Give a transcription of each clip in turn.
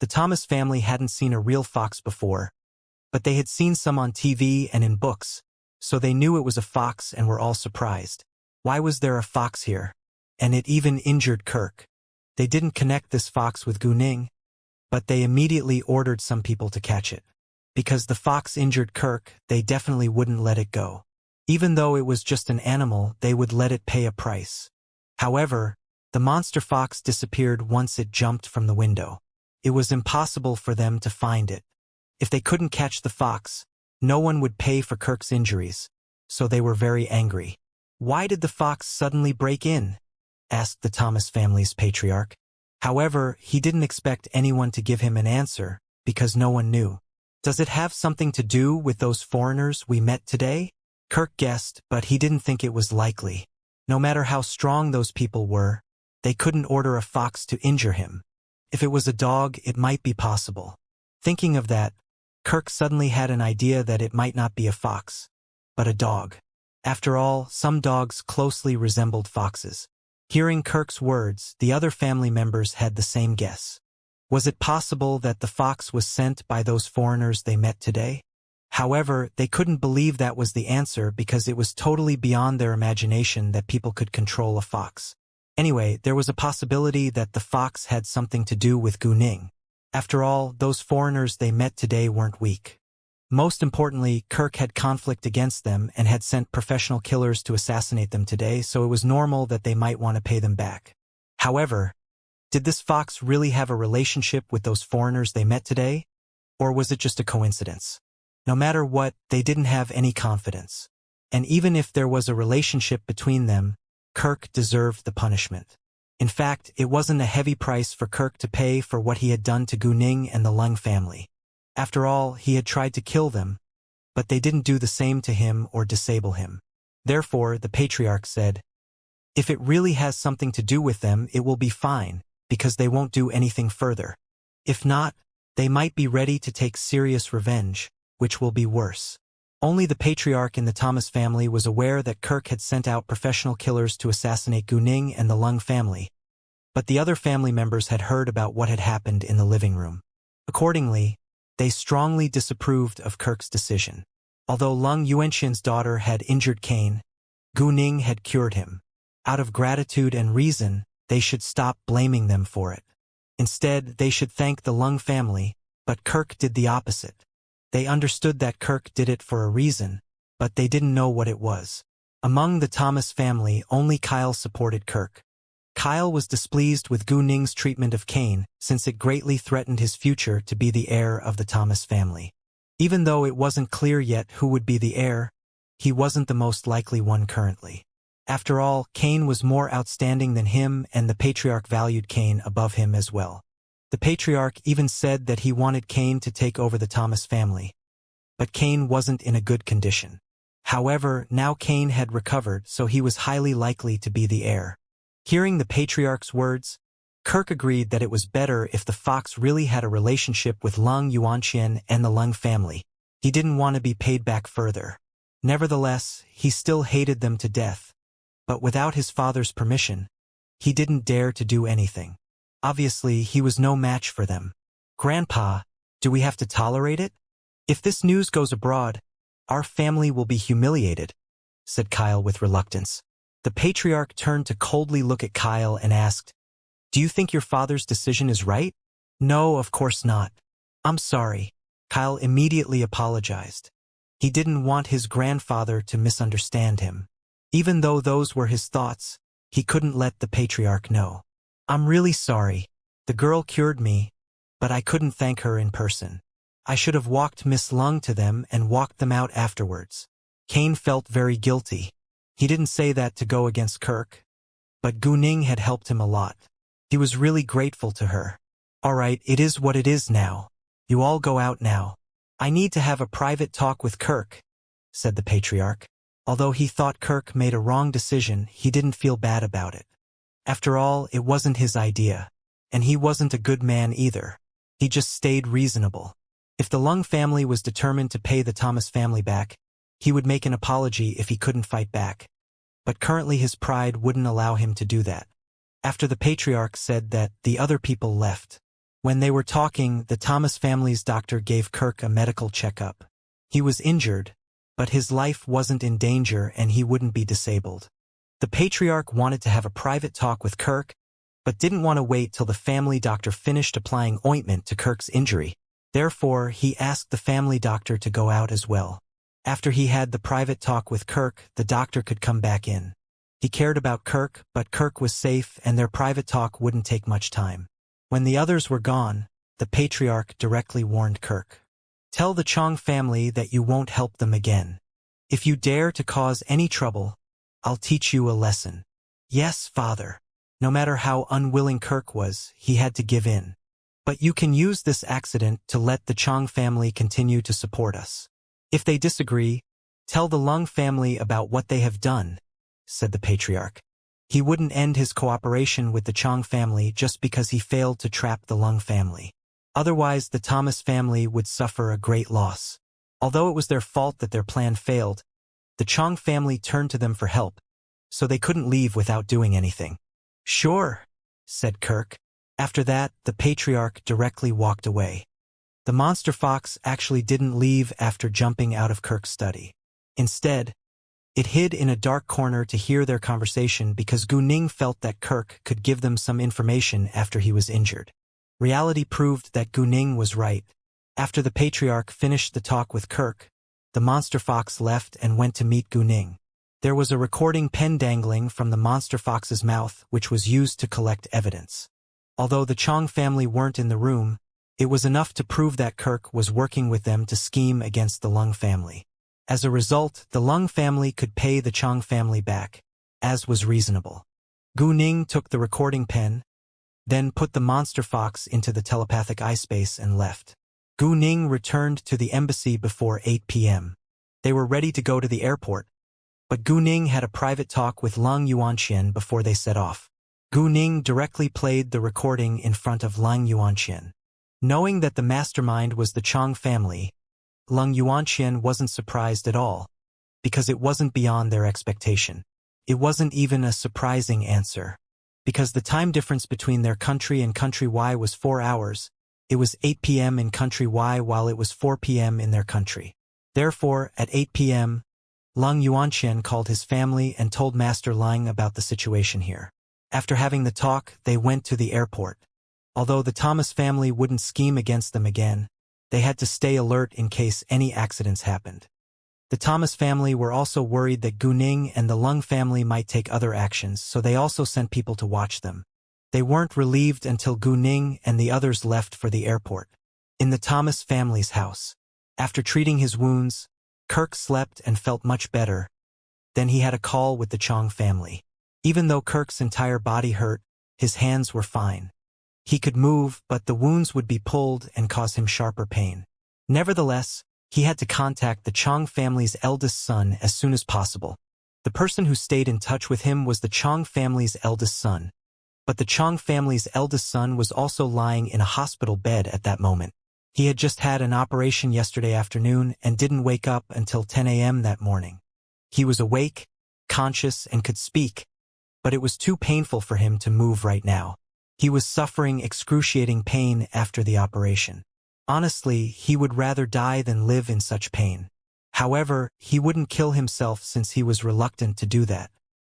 The Thomas family hadn't seen a real fox before, but they had seen some on TV and in books, so they knew it was a fox and were all surprised. Why was there a fox here? And it even injured Kirk. They didn't connect this fox with Gu Ning, but they immediately ordered some people to catch it. Because the fox injured Kirk, they definitely wouldn't let it go. Even though it was just an animal, they would let it pay a price. However, the monster fox disappeared once it jumped from the window. It was impossible for them to find it. If they couldn't catch the fox, no one would pay for Kirk's injuries, so they were very angry. Why did the fox suddenly break in? Asked the Thomas family's patriarch. However, he didn't expect anyone to give him an answer, because no one knew. Does it have something to do with those foreigners we met today? Kirk guessed, but he didn't think it was likely. No matter how strong those people were, they couldn't order a fox to injure him. If it was a dog, it might be possible. Thinking of that, Kirk suddenly had an idea that it might not be a fox, but a dog. After all, some dogs closely resembled foxes. Hearing Kirk's words, the other family members had the same guess. Was it possible that the fox was sent by those foreigners they met today? However, they couldn't believe that was the answer because it was totally beyond their imagination that people could control a fox. Anyway, there was a possibility that the fox had something to do with Gu Ning. After all, those foreigners they met today weren't weak. Most importantly, Kirk had conflict against them and had sent professional killers to assassinate them today, so it was normal that they might want to pay them back. However, did this fox really have a relationship with those foreigners they met today? Or was it just a coincidence? No matter what, they didn't have any confidence. And even if there was a relationship between them, Kirk deserved the punishment. In fact, it wasn't a heavy price for Kirk to pay for what he had done to Gu Ning and the Lung family. After all, he had tried to kill them, but they didn't do the same to him or disable him. Therefore, the patriarch said, if it really has something to do with them, it will be fine, because they won't do anything further. If not, they might be ready to take serious revenge, which will be worse. Only the patriarch in the Thomas family was aware that Kirk had sent out professional killers to assassinate Gu Ning and the Lung family, but the other family members had heard about what had happened in the living room. Accordingly, they strongly disapproved of Kirk's decision. Although Lung Yuanxian's daughter had injured Kane, Gu Ning had cured him. Out of gratitude and reason, they should stop blaming them for it. Instead, they should thank the Lung family, but Kirk did the opposite. They understood that Kirk did it for a reason, but they didn't know what it was. Among the Thomas family, only Kyle supported Kirk. Kyle was displeased with Gu Ning's treatment of Kane, since it greatly threatened his future to be the heir of the Thomas family. Even though it wasn't clear yet who would be the heir, he wasn't the most likely one currently. After all, Kane was more outstanding than him, and the patriarch valued Kane above him as well. The patriarch even said that he wanted Kane to take over the Thomas family. But Kane wasn't in a good condition. However, now Kane had recovered, so he was highly likely to be the heir. Hearing the patriarch's words, Kirk agreed that it was better if the fox really had a relationship with Lung Yuanxian and the Lung family. He didn't want to be paid back further. Nevertheless, he still hated them to death. But without his father's permission, he didn't dare to do anything. Obviously, he was no match for them. Grandpa, do we have to tolerate it? If this news goes abroad, our family will be humiliated, said Kyle with reluctance. The patriarch turned to coldly look at Kyle and asked, do you think your father's decision is right? No, of course not. I'm sorry. Kyle immediately apologized. He didn't want his grandfather to misunderstand him. Even though those were his thoughts, he couldn't let the patriarch know. I'm really sorry. The girl cured me, but I couldn't thank her in person. I should have walked Miss Lung to them and walked them out afterwards. Kane felt very guilty. He didn't say that to go against Kirk, but Gu Ning had helped him a lot. He was really grateful to her. All right, it is what it is now. You all go out now. I need to have a private talk with Kirk, said the patriarch. Although he thought Kirk made a wrong decision, he didn't feel bad about it. After all, it wasn't his idea, and he wasn't a good man either. He just stayed reasonable. If the Lung family was determined to pay the Thomas family back, he would make an apology if he couldn't fight back. But currently his pride wouldn't allow him to do that. After the patriarch said that, the other people left. When they were talking, the Thomas family's doctor gave Kirk a medical checkup. He was injured, but his life wasn't in danger and he wouldn't be disabled. The patriarch wanted to have a private talk with Kirk, but didn't want to wait till the family doctor finished applying ointment to Kirk's injury. Therefore, he asked the family doctor to go out as well. After he had the private talk with Kirk, the doctor could come back in. He cared about Kirk, but Kirk was safe and their private talk wouldn't take much time. When the others were gone, the patriarch directly warned Kirk. "Tell the Chong family that you won't help them again. If you dare to cause any trouble, I'll teach you a lesson." "Yes, father." No matter how unwilling Kirk was, he had to give in. "But you can use this accident to let the Chong family continue to support us. If they disagree, tell the Lung family about what they have done," said the patriarch. He wouldn't end his cooperation with the Chong family just because he failed to trap the Lung family. Otherwise, the Thomas family would suffer a great loss. Although it was their fault that their plan failed, the Chong family turned to them for help, so they couldn't leave without doing anything. "Sure," said Kirk. After that, the patriarch directly walked away. The monster fox actually didn't leave after jumping out of Kirk's study. Instead, it hid in a dark corner to hear their conversation because Gu Ning felt that Kirk could give them some information after he was injured. Reality proved that Gu Ning was right. After the patriarch finished the talk with Kirk, the monster fox left and went to meet Gu Ning. There was a recording pen dangling from the monster fox's mouth, which was used to collect evidence. Although the Chong family weren't in the room, it was enough to prove that Kirk was working with them to scheme against the Lung family. As a result, the Lung family could pay the Chong family back, as was reasonable. Gu Ning took the recording pen, then put the monster fox into the telepathic eye space and left. Gu Ning returned to the embassy before 8 p.m. They were ready to go to the airport, but Gu Ning had a private talk with Lang Yuanxian before they set off. Gu Ning directly played the recording in front of Lang Yuanxian. Knowing that the mastermind was the Chong family, Lang Yuanxian wasn't surprised at all, because it wasn't beyond their expectation. It wasn't even a surprising answer. Because the time difference between their country and country Y was 4 hours, it was 8 p.m. in country Y while it was 4 p.m. in their country. Therefore, at 8 p.m., Lang Yuanxian called his family and told Master Lang about the situation here. After having the talk, they went to the airport. Although the Thomas family wouldn't scheme against them again, they had to stay alert in case any accidents happened. The Thomas family were also worried that Gu Ning and the Lung family might take other actions, so they also sent people to watch them. They weren't relieved until Gu Ning and the others left for the airport. In the Thomas family's house, after treating his wounds, Kirk slept and felt much better. Then he had a call with the Chong family. Even though Kirk's entire body hurt, his hands were fine. He could move, but the wounds would be pulled and cause him sharper pain. Nevertheless, he had to contact the Chong family's eldest son as soon as possible. The person who stayed in touch with him was the Chong family's eldest son. But the Chong family's eldest son was also lying in a hospital bed at that moment. He had just had an operation yesterday afternoon and didn't wake up until 10 a.m. that morning. He was awake, conscious, and could speak, but it was too painful for him to move right now. He was suffering excruciating pain after the operation. Honestly, he would rather die than live in such pain. However, he wouldn't kill himself since he was reluctant to do that.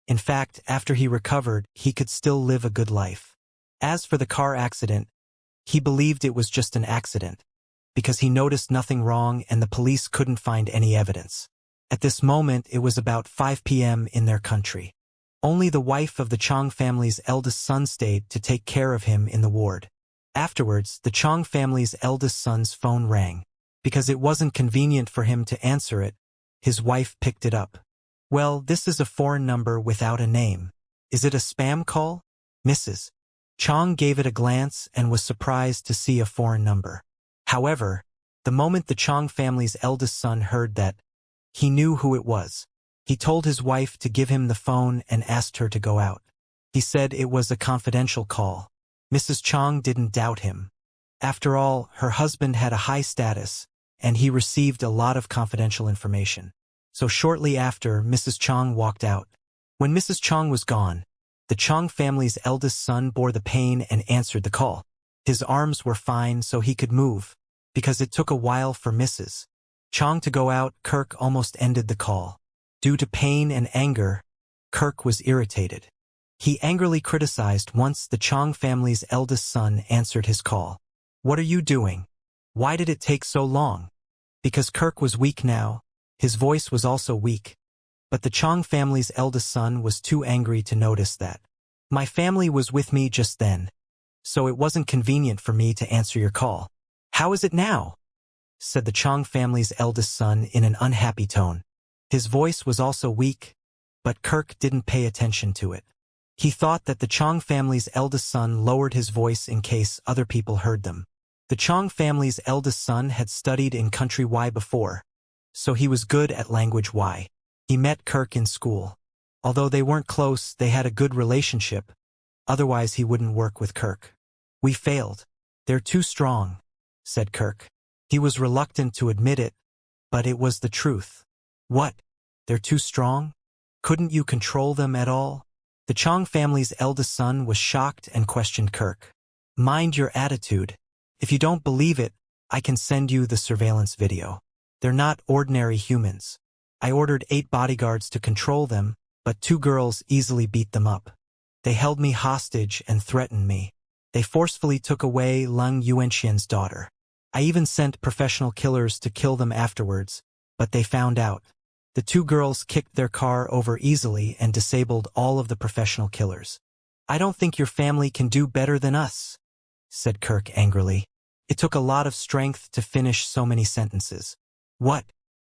In fact, after he recovered, he could still live a good life. As for the car accident, he believed it was just an accident, because he noticed nothing wrong and the police couldn't find any evidence. At this moment, it was about 5 p.m. in their country. Only the wife of the Chong family's eldest son stayed to take care of him in the ward. Afterwards, the Chong family's eldest son's phone rang. Because it wasn't convenient for him to answer it, his wife picked it up. "Well, this is a foreign number without a name. Is it a spam call, Mrs.?" Chong gave it a glance and was surprised to see a foreign number. However, the moment the Chong family's eldest son heard that, he knew who it was. He told his wife to give him the phone and asked her to go out. He said it was a confidential call. Mrs. Chong didn't doubt him. After all, her husband had a high status, and he received a lot of confidential information. So shortly after, Mrs. Chong walked out. When Mrs. Chong was gone, the Chong family's eldest son bore the pain and answered the call. His arms were fine so he could move, because it took a while for Mrs. Chong to go out. Kirk almost ended the call. Due to pain and anger, Kirk was irritated. He angrily criticized once the Chong family's eldest son answered his call. "What are you doing? Why did it take so long?" Because Kirk was weak now, his voice was also weak. But the Chong family's eldest son was too angry to notice that. "My family was with me just then, so it wasn't convenient for me to answer your call." "How is it now?" said the Chong family's eldest son in an unhappy tone. His voice was also weak, but Kirk didn't pay attention to it. He thought that the Chong family's eldest son lowered his voice in case other people heard them. The Chong family's eldest son had studied in Country Y before, so he was good at language Y. He met Kirk in school. Although they weren't close, they had a good relationship. Otherwise, he wouldn't work with Kirk. "We failed. They're too strong," said Kirk. He was reluctant to admit it, but it was the truth. "What? They're too strong? Couldn't you control them at all?" The Chong family's eldest son was shocked and questioned Kirk. "Mind your attitude. If you don't believe it, I can send you the surveillance video. They're not ordinary humans. I ordered 8 bodyguards to control them, but 2 girls easily beat them up. They held me hostage and threatened me. They forcefully took away Lung Yuanxian's daughter. I even sent professional killers to kill them afterwards, but they found out. The 2 girls kicked their car over easily and disabled all of the professional killers. I don't think your family can do better than us," said Kirk angrily. It took a lot of strength to finish so many sentences. "What?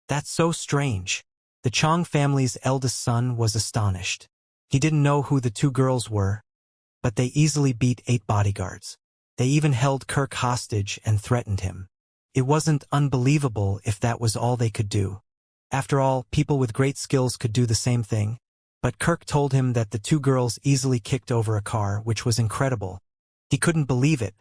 That's so strange." The Chong family's eldest son was astonished. He didn't know who the 2 girls were, but they easily beat 8 bodyguards. They even held Kirk hostage and threatened him. It wasn't unbelievable if that was all they could do. After all, people with great skills could do the same thing. But Kirk told him that the 2 girls easily kicked over a car, which was incredible. He couldn't believe it,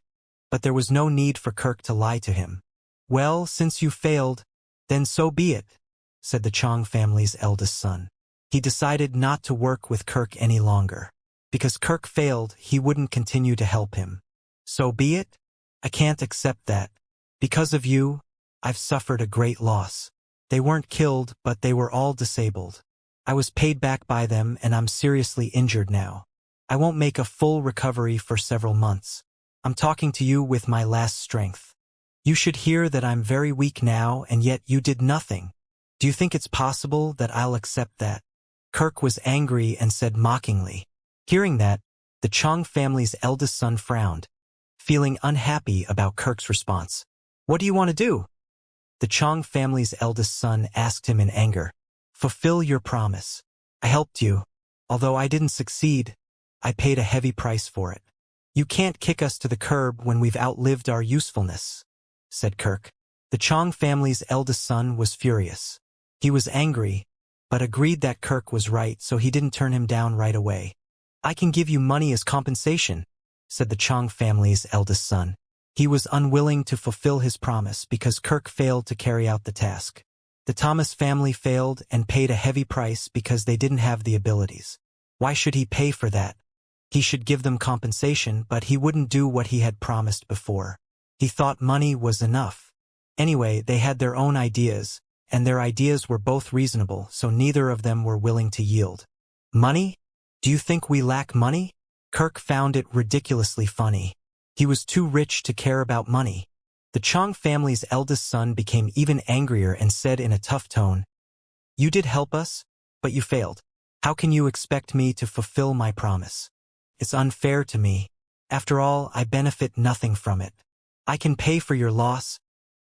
but there was no need for Kirk to lie to him. "Well, since you failed, then so be it," said the Chong family's eldest son. He decided not to work with Kirk any longer. Because Kirk failed, he wouldn't continue to help him. "So be it? I can't accept that. Because of you, I've suffered a great loss. They weren't killed, but they were all disabled. I was paid back by them and I'm seriously injured now. I won't make a full recovery for several months. I'm talking to you with my last strength. You should hear that I'm very weak now and yet you did nothing. Do you think it's possible that I'll accept that?" Kirk was angry and said mockingly. Hearing that, the Chong family's eldest son frowned, feeling unhappy about Kirk's response. "What do you want to do?" The Chong family's eldest son asked him in anger. "Fulfill your promise. I helped you. Although I didn't succeed, I paid a heavy price for it. You can't kick us to the curb when we've outlived our usefulness," said Kirk. The Chong family's eldest son was furious. He was angry, but agreed that Kirk was right, so he didn't turn him down right away. "I can give you money as compensation," said the Chong family's eldest son. He was unwilling to fulfill his promise because Kirk failed to carry out the task. The Thomas family failed and paid a heavy price because they didn't have the abilities. Why should he pay for that? He should give them compensation, but he wouldn't do what he had promised before. He thought money was enough. Anyway, they had their own ideas, and their ideas were both reasonable, so neither of them were willing to yield. "Money? Do you think we lack money?" Kirk found it ridiculously funny. He was too rich to care about money. The Chong family's eldest son became even angrier and said in a tough tone, "You did help us, but you failed. How can you expect me to fulfill my promise? It's unfair to me. After all, I benefit nothing from it. I can pay for your loss,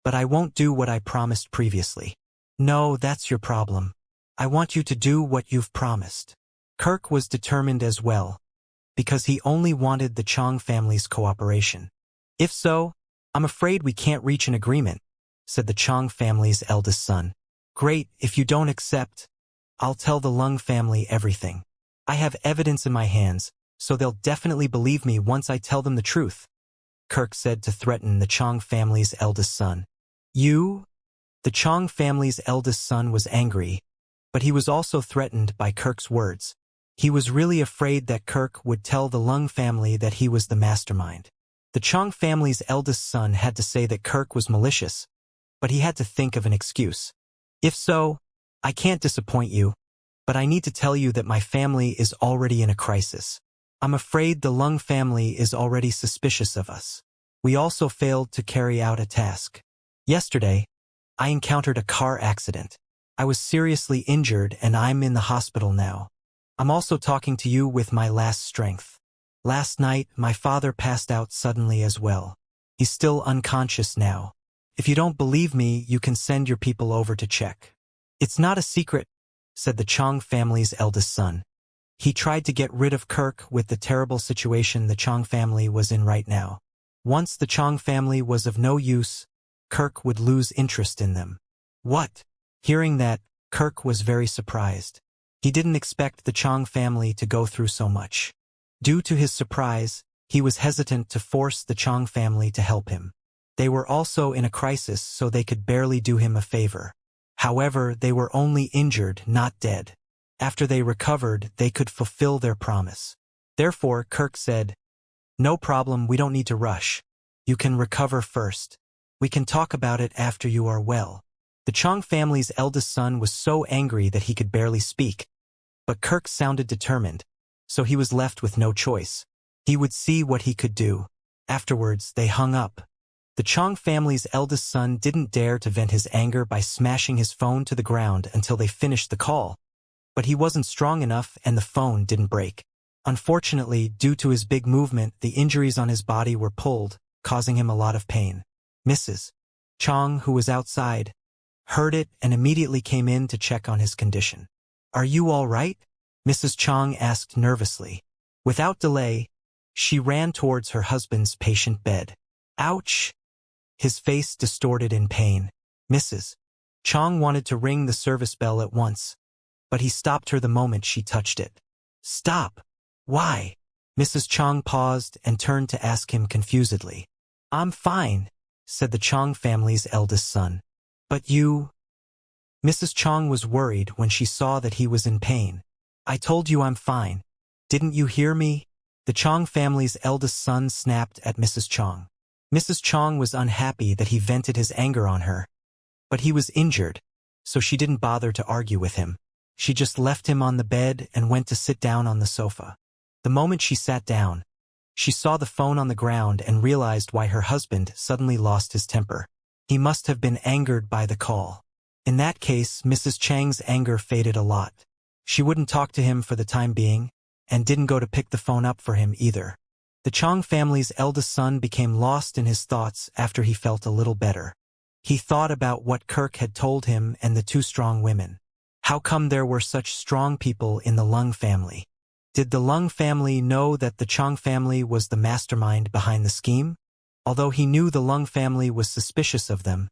but I won't do what I promised previously." "No, that's your problem. I want you to do what you've promised." Kirk was determined as well, because he only wanted the Chong family's cooperation. "If so, I'm afraid we can't reach an agreement," said the Chong family's eldest son. "Great, if you don't accept, I'll tell the Lung family everything. I have evidence in my hands, so they'll definitely believe me once I tell them the truth," Kirk said to threaten the Chong family's eldest son. "You?" The Chong family's eldest son was angry, but he was also threatened by Kirk's words. He was really afraid that Kirk would tell the Lung family that he was the mastermind. The Chong family's eldest son had to say that Kirk was malicious, but he had to think of an excuse. If so, I can't disappoint you, but I need to tell you that my family is already in a crisis. I'm afraid the Lung family is already suspicious of us. We also failed to carry out a task. Yesterday, I encountered a car accident. I was seriously injured and I'm in the hospital now. I'm also talking to you with my last strength. Last night, my father passed out suddenly as well. He's still unconscious now. If you don't believe me, you can send your people over to check. It's not a secret, said the Chong family's eldest son. He tried to get rid of Kirk with the terrible situation the Chong family was in right now. Once the Chong family was of no use, Kirk would lose interest in them. What? Hearing that, Kirk was very surprised. He didn't expect the Chong family to go through so much. Due to his surprise, he was hesitant to force the Chong family to help him. They were also in a crisis, so they could barely do him a favor. However, they were only injured, not dead. After they recovered, they could fulfill their promise. Therefore, Kirk said, "No problem, we don't need to rush. You can recover first. We can talk about it after you are well." The Chong family's eldest son was so angry that he could barely speak. But Kirk sounded determined, so he was left with no choice. He would see what he could do. Afterwards, they hung up. The Chong family's eldest son didn't dare to vent his anger by smashing his phone to the ground until they finished the call. But he wasn't strong enough and the phone didn't break. Unfortunately, due to his big movement, the injuries on his body were pulled, causing him a lot of pain. Mrs. Chong, who was outside, heard it and immediately came in to check on his condition. "Are you all right?" Mrs. Chong asked nervously. Without delay, she ran towards her husband's patient bed. "Ouch!" His face distorted in pain. Mrs. Chong wanted to ring the service bell at once, but he stopped her the moment she touched it. "Stop! Why?" Mrs. Chong paused and turned to ask him confusedly. "I'm fine," said the Chong family's eldest son. "But you—" Mrs. Chong was worried when she saw that he was in pain. "I told you I'm fine. Didn't you hear me?" The Chong family's eldest son snapped at Mrs. Chong. Mrs. Chong was unhappy that he vented his anger on her. But he was injured, so she didn't bother to argue with him. She just left him on the bed and went to sit down on the sofa. The moment she sat down, she saw the phone on the ground and realized why her husband suddenly lost his temper. He must have been angered by the call. In that case, Mrs. Chang's anger faded a lot. She wouldn't talk to him for the time being, and didn't go to pick the phone up for him either. The Chong family's eldest son became lost in his thoughts after he felt a little better. He thought about what Kirk had told him and the two strong women. How come there were such strong people in the Lung family? Did the Lung family know that the Chong family was the mastermind behind the scheme? Although he knew the Lung family was suspicious of them,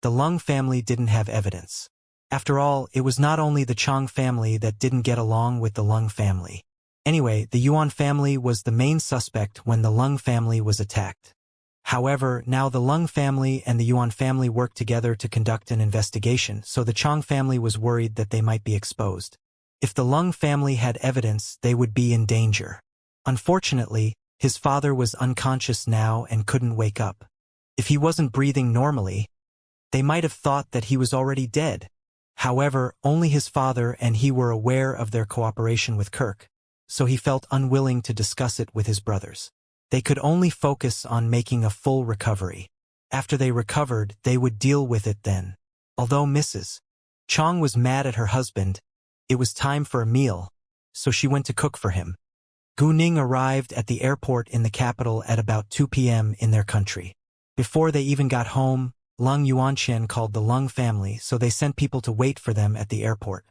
the Lung family didn't have evidence. After all, it was not only the Chong family that didn't get along with the Lung family. Anyway, the Yuan family was the main suspect when the Lung family was attacked. However, now the Lung family and the Yuan family worked together to conduct an investigation, so the Chong family was worried that they might be exposed. If the Lung family had evidence, they would be in danger. Unfortunately, his father was unconscious now and couldn't wake up. If he wasn't breathing normally, they might have thought that he was already dead. However, only his father and he were aware of their cooperation with Kirk, so he felt unwilling to discuss it with his brothers. They could only focus on making a full recovery. After they recovered, they would deal with it then. Although Mrs. Chong was mad at her husband, it was time for a meal, so she went to cook for him. Gu Ning arrived at the airport in the capital at about 2 p.m. in their country. Before they even got home, Lung Yuanqian called the Lung family, so they sent people to wait for them at the airport.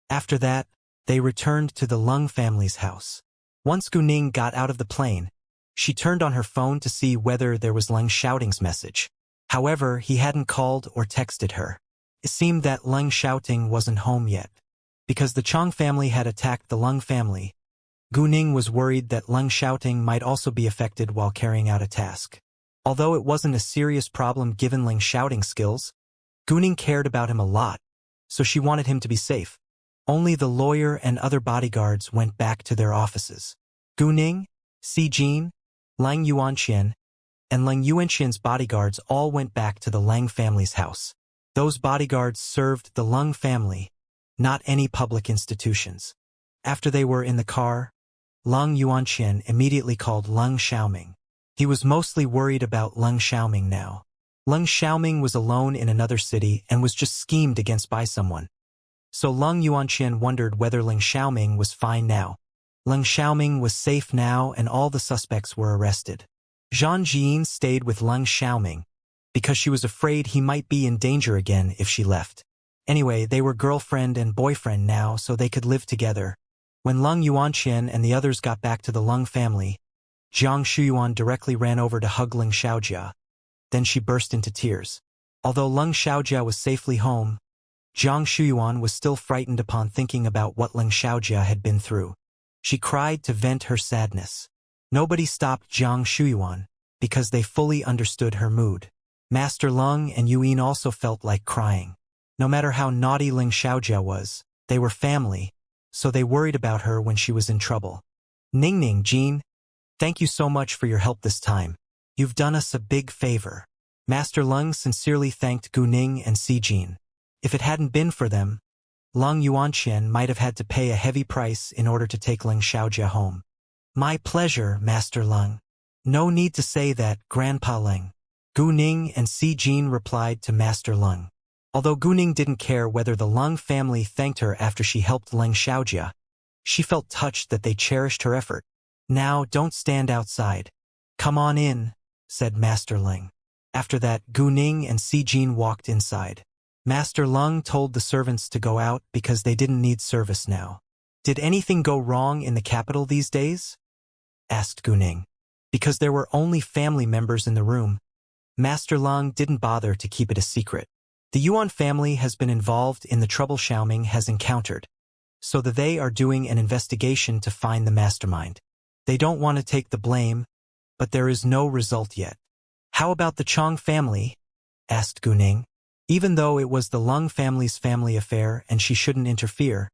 After that, they returned to the Lung family's house. Once Gu Ning got out of the plane, she turned on her phone to see whether there was Lung Xiaoting's message. However, he hadn't called or texted her. It seemed that Lung Xiaoting wasn't home yet. Because the Chong family had attacked the Lung family, Gu Ning was worried that Lung Xiaoting might also be affected while carrying out a task. Although it wasn't a serious problem given Lung Xiaoting's skills, Gu Ning cared about him a lot, so she wanted him to be safe. Only the lawyer and other bodyguards went back to their offices. Gu Ning, Si Jin, Lang Yuanqian, and Leng Yuanxian's bodyguards all went back to the Leng family's house. Those bodyguards served the Leng family, not any public institutions. After they were in the car, Leng Yuanxian immediately called Leng Xiaoming. He was mostly worried about Leng Xiaoming now. Leng Xiaoming was alone in another city and was just schemed against by someone. So Leng Yuanxian wondered whether Leng Xiaoming was fine now. Leng Xiaoming was safe now and all the suspects were arrested. Zhang Jin stayed with Leng Xiaoming because she was afraid he might be in danger again if she left. Anyway, they were girlfriend and boyfriend now, so they could live together. When Leng Yuanxian and the others got back to the Leng family, Jiang Shuyuan directly ran over to hug Leng Xiaojia. Then she burst into tears. Although Leng Xiaojia was safely home, Jiang Shuyuan was still frightened upon thinking about what Leng Xiaojia had been through. She cried to vent her sadness. Nobody stopped Jiang Shuyuan, because they fully understood her mood. Master Leng and Yuyin also felt like crying. No matter how naughty Leng Xiaojia was, they were family, so they worried about her when she was in trouble. Ningning, Jean, thank you so much for your help this time. You've done us a big favor. Master Leng sincerely thanked Gu Ning and Si Jin. If it hadn't been for them, Leng Yuanxian might have had to pay a heavy price in order to take Leng Xiaojia home. My pleasure, Master Leng. No need to say that, Grandpa Leng. Gu Ning and Si Jin replied to Master Leng. Although Gu Ning didn't care whether the Leng family thanked her after she helped Leng Xiaojia, she felt touched that they cherished her effort. Now, don't stand outside. Come on in, said Master Leng. After that, Gu Ning and Si Jin walked inside. Master Leng told the servants to go out because they didn't need service now. Did anything go wrong in the capital these days? Asked Gu Ning. Because there were only family members in the room, Master Leng didn't bother to keep it a secret. The Yuan family has been involved in the trouble Xiaoming has encountered, so that they are doing an investigation to find the mastermind. They don't want to take the blame, but there is no result yet. How about the Chong family? Asked Gu Ning. Even though it was the Leng family's family affair and she shouldn't interfere,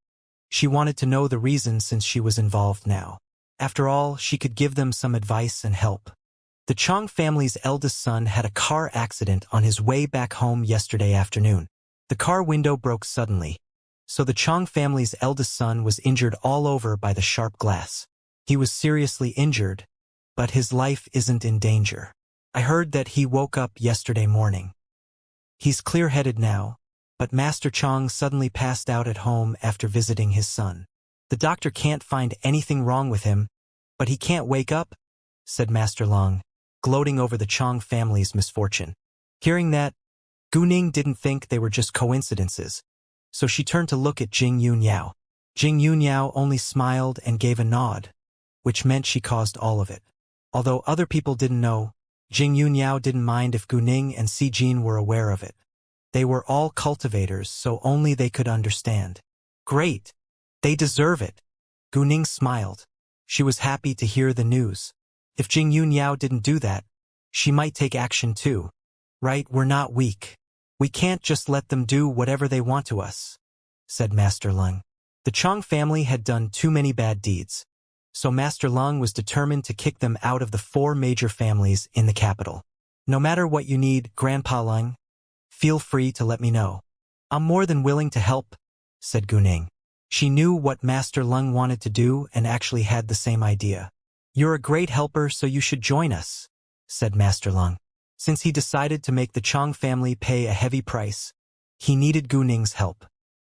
she wanted to know the reason since she was involved now. After all, she could give them some advice and help. The Chong family's eldest son had a car accident on his way back home yesterday afternoon. The car window broke suddenly, so the Chong family's eldest son was injured all over by the sharp glass. He was seriously injured, but his life isn't in danger. I heard that he woke up yesterday morning. He's clear-headed now, but Master Chong suddenly passed out at home after visiting his son. The doctor can't find anything wrong with him, but he can't wake up, said Master Leng, gloating over the Chong family's misfortune. Hearing that, Gu Ning didn't think they were just coincidences, so she turned to look at Jing Yunyao. Jing Yunyao only smiled and gave a nod, which meant she caused all of it. Although other people didn't know, Jing Yunyao didn't mind if Gu Ning and Si Jin were aware of it. They were all cultivators, so only they could understand. Great! They deserve it! Gu Ning smiled. She was happy to hear the news. If Jing Yunyao didn't do that, she might take action too. Right, we're not weak. We can't just let them do whatever they want to us, said Master Leng. The Chong family had done too many bad deeds, so Master Leng was determined to kick them out of the 4 major families in the capital. No matter what you need, Grandpa Leng, feel free to let me know. I'm more than willing to help, said Gu Ning. She knew what Master Leng wanted to do and actually had the same idea. You're a great helper, so you should join us, said Master Leng. Since he decided to make the Chong family pay a heavy price, he needed Gu Ning's help.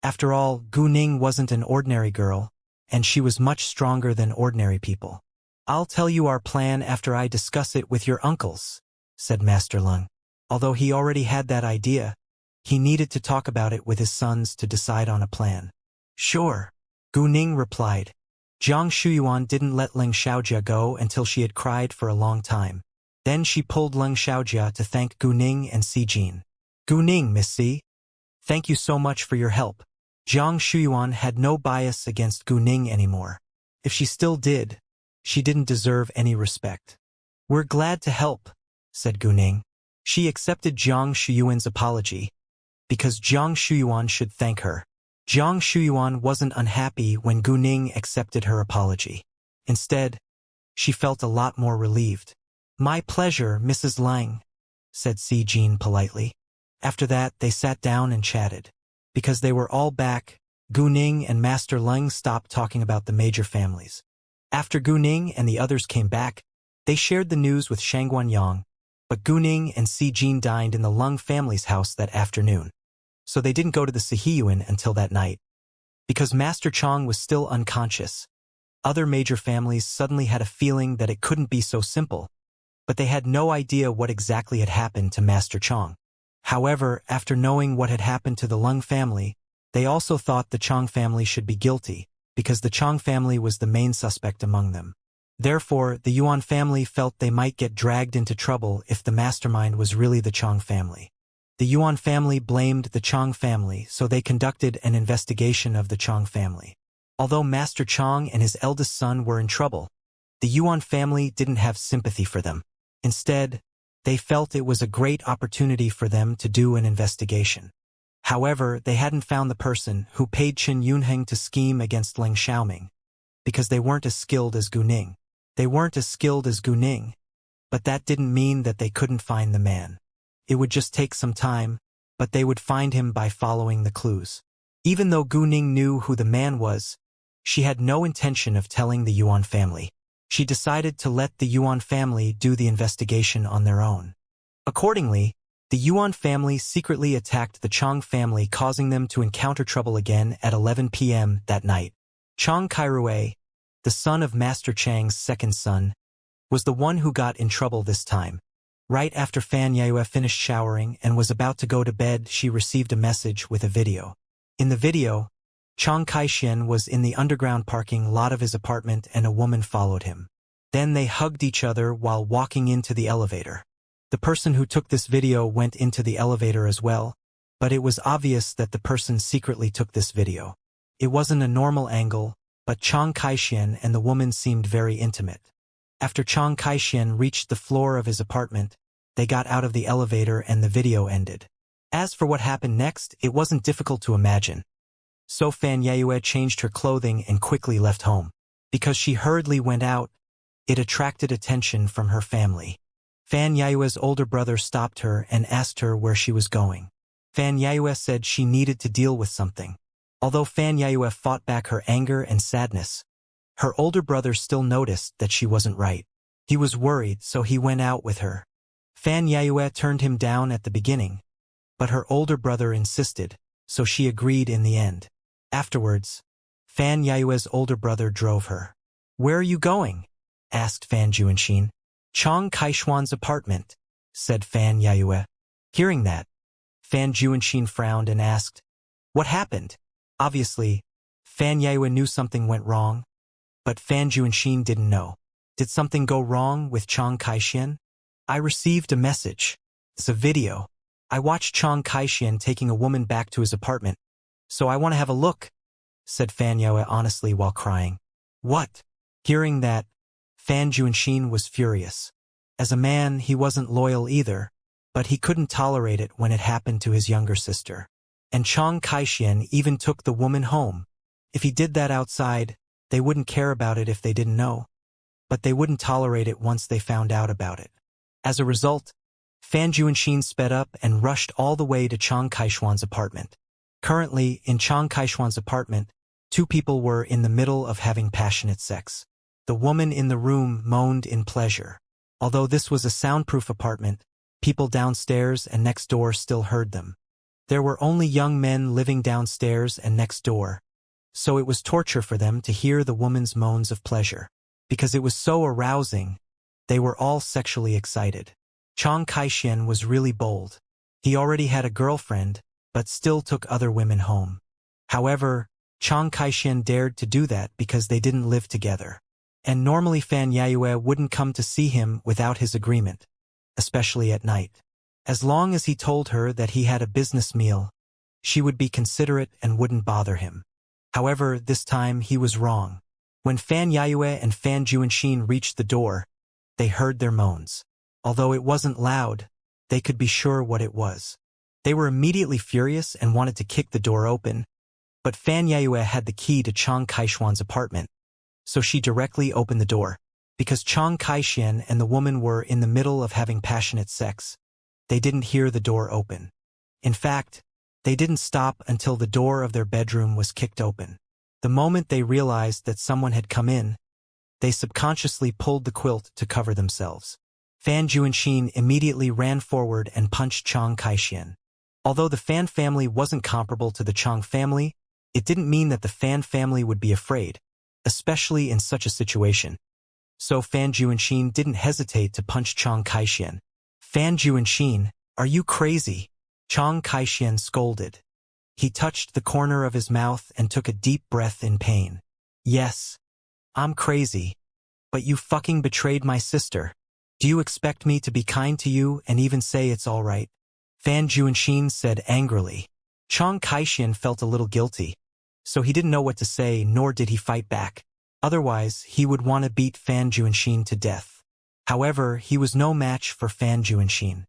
After all, Gu Ning wasn't an ordinary girl, and she was much stronger than ordinary people. I'll tell you our plan after I discuss it with your uncles, said Master Leng. Although he already had that idea, he needed to talk about it with his sons to decide on a plan. Sure, Gu Ning replied. Jiang Shuyuan didn't let Leng Xiaojia go until she had cried for a long time. Then she pulled Leng Xiaojia to thank Gu Ning and Si Jin. Gu Ning, Miss Si, thank you so much for your help. Jiang Shuyuan had no bias against Gu Ning anymore. If she still did, she didn't deserve any respect. We're glad to help, said Gu Ning. She accepted Jiang Shuyuan's apology, because Jiang Shuyuan should thank her. Jiang Shuyuan wasn't unhappy when Gu Ning accepted her apology. Instead, she felt a lot more relieved. My pleasure, Mrs. Lang, said Si Jean politely. After that, they sat down and chatted. Because they were all back, Gu Ning and Master Leng stopped talking about the major families. After Gu Ning and the others came back, they shared the news with Shangguan Yang, but Gu Ning and Si Jean dined in the Leng family's house that afternoon. So they didn't go to the Sihiyuan until that night. Because Master Chong was still unconscious, other major families suddenly had a feeling that it couldn't be so simple, but they had no idea what exactly had happened to Master Chong. However, after knowing what had happened to the Leng family, they also thought the Chong family should be guilty, because the Chong family was the main suspect among them. Therefore, the Yuan family felt they might get dragged into trouble if the mastermind was really the Chong family. The Yuan family blamed the Chong family, so they conducted an investigation of the Chong family. Although Master Chong and his eldest son were in trouble, the Yuan family didn't have sympathy for them. Instead, they felt it was a great opportunity for them to do an investigation. However, they hadn't found the person who paid Chen Yunheng to scheme against Leng Xiaoming, because they weren't as skilled as Gu Ning. They weren't as skilled as Gu Ning, but that didn't mean that they couldn't find the man. It would just take some time, but they would find him by following the clues. Even though Gu Ning knew who the man was, she had no intention of telling the Yuan family. She decided to let the Yuan family do the investigation on their own. Accordingly, the Yuan family secretly attacked the Chong family, causing them to encounter trouble again at 11 p.m. that night. Chong Kairue, the son of Master Chang's second son, was the one who got in trouble this time. Right after Fan Yue finished showering and was about to go to bed, she received a message with a video. In the video, Chong Kai-shen was in the underground parking lot of his apartment and a woman followed him. Then they hugged each other while walking into the elevator. The person who took this video went into the elevator as well, but it was obvious that the person secretly took this video. It wasn't a normal angle, but Chong Kai-shen and the woman seemed very intimate. After Chong Kai-shen reached the floor of his apartment, they got out of the elevator and the video ended. As for what happened next, it wasn't difficult to imagine. So Fan Yue changed her clothing and quickly left home. Because she hurriedly went out, it attracted attention from her family. Fan Yue's older brother stopped her and asked her where she was going. Fan Yue said she needed to deal with something. Although Fan Yue fought back her anger and sadness, her older brother still noticed that she wasn't right. He was worried, so he went out with her. Fan Yue turned him down at the beginning, but her older brother insisted, so she agreed in the end. Afterwards, Fan Yue's older brother drove her. "Where are you going?" asked Fan Juanxin. "Chong Kaishuan's apartment," said Fan Yue. Hearing that, Fan Juanxin frowned and asked, "What happened?" Obviously, Fan Yue knew something went wrong, but Fan Juanxin didn't know. Did something go wrong with Chong Kai-shen? "I received a message. It's a video. I watched Chong Kai-shen taking a woman back to his apartment, so I want to have a look," said Fan Yue honestly while crying. "What?" Hearing that, Fan Juanxin was furious. As a man, he wasn't loyal either, but he couldn't tolerate it when it happened to his younger sister. And Chong Kai-shen even took the woman home. If he did that outside, they wouldn't care about it if they didn't know. But they wouldn't tolerate it once they found out about it. As a result, Fan Juanxin sped up and rushed all the way to Chong Kaishuan's apartment. Currently, in Chong Kaishuan's apartment, two people were in the middle of having passionate sex. The woman in the room moaned in pleasure. Although this was a soundproof apartment, people downstairs and next door still heard them. There were only young men living downstairs and next door, so it was torture for them to hear the woman's moans of pleasure. Because it was so arousing, they were all sexually excited. Chong Kai-shen was really bold. He already had a girlfriend, but still took other women home. However, Chong Kai-shen dared to do that because they didn't live together. And normally Fan Yue wouldn't come to see him without his agreement, especially at night. As long as he told her that he had a business meal, she would be considerate and wouldn't bother him. However, this time he was wrong. When Fan Yue and Fan Juanxin reached the door, they heard their moans. Although it wasn't loud, they could be sure what it was. They were immediately furious and wanted to kick the door open, but Fan Yue had the key to Chong Kaishuan's apartment, so she directly opened the door. Because Chang Kai-shian and the woman were in the middle of having passionate sex, they didn't hear the door open. In fact, they didn't stop until the door of their bedroom was kicked open. The moment they realized that someone had come in, they subconsciously pulled the quilt to cover themselves. Fan Juanxin immediately ran forward and punched Chang Kai-shian. Although the Fan family wasn't comparable to the Chang family, it didn't mean that the Fan family would be afraid, especially in such a situation. So Fan Juanxin didn't hesitate to punch Chang Kai-shian. Fan Juanxin, are you crazy? Chang Kai-shian scolded. He touched the corner of his mouth and took a deep breath in pain. Yes, I'm crazy. But you fucking betrayed my sister. Do you expect me to be kind to you and even say it's all right? Fan Juanxin said angrily. Chang Kai-shian felt a little guilty, so he didn't know what to say, nor did he fight back. Otherwise, he would want to beat Fan Juanxin to death. However, he was no match for Fan Juanxin.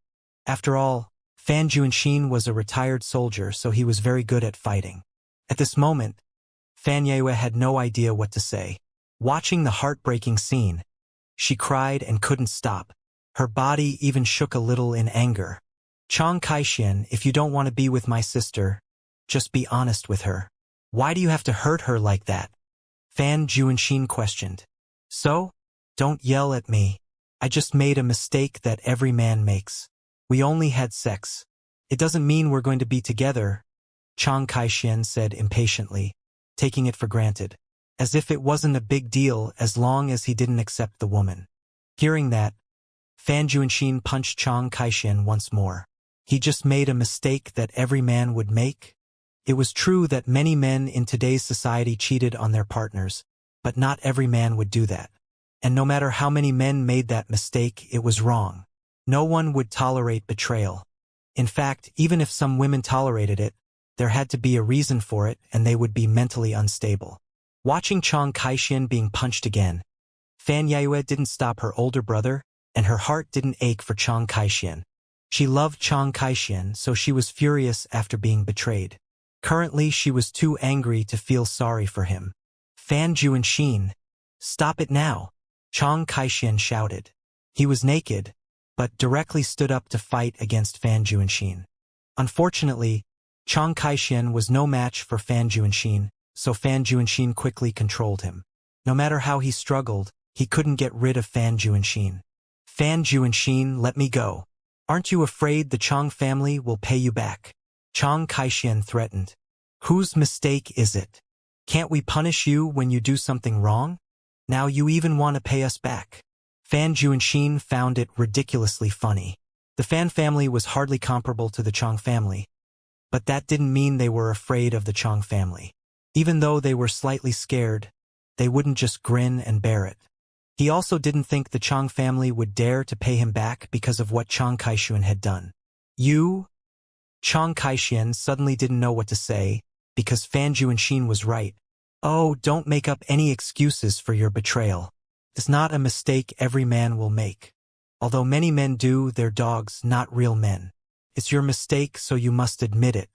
After all, Fan Juanxin was a retired soldier, so he was very good at fighting. At this moment, Fan Yue had no idea what to say. Watching the heartbreaking scene, she cried and couldn't stop. Her body even shook a little in anger. Chang Kai-shian, if you don't want to be with my sister, just be honest with her. Why do you have to hurt her like that? Fan Juanxin questioned. So? Don't yell at me. I just made a mistake that every man makes. We only had sex. It doesn't mean we're going to be together, Chang Kai-shian said impatiently, taking it for granted, as if it wasn't a big deal as long as he didn't accept the woman. Hearing that, Fan Juanxin punched Chang Kai-shian once more. He just made a mistake that every man would make? It was true that many men in today's society cheated on their partners, but not every man would do that. And no matter how many men made that mistake, it was wrong. No one would tolerate betrayal. In fact, even if some women tolerated it, there had to be a reason for it and they would be mentally unstable. Watching Chang Kai-shian being punched again, Fan Yue didn't stop her older brother, and her heart didn't ache for Chang Kai-shian. She loved Chang Kai-shian, so she was furious after being betrayed. Currently, she was too angry to feel sorry for him. Fan Juanxin, stop it now, Chang Kai-shian shouted. He was naked, but directly stood up to fight against Fan Juanxin. Unfortunately, Chang Kai-shian was no match for Fan Juanxin, so Fan Juanxin quickly controlled him. No matter how he struggled, he couldn't get rid of Fan Juanxin. Fan Juanxin, let me go. Aren't you afraid the Chang family will pay you back? Chang Kai-shian threatened. Whose mistake is it? Can't we punish you when you do something wrong? Now you even want to pay us back. Fan Juanxin found it ridiculously funny. The Fan family was hardly comparable to the Chang family, but that didn't mean they were afraid of the Chang family. Even though they were slightly scared, they wouldn't just grin and bear it. He also didn't think the Chang family would dare to pay him back because of what Chang Kai-shian had done. You? Chang Kai-shian suddenly didn't know what to say, because Fan Juanxin was right. Oh, don't make up any excuses for your betrayal. It's not a mistake every man will make. Although many men do, they're dogs, not real men. It's your mistake, so you must admit it.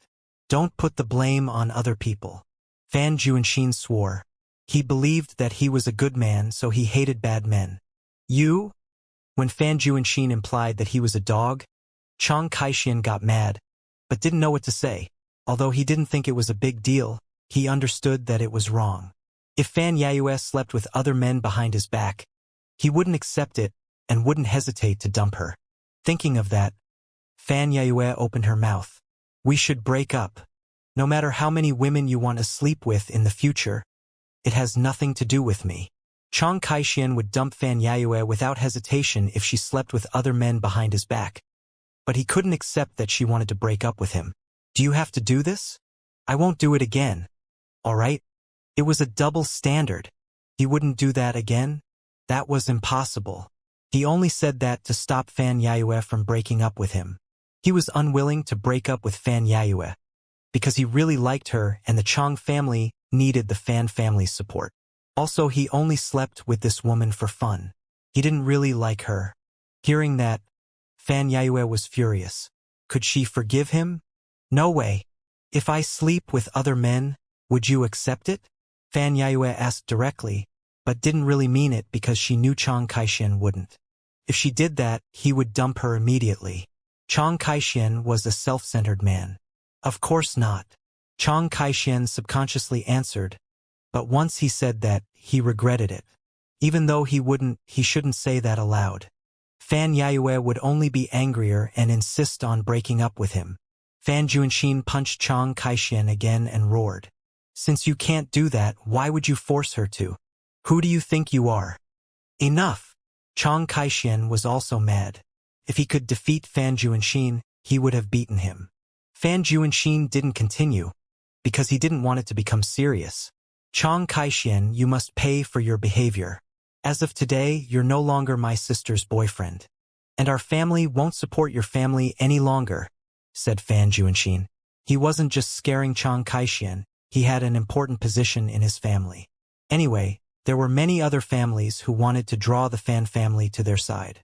Don't put the blame on other people. Fan Juanxin swore. He believed that he was a good man, so he hated bad men. You? When Fan Juanxin implied that he was a dog, Chang Kai-shian got mad, but didn't know what to say. Although he didn't think it was a big deal, he understood that it was wrong. If Fan Yue slept with other men behind his back, he wouldn't accept it and wouldn't hesitate to dump her. Thinking of that, Fan Yue opened her mouth. We should break up. No matter how many women you want to sleep with in the future, it has nothing to do with me. Chang Kai-shian would dump Fan Yue without hesitation if she slept with other men behind his back. But he couldn't accept that she wanted to break up with him. Do you have to do this? I won't do it again. All right? It was a double standard. He wouldn't do that again? That was impossible. He only said that to stop Fan Yue from breaking up with him. He was unwilling to break up with Fan Yue because he really liked her and the Chang family needed the Fan family's support. Also, he only slept with this woman for fun. He didn't really like her. Hearing that, Fan Yue was furious. Could she forgive him? No way. If I sleep with other men, would you accept it? Fan Yue asked directly, but didn't really mean it because she knew Chiang Kai-shien wouldn't. If she did that, he would dump her immediately. Chiang Kai-shien was a self-centered man. Of course not. Chiang Kai-shien subconsciously answered, but once he said that, he regretted it. Even though he shouldn't say that aloud. Fan Yayue would only be angrier and insist on breaking up with him. Fan Juanxin punched Chiang Kai-shien again and roared. Since you can't do that, why would you force her to? Who do you think you are? Enough! Chiang Kai-shien was also mad. If he could defeat Fan Juanxin, he would have beaten him. Fan Juanxin didn't continue, because he didn't want it to become serious. Chiang Kai-shien, you must pay for your behavior. As of today, you're no longer my sister's boyfriend. And our family won't support your family any longer, said Fan Juanxin. He wasn't just scaring Chiang Kai-shien, he had an important position in his family. Anyway, there were many other families who wanted to draw the Fan family to their side.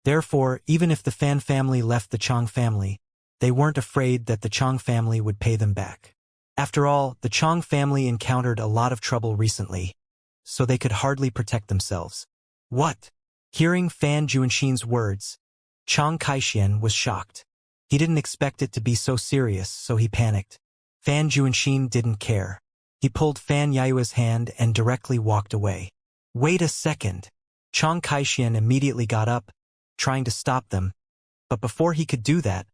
Therefore, even if the Fan family left the Chiang family, they weren't afraid that the Chiang family would pay them back. After all, the Chiang family encountered a lot of trouble recently, so they could hardly protect themselves. What? Hearing Fan Juanxin's words, Chiang Kai-shien was shocked. He didn't expect it to be so serious, so he panicked. Fan Juanxin didn't care. He pulled Fan Yayue's hand and directly walked away. Wait a second. Chiang Kai-shien immediately got up, trying to stop them, but before he could do that,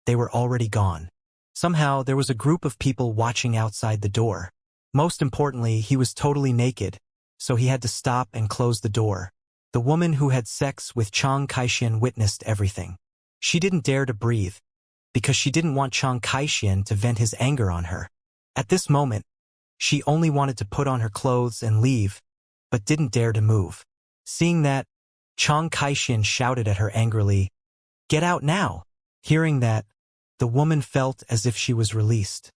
they were already gone. Somehow, there was a group of people watching outside the door. Most importantly, he was totally naked, so he had to stop and close the door. The woman who had sex with Chiang Kai-shien witnessed everything. She didn't dare to breathe, because she didn't want Chiang Kai-shien to vent his anger on her. At this moment, she only wanted to put on her clothes and leave, but didn't dare to move. Seeing that, Chiang Kai-shien shouted at her angrily, "Get out now!" Hearing that, the woman felt as if she was released.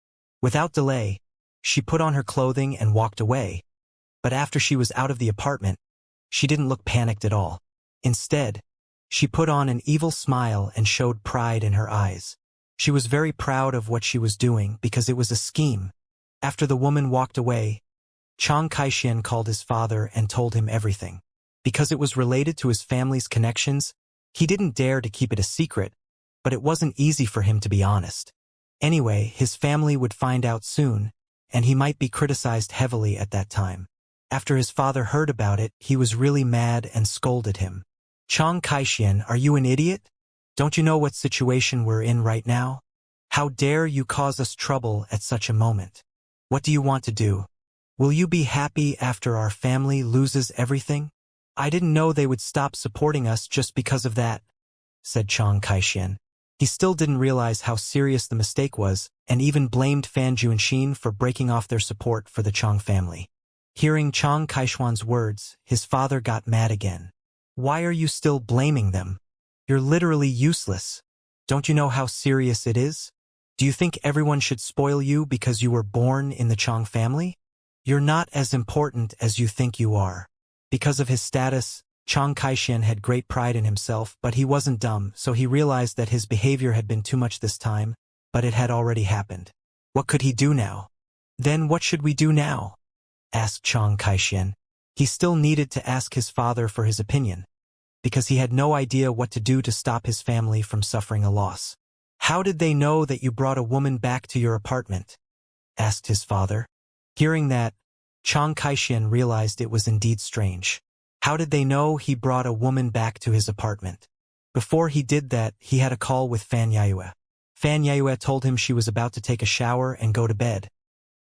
Without delay, she put on her clothing and walked away. But after she was out of the apartment, she didn't look panicked at all. Instead, she put on an evil smile and showed pride in her eyes. She was very proud of what she was doing because it was a scheme. After the woman walked away, Chiang Kai-shien called his father and told him everything. Because it was related to his family's connections, he didn't dare to keep it a secret, but it wasn't easy for him to be honest. Anyway, his family would find out soon, and he might be criticized heavily at that time. After his father heard about it, he was really mad and scolded him. Chiang Kai-shien, are you an idiot? Don't you know what situation we're in right now? How dare you cause us trouble at such a moment? What do you want to do? Will you be happy after our family loses everything? I didn't know they would stop supporting us just because of that, said Chiang Kai-shien. He still didn't realize how serious the mistake was, and even blamed Fan Juanxin for breaking off their support for the Chiang family. Hearing Chiang Kai-shwan's words, his father got mad again. Why are you still blaming them? You're literally useless. Don't you know how serious it is? Do you think everyone should spoil you because you were born in the Chiang family? You're not as important as you think you are. Because of his status, Chiang Kai-shien had great pride in himself, but he wasn't dumb, so he realized that his behavior had been too much this time, but it had already happened. What could he do now? Then what should we do now? Asked Chiang Kai-shien. He still needed to ask his father for his opinion, because he had no idea what to do to stop his family from suffering a loss. How did they know that you brought a woman back to your apartment? Asked his father. Hearing that, Chiang Kai-shien realized it was indeed strange. How did they know he brought a woman back to his apartment? Before he did that, he had a call with Fan Yayue. Fan Yayue told him she was about to take a shower and go to bed.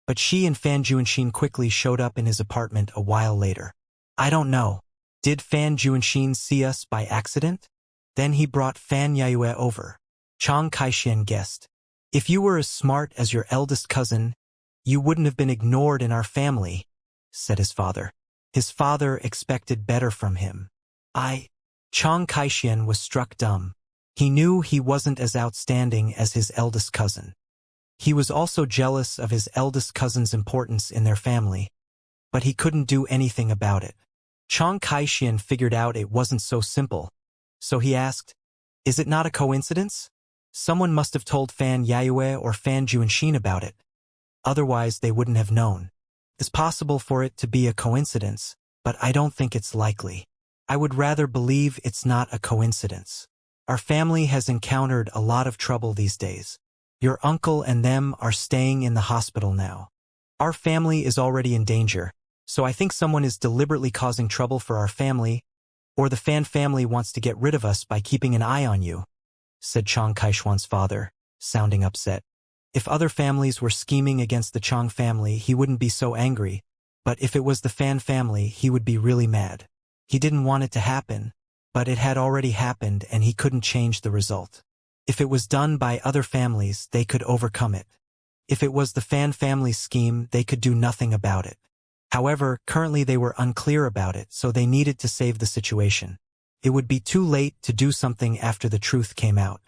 But she and Fan Juanxin quickly showed up in his apartment a while later. I don't know. Did Fan Juanxin see us by accident? Then he brought Fan Yayue over. Chiang Kai-shien guessed. If you were as smart as your eldest cousin, you wouldn't have been ignored in our family, said his father. His father expected better from him. Chiang Kai-shien was struck dumb. He knew he wasn't as outstanding as his eldest cousin. He was also jealous of his eldest cousin's importance in their family, but he couldn't do anything about it. Chiang Kai-shien figured out it wasn't so simple, so he asked, "Is it not a coincidence? Someone must have told Fan Yayue or Fan Juanxin about it. Otherwise, they wouldn't have known. It's possible for it to be a coincidence, but I don't think it's likely. I would rather believe it's not a coincidence. Our family has encountered a lot of trouble these days. Your uncle and them are staying in the hospital now. Our family is already in danger, so I think someone is deliberately causing trouble for our family, or the Fan family wants to get rid of us by keeping an eye on you, said Chang Kaishuan's father, sounding upset. If other families were scheming against the Chang family, he wouldn't be so angry, but if it was the Fan family, he would be really mad. He didn't want it to happen, but it had already happened and he couldn't change the result. If it was done by other families, they could overcome it. If it was the Fan family's scheme, they could do nothing about it. However, currently they were unclear about it, so they needed to save the situation. It would be too late to do something after the truth came out.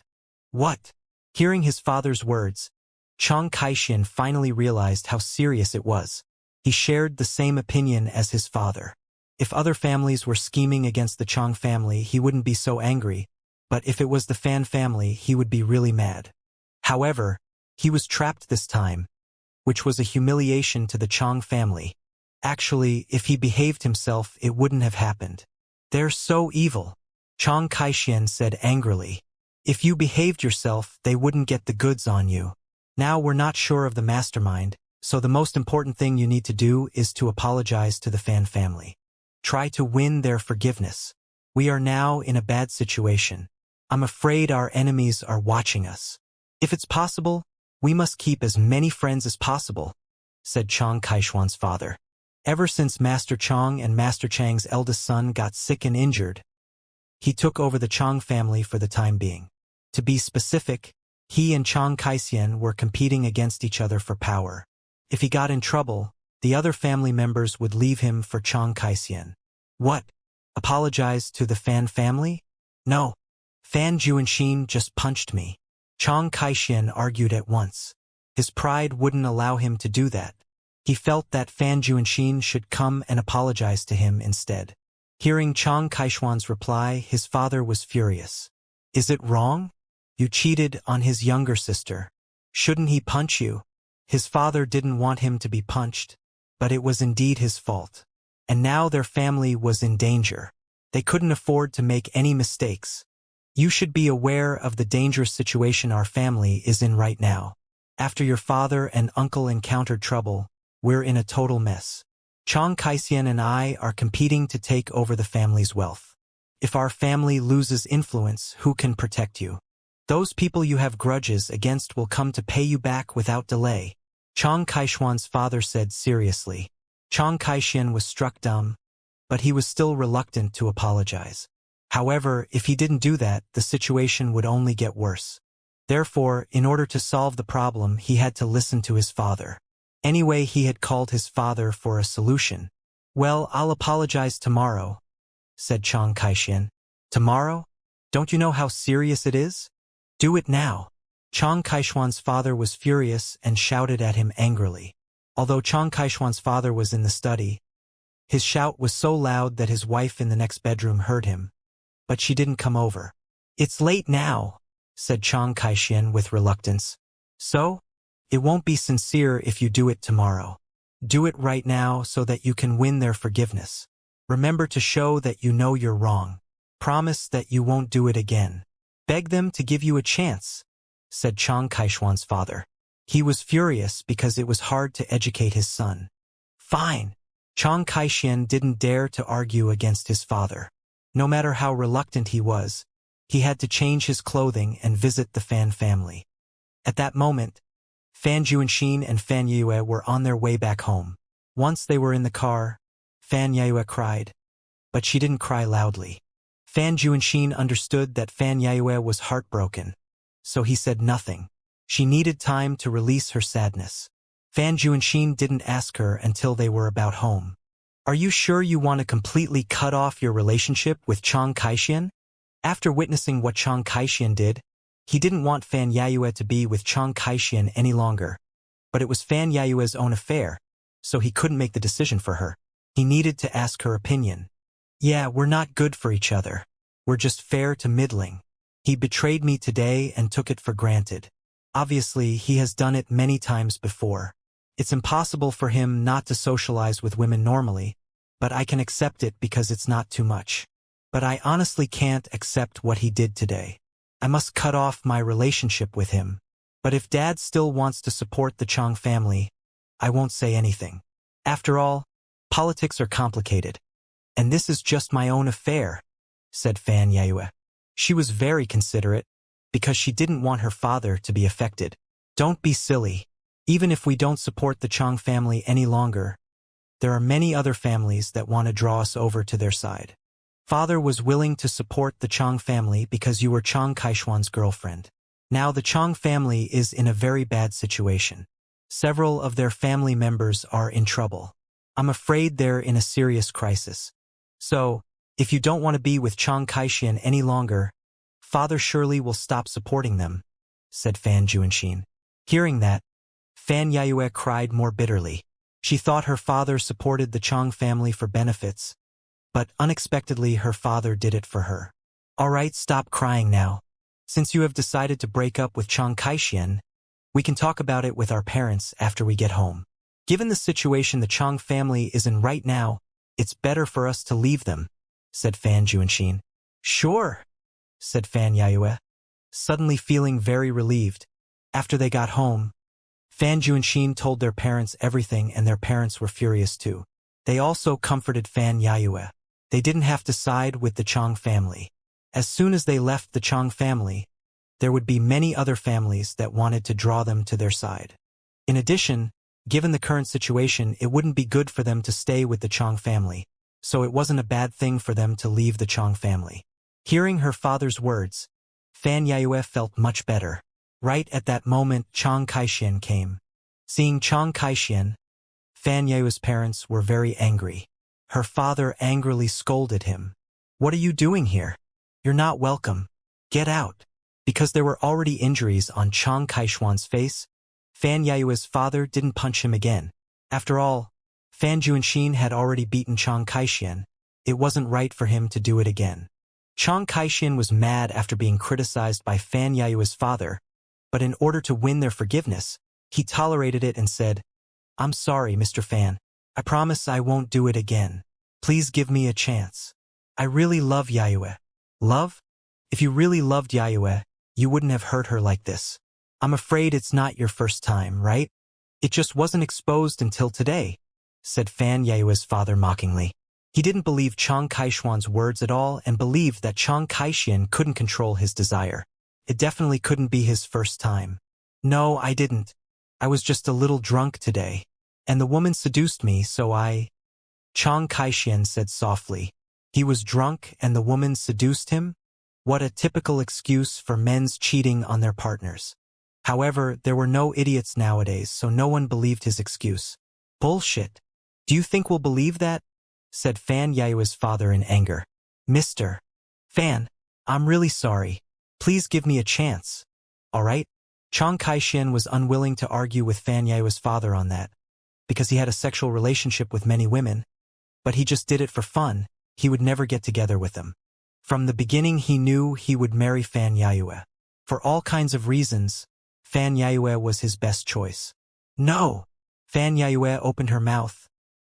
What? Hearing his father's words, Chang Kaishin finally realized how serious it was. He shared the same opinion as his father. If other families were scheming against the Chang family, he wouldn't be so angry, but if it was the Fan family, he would be really mad. However, he was trapped this time, which was a humiliation to the Chang family. Actually, if he behaved himself, it wouldn't have happened. They're so evil, Chang Kaishin said angrily. If you behaved yourself, they wouldn't get the goods on you. Now we're not sure of the mastermind, so the most important thing you need to do is to apologize to the Fan family. Try to win their forgiveness. We are now in a bad situation. I'm afraid our enemies are watching us. If it's possible, we must keep as many friends as possible, said Chang Kaishuan's father. Ever since Master Chang and Master Chang's eldest son got sick and injured, he took over the Chang family for the time being. To be specific, he and Chang Kaisien were competing against each other for power. If he got in trouble, the other family members would leave him for Chang Kaisien. What? Apologize to the Fan family? No. Fan Juanxin just punched me. Chang Kaisien argued at once. His pride wouldn't allow him to do that. He felt that Fan Juanxin should come and apologize to him instead. Hearing Chang Kaishuan's reply, his father was furious. Is it wrong? You cheated on his younger sister. Shouldn't he punch you? His father didn't want him to be punched, but it was indeed his fault. And now their family was in danger. They couldn't afford to make any mistakes. You should be aware of the dangerous situation our family is in right now. After your father and uncle encountered trouble, we're in a total mess. Chang Kaisien and I are competing to take over the family's wealth. If our family loses influence, who can protect you? Those people you have grudges against will come to pay you back without delay, Chang Kaishuan's father said seriously. Chang Kaisien was struck dumb, but he was still reluctant to apologize. However, if he didn't do that, the situation would only get worse. Therefore, in order to solve the problem, he had to listen to his father. Anyway, he had called his father for a solution. Well, I'll apologize tomorrow, said Chang Kaisien. Tomorrow? Don't you know how serious it is? Do it now. Chang Kaishuan's father was furious and shouted at him angrily. Although Chang Kaishuan's father was in the study, his shout was so loud that his wife in the next bedroom heard him. But she didn't come over. It's late now, said Chang Kaisien with reluctance. So? It won't be sincere if you do it tomorrow. Do it right now so that you can win their forgiveness. Remember to show that you know you're wrong. Promise that you won't do it again. Beg them to give you a chance, said Chang Kaishuan's father. He was furious because it was hard to educate his son. Fine. Chang Kaisien didn't dare to argue against his father. No matter how reluctant he was, he had to change his clothing and visit the Fan family. At that moment, Fan Juanxin and Fan Yue were on their way back home. Once they were in the car, Fan Yue cried, but she didn't cry loudly. Fan Juanxin understood that Fan Yue was heartbroken, so he said nothing. She needed time to release her sadness. Fan Juanxin didn't ask her until they were about home. Are you sure you want to completely cut off your relationship with Chang Kaisien? After witnessing what Chang Kaisien did, he didn't want Fan Yue to be with Chang Kaisien any longer. But it was Fan Yue's own affair, so he couldn't make the decision for her. He needed to ask her opinion. Yeah, we're not good for each other. We're just fair to middling. He betrayed me today and took it for granted. Obviously, he has done it many times before. It's impossible for him not to socialize with women normally, but I can accept it because it's not too much. But I honestly can't accept what he did today. I must cut off my relationship with him. But if Dad still wants to support the Chang family, I won't say anything. After all, politics are complicated. And this is just my own affair, said Fan Yayue. She was very considerate, because she didn't want her father to be affected. Don't be silly. Even if we don't support the Chang family any longer, there are many other families that want to draw us over to their side. Father was willing to support the Chang family because you were Chang Kaishuan's girlfriend. Now the Chang family is in a very bad situation. Several of their family members are in trouble. I'm afraid they're in a serious crisis. So, if you don't want to be with Chang Kaishian any longer, Father surely will stop supporting them, said Fan Juanxin. Hearing that, Fan Yayue cried more bitterly. She thought her father supported the Chang family for benefits, but unexpectedly her father did it for her. All right, stop crying now. Since you have decided to break up with Chang Kaishian, we can talk about it with our parents after we get home. Given the situation the Chang family is in right now, it's better for us to leave them, said Fan Juanxin. Sure, said Fan Yayue, suddenly feeling very relieved. After they got home, Fan Juanxin told their parents everything and their parents were furious too. They also comforted Fan Yayue. They didn't have to side with the Chang family. As soon as they left the Chang family, there would be many other families that wanted to draw them to their side. In addition, given the current situation, it wouldn't be good for them to stay with the Chang family, so it wasn't a bad thing for them to leave the Chang family. Hearing her father's words, Fan Yayue felt much better. Right at that moment, Chang Kaishian came. Seeing Chang Kaishian, Fan Yayue's parents were very angry. Her father angrily scolded him. What are you doing here? You're not welcome. Get out. Because there were already injuries on Chang Kaishuan's face, Fan Yayue's father didn't punch him again. After all, Fan Juanxin had already beaten Chang Kaishian. It wasn't right for him to do it again. Chang Kaishian was mad after being criticized by Fan Yayue's father, but in order to win their forgiveness, he tolerated it and said, I'm sorry, Mr. Fan. I promise I won't do it again. Please give me a chance. I really love Yayue. Love? If you really loved Yayue, you wouldn't have hurt her like this. I'm afraid it's not your first time, right? It just wasn't exposed until today, said Fan Yayue's father mockingly. He didn't believe Chang Kaishuan's words at all and believed that Chang Kaishian couldn't control his desire. It definitely couldn't be his first time. No, I didn't. I was just a little drunk today, and the woman seduced me, so Chang Kaishian said softly. He was drunk and the woman seduced him? What a typical excuse for men's cheating on their partners. However, there were no idiots nowadays, so no one believed his excuse. Bullshit. Do you think we'll believe that? Said Fan Yayue's father in anger. Mr. Fan, I'm really sorry. Please give me a chance. All right? Chang Kaishian was unwilling to argue with Fan Yayue's father on that, because he had a sexual relationship with many women, but he just did it for fun. He would never get together with them. From the beginning he knew he would marry Fan Yayue. For all kinds of reasons, Fan Yayue was his best choice. No! Fan Yayue opened her mouth,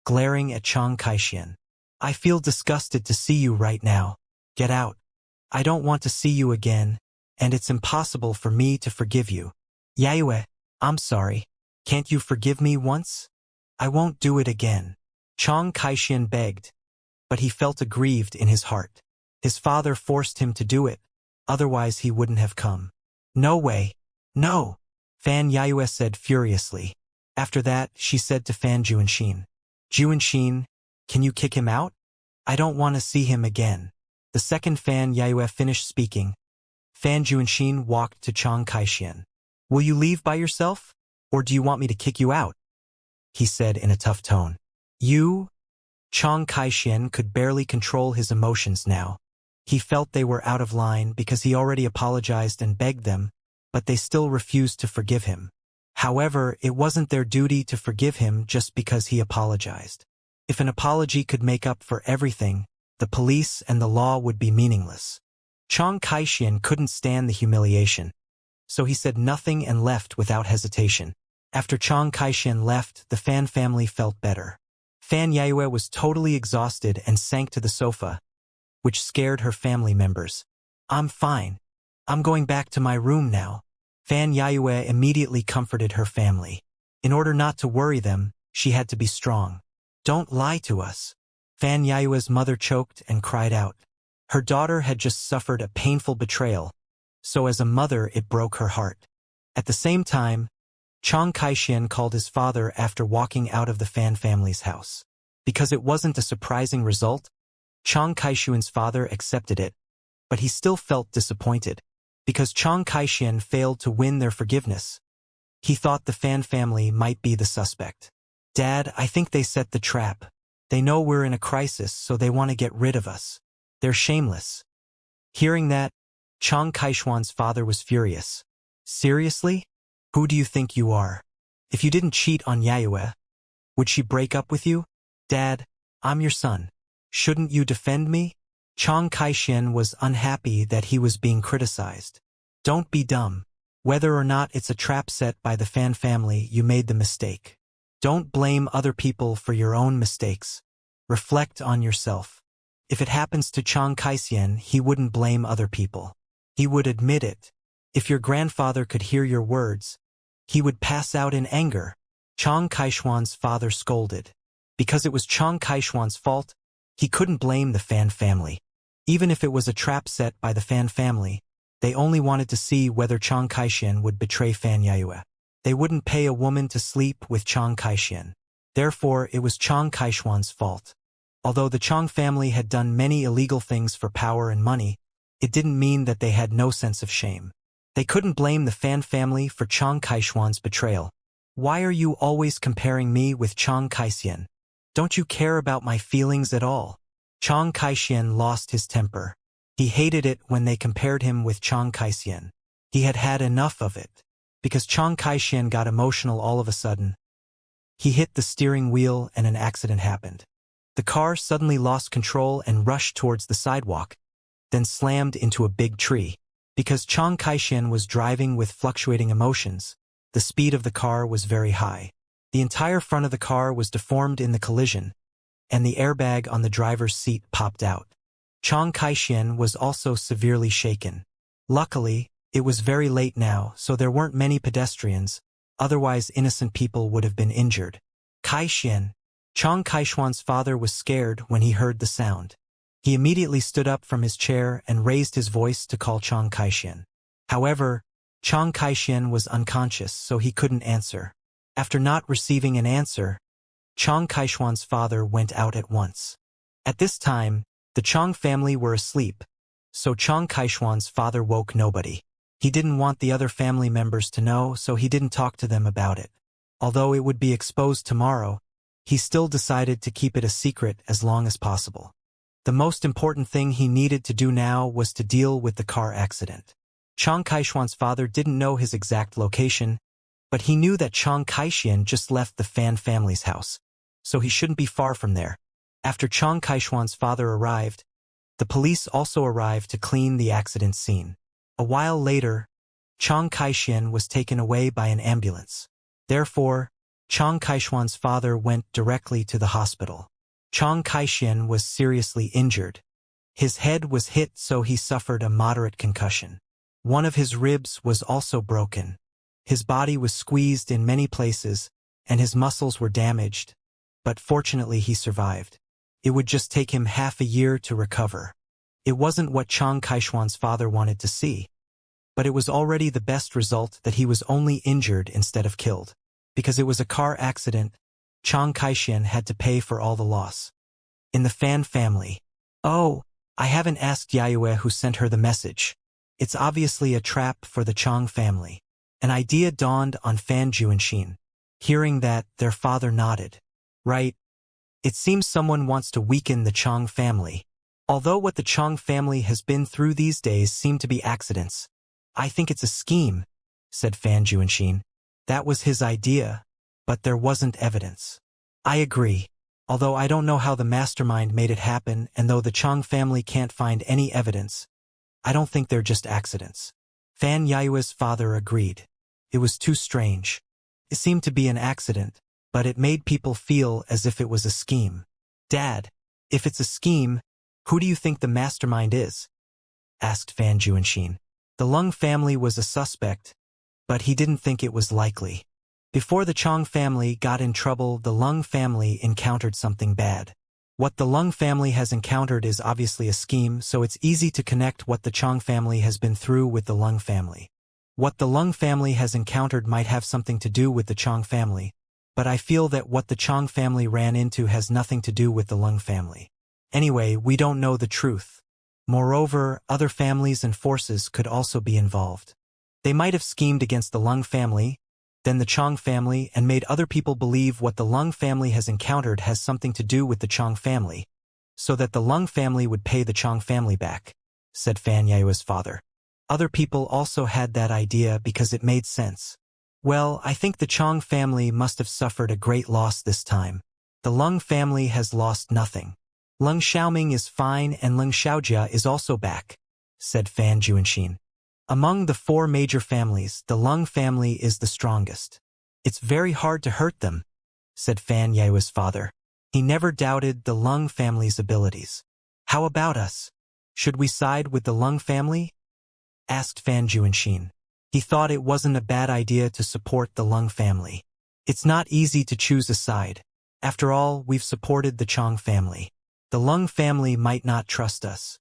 glaring at Chang Kaishian. I feel disgusted to see you right now. Get out. I don't want to see you again, and it's impossible for me to forgive you. Yayue, I'm sorry. Can't you forgive me once? I won't do it again. Chang Kaishian begged, but he felt aggrieved in his heart. His father forced him to do it, otherwise he wouldn't have come. No way. No! Fan Yayue said furiously. After that, she said to Fan Juanxin, Juanxin, can you kick him out? I don't want to see him again. The second Fan Yayue finished speaking, Fan Juanxin walked to Chang Kaishian. Will you leave by yourself, or do you want me to kick you out? He said in a tough tone. You? Chang Kaishian could barely control his emotions now. He felt they were out of line because he already apologized and begged them, but they still refused to forgive him. However, it wasn't their duty to forgive him just because he apologized. If an apology could make up for everything, the police and the law would be meaningless. Chang Kaishian couldn't stand the humiliation, so he said nothing and left without hesitation. After Chang Kaishian left, the Fan family felt better. Fan Yayue was totally exhausted and sank to the sofa, which scared her family members. I'm fine. I'm going back to my room now. Fan Yayue immediately comforted her family. In order not to worry them, she had to be strong. Don't lie to us. Fan Yayue's mother choked and cried out. Her daughter had just suffered a painful betrayal, so as a mother it broke her heart. At the same time, Chang Kai-shian called his father after walking out of the Fan family's house. Because it wasn't a surprising result, Chang Kai-shian's father accepted it, but he still felt disappointed. Because Chang Kai-shian failed to win their forgiveness, he thought the Fan family might be the suspect. Dad, I think they set the trap. They know we're in a crisis, so they want to get rid of us. They're shameless. Hearing that, Chang Kai-shian's father was furious. Seriously? Who do you think you are? If you didn't cheat on Yayue, would she break up with you? Dad, I'm your son. Shouldn't you defend me? Chang Kai-shian was unhappy that he was being criticized. Don't be dumb. Whether or not it's a trap set by the Fan family, you made the mistake. Don't blame other people for your own mistakes. Reflect on yourself. If it happens to Chang Kai-shian, he wouldn't blame other people. He would admit it. If your grandfather could hear your words, he would pass out in anger. Chang Kai-shian's father scolded. Because it was Chang Kai-shian's fault, he couldn't blame the Fan family. Even if it was a trap set by the Fan family, they only wanted to see whether Chang Kai-shian would betray Fan Yayue. They wouldn't pay a woman to sleep with Chang Kai-shian. Therefore, it was Chang Kai-shian's fault. Although the Chang family had done many illegal things for power and money, it didn't mean that they had no sense of shame. They couldn't blame the Fan family for Chang Kai-shian's betrayal. Why are you always comparing me with Chang Kai-shian? Don't you care about my feelings at all? Chang Kai-shian lost his temper. He hated it when they compared him with Chang Kai-shian. He had had enough of it. Because Chang Kai-shian got emotional all of a sudden, he hit the steering wheel and an accident happened. The car suddenly lost control and rushed towards the sidewalk, then slammed into a big tree. Because Chang Kai-shian was driving with fluctuating emotions, the speed of the car was very high. The entire front of the car was deformed in the collision, and the airbag on the driver's seat popped out. Chang Kai-shian was also severely shaken. Luckily, it was very late now, so there weren't many pedestrians, otherwise innocent people would have been injured. Kai-shian, Chang Kai-shian's father was scared when he heard the sound. He immediately stood up from his chair and raised his voice to call Chang Kai-shian. However, Chang Kai-shian was unconscious, so he couldn't answer. After not receiving an answer, Chang Kai-shian's father went out at once. At this time, the Chang family were asleep, so Chang Kai-shian's father woke nobody. He didn't want the other family members to know, so he didn't talk to them about it. Although it would be exposed tomorrow, he still decided to keep it a secret as long as possible. The most important thing he needed to do now was to deal with the car accident. Chang Kai-shian's father didn't know his exact location, but he knew that Chang Kai-shian just left the Fan family's house, so he shouldn't be far from there. After Chang Kai-shian's father arrived, the police also arrived to clean the accident scene. A while later, Chang Kai-shian was taken away by an ambulance. Therefore, Chang Kai-shian's father went directly to the hospital. Chang Kai-shian was seriously injured. His head was hit, so he suffered a moderate concussion. One of his ribs was also broken. His body was squeezed in many places, and his muscles were damaged, but fortunately he survived. It would just take him half a year to recover. It wasn't what Chang Kai-shian's father wanted to see, but it was already the best result that he was only injured instead of killed. Because it was a car accident, Chang Kai-shian had to pay for all the loss. In the Fan family. Oh, I haven't asked Yayue who sent her the message. It's obviously a trap for the Chang family. An idea dawned on Fan Juanxin. Hearing that, their father nodded. Right. It seems someone wants to weaken the Chang family. Although what the Chang family has been through these days seem to be accidents, I think it's a scheme, said Fan Juanxin. That was his idea, but there wasn't evidence. I agree. Although I don't know how the mastermind made it happen, and though the Chang family can't find any evidence, I don't think they're just accidents. Fan Yayue's father agreed. It was too strange. It seemed to be an accident, but it made people feel as if it was a scheme. "Dad, if it's a scheme, who do you think the mastermind is?" asked Fan Juanxin. The Lung family was a suspect, but he didn't think it was likely. Before the Chong family got in trouble, the Lung family encountered something bad. What the Lung family has encountered is obviously a scheme, so it's easy to connect what the Chong family has been through with the Lung family. What the Lung family has encountered might have something to do with the Chong family, but I feel that what the Chong family ran into has nothing to do with the Lung family. Anyway, we don't know the truth. Moreover, other families and forces could also be involved. They might have schemed against the Lung family, then the Chong family, and made other people believe what the Lung family has encountered has something to do with the Chong family, so that the Lung family would pay the Chong family back, said Fan Yao's father. Other people also had that idea because it made sense. Well, I think the Chong family must have suffered a great loss this time. The Lung family has lost nothing. Lung Xiaoming is fine and Lung Xiaojia is also back, said Fan Juanxin. Among the four major families, the Lung family is the strongest. It's very hard to hurt them, said Fan Yao's father. He never doubted the Lung family's abilities. How about us? Should we side with the Lung family? Asked Fan Juanxin. He thought it wasn't a bad idea to support the Lung family. It's not easy to choose a side. After all, we've supported the Chong family. The Lung family might not trust us.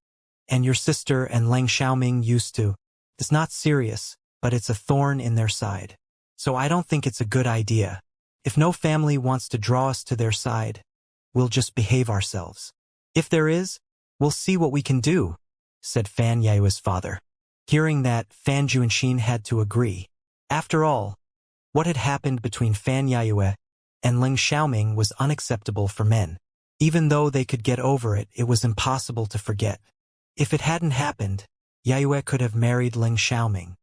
And your sister and Leng Xiaoming used to. It's not serious, but it's a thorn in their side. So I don't think it's a good idea. If no family wants to draw us to their side, we'll just behave ourselves. If there is, we'll see what we can do, said Fan Yao's father. Hearing that, Fan Juanxin had to agree. After all, what had happened between Fan Yao and Leng Xiaoming was unacceptable for men. Even though they could get over it, it was impossible to forget. If it hadn't happened, Yao could have married Leng Xiaoming.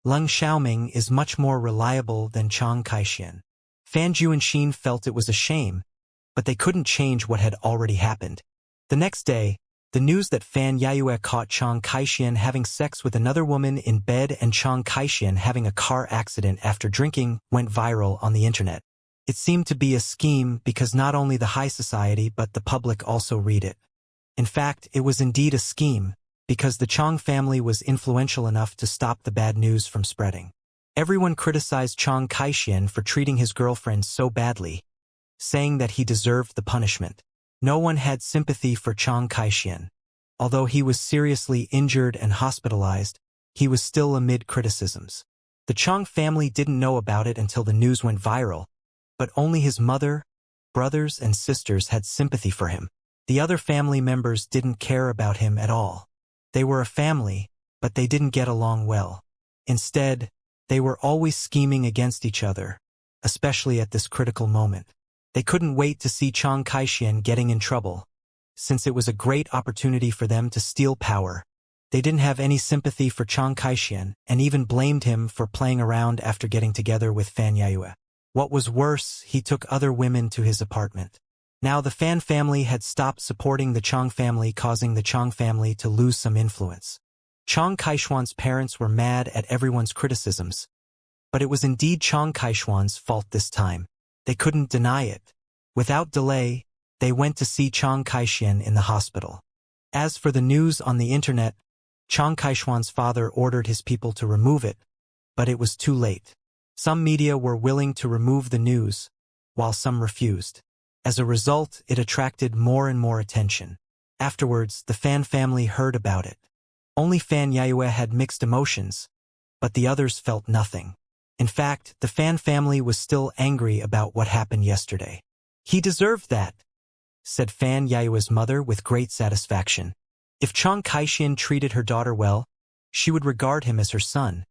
Leng Xiaoming is much more reliable than Chang Kaixian. Fan Juanxin felt it was a shame, but they couldn't change what had already happened. The next day, the news that Fan Yao caught Chang Kaixian having sex with another woman in bed and Chang Kaixian having a car accident after drinking went viral on the internet. It seemed to be a scheme because not only the high society but the public also read it. In fact, it was indeed a scheme, because the Chong family was influential enough to stop the bad news from spreading. Everyone criticized Chang Kaixian for treating his girlfriend so badly, saying that he deserved the punishment. No one had sympathy for Chang Kaixian. Although he was seriously injured and hospitalized, he was still amid criticisms. The Chang family didn't know about it until the news went viral, but only his mother, brothers, and sisters had sympathy for him. The other family members didn't care about him at all. They were a family, but they didn't get along well. Instead, they were always scheming against each other, especially at this critical moment. They couldn't wait to see Chang Kaixian getting in trouble, since it was a great opportunity for them to steal power. They didn't have any sympathy for Chang Kaixian and even blamed him for playing around after getting together with Fan Yao. What was worse, he took other women to his apartment. Now the Fan family had stopped supporting the Chang family, causing the Chang family to lose some influence. Chang Kaishuan's parents were mad at everyone's criticisms, but it was indeed Chang Kaishuan's fault this time. They couldn't deny it. Without delay, they went to see Chang Kaixian in the hospital. As for the news on the internet, Chang Kaishuan's father ordered his people to remove it, but it was too late. Some media were willing to remove the news, while some refused. As a result, it attracted more and more attention. Afterwards, the Fan family heard about it. Only Fan Yao had mixed emotions, but the others felt nothing. In fact, the Fan family was still angry about what happened yesterday. He deserved that, said Fan Yao's mother with great satisfaction. If Chang Kaixian treated her daughter well, she would regard him as her son.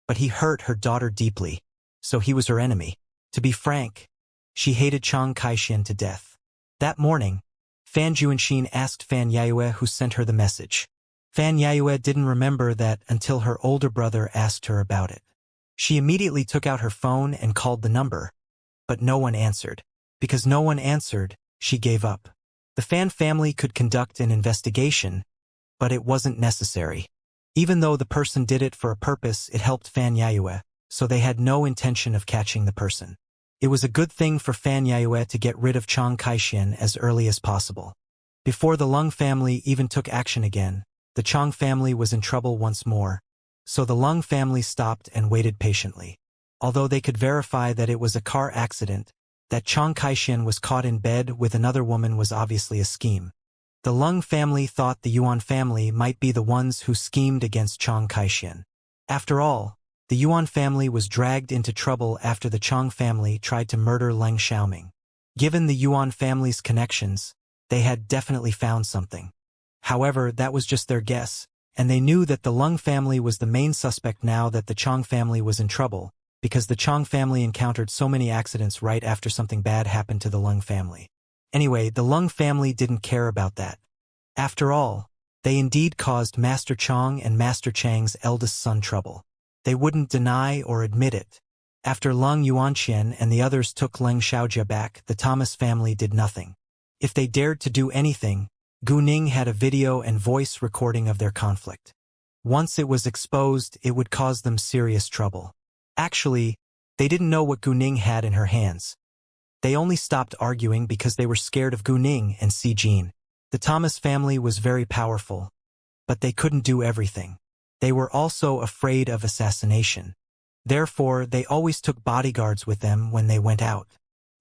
But he hurt her daughter deeply, so he was her enemy. To be frank, she hated Chang Kaixian to death. That morning, Fan Juanxin asked Fan Yao who sent her the message. Fan Yao didn't remember that until her older brother asked her about it. She immediately took out her phone and called the number, but no one answered. Because no one answered, she gave up. The Fan family could conduct an investigation, but it wasn't necessary. Even though the person did it for a purpose, it helped Fan Yao, so they had no intention of catching the person. It was a good thing for Fan Yue to get rid of Chang Kai-shian as early as possible. Before the Lung family even took action again, the Chang family was in trouble once more, so the Lung family stopped and waited patiently. Although they could verify that it was a car accident, that Chang Kai-shian was caught in bed with another woman was obviously a scheme. The Lung family thought the Yuan family might be the ones who schemed against Chang Kai-shian. After all, the Yuan family was dragged into trouble after the Chang family tried to murder Leng Xiaoming. Given the Yuan family's connections, they had definitely found something. However, that was just their guess, and they knew that the Lung family was the main suspect now that the Chang family was in trouble, because the Chang family encountered so many accidents right after something bad happened to the Lung family. Anyway, the Lung family didn't care about that. After all, they indeed caused Master Chang and Master Chang's eldest son trouble. They wouldn't deny or admit it. After Lung Yuanqian and the others took Leng Xiaojia back, the Thomas family did nothing. If they dared to do anything, Gu Ning had a video and voice recording of their conflict. Once it was exposed, it would cause them serious trouble. Actually, they didn't know what Gu Ning had in her hands. They only stopped arguing because they were scared of Gu Ning and Si Jin. The Thomas family was very powerful, but they couldn't do everything. They were also afraid of assassination. Therefore, they always took bodyguards with them when they went out.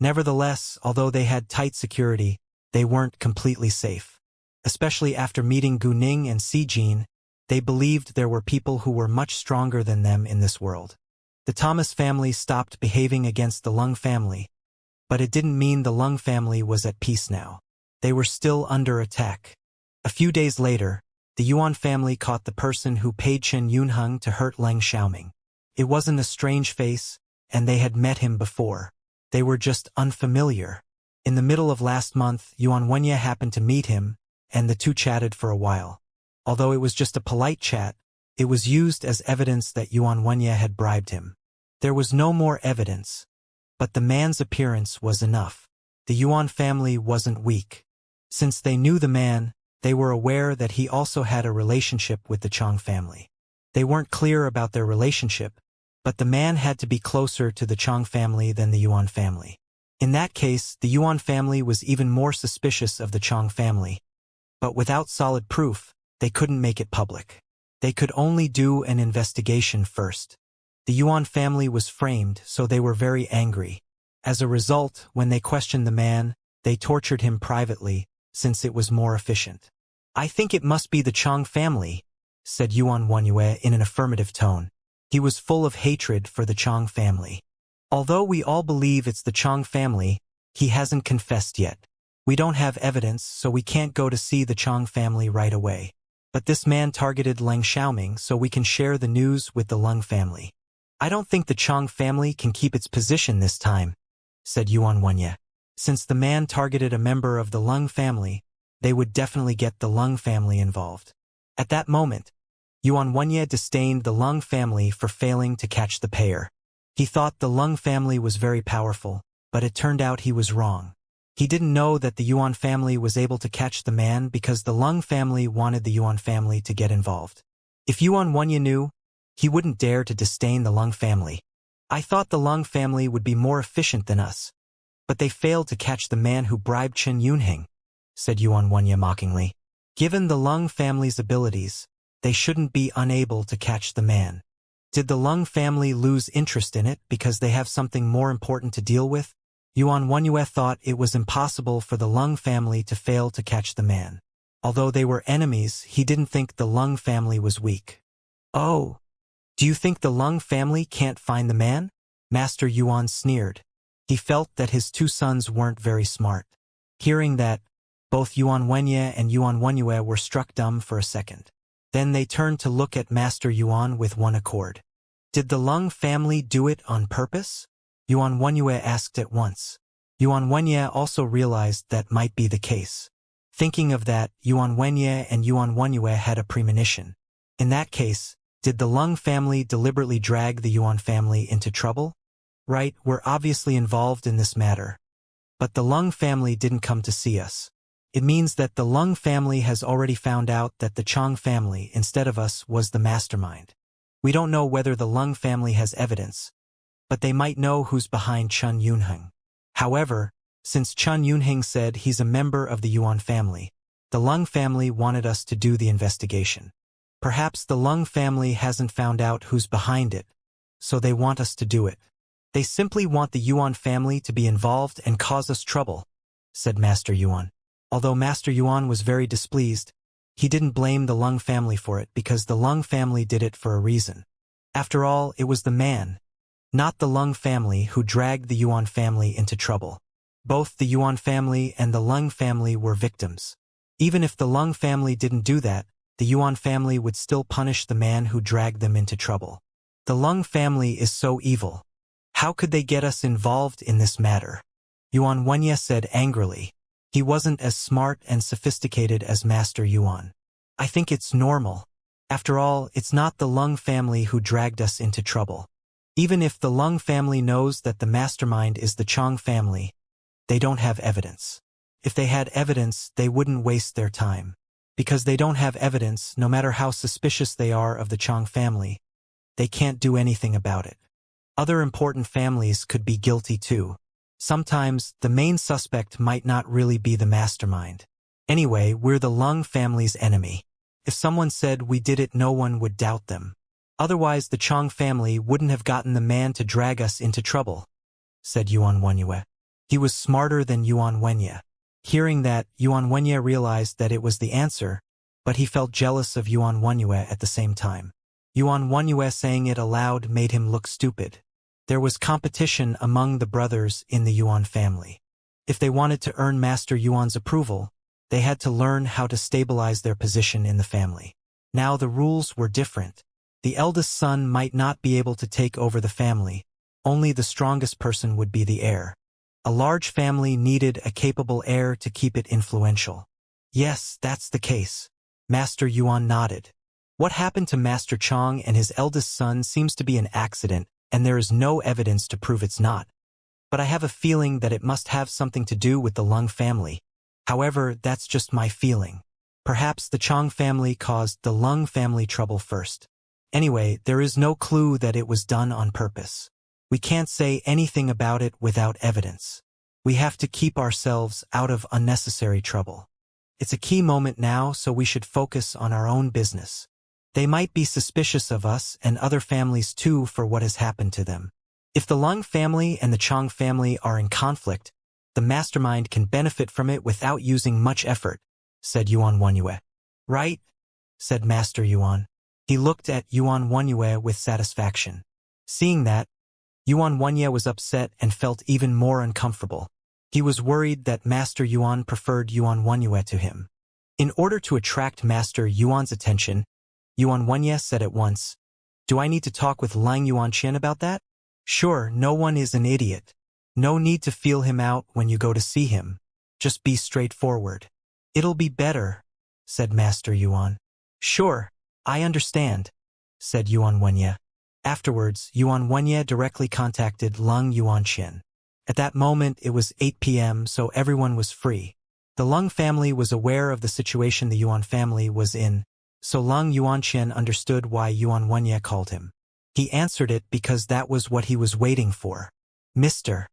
Nevertheless, although they had tight security, they weren't completely safe. Especially after meeting Gu Ning and Si Jin, they believed there were people who were much stronger than them in this world. The Thomas family stopped behaving against the Lung family, but it didn't mean the Lung family was at peace now. They were still under attack. A few days later, the Yuan family caught the person who paid Chen Yunheng to hurt Leng Xiaoming. It wasn't a strange face, and they had met him before. They were just unfamiliar. In the middle of last month, Yuan Wenye happened to meet him, and the two chatted for a while. Although it was just a polite chat, it was used as evidence that Yuan Wenye had bribed him. There was no more evidence, but the man's appearance was enough. The Yuan family wasn't weak. Since they knew the man, they were aware that he also had a relationship with the Chang family. They weren't clear about their relationship, but the man had to be closer to the Chang family than the Yuan family. In that case, the Yuan family was even more suspicious of the Chang family. But without solid proof, they couldn't make it public. They could only do an investigation first. The Yuan family was framed, so they were very angry. As a result, when they questioned the man, they tortured him privately, since it was more efficient. "I think it must be the Chang family," said Yuan Wanyue in an affirmative tone. He was full of hatred for the Chang family. "Although we all believe it's the Chang family, he hasn't confessed yet. We don't have evidence, so we can't go to see the Chang family right away. But this man targeted Leng Xiaoming, so we can share the news with the Lung family." "I don't think the Chang family can keep its position this time," said Yuan Wenye. Since the man targeted a member of the Lung family, they would definitely get the Lung family involved. At that moment, Yuan Wenye disdained the Lung family for failing to catch the pair. He thought the Lung family was very powerful, but it turned out he was wrong. He didn't know that the Yuan family was able to catch the man because the Lung family wanted the Yuan family to get involved. If Yuan Wenye knew, he wouldn't dare to disdain the Lung family. "I thought the Lung family would be more efficient than us. But they failed to catch the man who bribed Chen Yunheng," said Yuan Wenye mockingly. "Given the Lung family's abilities, they shouldn't be unable to catch the man. Did the Lung family lose interest in it because they have something more important to deal with?" Yuan Wenye thought it was impossible for the Lung family to fail to catch the man. Although they were enemies, he didn't think the Lung family was weak. "Oh, do you think the Lung family can't find the man?" Master Yuan sneered. He felt that his two sons weren't very smart. Hearing that, both Yuan Wenye and Yuan Wenye were struck dumb for a second. Then they turned to look at Master Yuan with one accord. "Did the Lung family do it on purpose?" Yuan Wenye asked at once. Yuan Wenye also realized that might be the case. Thinking of that, Yuan Wenye and Yuan Wenye had a premonition. In that case, did the Lung family deliberately drag the Yuan family into trouble? "Right, we're obviously involved in this matter. But the Lung family didn't come to see us. It means that the Lung family has already found out that the Chang family, instead of us, was the mastermind. We don't know whether the Lung family has evidence, but they might know who's behind Chun Yunheng. However, since Chun Yunheng said he's a member of the Yuan family, the Lung family wanted us to do the investigation. Perhaps the Lung family hasn't found out who's behind it, so they want us to do it. They simply want the Yuan family to be involved and cause us trouble, said Master Yuan. Although Master Yuan was very displeased, he didn't blame the Lung family for it because the Lung family did it for a reason. After all, it was the man, not the Lung family, who dragged the Yuan family into trouble. Both the Yuan family and the Lung family were victims. Even if the Lung family didn't do that, the Yuan family would still punish the man who dragged them into trouble. The Lung family is so evil. How could they get us involved in this matter? Yuan Wenye said angrily. He wasn't as smart and sophisticated as Master Yuan. I think it's normal. After all, it's not the Lung family who dragged us into trouble. Even if the Lung family knows that the mastermind is the Chong family, they don't have evidence. If they had evidence, they wouldn't waste their time. Because they don't have evidence, no matter how suspicious they are of the Chong family, they can't do anything about it. Other important families could be guilty too. Sometimes, the main suspect might not really be the mastermind. Anyway, we're the Lung family's enemy. If someone said we did it, no one would doubt them. Otherwise, the Chong family wouldn't have gotten the man to drag us into trouble, said Yuan Wenye. He was smarter than Yuan Wenye. Hearing that, Yuan Wenye realized that it was the answer, but he felt jealous of Yuan Wenye at the same time. Yuan Wenye saying it aloud made him look stupid. There was competition among the brothers in the Yuan family. If they wanted to earn Master Yuan's approval, they had to learn how to stabilize their position in the family. Now the rules were different. The eldest son might not be able to take over the family. Only the strongest person would be the heir. A large family needed a capable heir to keep it influential. Yes, that's the case. Master Yuan nodded. What happened to Master Chong and his eldest son seems to be an accident, and there is no evidence to prove it's not. But I have a feeling that it must have something to do with the Lung family. However, that's just my feeling. Perhaps the Chong family caused the Lung family trouble first. Anyway, there is no clue that it was done on purpose. We can't say anything about it without evidence. We have to keep ourselves out of unnecessary trouble. It's a key moment now, so we should focus on our own business. They might be suspicious of us and other families too for what has happened to them. If the Lung family and the Chong family are in conflict, the mastermind can benefit from it without using much effort, said Yuan Wenye. Right? Said Master Yuan. He looked at Yuan Wenye with satisfaction. Seeing that, Yuan Wenye was upset and felt even more uncomfortable. He was worried that Master Yuan preferred Yuan Wenye to him. In order to attract Master Yuan's attention, Yuan Wenye said at once, "Do I need to talk with Lang Yuanqian about that?" "Sure, no one is an idiot. No need to feel him out when you go to see him. Just be straightforward." "It'll be better," said Master Yuan. "Sure, I understand," said Yuan Wenye. Afterwards, Yuan Wenye directly contacted Lung Yuanqian. At that moment, it was 8 p.m., so everyone was free. The Lung family was aware of the situation the Yuan family was in, so Lung Yuanqian understood why Yuan Wenye called him. He answered it because that was what he was waiting for. "Mr.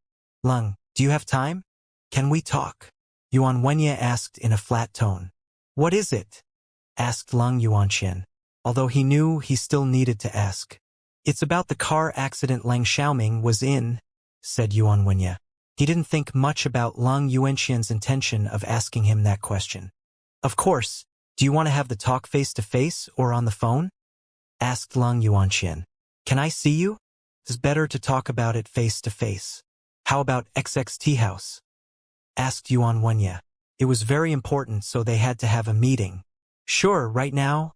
Lung, do you have time? Can we talk?" Yuan Wenye asked in a flat tone. "What is it?" asked Lung Yuanqian, although he knew he still needed to ask. "It's about the car accident Lang Xiaoming was in," said Yuan Wenye. He didn't think much about Lung Yuanqian's intention of asking him that question. "Of course, do you want to have the talk face-to-face or on the phone?" asked Lung Yuanqian. "Can I see you? It's better to talk about it face-to-face. How about XXT House?" asked Yuan Wenye. It was very important, so they had to have a meeting. "Sure, right now?"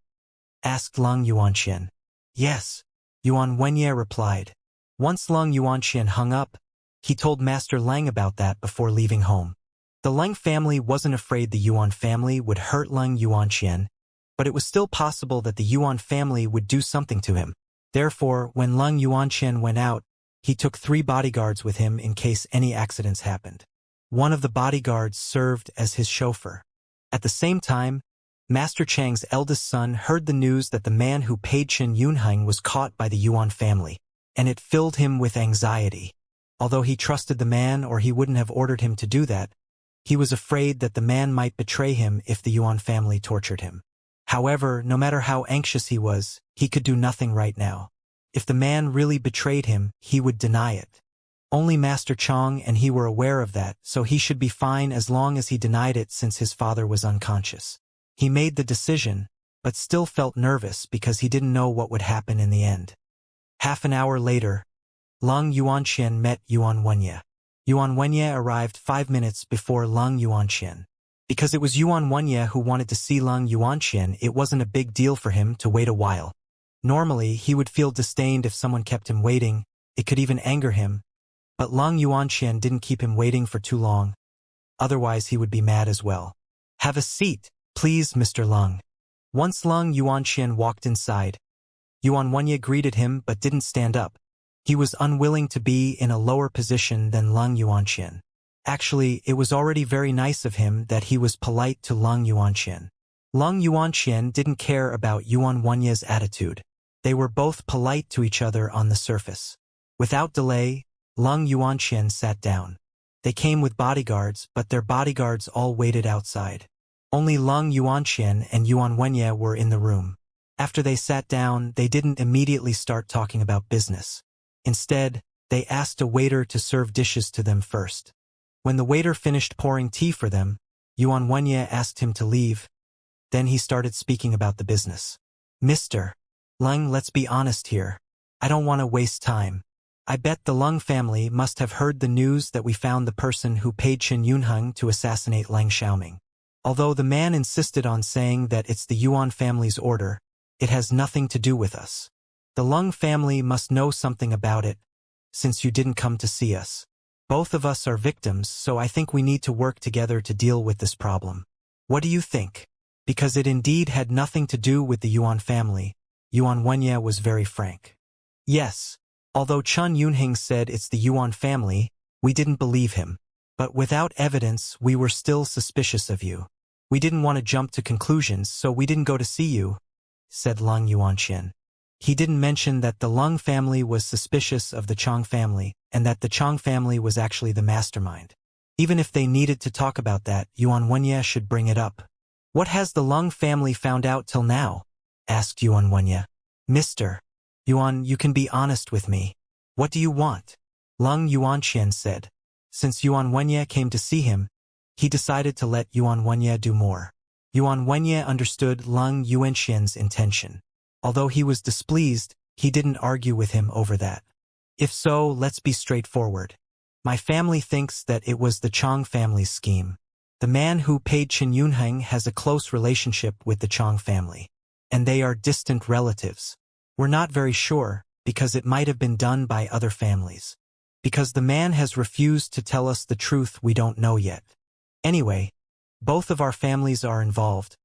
asked Lung Yuanqian. "Yes," Yuan Wenye replied. Once Lung Yuanqian hung up, he told Master Lang about that before leaving home. The Lang family wasn't afraid the Yuan family would hurt Lung Yuanqian, but it was still possible that the Yuan family would do something to him. Therefore, when Lung Yuanqian went out, he took 3 bodyguards with him in case any accidents happened. One of the bodyguards served as his chauffeur. At the same time, Master Chang's eldest son heard the news that the man who paid Chen Yunheng was caught by the Yuan family. and it filled him with anxiety. Although he trusted the man or he wouldn't have ordered him to do that, he was afraid that the man might betray him if the Yuan family tortured him. However, no matter how anxious he was, he could do nothing right now. If the man really betrayed him, he would deny it. Only Master Chong and he were aware of that, so he should be fine as long as he denied it since his father was unconscious. He made the decision, but still felt nervous because he didn't know what would happen in the end. Half an hour later, Lung Yuanxian met Yuan Wenye. Yuan Wenye arrived 5 minutes before Lung Yuanxian. Because it was Yuan Wenye who wanted to see Lung Yuanxian, it wasn't a big deal for him to wait a while. Normally, he would feel disdained if someone kept him waiting, it could even anger him, but Lung Yuanxian didn't keep him waiting for too long. Otherwise he would be mad as well. "Have a seat, please, Mr. Lung." Once Lung Yuanxian walked inside, Yuan Wenye greeted him but didn't stand up. He was unwilling to be in a lower position than Lung Yuanxian. Actually, it was already very nice of him that he was polite to Lung Yuanxian. Lung Yuanxian didn't care about Yuan Wenye's attitude. They were both polite to each other on the surface. Without delay, Lung Yuanxian sat down. They came with bodyguards, but their bodyguards all waited outside. Only Lung Yuanxian and Yuan Wenye were in the room. After they sat down, they didn't immediately start talking about business. Instead, they asked a waiter to serve dishes to them first. When the waiter finished pouring tea for them, Yuan Wenye asked him to leave. Then he started speaking about the business. "Mr. Lung, let's be honest here. I don't want to waste time. I bet the Lung family must have heard the news that we found the person who paid Chen Yunheng to assassinate Lang Xiaoming. Although the man insisted on saying that it's the Yuan family's order, it has nothing to do with us. The Lung family must know something about it, since you didn't come to see us. Both of us are victims, so I think we need to work together to deal with this problem. What do you think?" Because it indeed had nothing to do with the Yuan family, Yuan Wenye was very frank. "Yes, although Chen Yunheng said it's the Yuan family, we didn't believe him. But without evidence, we were still suspicious of you. We didn't want to jump to conclusions, so we didn't go to see you," said Lung Yuanxian. He didn't mention that the Lung family was suspicious of the Chong family, and that the Chong family was actually the mastermind. Even if they needed to talk about that, Yuan Wenye should bring it up. "What has the Lung family found out till now?" asked Yuan Wenye. "Mr. Yuan, you can be honest with me. What do you want?" Lung Yuanxian said. Since Yuan Wenye came to see him, he decided to let Yuan Wenye do more. Yuan Wenye understood Lung Yuanxian's intention. Although he was displeased, he didn't argue with him over that. "If so, let's be straightforward. My family thinks that it was the Chong family's scheme. The man who paid Chen Yunheng has a close relationship with the Chong family, and they are distant relatives. We're not very sure, because it might have been done by other families. Because the man has refused to tell us the truth, we don't know yet. Anyway, both of our families are involved,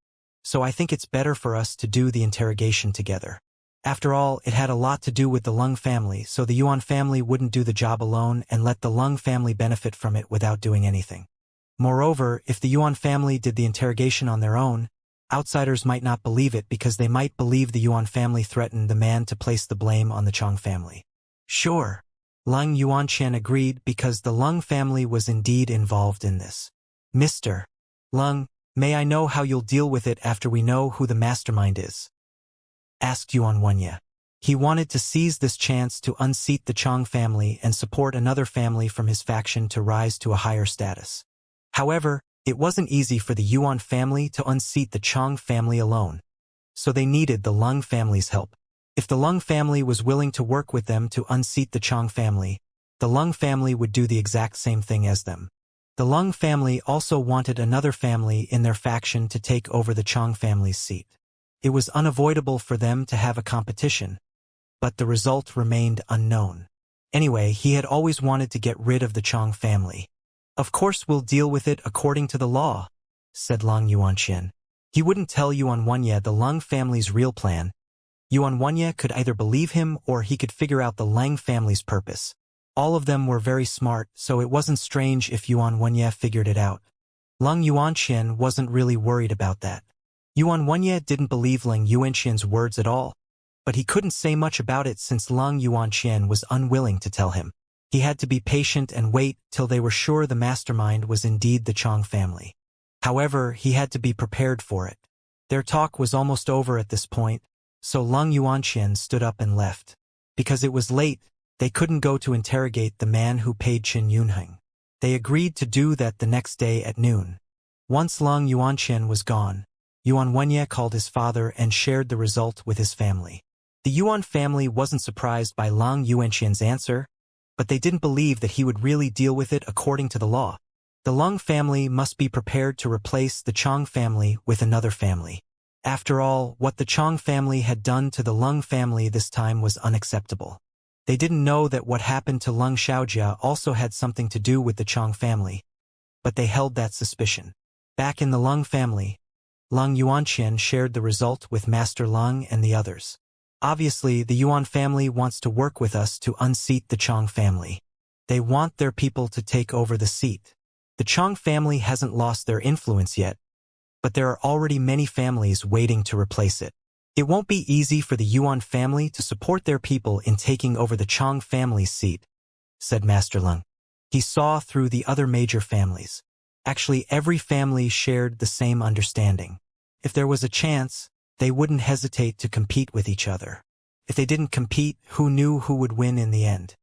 so I think it's better for us to do the interrogation together. After all, it had a lot to do with the Lung family, so the Yuan family wouldn't do the job alone and let the Lung family benefit from it without doing anything. Moreover, if the Yuan family did the interrogation on their own, outsiders might not believe it because they might believe the Yuan family threatened the man to place the blame on the Chong family." "Sure." Lung Yuanxian agreed because the Lung family was indeed involved in this. "Mr. Lung, may I know how you'll deal with it after we know who the mastermind is?" asked Yuan Wenye. He wanted to seize this chance to unseat the Chong family and support another family from his faction to rise to a higher status. However, it wasn't easy for the Yuan family to unseat the Chong family alone, so they needed the Lung family's help. If the Lung family was willing to work with them to unseat the Chong family, the Lung family would do the exact same thing as them. The Lung family also wanted another family in their faction to take over the Chong family's seat. It was unavoidable for them to have a competition, but the result remained unknown. Anyway, he had always wanted to get rid of the Chong family. "Of course we'll deal with it according to the law," said Lung Yuanxian. He wouldn't tell Yuan Wenye the Lung family's real plan. Yuan Wenye could either believe him or he could figure out the Lang family's purpose. All of them were very smart, so it wasn't strange if Yuan Wenye figured it out. Lung Yuanxian wasn't really worried about that. Yuan Wenye didn't believe Lung Yuanxian's words at all. but he couldn't say much about it since Lung Yuanqian was unwilling to tell him. He had to be patient and wait till they were sure the mastermind was indeed the Chong family. However, he had to be prepared for it. Their talk was almost over at this point, so Lung Yuanqian stood up and left. Because it was late, they couldn't go to interrogate the man who paid Qin Yunheng. They agreed to do that the next day at noon. Once Lung Yuanqian was gone, Yuan Wenye called his father and shared the result with his family. The Yuan family wasn't surprised by Lung Yuanqian's answer, but they didn't believe that he would really deal with it according to the law. The Lung family must be prepared to replace the Chong family with another family. After all, what the Chong family had done to the Lung family this time was unacceptable. They didn't know that what happened to Lung Xiaojia also had something to do with the Chong family, but they held that suspicion. Back in the Lung family, Lung Yuanqian shared the result with Master Lung and the others. Obviously, the Yuan family wants to work with us to unseat the Chong family. They want their people to take over the seat. The Chong family hasn't lost their influence yet, but there are already many families waiting to replace it. It won't be easy for the Yuan family to support their people in taking over the Chong family's seat, said Master Lung. He saw through the other major families. Actually, every family shared the same understanding. If there was a chance, they wouldn't hesitate to compete with each other. If they didn't compete, who knew who would win in the end?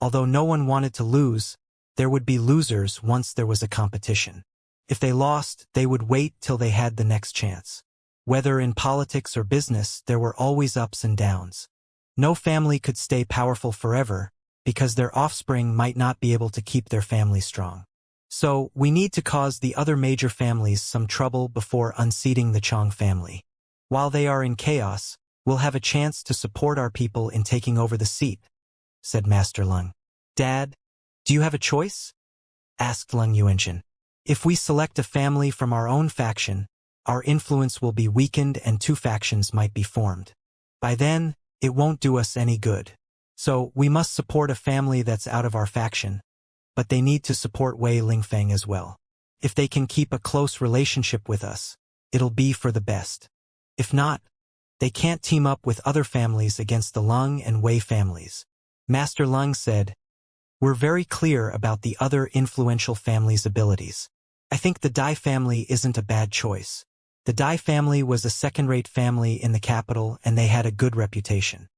Although no one wanted to lose, there would be losers once there was a competition. If they lost, they would wait till they had the next chance. Whether in politics or business, there were always ups and downs. No family could stay powerful forever, because their offspring might not be able to keep their family strong. So, we need to cause the other major families some trouble before unseating the Chong family. While they are in chaos, we'll have a chance to support our people in taking over the seat, said Master Lung. Dad, do you have a choice? Asked Lung Yuanqian. If we select a family from our own faction, our influence will be weakened and two factions might be formed. By then, it won't do us any good. So, we must support a family that's out of our faction, but they need to support Wei Lingfeng as well. If they can keep a close relationship with us, it'll be for the best. If not, they can't team up with other families against the Lung and Wei families. Master Lung said, "We're very clear about the other influential families' abilities. I think the Dai family isn't a bad choice. The Dai family was a second-rate family in the capital and they had a good reputation.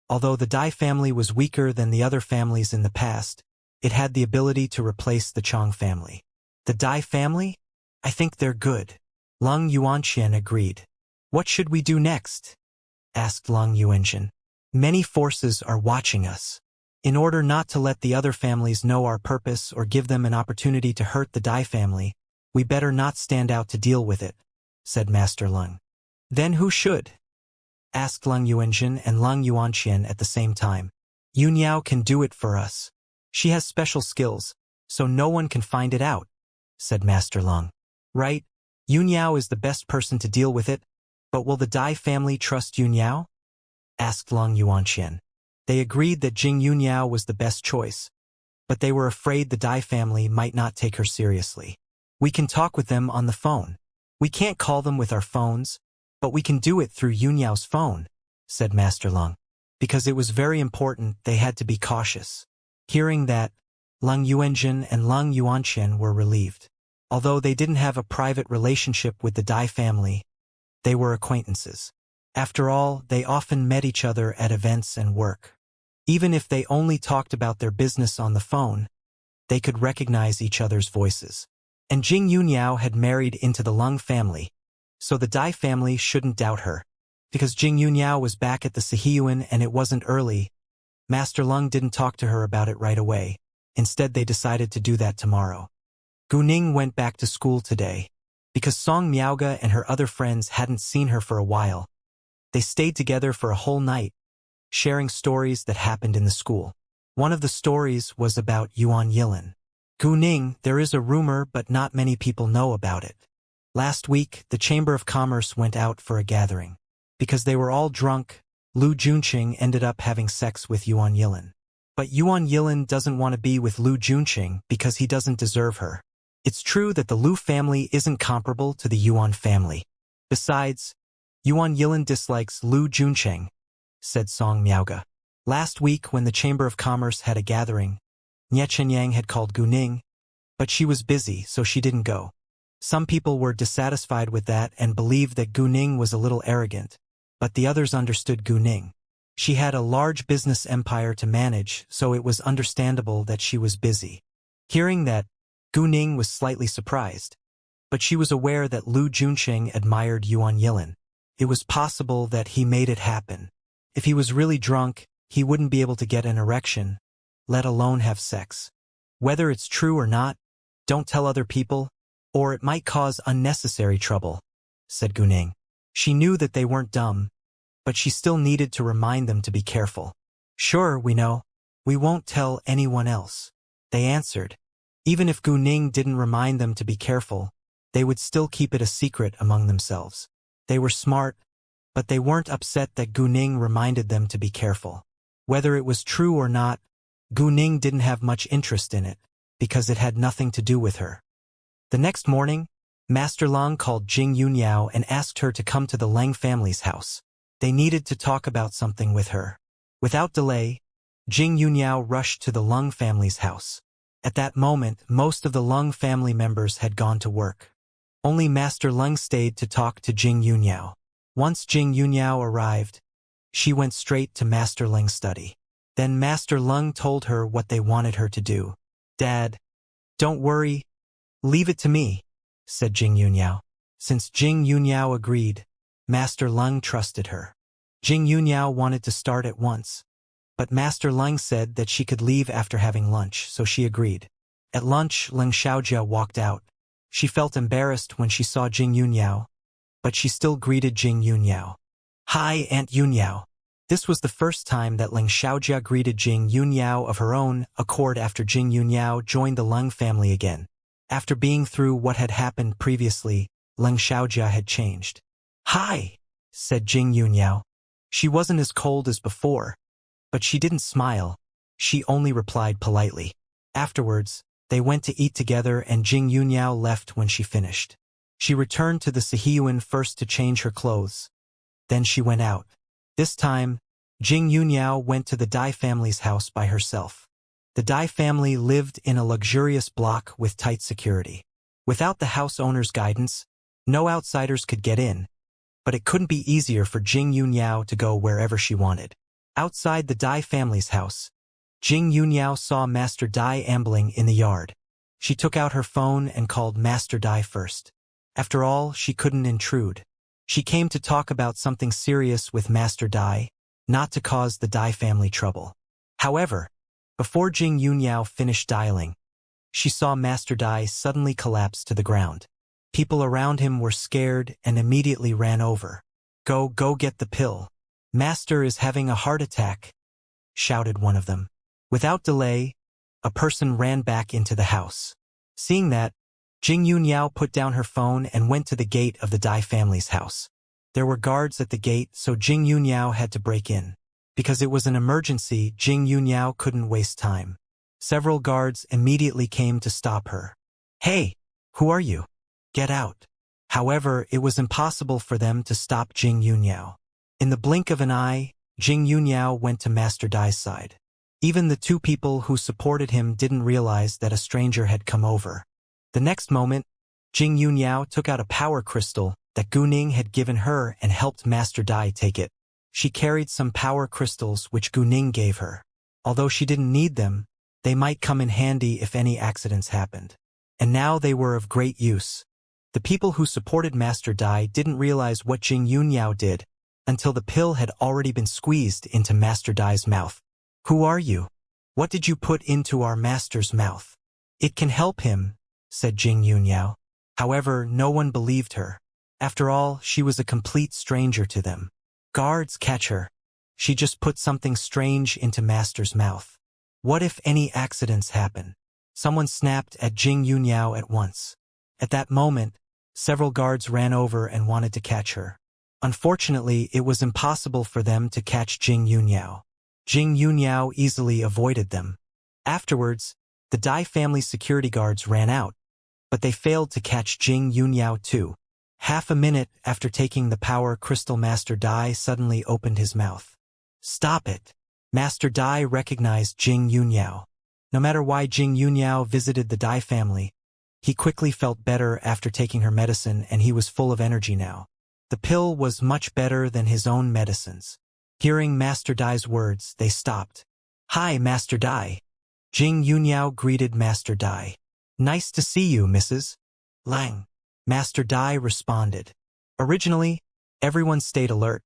Although the Dai family was weaker than the other families in the past, it had the ability to replace the Chong family. The Dai family? I think they're good." Lung Yuanqian agreed. "What should we do next?" asked Lung Yuanqian. "Many forces are watching us. In order not to let the other families know our purpose or give them an opportunity to hurt the Dai family, we better not stand out to deal with it," said Master Lung. "Then who should?" asked Lung Yuanqian and Lung Yuanqian at the same time. "Yunyao can do it for us. She has special skills, so no one can find it out," said Master Lung. "Right, Yunyao is the best person to deal with it, but will the Dai family trust Yunyao?" asked Lung Yuanqian. They agreed that Jing Yunyao was the best choice, but they were afraid the Dai family might not take her seriously. "We can talk with them on the phone. We can't call them with our phones, but we can do it through Yunyao's phone," said Master Lung. Because it was very important, they had to be cautious. Hearing that, Lung Yuanqian and Lung Yuanqian were relieved. Although they didn't have a private relationship with the Dai family, they were acquaintances. After all, they often met each other at events and work. Even if they only talked about their business on the phone, they could recognize each other's voices. And Jing Yunyao had married into the Lung family, so the Dai family shouldn't doubt her. Because Jing Yunyao was back at the Sihiyuan and it wasn't early, Master Lung didn't talk to her about it right away. Instead, they decided to do that tomorrow. Guning went back to school today. Because Song Miaoga and her other friends hadn't seen her for a while, they stayed together for a whole night, sharing stories that happened in the school. One of the stories was about Yuan Yilin. "Guning, there is a rumor but not many people know about it. Last week, the Chamber of Commerce went out for a gathering. Because they were all drunk, Lu Junqing ended up having sex with Yuan Yilin. But Yuan Yilin doesn't want to be with Lu Junqing because he doesn't deserve her. It's true that the Lu family isn't comparable to the Yuan family. Besides, Yuan Yilin dislikes Lu Junqing, said Song Miaoga. Last week when the Chamber of Commerce had a gathering, Nye Chenyang had called Gu Ning, but she was busy so she didn't go. Some people were dissatisfied with that and believed that Gu Ning was a little arrogant, but the others understood Gu Ning. She had a large business empire to manage, so it was understandable that she was busy. Hearing that, Gu Ning was slightly surprised, but she was aware that Lu Junsheng admired Yuan Yilin. It was possible that he made it happen. If he was really drunk, he wouldn't be able to get an erection, let alone have sex. Whether it's true or not, don't tell other people, or it might cause unnecessary trouble, said Gu Ning. She knew that they weren't dumb, but she still needed to remind them to be careful. Sure, we know. We won't tell anyone else, they answered. Even if Gu Ning didn't remind them to be careful, they would still keep it a secret among themselves. They were smart, but they weren't upset that Gu Ning reminded them to be careful. Whether it was true or not, Gu Ning didn't have much interest in it, because it had nothing to do with her. The next morning, Master Leng called Jing Yunyao and asked her to come to the Leng family's house. They needed to talk about something with her. Without delay, Jing Yunyao rushed to the Leng family's house. At that moment, most of the Leng family members had gone to work. Only Master Leng stayed to talk to Jing Yunyao. Once Jing Yunyao arrived, she went straight to Master Leng's study. Then Master Leng told her what they wanted her to do. Dad, don't worry, leave it to me, said Jing Yunyao. Since Jing Yunyao agreed, Master Leng trusted her. Jing Yunyao wanted to start at once, but Master Leng said that she could leave after having lunch, so she agreed. At lunch, Leng Xiaojia walked out. She felt embarrassed when she saw Jing Yunyao, but she still greeted Jing Yunyao. Hi, Aunt Yunyao. This was the first time that Leng Xiaojia greeted Jing Yunyao of her own accord after Jing Yunyao joined the Leng family again. After being through what had happened previously, Leng Xiaojia had changed. Hi, said Jing Yunyao. She wasn't as cold as before, but she didn't smile. She only replied politely. Afterwards, they went to eat together and Jing Yunyao left when she finished. She returned to the Sihiyuan first to change her clothes. Then she went out. This time, Jing Yunyao went to the Dai family's house by herself. The Dai family lived in a luxurious block with tight security. Without the house owner's guidance, no outsiders could get in, but it couldn't be easier for Jing Yunyao to go wherever she wanted. Outside the Dai family's house, Jing Yunyao saw Master Dai ambling in the yard. She took out her phone and called Master Dai first. After all, she couldn't intrude. She came to talk about something serious with Master Dai, not to cause the Dai family trouble. However, before Jing Yunyao finished dialing, she saw Master Dai suddenly collapse to the ground. People around him were scared and immediately ran over. Go get the pill. Master is having a heart attack, shouted one of them. Without delay, a person ran back into the house. Seeing that, Jing Yunyao put down her phone and went to the gate of the Dai family's house. There were guards at the gate, so Jing Yunyao had to break in. Because it was an emergency, Jing Yunyao couldn't waste time. Several guards immediately came to stop her. Hey, who are you? Get out. However, it was impossible for them to stop Jing Yunyao. In the blink of an eye, Jing Yunyao went to Master Dai's side. Even the two people who supported him didn't realize that a stranger had come over. The next moment, Jing Yunyao took out a power crystal that Gu Ning had given her and helped Master Dai take it. She carried some power crystals which Gu Ning gave her. Although she didn't need them, they might come in handy if any accidents happened. And now they were of great use. The people who supported Master Dai didn't realize what Jing Yunyao did until the pill had already been squeezed into Master Dai's mouth. Who are you? What did you put into our master's mouth? It can help him, said Jing Yunyao. However, no one believed her. After all, she was a complete stranger to them. Guards, catch her. She just put something strange into Master's mouth. What if any accidents happen? Someone snapped at Jing Yunyao at once. At that moment, several guards ran over and wanted to catch her. Unfortunately, it was impossible for them to catch Jing Yunyao. Jing Yunyao easily avoided them. Afterwards, the Dai family security guards ran out, but they failed to catch Jing Yunyao too. Half a minute after taking the power crystal, Master Dai suddenly opened his mouth. Stop it. Master Dai recognized Jing Yunyao. No matter why Jing Yunyao visited the Dai family, he quickly felt better after taking her medicine and he was full of energy now. The pill was much better than his own medicines. Hearing Master Dai's words, they stopped. Hi, Master Dai. Jing Yunyao greeted Master Dai. Nice to see you, Mrs. Lang. Master Dai responded. Originally, everyone stayed alert,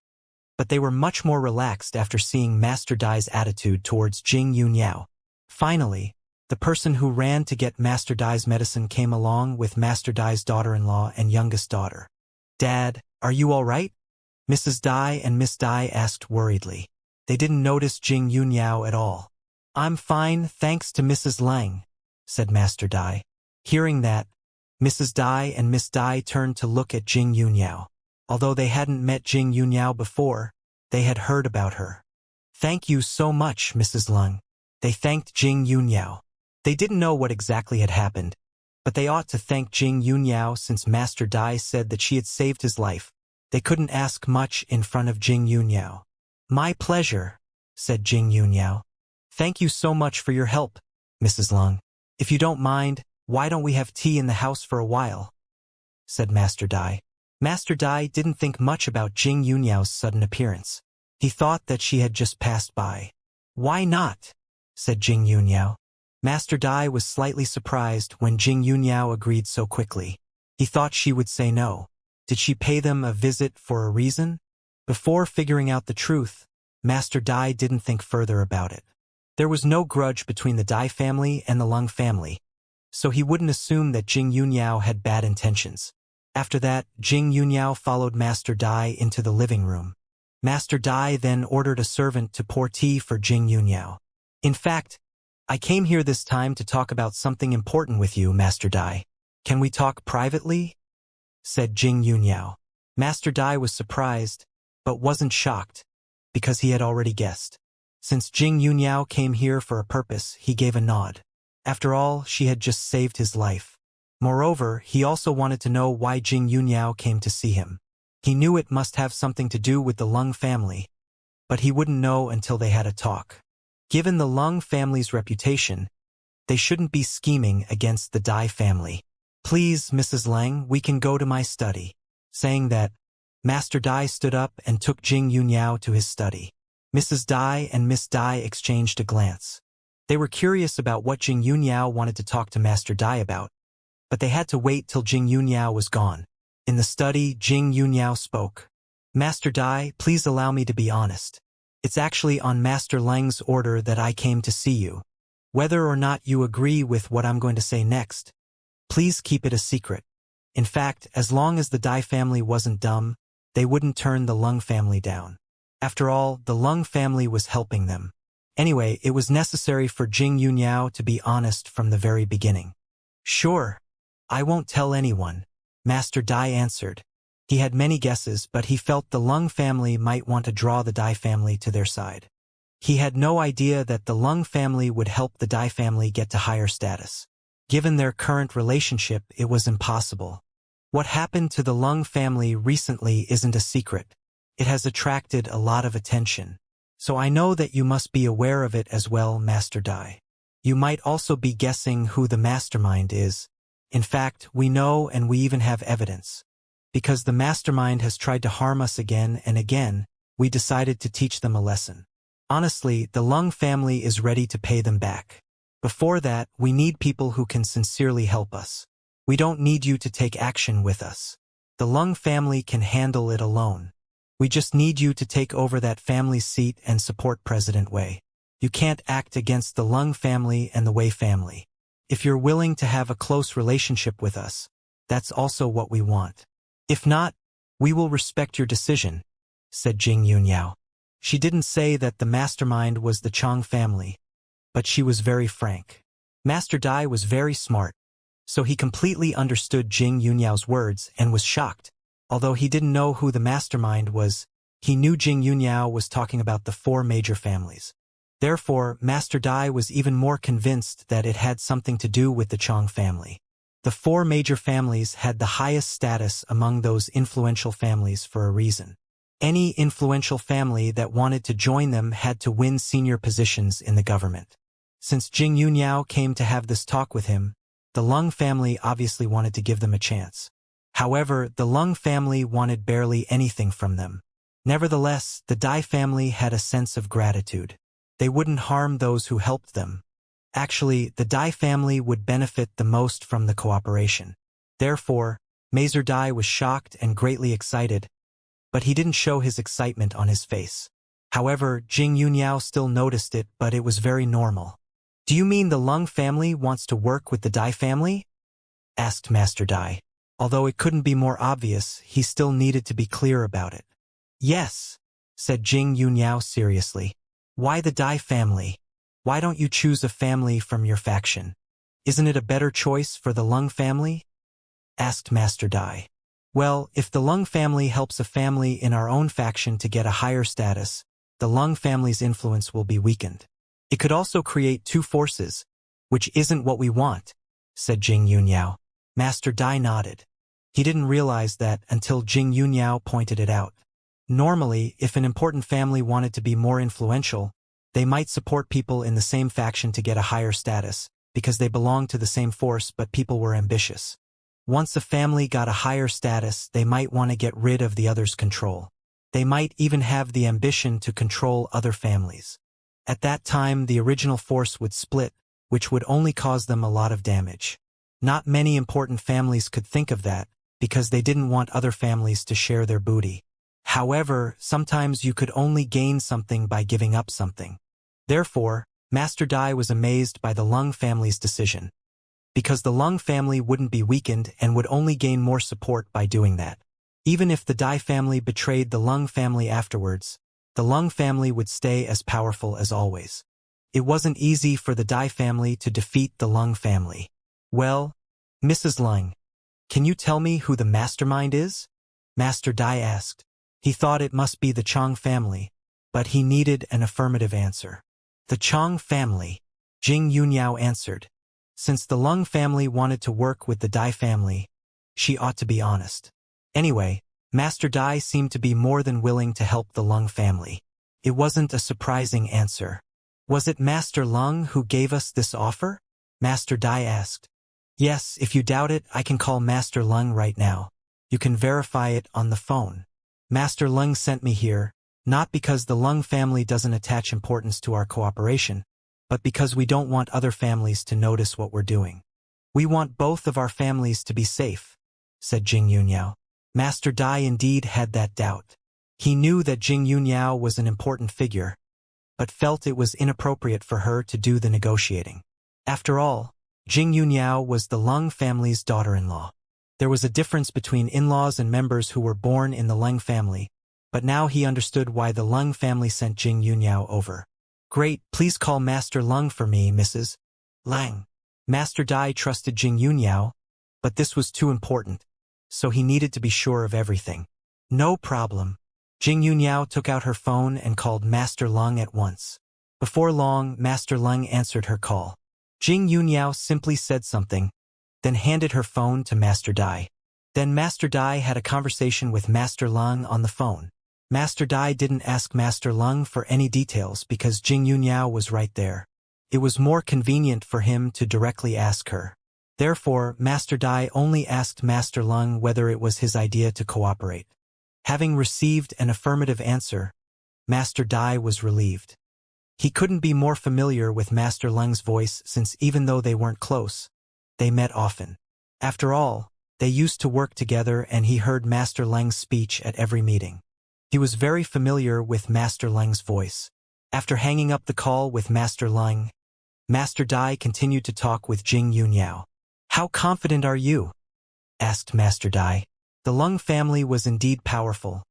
but they were much more relaxed after seeing Master Dai's attitude towards Jing Yunyao. Finally, the person who ran to get Master Dai's medicine came along with Master Dai's daughter-in-law and youngest daughter. Dad, are you all right? Mrs. Dai and Miss Dai asked worriedly. They didn't notice Jing Yunyao at all. I'm fine, thanks to Mrs. Lang, said Master Dai. Hearing that, Mrs. Dai and Miss Dai turned to look at Jing Yunyao. Although they hadn't met Jing Yunyao before, they had heard about her. Thank you so much, Mrs. Lang. They thanked Jing Yunyao. They didn't know what exactly had happened, but they ought to thank Jing Yunyao since Master Dai said that she had saved his life. They couldn't ask much in front of Jing Yunyao. My pleasure, said Jing Yunyao. Thank you so much for your help, Mrs. Lang. If you don't mind, why don't we have tea in the house for a while? Said Master Dai. Master Dai didn't think much about Jing Yunyao's sudden appearance. He thought that she had just passed by. Why not? Said Jing Yunyao. Master Dai was slightly surprised when Jing Yunyao agreed so quickly. He thought she would say no. Did she pay them a visit for a reason? Before figuring out the truth, Master Dai didn't think further about it. There was no grudge between the Dai family and the Lung family, so he wouldn't assume that Jing Yunyao had bad intentions. After that, Jing Yunyao followed Master Dai into the living room. Master Dai then ordered a servant to pour tea for Jing Yunyao. In fact, I came here this time to talk about something important with you, Master Dai. Can we talk privately? Said Jing Yunyao. Master Dai was surprised, but wasn't shocked, because he had already guessed. Since Jing Yunyao came here for a purpose, he gave a nod. After all, she had just saved his life. Moreover, he also wanted to know why Jing Yunyao came to see him. He knew it must have something to do with the Lung family, but he wouldn't know until they had a talk. Given the Lung family's reputation, they shouldn't be scheming against the Dai family. Please, Mrs. Lang, we can go to my study. Saying that, Master Dai stood up and took Jing Yunyao to his study. Mrs. Dai and Miss Dai exchanged a glance. They were curious about what Jing Yunyao wanted to talk to Master Dai about, but they had to wait till Jing Yunyao was gone. In the study, Jing Yunyao spoke. Master Dai, please allow me to be honest. It's actually on Master Lang's order that I came to see you. Whether or not you agree with what I'm going to say next, please keep it a secret. In fact, as long as the Dai family wasn't dumb, they wouldn't turn the Lung family down. After all, the Lung family was helping them. Anyway, it was necessary for Jing Yunyao to be honest from the very beginning. Sure. I won't tell anyone, Master Dai answered. He had many guesses, but he felt the Lung family might want to draw the Dai family to their side. He had no idea that the Lung family would help the Dai family get to higher status. Given their current relationship, it was impossible. What happened to the Lung family recently isn't a secret. It has attracted a lot of attention. So I know that you must be aware of it as well, Master Dai. You might also be guessing who the mastermind is. In fact, we know and we even have evidence. Because the mastermind has tried to harm us again and again, we decided to teach them a lesson. Honestly, the Lung family is ready to pay them back. Before that, we need people who can sincerely help us. We don't need you to take action with us. The Lung family can handle it alone. We just need you to take over that family's seat and support President Wei. You can't act against the Lung family and the Wei family. If you're willing to have a close relationship with us, that's also what we want. If not, we will respect your decision, said Jing Yunyao. She didn't say that the mastermind was the Chang family, but she was very frank. Master Dai was very smart, so he completely understood Jing Yunyao's words and was shocked. Although he didn't know who the mastermind was, he knew Jing Yunyao was talking about the 4 major families. Therefore, Master Dai was even more convinced that it had something to do with the Chang family. The 4 major families had the highest status among those influential families for a reason. Any influential family that wanted to join them had to win senior positions in the government. Since Jing Yunniao came to have this talk with him, the Lung family obviously wanted to give them a chance. However, the Lung family wanted barely anything from them. Nevertheless, the Dai family had a sense of gratitude. They wouldn't harm those who helped them. Actually, the Dai family would benefit the most from the cooperation. Therefore, Mazer Dai was shocked and greatly excited, but he didn't show his excitement on his face. However, Jing Yunniao still noticed it, but it was very normal. "Do you mean the Lung family wants to work with the Dai family?" asked Master Dai. Although it couldn't be more obvious, he still needed to be clear about it. "Yes," said Jing Yunniao seriously. "Why the Dai family? Why don't you choose a family from your faction? Isn't it a better choice for the Lung family?" asked Master Dai. "Well, if the Lung family helps a family in our own faction to get a higher status, the Lung family's influence will be weakened. It could also create two forces, which isn't what we want," said Jing Yunniao. Master Dai nodded. He didn't realize that until Jing Yunniao pointed it out. Normally, if an important family wanted to be more influential, they might support people in the same faction to get a higher status, because they belonged to the same force but people were ambitious. Once a family got a higher status, they might want to get rid of the other's control. They might even have the ambition to control other families. At that time, the original force would split, which would only cause them a lot of damage. Not many important families could think of that, because they didn't want other families to share their booty. However, sometimes you could only gain something by giving up something. Therefore, Master Dai was amazed by the Lung family's decision, because the Lung family wouldn't be weakened and would only gain more support by doing that. Even if the Dai family betrayed the Lung family afterwards, the Lung family would stay as powerful as always. It wasn't easy for the Dai family to defeat the Lung family. "Well, Mrs. Lung, can you tell me who the mastermind is?" Master Dai asked. He thought it must be the Chong family, but he needed an affirmative answer. "The Chong family," Jing Yunniao answered. Since the Lung family wanted to work with the Dai family, she ought to be honest. Anyway, Master Dai seemed to be more than willing to help the Lung family. It wasn't a surprising answer. "Was it Master Lung who gave us this offer?" Master Dai asked. "Yes, if you doubt it, I can call Master Lung right now. You can verify it on the phone. Master Lung sent me here, not because the Lung family doesn't attach importance to our cooperation, but because we don't want other families to notice what we're doing. We want both of our families to be safe," said Jing Yunniao. Master Dai indeed had that doubt. He knew that Jing Yunniao was an important figure, but felt it was inappropriate for her to do the negotiating. After all, Jing Yunniao was the Lung family's daughter-in-law. There was a difference between in-laws and members who were born in the Lung family, but now he understood why the Lung family sent Jing Yunniao over. "Great, please call Master Lung for me, Mrs. Lang." Master Dai trusted Jing Yunniao, but this was too important, so he needed to be sure of everything. "No problem." Jing Yunniao took out her phone and called Master Lung at once. Before long, Master Lung answered her call. Jing Yunniao simply said something, then handed her phone to Master Dai. Then Master Dai had a conversation with Master Lung on the phone. Master Dai didn't ask Master Lung for any details because Jing Yunniao was right there. It was more convenient for him to directly ask her. Therefore, Master Dai only asked Master Lung whether it was his idea to cooperate. Having received an affirmative answer, Master Dai was relieved. He couldn't be more familiar with Master Lung's voice since even though they weren't close, they met often. After all, they used to work together and he heard Master Lung's speech at every meeting. He was very familiar with Master Lung's voice. After hanging up the call with Master Lung, Master Dai continued to talk with Jing Yunniao. "How confident are you?" asked Master Dai. The Lung family was indeed powerful,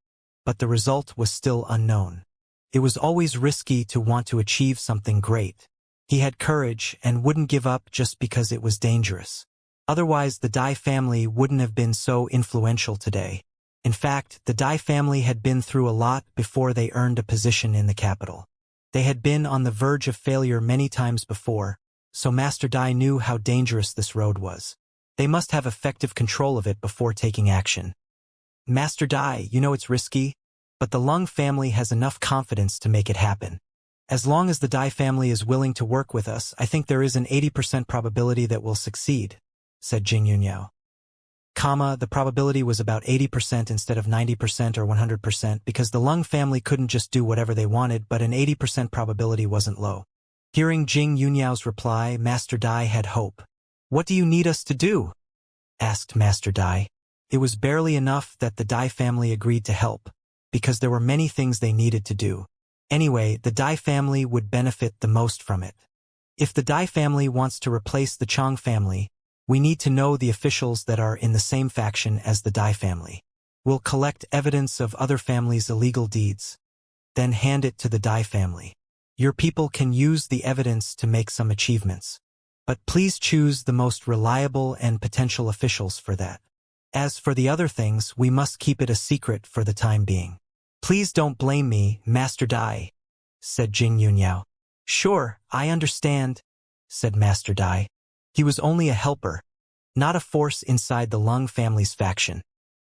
but the result was still unknown. It was always risky to want to achieve something great. He had courage and wouldn't give up just because it was dangerous. Otherwise, the Dai family wouldn't have been so influential today. In fact, the Dai family had been through a lot before they earned a position in the capital. They had been on the verge of failure many times before, so Master Dai knew how dangerous this road was. They must have effective control of it before taking action. "Master Dai, you know it's risky, but the Lung family has enough confidence to make it happen. As long as the Dai family is willing to work with us, I think there is an 80% probability that we'll succeed, said Jing Yunyao. The probability was about 80% instead of 90% or 100% because the Lung family couldn't just do whatever they wanted, but an 80% probability wasn't low. Hearing Jing Yunyao's reply, Master Dai had hope. What do you need us to do? Asked Master Dai. It was barely enough that the Dai family agreed to help, because there were many things they needed to do. Anyway, the Dai family would benefit the most from it. If the Dai family wants to replace the Chang family, we need to know the officials that are in the same faction as the Dai family. We'll collect evidence of other families' illegal deeds, then hand it to the Dai family. Your people can use the evidence to make some achievements. But please choose the most reliable and potential officials for that. As for the other things, we must keep it a secret for the time being. Please don't blame me, Master Dai, said Jing Yunyao. Sure, I understand, said Master Dai. He was only a helper, not a force inside the Lung family's faction.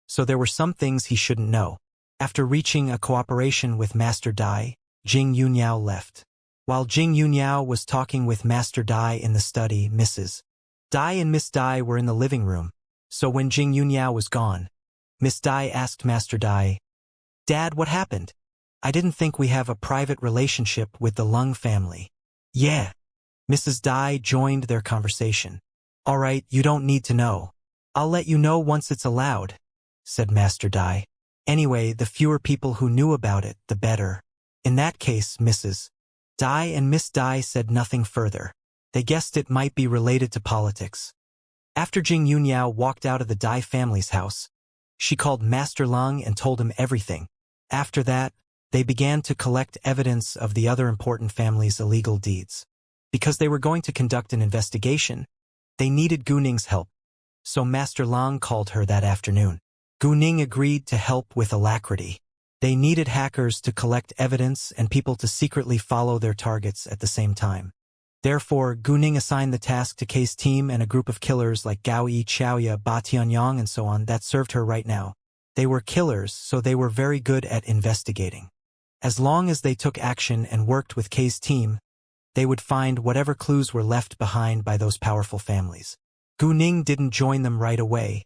So there were some things he shouldn't know. After reaching a cooperation with Master Dai, Jing Yunyao left. While Jing Yunyao was talking with Master Dai in the study, Mrs. Dai and Miss Dai were in the living room. So when Jing Yunyao was gone, Miss Dai asked Master Dai, Dad, what happened? I didn't think we have a private relationship with the Lung family. Yeah. Mrs. Dai joined their conversation. All right, you don't need to know. I'll let you know once it's allowed, said Master Dai. Anyway, the fewer people who knew about it, the better. In that case, Mrs. Dai and Miss Dai said nothing further. They guessed it might be related to politics. After Jing Yunyao walked out of the Dai family's house, she called Master Lung and told him everything. After that, they began to collect evidence of the other important families' illegal deeds. Because they were going to conduct an investigation, they needed Gu Ning's help. So Master Lang called her that afternoon. Gu Ning agreed to help with alacrity. They needed hackers to collect evidence and people to secretly follow their targets at the same time. Therefore, Gu Ning assigned the task to K's team and a group of killers like Gao Yi, Xiaoya, Ba Tianyang and so on that served her right now. They were killers, so they were very good at investigating. As long as they took action and worked with K's team, they would find whatever clues were left behind by those powerful families. Gu Ning didn't join them right away,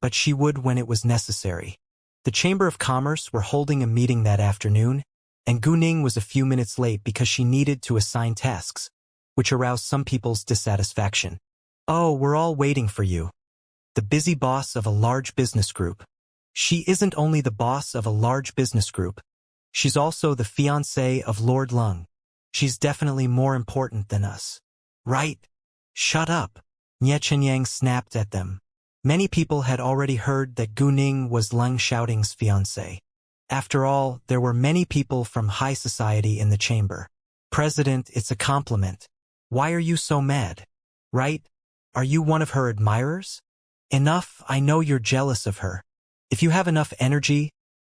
but she would when it was necessary. The Chamber of Commerce were holding a meeting that afternoon, and Gu Ning was a few minutes late because she needed to assign tasks, which aroused some people's dissatisfaction. Oh, we're all waiting for you. The busy boss of a large business group. She isn't only the boss of a large business group, she's also the fiancée of Lord Lung. She's definitely more important than us. Right? Shut up. Nie Chenyang snapped at them. Many people had already heard that Gu Ning was Lung Xiaoting's fiancée. After all, there were many people from high society in the chamber. President, it's a compliment. Why are you so mad? Right? Are you one of her admirers? Enough, I know you're jealous of her. If you have enough energy,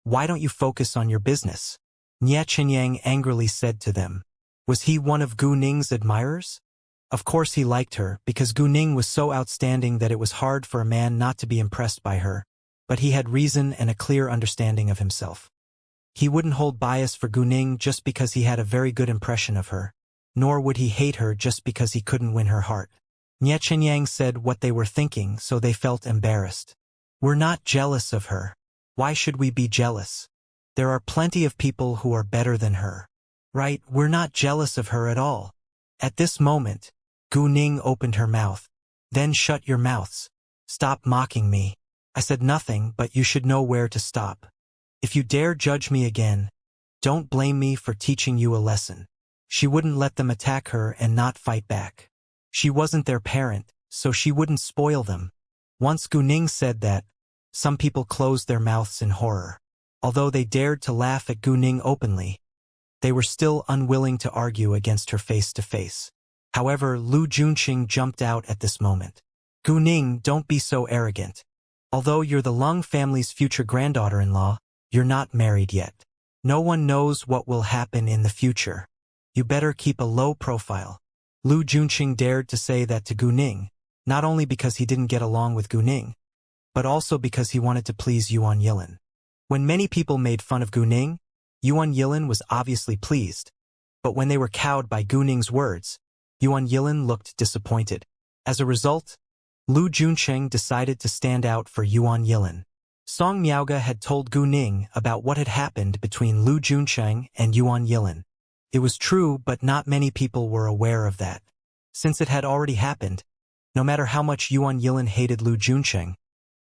why don't you focus on your business? Nie Chenyang angrily said to them. Was he one of Gu Ning's admirers? Of course he liked her, because Gu Ning was so outstanding that it was hard for a man not to be impressed by her, but he had reason and a clear understanding of himself. He wouldn't hold bias for Gu Ning just because he had a very good impression of her, nor would he hate her just because he couldn't win her heart. Nie Chenyang said what they were thinking, so they felt embarrassed. We're not jealous of her. Why should we be jealous? There are plenty of people who are better than her. Right, we're not jealous of her at all. At this moment, Gu Ning opened her mouth. Then shut your mouths. Stop mocking me. I said nothing, but you should know where to stop. If you dare judge me again, don't blame me for teaching you a lesson. She wouldn't let them attack her and not fight back. She wasn't their parent, so she wouldn't spoil them. Once Gu Ning said that, some people closed their mouths in horror. Although they dared to laugh at Gu Ning openly, they were still unwilling to argue against her face to face. However, Lu Junqing jumped out at this moment. Gu Ning, don't be so arrogant. Although you're the Lung family's future granddaughter-in-law, you're not married yet. No one knows what will happen in the future. You better keep a low profile. Lu Junqing dared to say that to Gu Ning, not only because he didn't get along with Gu Ning, but also because he wanted to please Yuan Yilin. When many people made fun of Gu Ning, Yuan Yilin was obviously pleased. But when they were cowed by Gu Ning's words, Yuan Yilin looked disappointed. As a result, Lu Juncheng decided to stand out for Yuan Yilin. Song Miaoge had told Gu Ning about what had happened between Lu Juncheng and Yuan Yilin. It was true, but not many people were aware of that. Since it had already happened, no matter how much Yuan Yilin hated Lu Juncheng,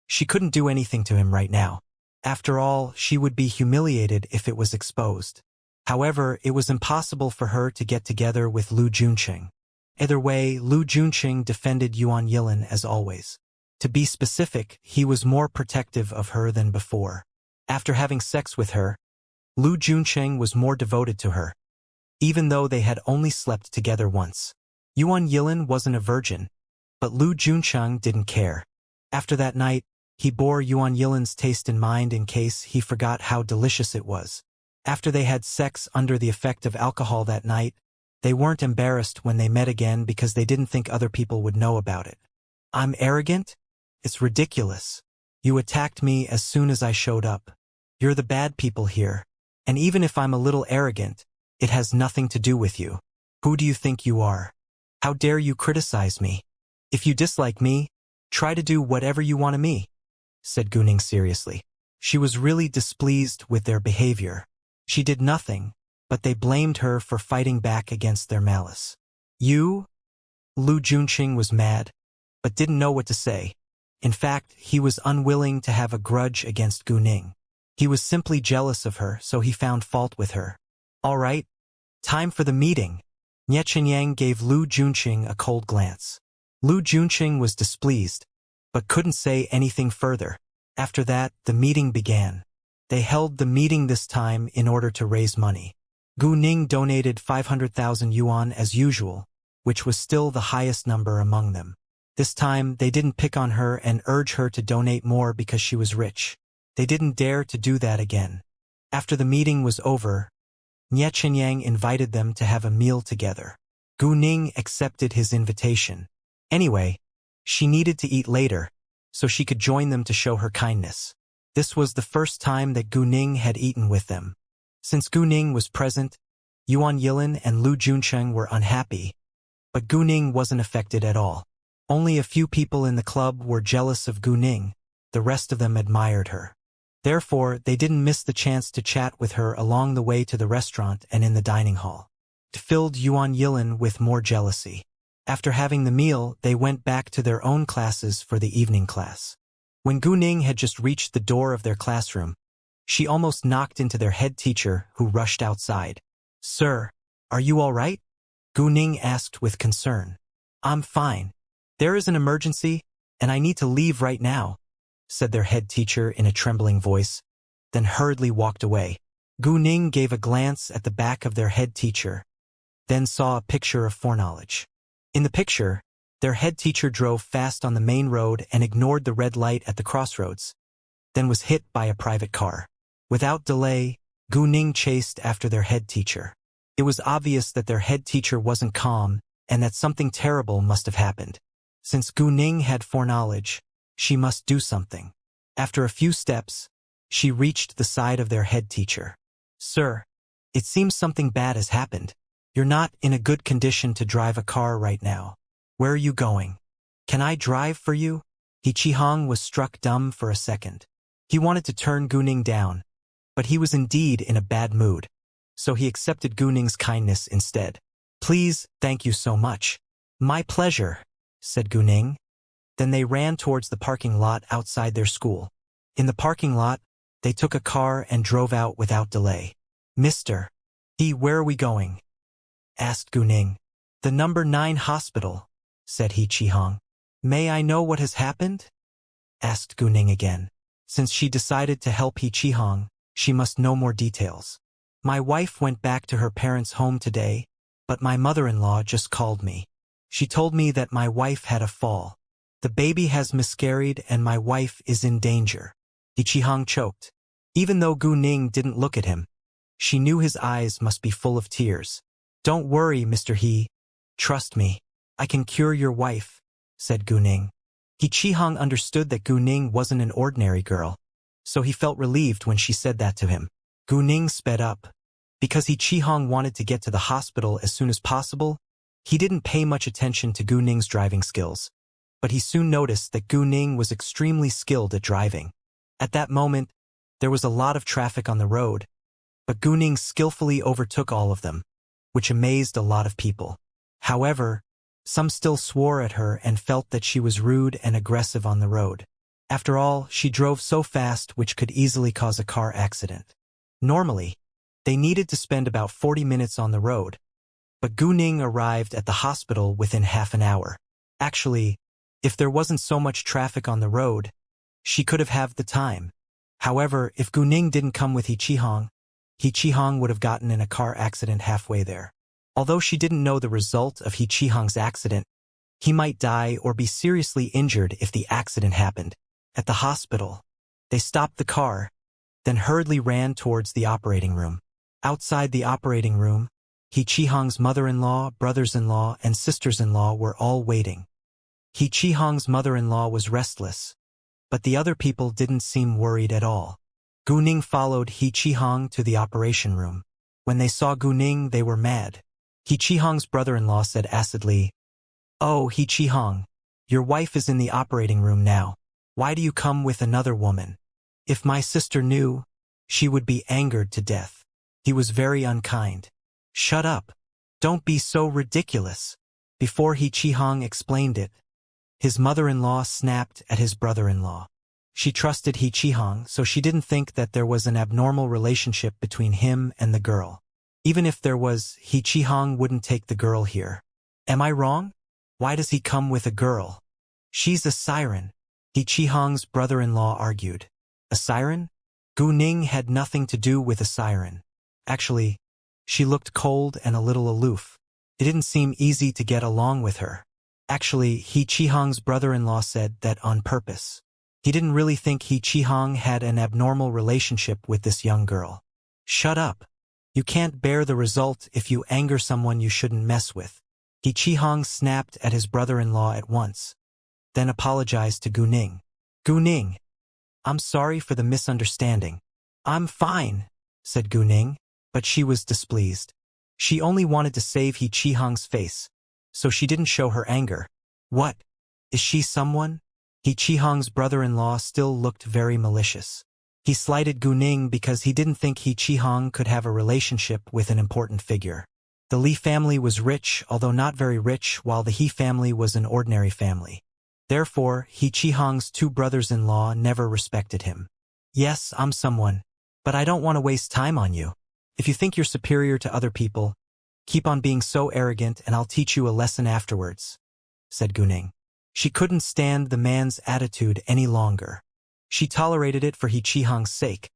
she couldn't do anything to him right now. After all, she would be humiliated if it was exposed. However, it was impossible for her to get together with Lu Juncheng. Either way, Lu Juncheng defended Yuan Yilin as always. To be specific, he was more protective of her than before. After having sex with her, Lu Juncheng was more devoted to her, even though they had only slept together once. Yuan Yilin wasn't a virgin, but Lu Juncheng didn't care. After that night, he bore Yuan Yilin's taste in mind in case he forgot how delicious it was. After they had sex under the effect of alcohol that night, they weren't embarrassed when they met again because they didn't think other people would know about it. I'm arrogant? It's ridiculous. You attacked me as soon as I showed up. You're the bad people here. And even if I'm a little arrogant, it has nothing to do with you. Who do you think you are? How dare you criticize me? If you dislike me, try to do whatever you want of me, said Gu Ning seriously. She was really displeased with their behavior. She did nothing, but they blamed her for fighting back against their malice. You? Lu Juncheng was mad, but didn't know what to say. In fact, he was unwilling to have a grudge against Gu Ning. He was simply jealous of her, so he found fault with her. All right, time for the meeting. Nie Qinyang gave Lu Juncheng a cold glance. Lu Juncheng was displeased, but couldn't say anything further. After that, the meeting began. They held the meeting this time in order to raise money. Gu Ning donated 500,000 yuan as usual, which was still the highest number among them. This time, they didn't pick on her and urge her to donate more because she was rich. They didn't dare to do that again. After the meeting was over, Nie Qinyang invited them to have a meal together. Gu Ning accepted his invitation. Anyway, she needed to eat later, so she could join them to show her kindness. This was the first time that Gu Ning had eaten with them. Since Gu Ning was present, Yuan Yilin and Lu Juncheng were unhappy, but Gu Ning wasn't affected at all. Only a few people in the club were jealous of Gu Ning, the rest of them admired her. Therefore, they didn't miss the chance to chat with her along the way to the restaurant and in the dining hall. It filled Yuan Yilin with more jealousy. After having the meal, they went back to their own classes for the evening class. When Gu Ning had just reached the door of their classroom, she almost knocked into their head teacher, who rushed outside. Sir, are you all right? Gu Ning asked with concern. I'm fine. There is an emergency, and I need to leave right now, said their head teacher in a trembling voice, then hurriedly walked away. Gu Ning gave a glance at the back of their head teacher, then saw a picture of foreknowledge. In the picture, their head teacher drove fast on the main road and ignored the red light at the crossroads, then was hit by a private car. Without delay, Gu Ning chased after their head teacher. It was obvious that their head teacher wasn't calm and that something terrible must have happened. Since Gu Ning had foreknowledge, she must do something. After a few steps, she reached the side of their head teacher. Sir, it seems something bad has happened. You're not in a good condition to drive a car right now. Where are you going? Can I drive for you? He Qihong was struck dumb for a second. He wanted to turn Gu Ning down, but he was indeed in a bad mood, so he accepted Gu Ning's kindness instead. Please, thank you so much. My pleasure, said Gu Ning. Then they ran towards the parking lot outside their school. In the parking lot, they took a car and drove out without delay. Mr. He, where are we going? Asked Gu Ning. The number 9 hospital, said He Qihong. May I know what has happened? Asked Gu Ning again. Since she decided to help He Qihong, she must know more details. My wife went back to her parents' home today, but my mother-in-law just called me. She told me that my wife had a fall. The baby has miscarried and my wife is in danger. He Qihong choked. Even though Gu Ning didn't look at him, she knew his eyes must be full of tears. Don't worry, Mr. He. Trust me. I can cure your wife, said Gu Ning. He Qihong understood that Gu Ning wasn't an ordinary girl, so he felt relieved when she said that to him. Gu Ning sped up. Because He Qihong wanted to get to the hospital as soon as possible, he didn't pay much attention to Gu Ning's driving skills. But he soon noticed that Gu Ning was extremely skilled at driving. At that moment, there was a lot of traffic on the road, but Gu Ning skillfully overtook all of them, which amazed a lot of people. However, some still swore at her and felt that she was rude and aggressive on the road. After all, she drove so fast which could easily cause a car accident. Normally, they needed to spend about 40 minutes on the road, but Gu Ning arrived at the hospital within half an hour. Actually, if there wasn't so much traffic on the road, she could have had the time. However, if Gu Ning didn't come with He Qihong would have gotten in a car accident halfway there. Although she didn't know the result of He Qihong's accident, he might die or be seriously injured if the accident happened. At the hospital, they stopped the car, then hurriedly ran towards the operating room. Outside the operating room, He Qihong's mother-in-law, brothers-in-law, and sisters-in-law were all waiting. He Qihong's mother-in-law was restless, but the other people didn't seem worried at all. Gu Ning followed He Qihong to the operation room. When they saw Gu Ning, they were mad. He Qihong's brother-in-law said acidly, "Oh, He Qihong, your wife is in the operating room now. Why do you come with another woman? If my sister knew, she would be angered to death." He was very unkind. "Shut up. Don't be so ridiculous." Before He Qihong explained it, his mother-in-law snapped at his brother-in-law. She trusted He Qihong, so she didn't think that there was an abnormal relationship between him and the girl. Even if there was, He Qihong wouldn't take the girl here. Am I wrong? Why does he come with a girl? She's a siren, He Qihong's brother-in-law argued. A siren? Gu Ning had nothing to do with a siren. Actually, she looked cold and a little aloof. It didn't seem easy to get along with her. Actually, He Qihong's brother-in-law said that on purpose. He didn't really think He Qihong had an abnormal relationship with this young girl. Shut up. You can't bear the result if you anger someone you shouldn't mess with. He Qihong snapped at his brother-in-law at once, then apologized to Gu Ning. "Gu Ning, I'm sorry for the misunderstanding." "I'm fine," said Gu Ning, but she was displeased. She only wanted to save He Qihong's face, so she didn't show her anger. "What? Is she someone?" He Qihong's brother-in-law still looked very malicious. He slighted Gu Ning because he didn't think He Qihong could have a relationship with an important figure. The Li family was rich, although not very rich, while the He family was an ordinary family. Therefore, He Qihong's two brothers-in-law never respected him. "Yes, I'm someone, but I don't want to waste time on you. If you think you're superior to other people, keep on being so arrogant and I'll teach you a lesson afterwards," said Gu Ning. She couldn't stand the man's attitude any longer. She tolerated it for He Qihong's sake,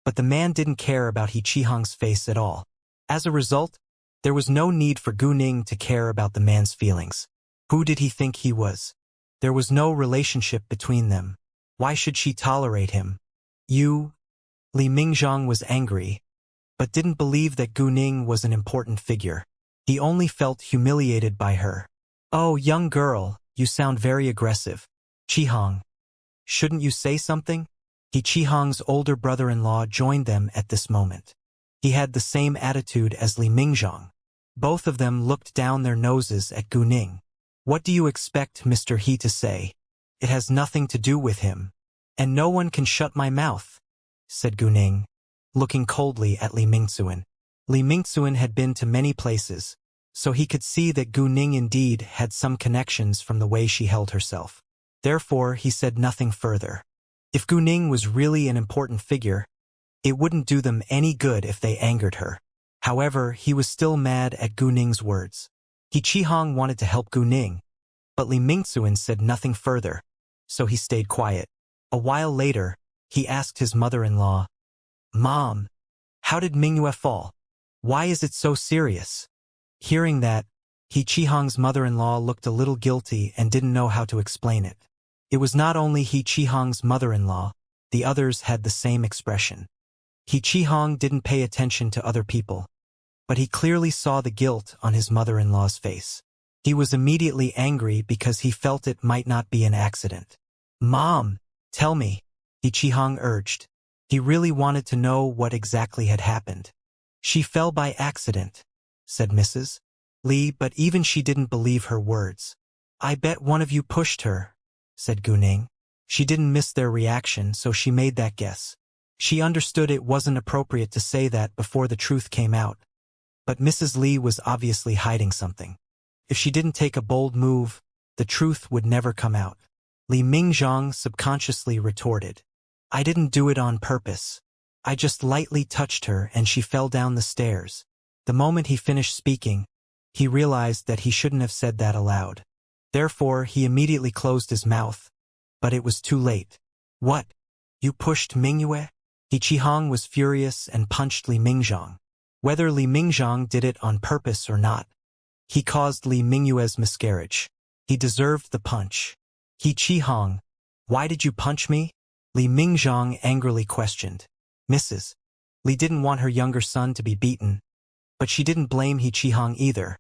but the man didn't care about He Qihong's face at all. As a result, there was no need for Gu Ning to care about the man's feelings. Who did he think he was? There was no relationship between them. Why should she tolerate him? Li Mingzhang was angry, but didn't believe that Gu Ning was an important figure. He only felt humiliated by her. "Oh, young girl, you sound very aggressive. Qihong, shouldn't you say something?" He Qihong's older brother-in-law joined them at this moment. He had the same attitude as Li Mingzhang. Both of them looked down their noses at Gu Ning. "What do you expect Mr. He to say? It has nothing to do with him. And no one can shut my mouth," said Gu Ning, looking coldly at Li Mingzhuan. Li Mingzhuan had been to many places, so he could see that Gu Ning indeed had some connections from the way she held herself. Therefore, he said nothing further. If Gu Ning was really an important figure, it wouldn't do them any good if they angered her. However, he was still mad at Gu Ning's words. He Qihong wanted to help Gu Ning, but Li Mingzhuan said nothing further, so he stayed quiet. A while later, he asked his mother-in-law, "Mom, how did Mingyue fall? Why is it so serious?" Hearing that, He Qihong's mother-in-law looked a little guilty and didn't know how to explain it. It was not only He Qihong's mother-in-law, the others had the same expression. He Qihong didn't pay attention to other people, but he clearly saw the guilt on his mother-in-law's face. He was immediately angry because he felt it might not be an accident. "Mom, tell me," He Qihong urged. He really wanted to know what exactly had happened. She fell by accident, said Mrs. Li, but even she didn't believe her words. I bet one of you pushed her, said Guning. She didn't miss their reaction, so she made that guess. She understood it wasn't appropriate to say that before the truth came out. But Mrs. Li was obviously hiding something. If she didn't take a bold move, the truth would never come out. Li Mingzhang subconsciously retorted. I didn't do it on purpose. I just lightly touched her and she fell down the stairs. The moment he finished speaking, he realized that he shouldn't have said that aloud. Therefore, he immediately closed his mouth. But it was too late. What? You pushed Mingyue? He Qihong was furious and punched Li Mingzhang. Whether Li Mingzhang did it on purpose or not, he caused Li Mingyue's miscarriage. He deserved the punch. He Qihong, why did you punch me? Li Mingzhang angrily questioned. Mrs. Li didn't want her younger son to be beaten, but she didn't blame He Qihong either,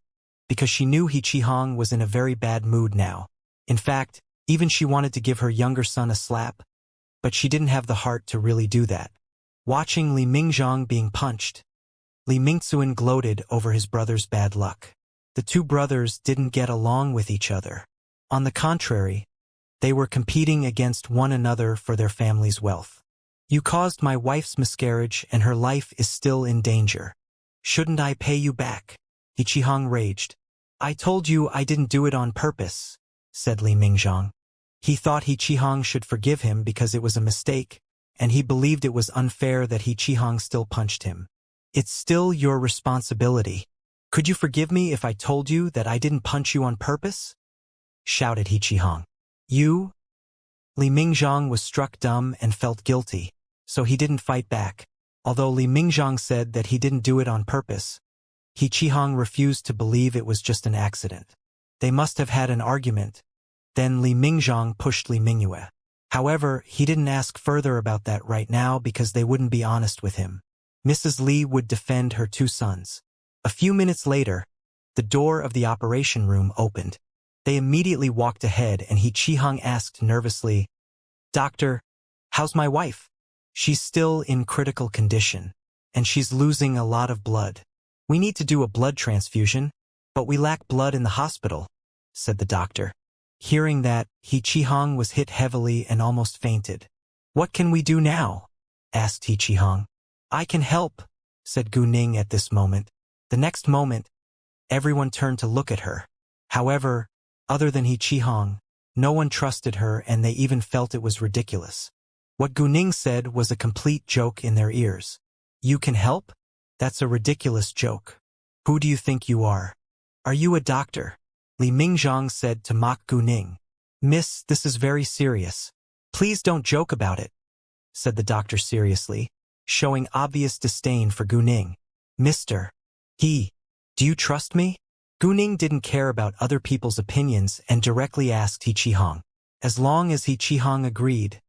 because she knew He Qihong was in a very bad mood now. In fact, even she wanted to give her younger son a slap, but she didn't have the heart to really do that. Watching Li Mingzhang being punched, Li Mingxuan gloated over his brother's bad luck. The two brothers didn't get along with each other. On the contrary, they were competing against one another for their family's wealth. You caused my wife's miscarriage and her life is still in danger. Shouldn't I pay you back? He Qihong raged. I told you I didn't do it on purpose, said Li Mingzhang. He thought He Qihong should forgive him because it was a mistake, and he believed it was unfair that He Qihong still punched him. It's still your responsibility. Could you forgive me if I told you that I didn't punch you on purpose? Shouted He Qihong. You? Li Mingzhang was struck dumb and felt guilty, so he didn't fight back. Although Li Mingzhang said that he didn't do it on purpose, He Qihong refused to believe it was just an accident. They must have had an argument. Then Li Mingzhang pushed Li Mingyue. However, he didn't ask further about that right now because they wouldn't be honest with him. Mrs. Li would defend her two sons. A few minutes later, the door of the operation room opened. They immediately walked ahead and He Qihong asked nervously, Doctor, how's my wife? She's still in critical condition, and she's losing a lot of blood. We need to do a blood transfusion, but we lack blood in the hospital, said the doctor. Hearing that, He Qihong was hit heavily and almost fainted. What can we do now? Asked He Qihong. I can help, said Guning at this moment. The next moment, everyone turned to look at her. However, other than He Qihong, no one trusted her and they even felt it was ridiculous. What Guning said was a complete joke in their ears. You can help? That's a ridiculous joke. Who do you think you are? Are you a doctor? Li Mingzhang said to mock Guning. Miss, this is very serious. Please don't joke about it, said the doctor seriously, showing obvious disdain for Guning. Mister, do you trust me? Guning didn't care about other people's opinions and directly asked He Qihong. As long as He Qihong agreed,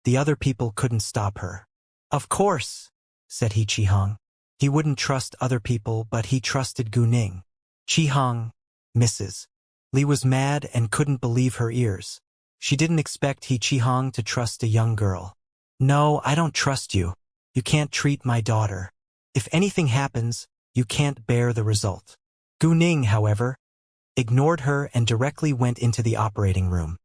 the other people couldn't stop her. Of course, said He Qihong. He wouldn't trust other people, but he trusted Guning. Qihong, Mrs. Li was mad and couldn't believe her ears. She didn't expect He Qihong to trust a young girl. No, I don't trust you. You can't treat my daughter. If anything happens, you can't bear the result. Guning, however, ignored her and directly went into the operating room.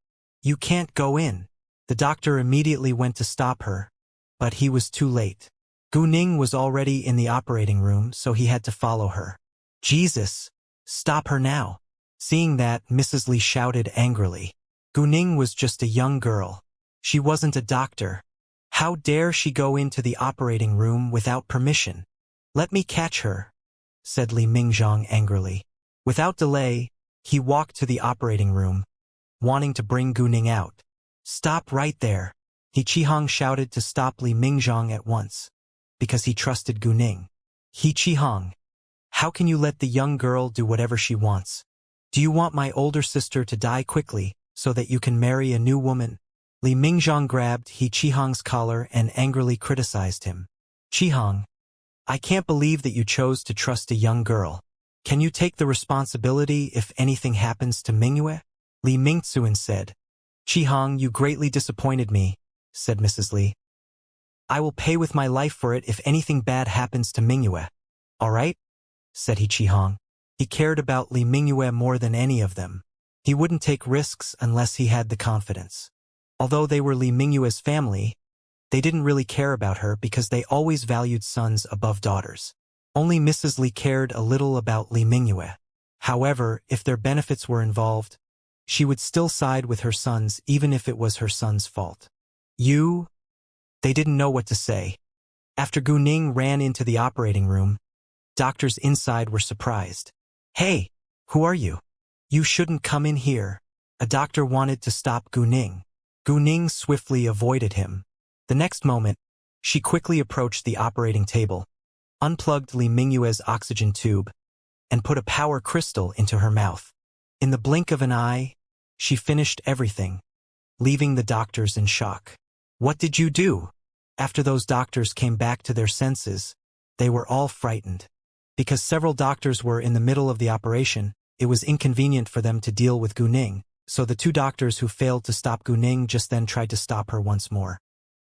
You can't go in. The doctor immediately went to stop her, but he was too late. Guning was already in the operating room, so he had to follow her. Jesus, stop her now. Seeing that, Mrs. Li shouted angrily. Guning was just a young girl. She wasn't a doctor. How dare she go into the operating room without permission? Let me catch her, said Li Mingzhang angrily. Without delay, he walked to the operating room, wanting to bring Guning out. Stop right there. He Qihong shouted to stop Li Mingzhang at once, because he trusted Guning. He Qihong, how can you let the young girl do whatever she wants? Do you want my older sister to die quickly, so that you can marry a new woman? Li Mingzhang grabbed He Qihong's collar and angrily criticized him. Qihong, I can't believe that you chose to trust a young girl. Can you take the responsibility if anything happens to Mingyue? Li Mingxuan said. Qihong, you greatly disappointed me, said Mrs. Li. I will pay with my life for it if anything bad happens to Mingyue. All right? Said He Qihong. He cared about Li Mingyue more than any of them. He wouldn't take risks unless he had the confidence. Although they were Li Mingyue's family, they didn't really care about her because they always valued sons above daughters. Only Mrs. Li cared a little about Li Mingyue. However, if their benefits were involved, she would still side with her sons even if it was her son's fault. They didn't know what to say. After Gu Ning ran into the operating room, doctors inside were surprised. Hey, who are you? You shouldn't come in here. A doctor wanted to stop Gu Ning. Gu Ning swiftly avoided him. The next moment, she quickly approached the operating table, unplugged Li Mingyue's oxygen tube, and put a power crystal into her mouth. In the blink of an eye, she finished everything, leaving the doctors in shock. What did you do? After those doctors came back to their senses, they were all frightened. Because several doctors were in the middle of the operation, it was inconvenient for them to deal with Gu Ning, so the two doctors who failed to stop Gu Ning just then tried to stop her once more.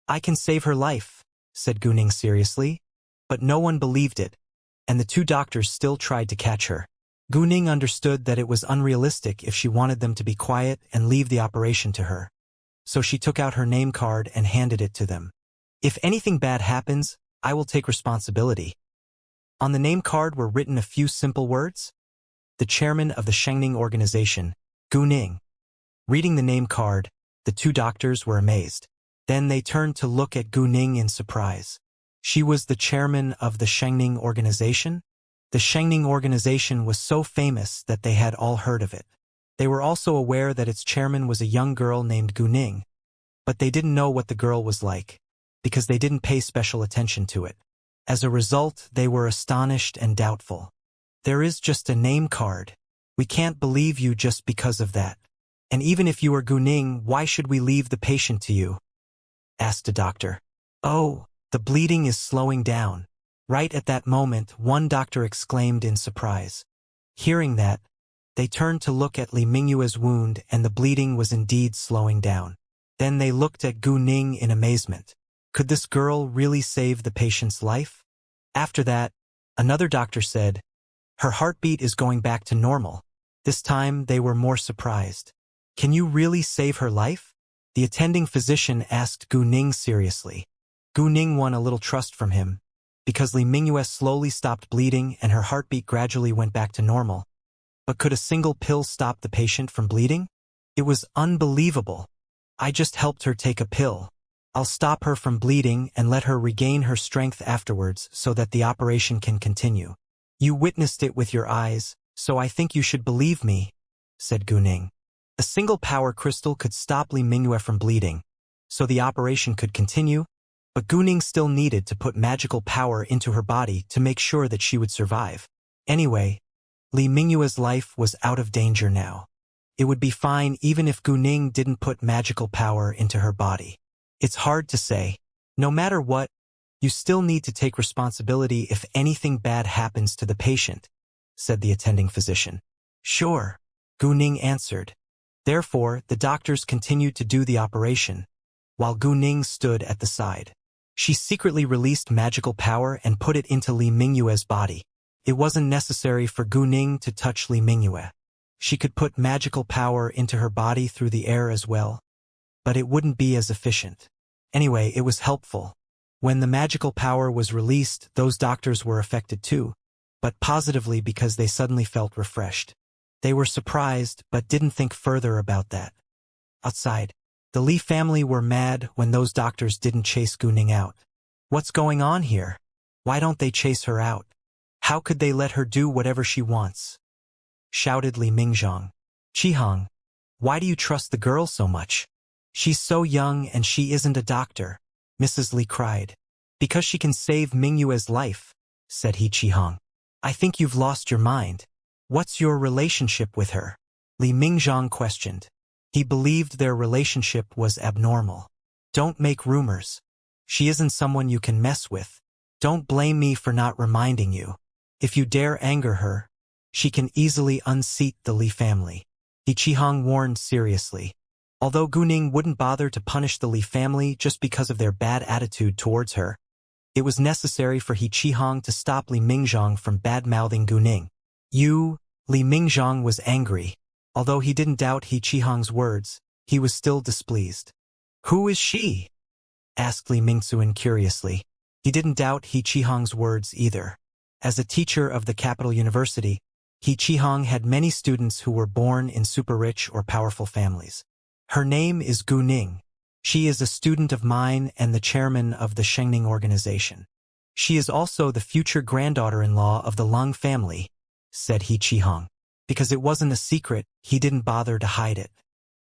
I can save her life, said Gu Ning seriously. But no one believed it, and the two doctors still tried to catch her. Gu Ning understood that it was unrealistic if she wanted them to be quiet and leave the operation to her. So she took out her name card and handed it to them. If anything bad happens, I will take responsibility. On the name card were written a few simple words. The chairman of the Shengning organization, Gu Ning. Reading the name card, the two doctors were amazed. Then they turned to look at Gu Ning in surprise. She was the chairman of the Shengning organization? The Shengning organization was so famous that they had all heard of it. They were also aware that its chairman was a young girl named Gu Ning, but they didn't know what the girl was like, because they didn't pay special attention to it. As a result, they were astonished and doubtful. There is just a name card. We can't believe you just because of that. And even if you are Gu Ning, why should we leave the patient to you? Asked a doctor. Oh, the bleeding is slowing down. Right at that moment, one doctor exclaimed in surprise. Hearing that, they turned to look at Li Mingyue's wound and the bleeding was indeed slowing down. Then they looked at Gu Ning in amazement. Could this girl really save the patient's life? After that, another doctor said, her heartbeat is going back to normal. This time they were more surprised. Can you really save her life? The attending physician asked Gu Ning seriously. Gu Ning won a little trust from him, because Li Mingyue slowly stopped bleeding and her heartbeat gradually went back to normal. But could a single pill stop the patient from bleeding? It was unbelievable. I just helped her take a pill. I'll stop her from bleeding and let her regain her strength afterwards so that the operation can continue. You witnessed it with your eyes, so I think you should believe me, said Gu Ning. A single power crystal could stop Li Mingyue from bleeding, so the operation could continue, but Gu Ning still needed to put magical power into her body to make sure that she would survive. Anyway, Li Mingyue's life was out of danger now. It would be fine even if Gu Ning didn't put magical power into her body. It's hard to say. No matter what, you still need to take responsibility if anything bad happens to the patient, said the attending physician. Sure, Gu Ning answered. Therefore, the doctors continued to do the operation, while Gu Ning stood at the side. She secretly released magical power and put it into Li Mingyue's body. It wasn't necessary for Gu Ning to touch Li Mingyue. She could put magical power into her body through the air as well, but it wouldn't be as efficient. Anyway, it was helpful. When the magical power was released, those doctors were affected too, but positively because they suddenly felt refreshed. They were surprised, but didn't think further about that. Outside, the Li family were mad when those doctors didn't chase Gu Ning out. What's going on here? Why don't they chase her out? How could they let her do whatever she wants? Shouted Li Mingzhong. Qihong, why do you trust the girl so much? She's so young and she isn't a doctor, Mrs. Li cried. Because she can save Mingyue's life, said He Qihong. I think you've lost your mind. What's your relationship with her? Li Mingzhong questioned. He believed their relationship was abnormal. Don't make rumors. She isn't someone you can mess with. Don't blame me for not reminding you. If you dare anger her, she can easily unseat the Li family. He Qihong warned seriously. Although Guning wouldn't bother to punish the Li family just because of their bad attitude towards her, it was necessary for He Qihong to stop Li Mingzhong from bad-mouthing Guning. Li Mingzhong was angry. Although he didn't doubt He Qihong's words, he was still displeased. "Who is she?" asked Li Mingzuan curiously. He didn't doubt He Qihong's words either. As a teacher of the capital university, He Qihong had many students who were born in super-rich or powerful families. "Her name is Guning. She is a student of mine and the chairman of the Shengning organization. She is also the future granddaughter-in-law of the Lung family," said He Qihong. Because it wasn't a secret, he didn't bother to hide it.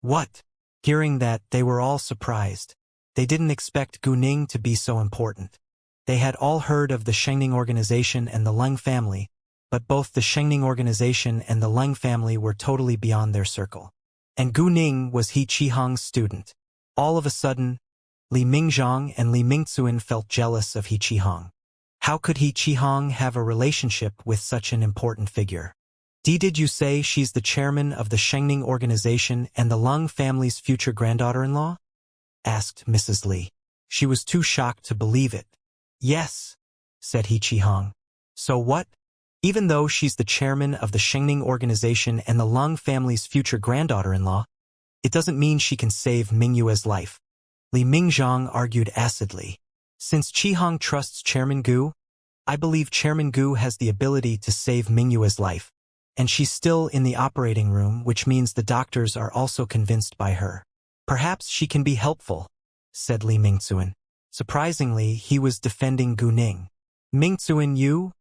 "What?" Hearing that, they were all surprised. They didn't expect Guning to be so important. They had all heard of the Shengning organization and the Lung family, but both the Shengning organization and the Lung family were totally beyond their circle. And Guning was He Qihong's student. All of a sudden, Li Mingzhong and Li Mingzuan felt jealous of He Qihong. How could He Qihong have a relationship with such an important figure? Did you say she's the chairman of the Shengning organization and the Lung family's future granddaughter-in-law? Asked Mrs. Li. She was too shocked to believe it. "Yes," said He Qihong. "So what? Even though she's the chairman of the Shengning organization and the Lung family's future granddaughter-in-law, it doesn't mean she can save Mingyue's life." Li Mingzhong argued acidly. "Since Qihong trusts Chairman Gu, I believe Chairman Gu has the ability to save Mingyue's life. And she's still in the operating room, which means the doctors are also convinced by her. Perhaps she can be helpful," said Li Mingzuan. Surprisingly, he was defending Guning. "Mingzuan, you?"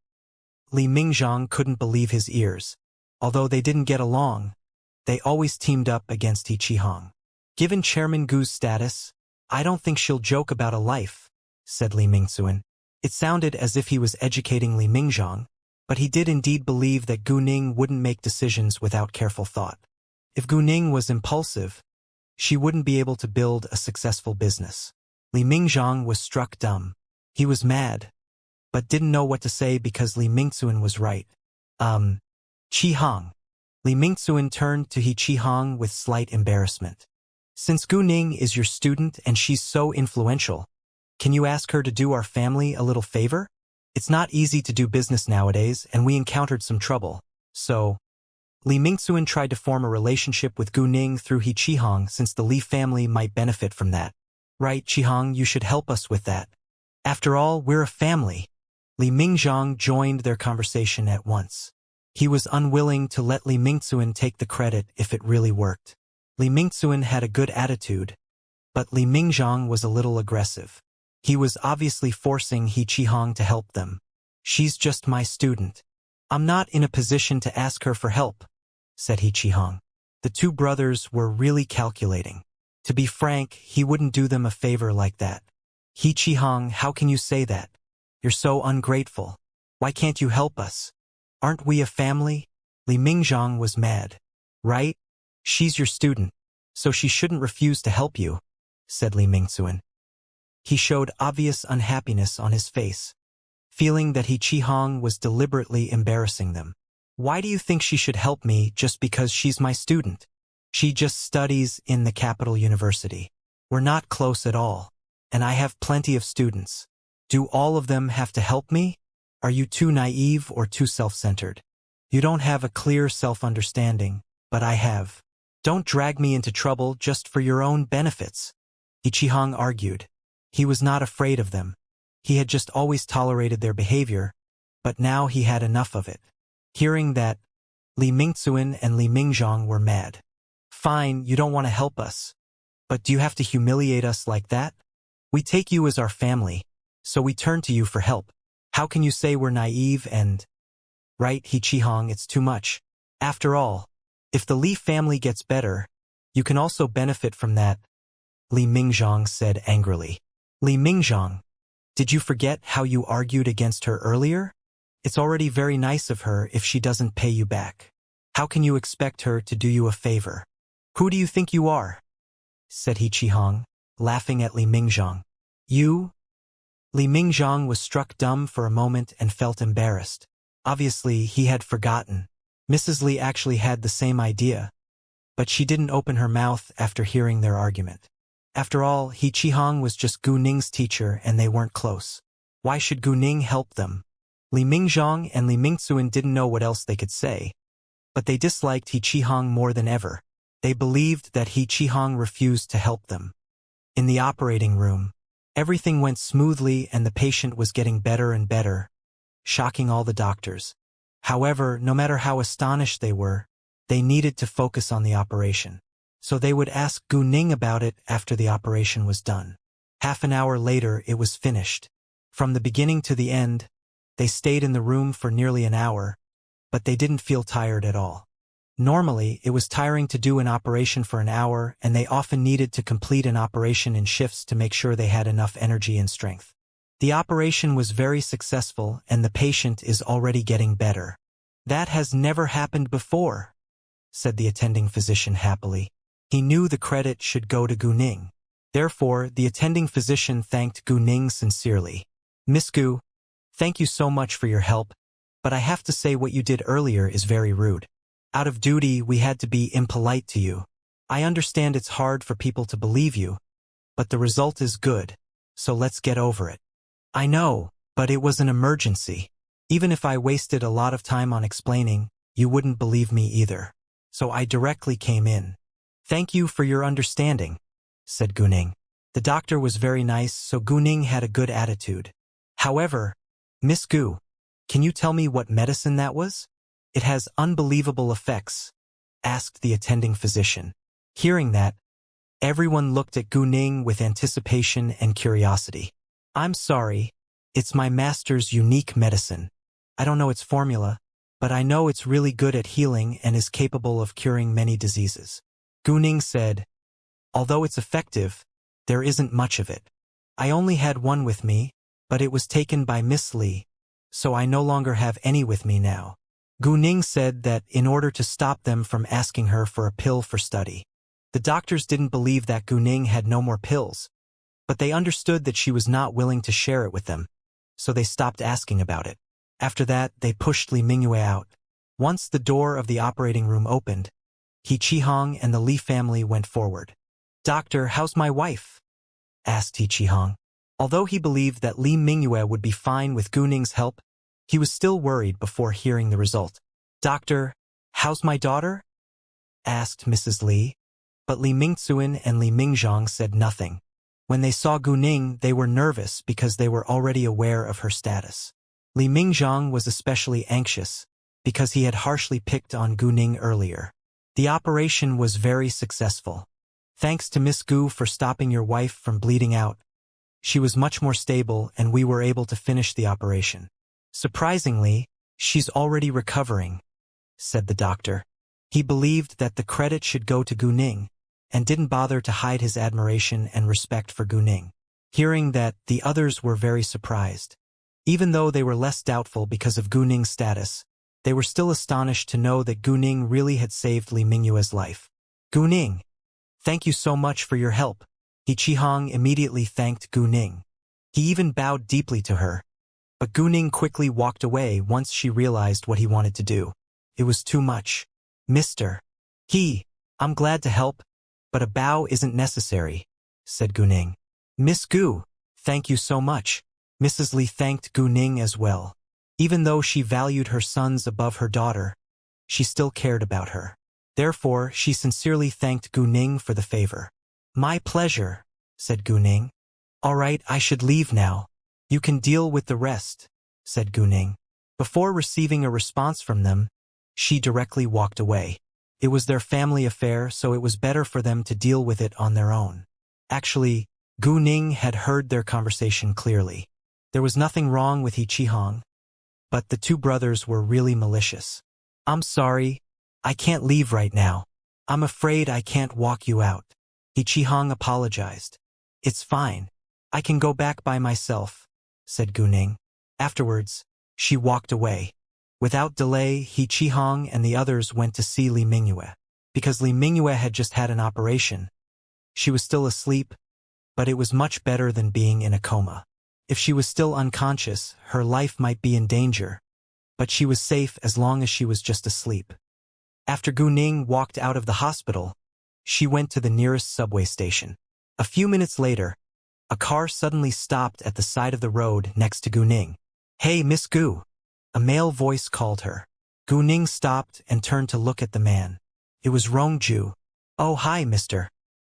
Li Mingzhong couldn't believe his ears. Although they didn't get along, they always teamed up against He Qihong. "Given Chairman Gu's status, I don't think she'll joke about a life," said Li Mingzuan. It sounded as if he was educating Li Mingzhong, but he did indeed believe that Guning wouldn't make decisions without careful thought. If Guning was impulsive, she wouldn't be able to build a successful business. Li Mingzhong was struck dumb. He was mad, but didn't know what to say because Li Mingzuan was right. Qihong." Li Mingzuan turned to He Qihong with slight embarrassment. "Since Guning is your student and she's so influential, can you ask her to do our family a little favor? It's not easy to do business nowadays, and we encountered some trouble. So," Li Mingzuan tried to form a relationship with Guning through He Qihong since the Li family might benefit from that. "Right, Qihong, you should help us with that. After all, we're a family." Li Mingzhong joined their conversation at once. He was unwilling to let Li Mingzuan take the credit if it really worked. Li Mingzuan had a good attitude, but Li Mingzhong was a little aggressive. He was obviously forcing He Qihong to help them. "She's just my student. I'm not in a position to ask her for help," said He Qihong. The two brothers were really calculating. To be frank, he wouldn't do them a favor like that. "He Qihong, how can you say that? You're so ungrateful. Why can't you help us? Aren't we a family?" Li Mingzhong was mad. "Right? She's your student, so she shouldn't refuse to help you," said Li Mingzuan. He showed obvious unhappiness on his face, feeling that He Qihong was deliberately embarrassing them. "Why do you think she should help me just because she's my student? She just studies in the capital university. We're not close at all, and I have plenty of students. Do all of them have to help me? Are you too naive or too self-centered? You don't have a clear self-understanding, but I have. Don't drag me into trouble just for your own benefits." He Qihong argued. He was not afraid of them. He had just always tolerated their behavior, but now he had enough of it. Hearing that, Li Mingzuan and Li Mingzhong were mad. "Fine, you don't want to help us. But do you have to humiliate us like that? We take you as our family, so we turn to you for help. How can you say we're naive and—" "Right, He Qihong, it's too much. After all, if the Li family gets better, you can also benefit from that," Li Mingzhong said angrily. "Li Mingzhong, did you forget how you argued against her earlier? It's already very nice of her if she doesn't pay you back. How can you expect her to do you a favor?" "Who do you think you are?" said He Qihong, laughing at Li Mingzhong. "You?" Li Mingzhong was struck dumb for a moment and felt embarrassed. Obviously, he had forgotten. Mrs. Li actually had the same idea. but she didn't open her mouth after hearing their argument. After all, He Qihong was just Gu Ning's teacher and they weren't close. Why should Gu Ning help them? Li Mingzhong and Li Mingzuan didn't know what else they could say, but they disliked He Qihong more than ever. They believed that He Qihong refused to help them. In the operating room, everything went smoothly and the patient was getting better and better, shocking all the doctors. However, no matter how astonished they were, they needed to focus on the operation. So they would ask Gu Ning about it after the operation was done. Half an hour later, it was finished. From the beginning to the end, they stayed in the room for nearly an hour, but they didn't feel tired at all. Normally, it was tiring to do an operation for an hour, and they often needed to complete an operation in shifts to make sure they had enough energy and strength. The operation was very successful, and the patient is already getting better. "That has never happened before," said the attending physician happily. He knew the credit should go to Gu Ning. Therefore, the attending physician thanked Gu Ning sincerely. "Miss Gu, thank you so much for your help, but I have to say what you did earlier is very rude. Out of duty, we had to be impolite to you. I understand it's hard for people to believe you, but the result is good, so let's get over it." "I know, but it was an emergency. Even if I wasted a lot of time on explaining, you wouldn't believe me either. So I directly came in." "Thank you for your understanding," said Gu Ning. The doctor was very nice, so Gu Ning had a good attitude. "However, Miss Gu, can you tell me what medicine that was? It has unbelievable effects," asked the attending physician. Hearing that, everyone looked at Gu Ning with anticipation and curiosity. "I'm sorry, it's my master's unique medicine. I don't know its formula, but I know it's really good at healing and is capable of curing many diseases." Gu Ning said, "Although it's effective, there isn't much of it. I only had one with me, but it was taken by Miss Li, so I no longer have any with me now." Gu Ning said that in order to stop them from asking her for a pill for study. The doctors didn't believe that Gu Ning had no more pills, but they understood that she was not willing to share it with them, so they stopped asking about it. After that, they pushed Li Mingyue out. Once the door of the operating room opened, He Qihong and the Li family went forward. "Doctor, how's my wife?" asked He Qihong. Although he believed that Li Mingyue would be fine with Gu Ning's help, he was still worried before hearing the result. "Doctor, how's my daughter?" asked Mrs. Li, but Li Mingzuan and Li Mingzhong said nothing. When they saw Gu Ning, they were nervous because they were already aware of her status. Li Mingzhong was especially anxious because he had harshly picked on Gu Ning earlier. The operation was very successful. "Thanks to Miss Gu for stopping your wife from bleeding out. She was much more stable and we were able to finish the operation. Surprisingly, she's already recovering," said the doctor. He believed that the credit should go to Gu Ning, and didn't bother to hide his admiration and respect for Gu Ning. Hearing that, the others were very surprised. Even though they were less doubtful because of Gu Ning's status, they were still astonished to know that Gu Ning really had saved Li Mingyue's life. "Gu Ning, thank you so much for your help." He Qihong immediately thanked Gu Ning. He even bowed deeply to her. But Gu Ning quickly walked away once she realized what he wanted to do. It was too much. "Mr. I'm glad to help, but a bow isn't necessary," said Gu Ning. "Miss Gu, thank you so much." Mrs. Li thanked Gu Ning as well. Even though she valued her sons above her daughter, she still cared about her. Therefore, she sincerely thanked Gu Ning for the favor. "My pleasure," said Gu Ning. "All right, I should leave now. You can deal with the rest," said Gu Ning. Before receiving a response from them, she directly walked away. It was their family affair, so it was better for them to deal with it on their own. Actually, Gu Ning had heard their conversation clearly. There was nothing wrong with He Qihong, but the two brothers were really malicious. "I'm sorry, I can't leave right now. I'm afraid I can't walk you out." He Qihong apologized. "It's fine. I can go back by myself," said Gu Ning. Afterwards, she walked away. Without delay, He Qihong and the others went to see Li Mingyue. Because Li Mingyue had just had an operation, she was still asleep, but it was much better than being in a coma. If she was still unconscious, her life might be in danger, but she was safe as long as she was just asleep. After Gu Ning walked out of the hospital, she went to the nearest subway station. A few minutes later, a car suddenly stopped at the side of the road next to Gu Ning. "Hey, Miss Gu!" A male voice called her. Gu Ning stopped and turned to look at the man. It was Rong Ju. "Oh, hi, Mr.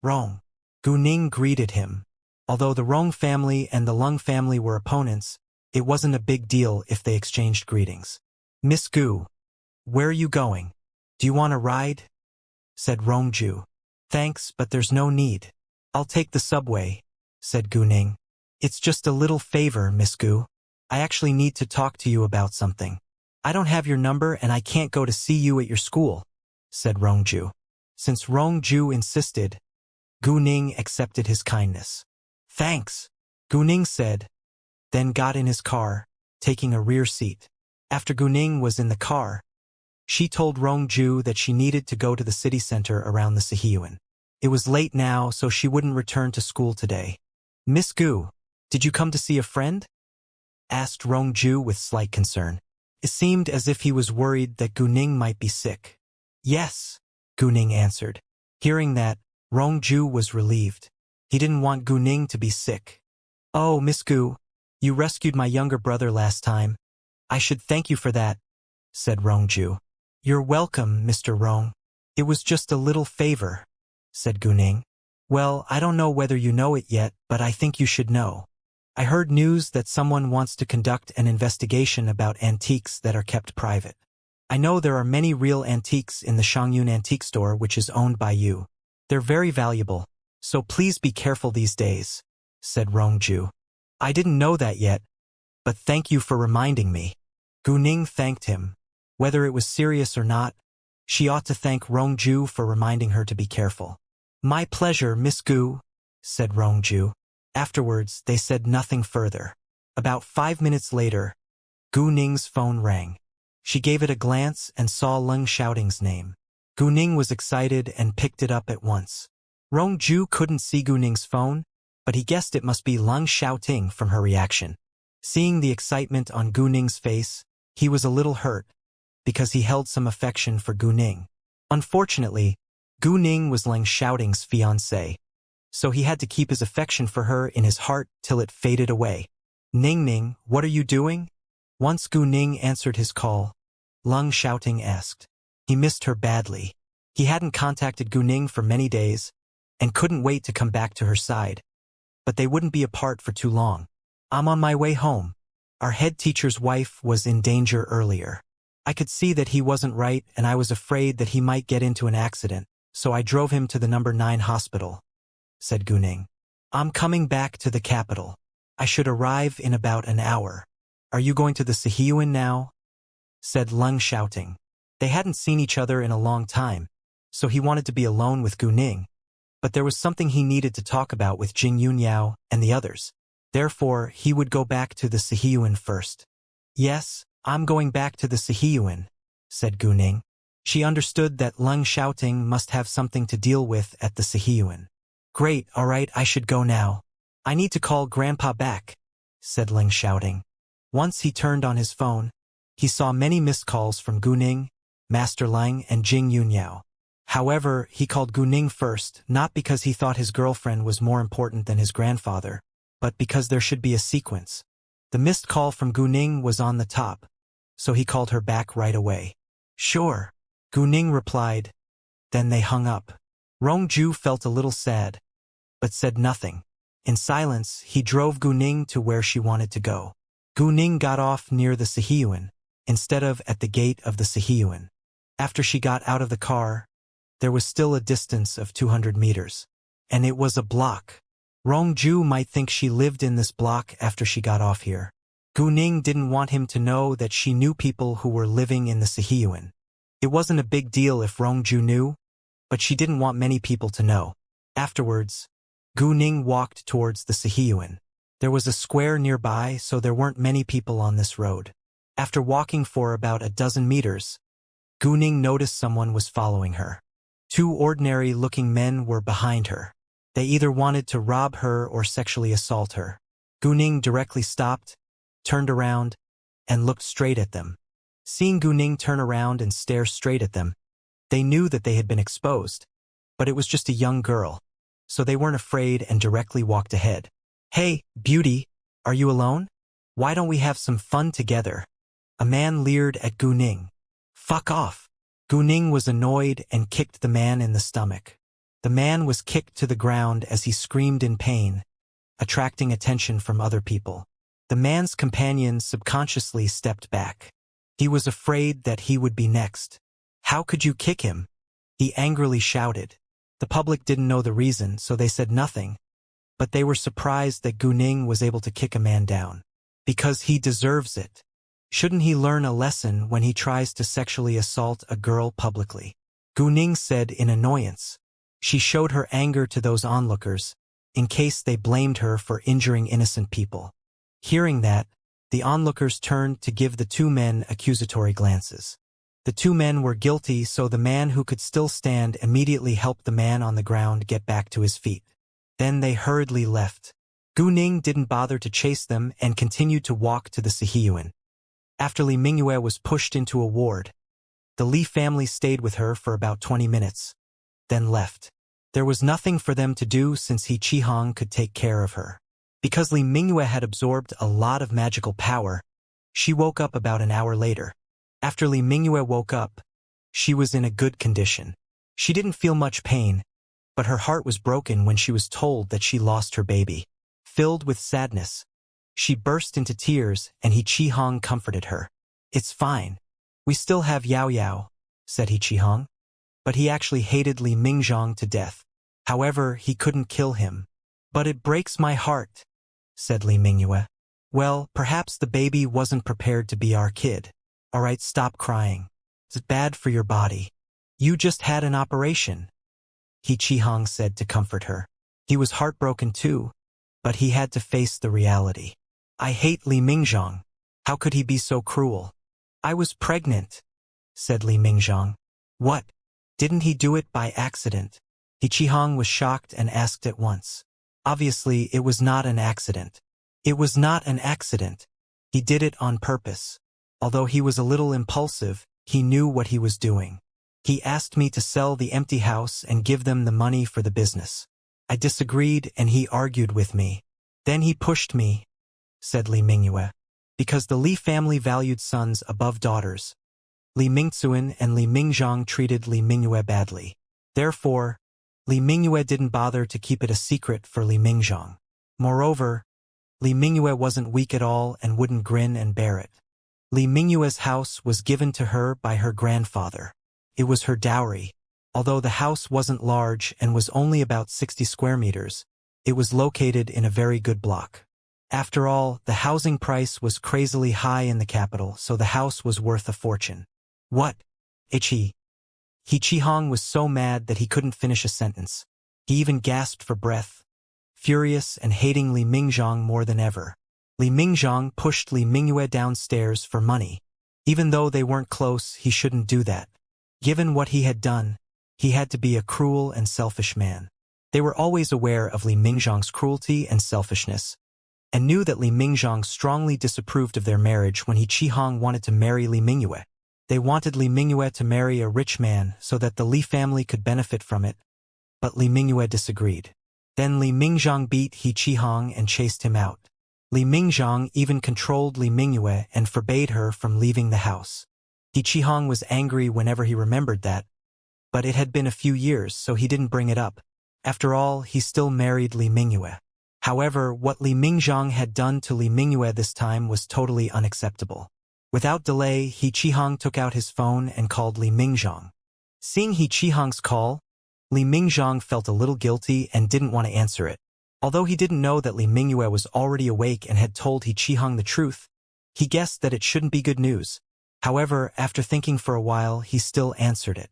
Rong." Gu Ning greeted him. Although the Rong family and the Lung family were opponents, it wasn't a big deal if they exchanged greetings. "Miss Gu, where are you going? Do you want a ride?" said Rong Ju. "Thanks, but there's no need. I'll take the subway," said Gu Ning. "It's just a little favor, Miss Gu. I actually need to talk to you about something. I don't have your number and I can't go to see you at your school," said Rong Ju. Since Rong Ju insisted, Gu Ning accepted his kindness. "Thanks," Gu Ning said, then got in his car, taking a rear seat. After Gu Ning was in the car, she told Rong Ju that she needed to go to the city center around the Sihiyuan. It was late now, so she wouldn't return to school today. "Miss Gu, did you come to see a friend?" asked Rong Ju with slight concern. It seemed as if he was worried that Gu Ning might be sick. "Yes," Gu Ning answered. Hearing that, Rong Ju was relieved. He didn't want Gu Ning to be sick. "Oh, Miss Gu, you rescued my younger brother last time. I should thank you for that," said Rong Ju. "You're welcome, Mr. Rong. It was just a little favor," said Gu Ning. "Well, I don't know whether you know it yet, but I think you should know. I heard news that someone wants to conduct an investigation about antiques that are kept private. I know there are many real antiques in the Shangyun antique store which is owned by you. They're very valuable, so please be careful these days," said Rong Ju. "I didn't know that yet, but thank you for reminding me." Gu Ning thanked him. Whether it was serious or not, she ought to thank Rong Ju for reminding her to be careful. "My pleasure, Miss Gu," said Rong Ju. Afterwards, they said nothing further. About 5 minutes later, Gu Ning's phone rang. She gave it a glance and saw Lung Xiaoting's name. Gu Ning was excited and picked it up at once. Rong Ju couldn't see Gu Ning's phone, but he guessed it must be Lung Xiaoting from her reaction. Seeing the excitement on Gu Ning's face, he was a little hurt, because he held some affection for Gu Ning. Unfortunately, Gu Ning was Lung Xiaoting's fiancée, so he had to keep his affection for her in his heart till it faded away. "Ning Ning, what are you doing?" Once Gu Ning answered his call, Lung Xiaoting asked. He missed her badly. He hadn't contacted Gu Ning for many days, and couldn't wait to come back to her side. But they wouldn't be apart for too long. "I'm on my way home. Our head teacher's wife was in danger earlier. I could see that he wasn't right and I was afraid that he might get into an accident, so I drove him to the number 9 hospital," said Gu Ning. "I'm coming back to the capital. I should arrive in about an hour. Are you going to the Sihiyuan now?" said Lung Xiaoting. They hadn't seen each other in a long time, so he wanted to be alone with Gu Ning, but there was something he needed to talk about with Jing Yunyao and the others. Therefore, he would go back to the Sihiyuan first. "Yes, I'm going back to the Sihiyuan," said Gu Ning. She understood that Lung Xiaoting must have something to deal with at the Sihiyuan. "Great, all right, I should go now. I need to call Grandpa back," said Lung Xiaoting. Once he turned on his phone, he saw many missed calls from Gu Ning, Master Lang, and Jing Yunyao. However, he called Gu Ning first, not because he thought his girlfriend was more important than his grandfather, but because there should be a sequence. The missed call from Gu Ning was on the top, so he called her back right away. "Sure," Gu Ning replied. Then they hung up. Rong Ju felt a little sad, but said nothing. In silence, he drove Gu Ning to where she wanted to go. Gu Ning got off near the Sihiyuan, instead of at the gate of the Sihiyuan. After she got out of the car, there was still a distance of 200 meters. And it was a block. Rong Ju might think she lived in this block after she got off here. Gu Ning didn't want him to know that she knew people who were living in the Sihiyuan. It wasn't a big deal if Rong Ju knew, but she didn't want many people to know. Afterwards, Gu Ning walked towards the Sihiyuan. There was a square nearby, so there weren't many people on this road. After walking for about a dozen meters, Gu Ning noticed someone was following her. 2 ordinary-looking men were behind her. They either wanted to rob her or sexually assault her. Gu Ning directly stopped, turned around, and looked straight at them. Seeing Gu Ning turn around and stare straight at them, They knew that they had been exposed, but it was just a young girl, so they weren't afraid and directly walked ahead. "Hey, beauty, are you alone? Why don't we have some fun together?" A man leered at Gu Ning. "Fuck off." Gu Ning was annoyed and kicked the man in the stomach. The man was kicked to the ground as he screamed in pain, attracting attention from other people. The man's companions subconsciously stepped back. He was afraid that he would be next. "How could you kick him?" he angrily shouted. The public didn't know the reason, so they said nothing, but they were surprised that Gu Ning was able to kick a man down. "Because he deserves it. Shouldn't he learn a lesson when he tries to sexually assault a girl publicly?" Gu Ning said in annoyance. She showed her anger to those onlookers, in case they blamed her for injuring innocent people. Hearing that, the onlookers turned to give the two men accusatory glances. The two men were guilty, so the man who could still stand immediately helped the man on the ground get back to his feet. Then they hurriedly left. Gu Ning didn't bother to chase them and continued to walk to the Sihiyuan. After Li Mingyue was pushed into a ward, the Li family stayed with her for about 20 minutes, then left. There was nothing for them to do since He Qihong could take care of her. Because Li Mingyue had absorbed a lot of magical power, she woke up about an hour later. After Li Mingyue woke up, she was in a good condition. She didn't feel much pain, but her heart was broken when she was told that she lost her baby. Filled with sadness, she burst into tears and He Qihong comforted her. "It's fine. We still have Yao Yao," said He Qihong. But he actually hated Li Mingzhong to death. However, he couldn't kill him. "But it breaks my heart," said Li Mingyue. "Well, perhaps the baby wasn't prepared to be our kid. All right, stop crying. It's bad for your body. You just had an operation," He Qihong said to comfort her. He was heartbroken too, but he had to face the reality. "I hate Li Mingzhong. How could he be so cruel?" "I was pregnant," said Li Mingzhong. "What? Didn't he do it by accident?" He Qihong was shocked and asked at once. "Obviously, it was not an accident. It was not an accident. He did it on purpose. Although he was a little impulsive, he knew what he was doing. He asked me to sell the empty house and give them the money for the business. I disagreed and he argued with me. Then he pushed me," said Li Mingyue. Because the Li family valued sons above daughters, Li Mingzuan and Li Mingzhong treated Li Mingyue badly. Therefore, Li Mingyue didn't bother to keep it a secret for Li Mingzhong. Moreover, Li Mingyue wasn't weak at all and wouldn't grin and bear it. Li Mingyue's house was given to her by her grandfather. It was her dowry. Although the house wasn't large and was only about 60 square meters, it was located in a very good block. After all, the housing price was crazily high in the capital, so the house was worth a fortune. "What? Ichi?" He Qihong was so mad that he couldn't finish a sentence. He even gasped for breath, furious and hating Li Mingzhong more than ever. Li Mingzhong pushed Li Mingyue downstairs for money. Even though they weren't close, he shouldn't do that. Given what he had done, he had to be a cruel and selfish man. They were always aware of Li Mingzhong's cruelty and selfishness, and knew that Li Mingzhong strongly disapproved of their marriage when He Qihong wanted to marry Li Mingyue. They wanted Li Mingyue to marry a rich man so that the Li family could benefit from it, but Li Mingyue disagreed. Then Li Mingzhong beat He Qihong and chased him out. Li Mingzhong even controlled Li Mingyue and forbade her from leaving the house. He Qihong was angry whenever he remembered that, but it had been a few years, so he didn't bring it up. After all, he still married Li Mingyue. However, what Li Mingzhong had done to Li Mingyue this time was totally unacceptable. Without delay, He Qihong took out his phone and called Li Mingzhong. Seeing He Qihong's call, Li Mingzhong felt a little guilty and didn't want to answer it. Although he didn't know that Li Mingyue was already awake and had told He Qihong the truth, he guessed that it shouldn't be good news. However, after thinking for a while, he still answered it.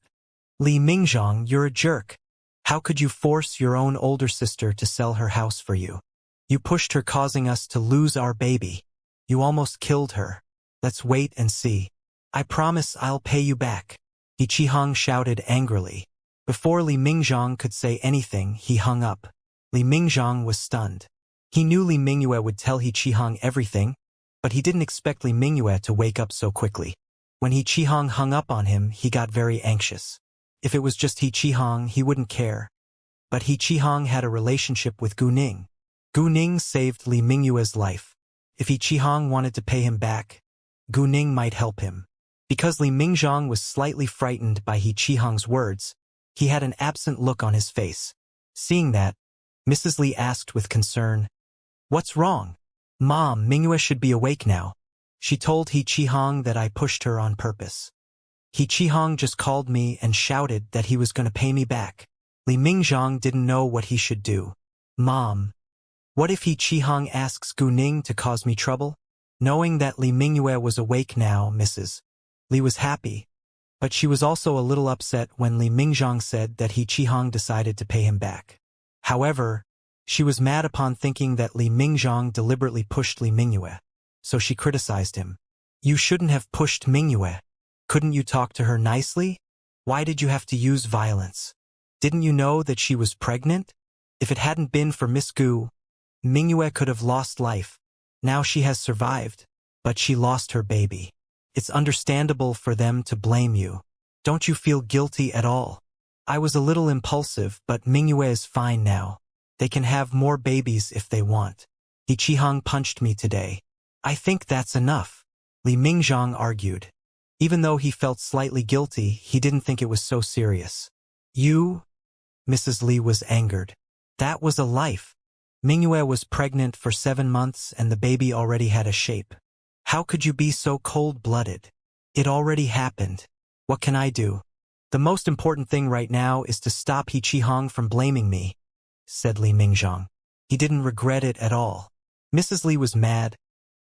"Li Mingzhong, you're a jerk. How could you force your own older sister to sell her house for you? You pushed her, causing us to lose our baby. You almost killed her. Let's wait and see. I promise I'll pay you back." He Qihong shouted angrily. Before Li Mingzhong could say anything, he hung up. Li Mingzhong was stunned. He knew Li Mingyue would tell He Qihong everything, but he didn't expect Li Mingyue to wake up so quickly. When He Qihong hung up on him, he got very anxious. If it was just He Qihong, he wouldn't care. But He Qihong had a relationship with Gu Ning. Gu Ning saved Li Mingyue's life. If He Qihong wanted to pay him back, Gu Ning might help him. Because Li Mingzhong was slightly frightened by He Qihong's words, he had an absent look on his face. Seeing that, Mrs. Li asked with concern, "What's wrong?" "Mom, Mingyue should be awake now. She told He Qihong that I pushed her on purpose. He Qihong just called me and shouted that he was going to pay me back." Li Mingzhong didn't know what he should do. "Mom, what if He Qihong asks Gu Ning to cause me trouble?" Knowing that Li Mingyue was awake now, Mrs. Li was happy, but she was also a little upset when Li Mingzhong said that He Qihong decided to pay him back. However, she was mad upon thinking that Li Mingzhong deliberately pushed Li Mingyue, so she criticized him. "You shouldn't have pushed Mingyue. Couldn't you talk to her nicely? Why did you have to use violence? Didn't you know that she was pregnant? If it hadn't been for Miss Gu, Mingyue could have lost life. Now she has survived, but she lost her baby. It's understandable for them to blame you. Don't you feel guilty at all? I was a little impulsive, but Mingyue is fine now. They can have more babies if they want. He Qihong punched me today. I think that's enough," Li Mingzhong argued. Even though he felt slightly guilty, he didn't think it was so serious. "You?" Mrs. Li was angered. "That was a life. Mingyue was pregnant for 7 months and the baby already had a shape. How could you be so cold-blooded? It already happened. What can I do? The most important thing right now is to stop He Qihong from blaming me," said Li Mingzhong. He didn't regret it at all. Mrs. Li was mad,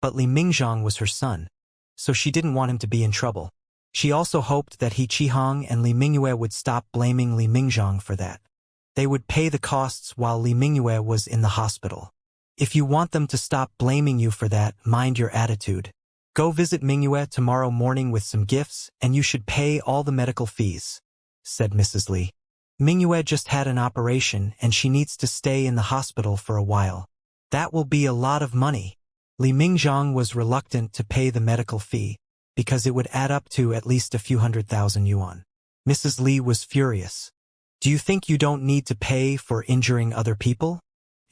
but Li Mingzhong was her son, so she didn't want him to be in trouble. She also hoped that He Qihong and Li Mingyue would stop blaming Li Mingzhong for that. They would pay the costs while Li Mingyue was in the hospital. "If you want them to stop blaming you for that, mind your attitude. Go visit Mingyue tomorrow morning with some gifts and you should pay all the medical fees," said Mrs. Li. "Mingyue just had an operation and she needs to stay in the hospital for a while. That will be a lot of money." Li Mingzhong was reluctant to pay the medical fee because it would add up to at least a few 100,000 yuan. Mrs. Li was furious. "Do you think you don't need to pay for injuring other people?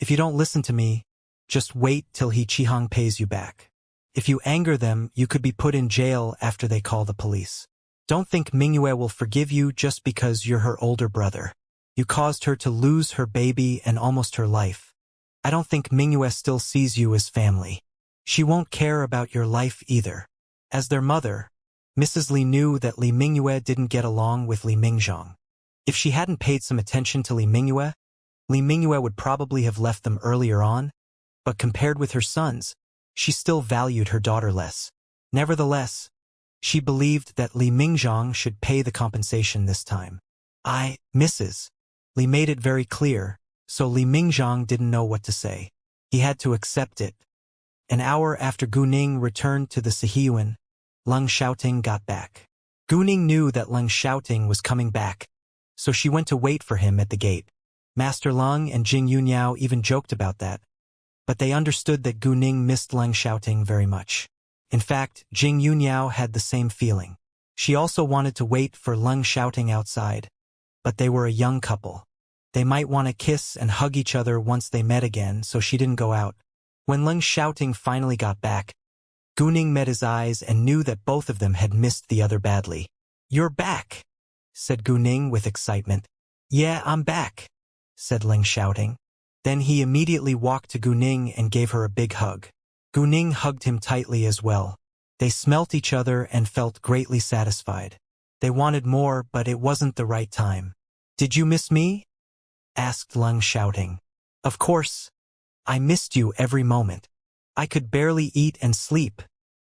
If you don't listen to me, just wait till He Qihong pays you back. If you anger them, you could be put in jail after they call the police. Don't think Mingyue will forgive you just because you're her older brother. You caused her to lose her baby and almost her life. I don't think Mingyue still sees you as family. She won't care about your life either." As their mother, Mrs. Li knew that Li Mingyue didn't get along with Li Mingzhong. If she hadn't paid some attention to Li Mingyue would probably have left them earlier on, but compared with her sons, she still valued her daughter less. Nevertheless, she believed that Li Mingzhong should pay the compensation this time. Mrs. Li made it very clear, so Li Mingzhong didn't know what to say. He had to accept it. An hour after Gu Ning returned to the Sihiyuan, Leng Xiaoting got back. Gu Ning knew that Leng Xiaoting was coming back, so she went to wait for him at the gate. Master Leng and Jing Yunyao even joked about that, but they understood that Gu Ning missed Leng Xiaoting very much. In fact, Jing Yunyao had the same feeling. She also wanted to wait for Leng Xiaoting outside, but they were a young couple. They might want to kiss and hug each other once they met again, so she didn't go out. When Leng Xiaoting finally got back, Gu Ning met his eyes and knew that both of them had missed the other badly. "You're back," said Gu Ning with excitement. "Yeah, I'm back," said Leng Xiaoting. Then he immediately walked to Gu Ning and gave her a big hug. Gu Ning hugged him tightly as well. They smelt each other and felt greatly satisfied. They wanted more, but it wasn't the right time. "Did you miss me?" asked Leng Xiaoting. "Of course. I missed you every moment. I could barely eat and sleep,"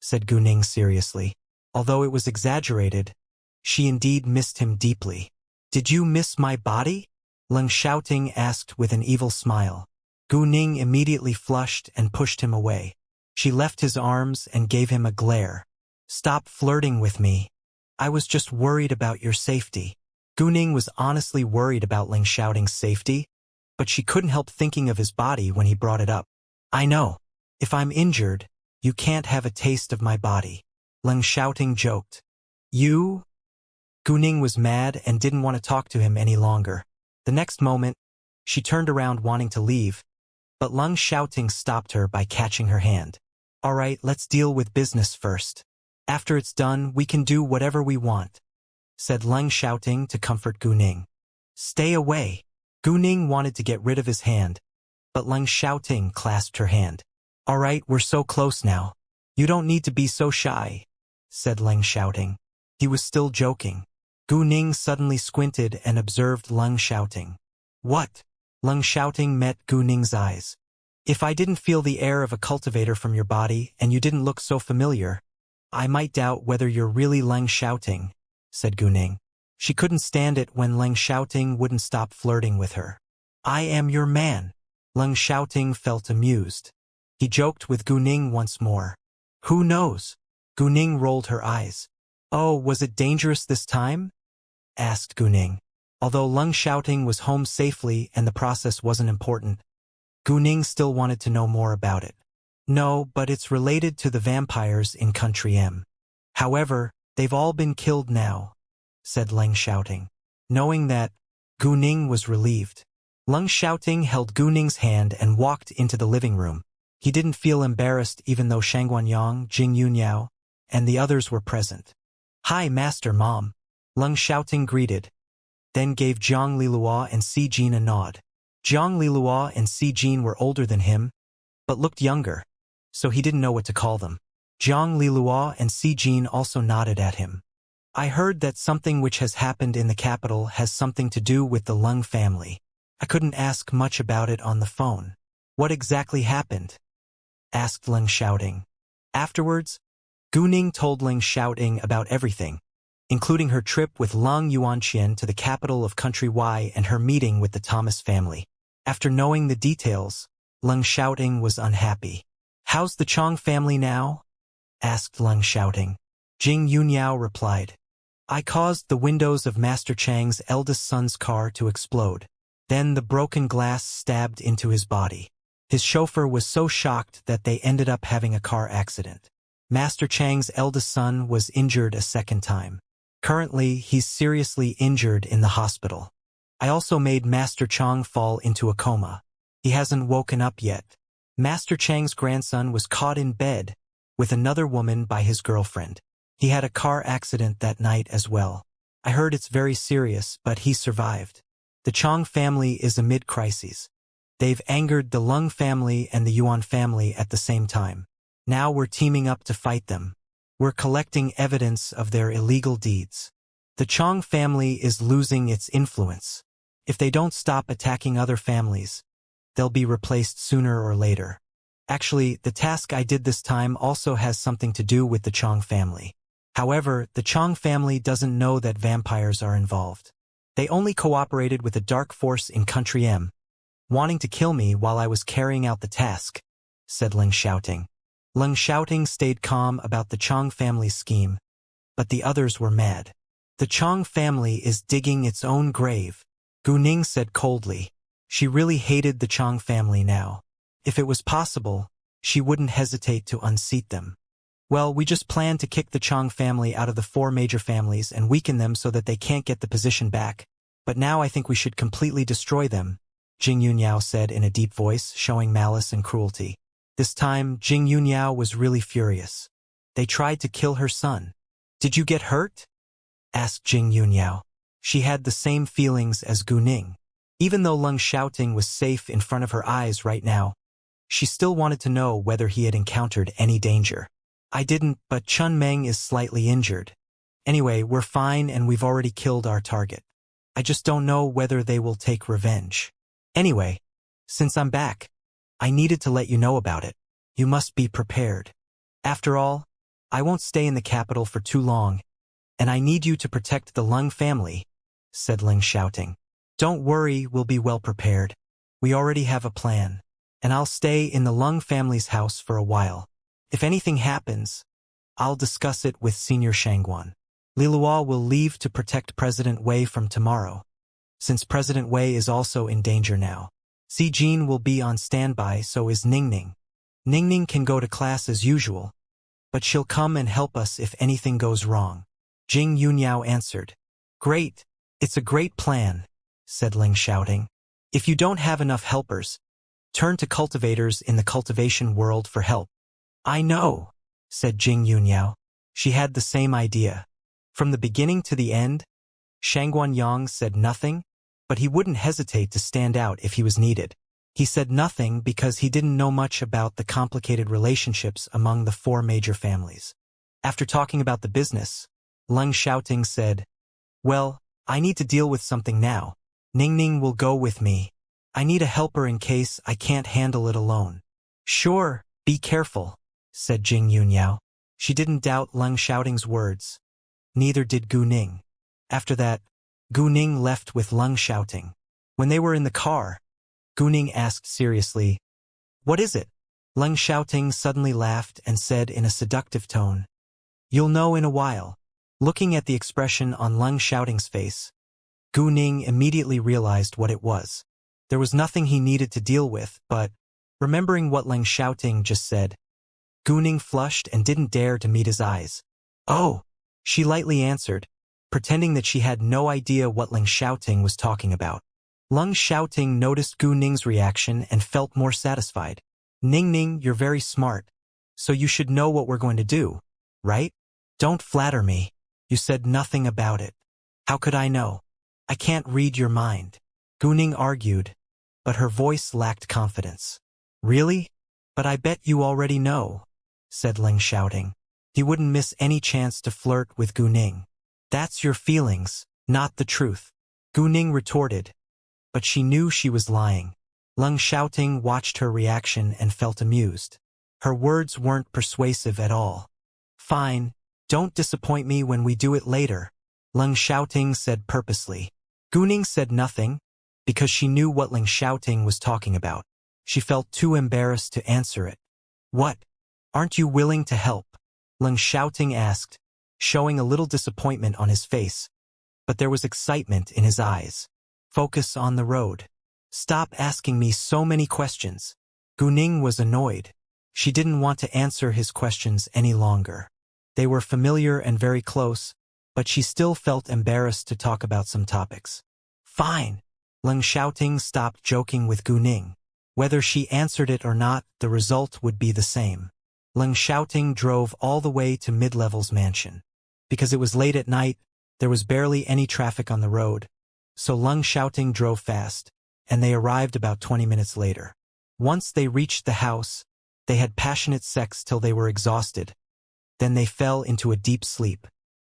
said Gu Ning seriously. Although it was exaggerated, she indeed missed him deeply. "Did you miss my body?" Leng Xiaoting asked with an evil smile. Gu Ning immediately flushed and pushed him away. She left his arms and gave him a glare. "Stop flirting with me. I was just worried about your safety." Gu Ning was honestly worried about Leng Xiaoting's safety, but she couldn't help thinking of his body when he brought it up. "I know. If I'm injured, you can't have a taste of my body," Leng Xiaoting joked. "You?" Gu Ning was mad and didn't want to talk to him any longer. The next moment, she turned around wanting to leave, but Leng Xiaoting stopped her by catching her hand. All right, let's deal with business first. After it's done, we can do whatever we want, said Leng Xiaoting to comfort Gu Ning. Stay away. Gu Ning wanted to get rid of his hand, but Leng Xiaoting clasped her hand. All right, we're so close now. You don't need to be so shy, said Leng Xiaoting. He was still joking. Gu Ning suddenly squinted and observed Leng Xiaoting. What? Leng Xiaoting met Gu Ning's eyes. If I didn't feel the air of a cultivator from your body and you didn't look so familiar, I might doubt whether you're really Leng Xiaoting, said Gu Ning. She couldn't stand it when Leng Xiaoting wouldn't stop flirting with her. I am your man. Leng Xiaoting felt amused. He joked with Gu Ning once more. Who knows? Gu Ning rolled her eyes. Oh, was it dangerous this time? Asked Gu Ning. Although Leng Xiaoting was home safely and the process wasn't important, Gu Ning still wanted to know more about it. No, but it's related to the vampires in Country M. However, they've all been killed now, said Leng Xiaoting. Knowing that, Gu Ning was relieved. Leng Xiaoting held Gu Ning's hand and walked into the living room. He didn't feel embarrassed even though Shangguan Yang, Jing Yunyao, and the others were present. Hi, Master Mom, Leng Xiaoting greeted, then gave Jiang Lilua and Si Jin a nod. Jiang Lilua and Si Jin were older than him, but looked younger, so he didn't know what to call them. Jiang Lilua and Si Jin also nodded at him. I heard that something which has happened in the capital has something to do with the Leng family. I couldn't ask much about it on the phone. What exactly happened? Asked Leng Xiaoting. Afterwards, Gu Ning told Leng Xiaoting about everything, including her trip with Leng Yuanqian to the capital of Country Y and her meeting with the Thomas family. After knowing the details, Leng Xiaoting was unhappy. How's the Chong family now? Asked Leng Xiaoting. Jing Yunyao replied. I caused the windows of Master Chang's eldest son's car to explode. Then the broken glass stabbed into his body. His chauffeur was so shocked that they ended up having a car accident. Master Chang's eldest son was injured a second time. Currently, he's seriously injured in the hospital. I also made Master Chang fall into a coma. He hasn't woken up yet. Master Chang's grandson was caught in bed with another woman by his girlfriend. He had a car accident that night as well. I heard it's very serious, but he survived. The Chang family is amid crises. They've angered the Leng family and the Yuan family at the same time. Now we're teaming up to fight them. We're collecting evidence of their illegal deeds. The Chang family is losing its influence. If they don't stop attacking other families, they'll be replaced sooner or later. Actually, the task I did this time also has something to do with the Chang family. However, the Chang family doesn't know that vampires are involved. They only cooperated with a dark force in Country M, wanting to kill me while I was carrying out the task, said Leng Xiaoting. Leng Xiaoting stayed calm about the Chang family's scheme, but the others were mad. The Chang family is digging its own grave, Gu Ning said coldly. She really hated the Chang family now. If it was possible, she wouldn't hesitate to unseat them. Well, we just planned to kick the Chang family out of the 4 major families and weaken them so that they can't get the position back. But now I think we should completely destroy them, Jing Yunyao said in a deep voice, showing malice and cruelty. This time, Jing Yunyao was really furious. They tried to kill her son. Did you get hurt? Asked Jing Yunyao. She had the same feelings as Gu Ning. Even though Leng Xiaoting was safe in front of her eyes right now, she still wanted to know whether he had encountered any danger. I didn't, but Chun Meng is slightly injured. Anyway, we're fine and we've already killed our target. I just don't know whether they will take revenge. Anyway, since I'm back, I needed to let you know about it. You must be prepared. After all, I won't stay in the capital for too long, and I need you to protect the Leng family, said Leng Xiaoting. Don't worry, we'll be well prepared. We already have a plan, and I'll stay in the Leng family's house for a while. If anything happens, I'll discuss it with Senior Shangguan. Lilua will leave to protect President Wei from tomorrow, since President Wei is also in danger now. Si Jin will be on standby, so is Ningning. Ningning can go to class as usual, but she'll come and help us if anything goes wrong. Jing Yunyao answered. Great. It's a great plan, said Ling, shouting. If you don't have enough helpers, turn to cultivators in the cultivation world for help. I know, said Jing Yunyao. She had the same idea. From the beginning to the end, Shangguan Yang said nothing, but he wouldn't hesitate to stand out if he was needed. He said nothing because he didn't know much about the complicated relationships among the 4 major families. After talking about the business, Leng Xiaoting said, Well, I need to deal with something now. Ningning will go with me. I need a helper in case I can't handle it alone. Sure, be careful, said Jing Yunyao. She didn't doubt Leng Xiaoting's words. Neither did Gu Ning. After that, Gu Ning left with Leng Xiaoting. When they were in the car, Gu Ning asked seriously, What is it? Leng Xiaoting suddenly laughed and said in a seductive tone, You'll know in a while. Looking at the expression on Leng Xiaoting's face, Gu Ning immediately realized what it was. There was nothing he needed to deal with, but, remembering what Leng Xiaoting just said, Gu Ning flushed and didn't dare to meet his eyes. Oh, she lightly answered, pretending that she had no idea what Leng Xiaoting was talking about. Leng Xiaoting noticed Gu Ning's reaction and felt more satisfied. Ning, you're very smart, so you should know what we're going to do, right? Don't flatter me. You said nothing about it. How could I know? I can't read your mind. Gu Ning argued, but her voice lacked confidence. Really? But I bet you already know, said Leng Xiaoting. He wouldn't miss any chance to flirt with Gu Ning. That's your feelings, not the truth, Gu Ning retorted, but she knew she was lying. Leng Xiaoting watched her reaction and felt amused. Her words weren't persuasive at all. Fine, don't disappoint me when we do it later, Leng Xiaoting said purposely. Gu Ning said nothing, because she knew what Leng Xiaoting was talking about. She felt too embarrassed to answer it. What? Aren't you willing to help? Leng Xiaoting asked, showing a little disappointment on his face, but there was excitement in his eyes. Focus on the road. Stop asking me so many questions. Gu Ning was annoyed. She didn't want to answer his questions any longer. They were familiar and very close, but she still felt embarrassed to talk about some topics. Fine. Leng Xiaoting stopped joking with Gu Ning. Whether she answered it or not, the result would be the same. Leng Xiaoting drove all the way to Mid-Level's mansion. Because it was late at night, there was barely any traffic on the road, so Leng Xiaoting drove fast, and they arrived about 20 minutes later. Once they reached the house, they had passionate sex till they were exhausted. Then they fell into a deep sleep.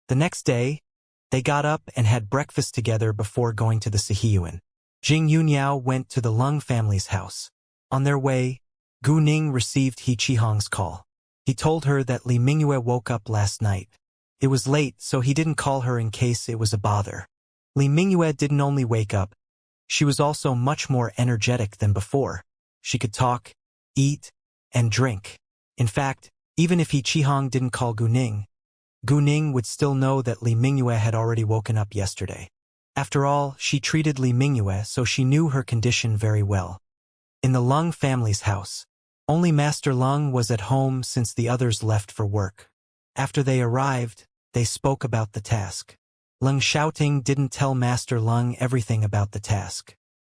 The next day, they got up and had breakfast together before going to the Sihiyuan. Jing Yunyao went to the Leng family's house. On their way, Gu Ning received He Qihong's call. He told her that Li Mingyue woke up last night. It was late, so he didn't call her in case it was a bother. Li Mingyue didn't only wake up, she was also much more energetic than before. She could talk, eat, and drink. In fact, even if He Qihong didn't call Gu Ning would still know that Li Mingyue had already woken up yesterday. After all, she treated Li Mingyue, so she knew her condition very well. In the Leng family's house, only Master Leng was at home since the others left for work. After they arrived, they spoke about the task. Leng Xiaoting didn't tell Master Leng everything about the task.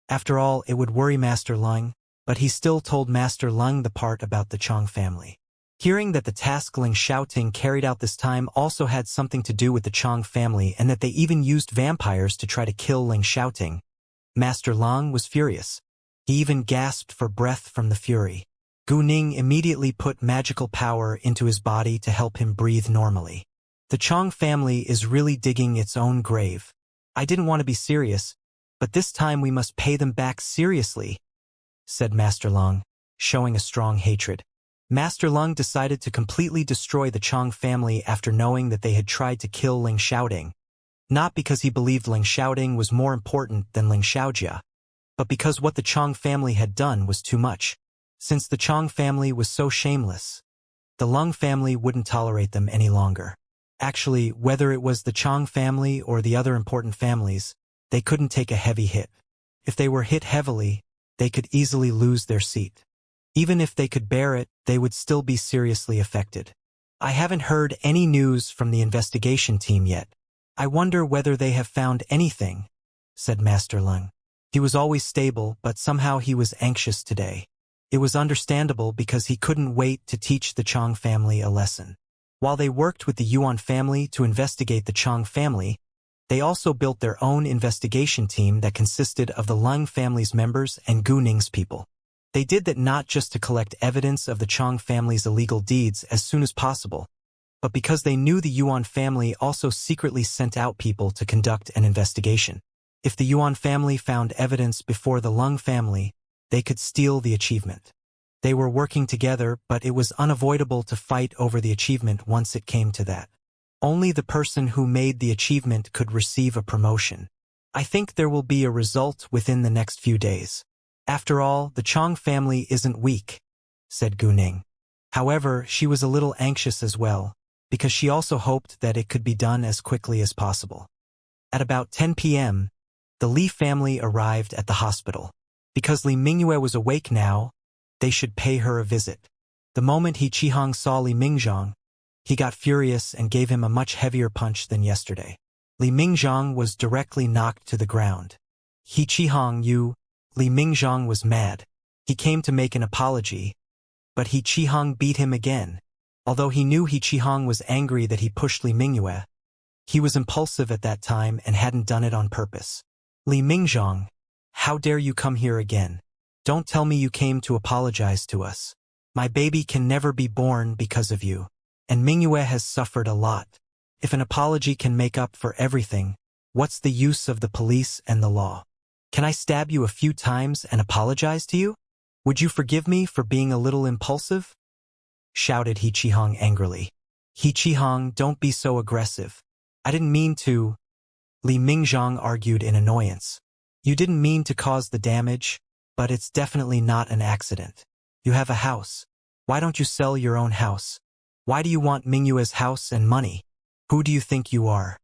After all, it would worry Master Leng, but he still told Master Leng the part about the Chong family. Hearing that the task Leng Xiaoting carried out this time also had something to do with the Chong family and that they even used vampires to try to kill Leng Xiaoting, Master Leng was furious. He even gasped for breath from the fury. Gu Ning immediately put magical power into his body to help him breathe normally. The Chong family is really digging its own grave. I didn't want to be serious, but this time we must pay them back seriously, said Master Leng, showing a strong hatred. Master Leng decided to completely destroy the Chong family after knowing that they had tried to kill Leng Xiaoting, not because he believed Leng Xiaoting was more important than Leng Xiaojia, but because what the Chong family had done was too much. Since the Chong family was so shameless, the Leng family wouldn't tolerate them any longer. Actually, whether it was the Chong family or the other important families, they couldn't take a heavy hit. If they were hit heavily, they could easily lose their seat. Even if they could bear it, they would still be seriously affected. I haven't heard any news from the investigation team yet, I wonder whether they have found anything, said Master Lung. He was always stable, but somehow he was anxious today. It was understandable because he couldn't wait to teach the Chong family a lesson. While they worked with the Yuan family to investigate the Chong family, they also built their own investigation team that consisted of the Lung family's members and Gu Ning's people. They did that not just to collect evidence of the Chong family's illegal deeds as soon as possible, but because they knew the Yuan family also secretly sent out people to conduct an investigation. If the Yuan family found evidence before the Lung family, they could steal the achievement. They were working together, but it was unavoidable to fight over the achievement once it came to that. Only the person who made the achievement could receive a promotion. I think there will be a result within the next few days. After all, the Chong family isn't weak, said Gu Ning. However, she was a little anxious as well, because she also hoped that it could be done as quickly as possible. At about 10 p.m., the Li family arrived at the hospital. Because Li Mingyue was awake now, they should pay her a visit. The moment He Qihong saw Li Mingzhang, he got furious and gave him a much heavier punch than yesterday. Li Mingzhang was directly knocked to the ground. He Qihong, you... Li Mingzhang was mad. He came to make an apology, but He Qihong beat him again. Although he knew He Qihong was angry that he pushed Li Mingyue, he was impulsive at that time and hadn't done it on purpose. Li Mingzhang, how dare you come here again? Don't tell me you came to apologize to us. My baby can never be born because of you. And Mingyue has suffered a lot. If an apology can make up for everything, what's the use of the police and the law? Can I stab you a few times and apologize to you? Would you forgive me for being a little impulsive? Shouted He Qihong angrily. He Qihong, don't be so aggressive. I didn't mean to. Li Mingzhang argued in annoyance. You didn't mean to cause the damage, but it's definitely not an accident. You have a house. Why don't you sell your own house? Why do you want Mingyue's house and money? Who do you think you are?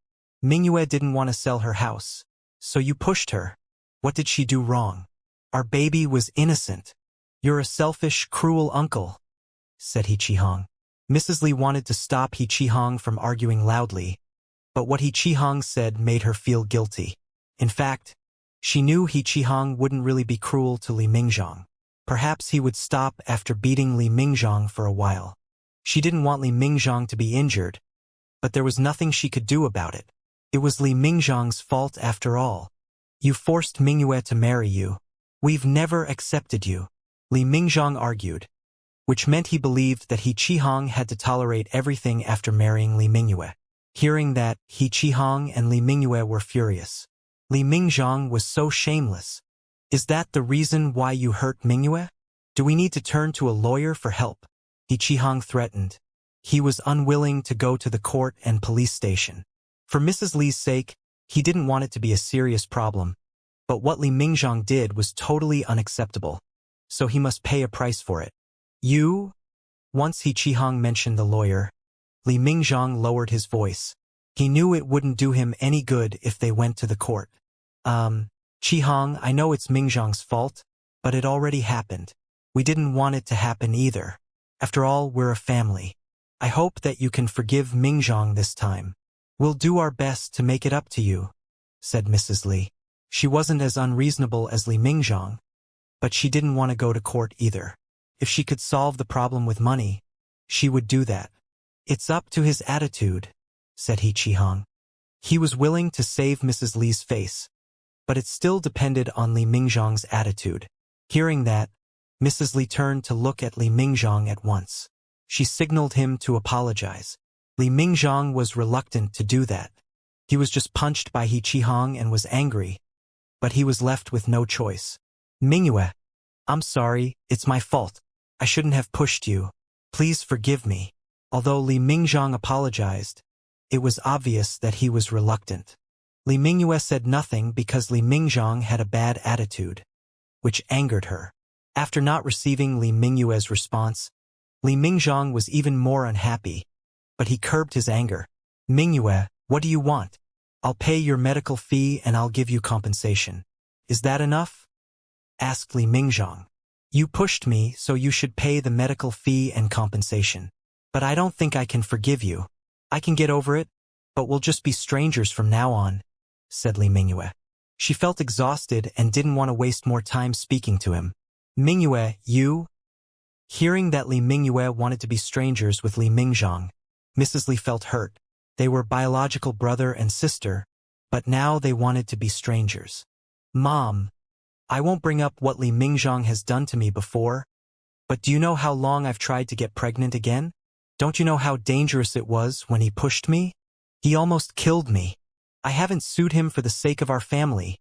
Mingyue didn't want to sell her house, so you pushed her. What did she do wrong? Our baby was innocent. You're a selfish, cruel uncle, said He Qihong. Mrs. Li wanted to stop He Qihong from arguing loudly, but what He Qihong said made her feel guilty. In fact, she knew He Qihong wouldn't really be cruel to Li Mingzhang. Perhaps he would stop after beating Li Mingzhang for a while. She didn't want Li Mingzhang to be injured, but there was nothing she could do about it. It was Li Mingzhang's fault after all. You forced Mingyue to marry you. We've never accepted you, Li Mingzhang argued, which meant he believed that He Qihong had to tolerate everything after marrying Li Mingyue. Hearing that, He Qihong and Li Mingyue were furious. Li Mingzhang was so shameless. Is that the reason why you hurt Mingyue? Do we need to turn to a lawyer for help? He Qihong threatened. He was unwilling to go to the court and police station. For Mrs. Li's sake, he didn't want it to be a serious problem, but what Li Mingzhang did was totally unacceptable, so he must pay a price for it. You? Once He Qihong mentioned the lawyer, Li Mingzhang lowered his voice. He knew it wouldn't do him any good if they went to the court. Qihong, I know it's Mingzhang's fault, but it already happened. We didn't want it to happen either. After all, we're a family. I hope that you can forgive Mingzhang this time. We'll do our best to make it up to you, said Mrs. Li. She wasn't as unreasonable as Li Mingzhang, but she didn't want to go to court either. If she could solve the problem with money, she would do that. It's up to his attitude, said He Qihong. He was willing to save Mrs. Li's face, but it still depended on Li Mingzhang's attitude. Hearing that, Mrs. Li turned to look at Li Mingzhang at once. She signaled him to apologize. Li Mingzhang was reluctant to do that. He was just punched by He Qihong and was angry, but he was left with no choice. Mingyue, I'm sorry, it's my fault. I shouldn't have pushed you. Please forgive me. Although Li Mingzhang apologized, it was obvious that he was reluctant. Li Mingyue said nothing because Li Mingzhang had a bad attitude, which angered her. After not receiving Li Mingyue's response, Li Mingzhang was even more unhappy, but he curbed his anger. Mingyue, what do you want? I'll pay your medical fee and I'll give you compensation. Is that enough? Asked Li Mingzhang. You pushed me, so you should pay the medical fee and compensation. But I don't think I can forgive you. I can get over it, But we'll just be strangers from now on, said Li Mingyue. She felt exhausted and didn't want to waste more time speaking to him. Mingyue, you? Hearing that Li Mingyue wanted to be strangers with Li Mingzhang, Mrs. Li felt hurt. They were biological brother and sister, but now they wanted to be strangers. Mom, I won't bring up what Li Mingzhang has done to me before, but do you know how long I've tried to get pregnant again? Don't you know how dangerous it was when he pushed me? He almost killed me. I haven't sued him for the sake of our family,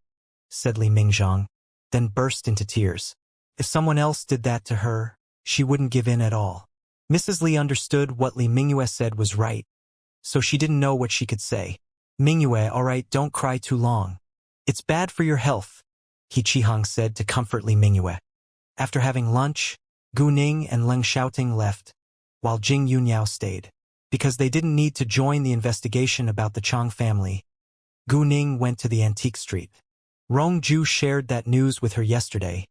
said Li Mingzhang, then burst into tears. If someone else did that to her, she wouldn't give in at all. Mrs. Li understood what Li Mingyue said was right, so she didn't know what she could say. Mingyue, all right, don't cry too long. It's bad for your health, He Qihang said to comfort Li Mingyue. After having lunch, Gu Ning and Leng Xiaoting left, while Jing Yunyao stayed. Because they didn't need to join the investigation about the Chang family, Gu Ning went to the antique street. Rong Ju shared that news with her yesterday,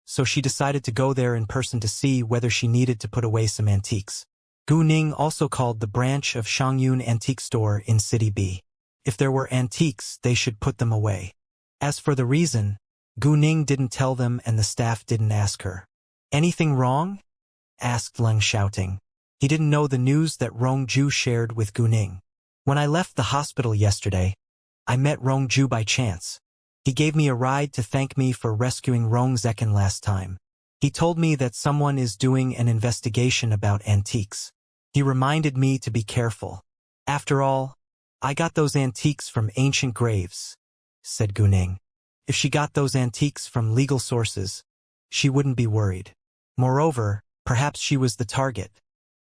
so she decided to go there in person to see whether she needed to put away some antiques. Gu Ning also called the branch of Shangyun Antique Store in City B. If there were antiques, they should put them away. As for the reason, Gu Ning didn't tell them and the staff didn't ask her. Anything wrong? Asked Leng Xiaoting. He didn't know the news that Rong Ju shared with Gu Ning. When I left the hospital yesterday, I met Rong Ju by chance. He gave me a ride to thank me for rescuing Rong Zekin last time. He told me that someone is doing an investigation about antiques. He reminded me to be careful. After all, I got those antiques from ancient graves, said Gu Ning. If she got those antiques from legal sources, she wouldn't be worried. Moreover, perhaps she was the target.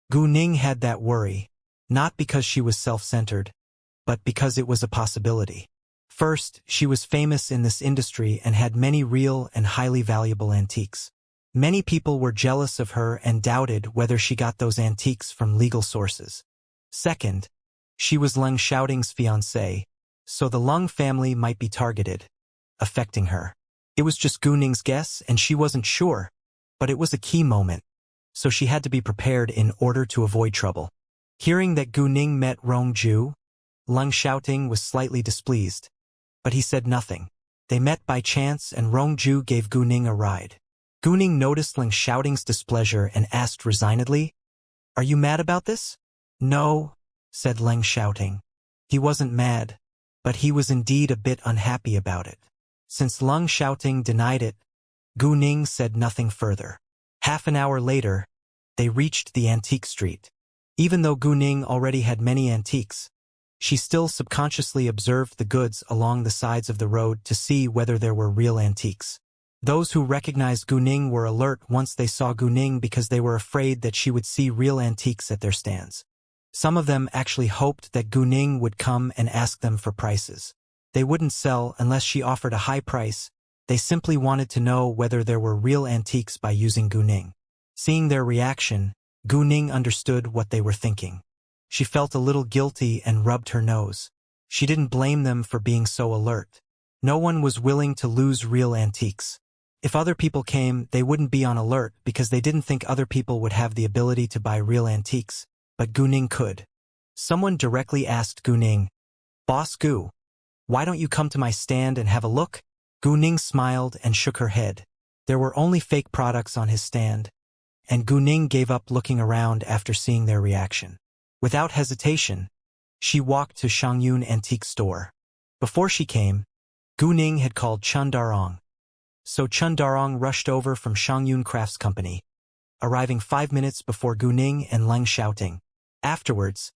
Gu Ning had that worry, not because she was self-centered, but because it was a possibility. First, she was famous in this industry and had many real and highly valuable antiques. Many people were jealous of her and doubted whether she got those antiques from legal sources. Second, she was Leng Xiaoting's fiancée, so the Leng family might be targeted, affecting her. It was just Gu Ning's guess and she wasn't sure, but it was a key moment, so she had to be prepared in order to avoid trouble. Hearing that Gu Ning met Rong Ju, Leng Xiaoting was slightly displeased, but he said nothing. They met by chance and Rong Ju gave Gu Ning a ride. Gu Ning noticed Leng Xiaoting's displeasure and asked resignedly, "Are you mad about this?" "No," said Leng Xiaoting. He wasn't mad, but he was indeed a bit unhappy about it. Since Leng Xiaoting denied it, Gu Ning said nothing further. Half an hour later, they reached the antique street. Even though Gu Ning already had many antiques, she still subconsciously observed the goods along the sides of the road to see whether there were real antiques. Those who recognized Gu Ning were alert once they saw Gu Ning because they were afraid that she would see real antiques at their stands. Some of them actually hoped that Gu Ning would come and ask them for prices. They wouldn't sell unless she offered a high price. They simply wanted to know whether there were real antiques by using Gu Ning. Seeing their reaction, Gu Ning understood what they were thinking. She felt a little guilty and rubbed her nose. She didn't blame them for being so alert. No one was willing to lose real antiques. If other people came, they wouldn't be on alert because they didn't think other people would have the ability to buy real antiques, but Gu Ning could. Someone directly asked Gu Ning, "Boss Gu, why don't you come to my stand and have a look?" Gu Ning smiled and shook her head. There were only fake products on his stand, and Gu Ning gave up looking around after seeing their reaction. Without hesitation, she walked to Shangyun Antique Store. Before she came, Gu Ning had called Chun Darong. So Chun Darong rushed over from Shangyun Crafts Company, arriving 5 minutes before Gu Ning and Leng Xiaoting. Afterwards,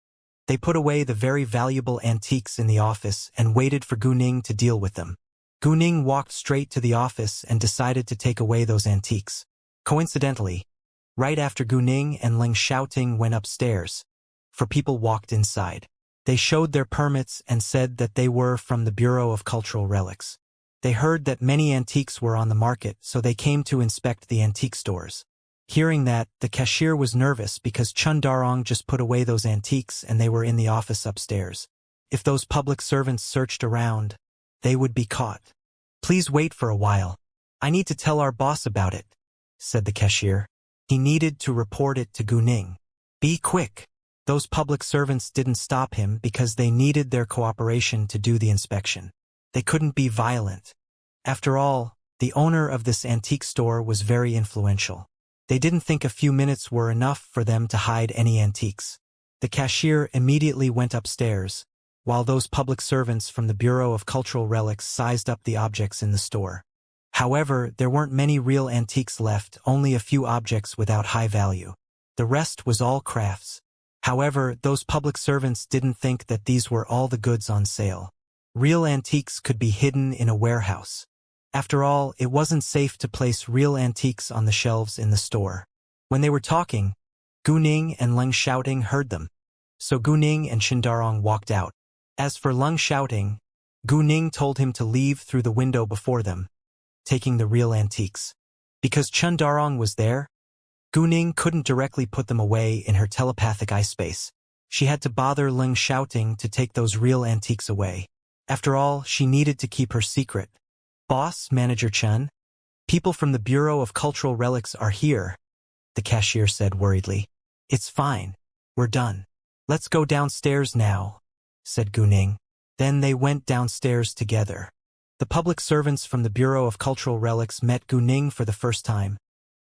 they put away the very valuable antiques in the office and waited for Gu Ning to deal with them. Gu Ning walked straight to the office and decided to take away those antiques. Coincidentally, right after Gu Ning and Leng Xiaoting went upstairs, 4 people walked inside. They showed their permits and said that they were from the Bureau of Cultural Relics. They heard that many antiques were on the market, so they came to inspect the antique stores. Hearing that, the cashier was nervous because Chun Darong just put away those antiques and they were in the office upstairs. If those public servants searched around, they would be caught. "Please wait for a while. I need to tell our boss about it," said the cashier. He needed to report it to Gu Ning. "Be quick." Those public servants didn't stop him because they needed their cooperation to do the inspection. They couldn't be violent. After all, the owner of this antique store was very influential. They didn't think a few minutes were enough for them to hide any antiques. The cashier immediately went upstairs, while those public servants from the Bureau of Cultural Relics sized up the objects in the store. However, there weren't many real antiques left, only a few objects without high value. The rest was all crafts. However, those public servants didn't think that these were all the goods on sale. Real antiques could be hidden in a warehouse. After all, it wasn't safe to place real antiques on the shelves in the store. When they were talking, Gu Ning and Leng Xiaoting heard them. So Gu Ning and Shindarong walked out. As for Leng Xiaoting, Gu Ning told him to leave through the window before them, taking the real antiques. Because Chundarong was there, Gu Ning couldn't directly put them away in her telepathic eye space. She had to bother Leng Xiaoting to take those real antiques away. After all, she needed to keep her secret. Boss, Manager Chun, people from the Bureau of Cultural Relics are here, the cashier said worriedly. It's fine. We're done. Let's go downstairs now, said Gu Ning. Then they went downstairs together. The public servants from the Bureau of Cultural Relics met Gu Ning for the first time,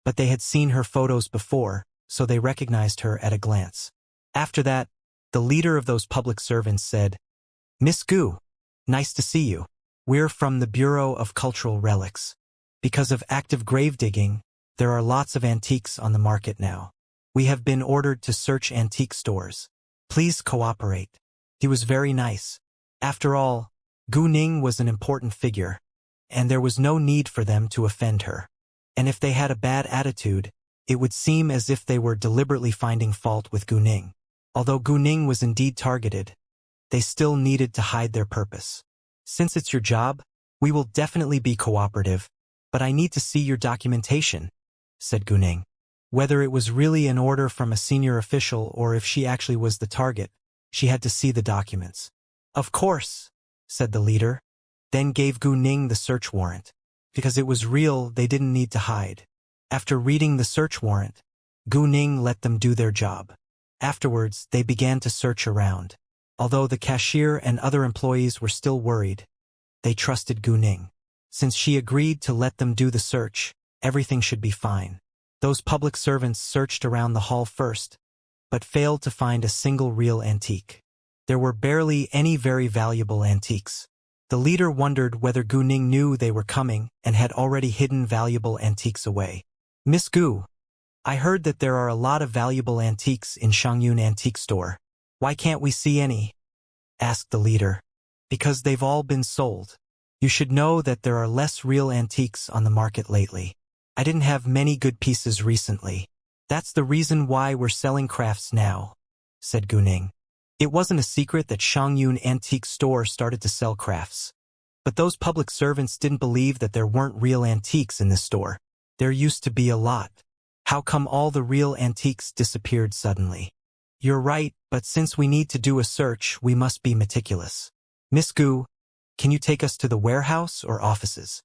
but they had seen her photos before, so they recognized her at a glance. After that, the leader of those public servants said, Miss Gu, nice to see you. We're from the Bureau of Cultural Relics. Because of active grave digging, there are lots of antiques on the market now. We have been ordered to search antique stores. Please cooperate. He was very nice. After all, Gu Ning was an important figure, and there was no need for them to offend her. And if they had a bad attitude, it would seem as if they were deliberately finding fault with Gu Ning. Although Gu Ning was indeed targeted, they still needed to hide their purpose. Since it's your job, we will definitely be cooperative, but I need to see your documentation, said Gu Ning. Whether it was really an order from a senior official or if she actually was the target, she had to see the documents. Of course, said the leader, then gave Gu Ning the search warrant. Because it was real, they didn't need to hide. After reading the search warrant, Gu Ning let them do their job. Afterwards, they began to search around. Although the cashier and other employees were still worried, they trusted Gu Ning. Since she agreed to let them do the search, everything should be fine. Those public servants searched around the hall first, but failed to find a single real antique. There were barely any very valuable antiques. The leader wondered whether Gu Ning knew they were coming and had already hidden valuable antiques away. Miss Gu, I heard that there are a lot of valuable antiques in Shangyun Antique Store. Why can't we see any? Asked the leader. Because they've all been sold. You should know that there are less real antiques on the market lately. I didn't have many good pieces recently. That's the reason why we're selling crafts now, said Gu Ning. It wasn't a secret that Shangyun Antique Store started to sell crafts. But those public servants didn't believe that there weren't real antiques in this store. There used to be a lot. How come all the real antiques disappeared suddenly? You're right, but since we need to do a search, we must be meticulous. Miss Gu, can you take us to the warehouse or offices?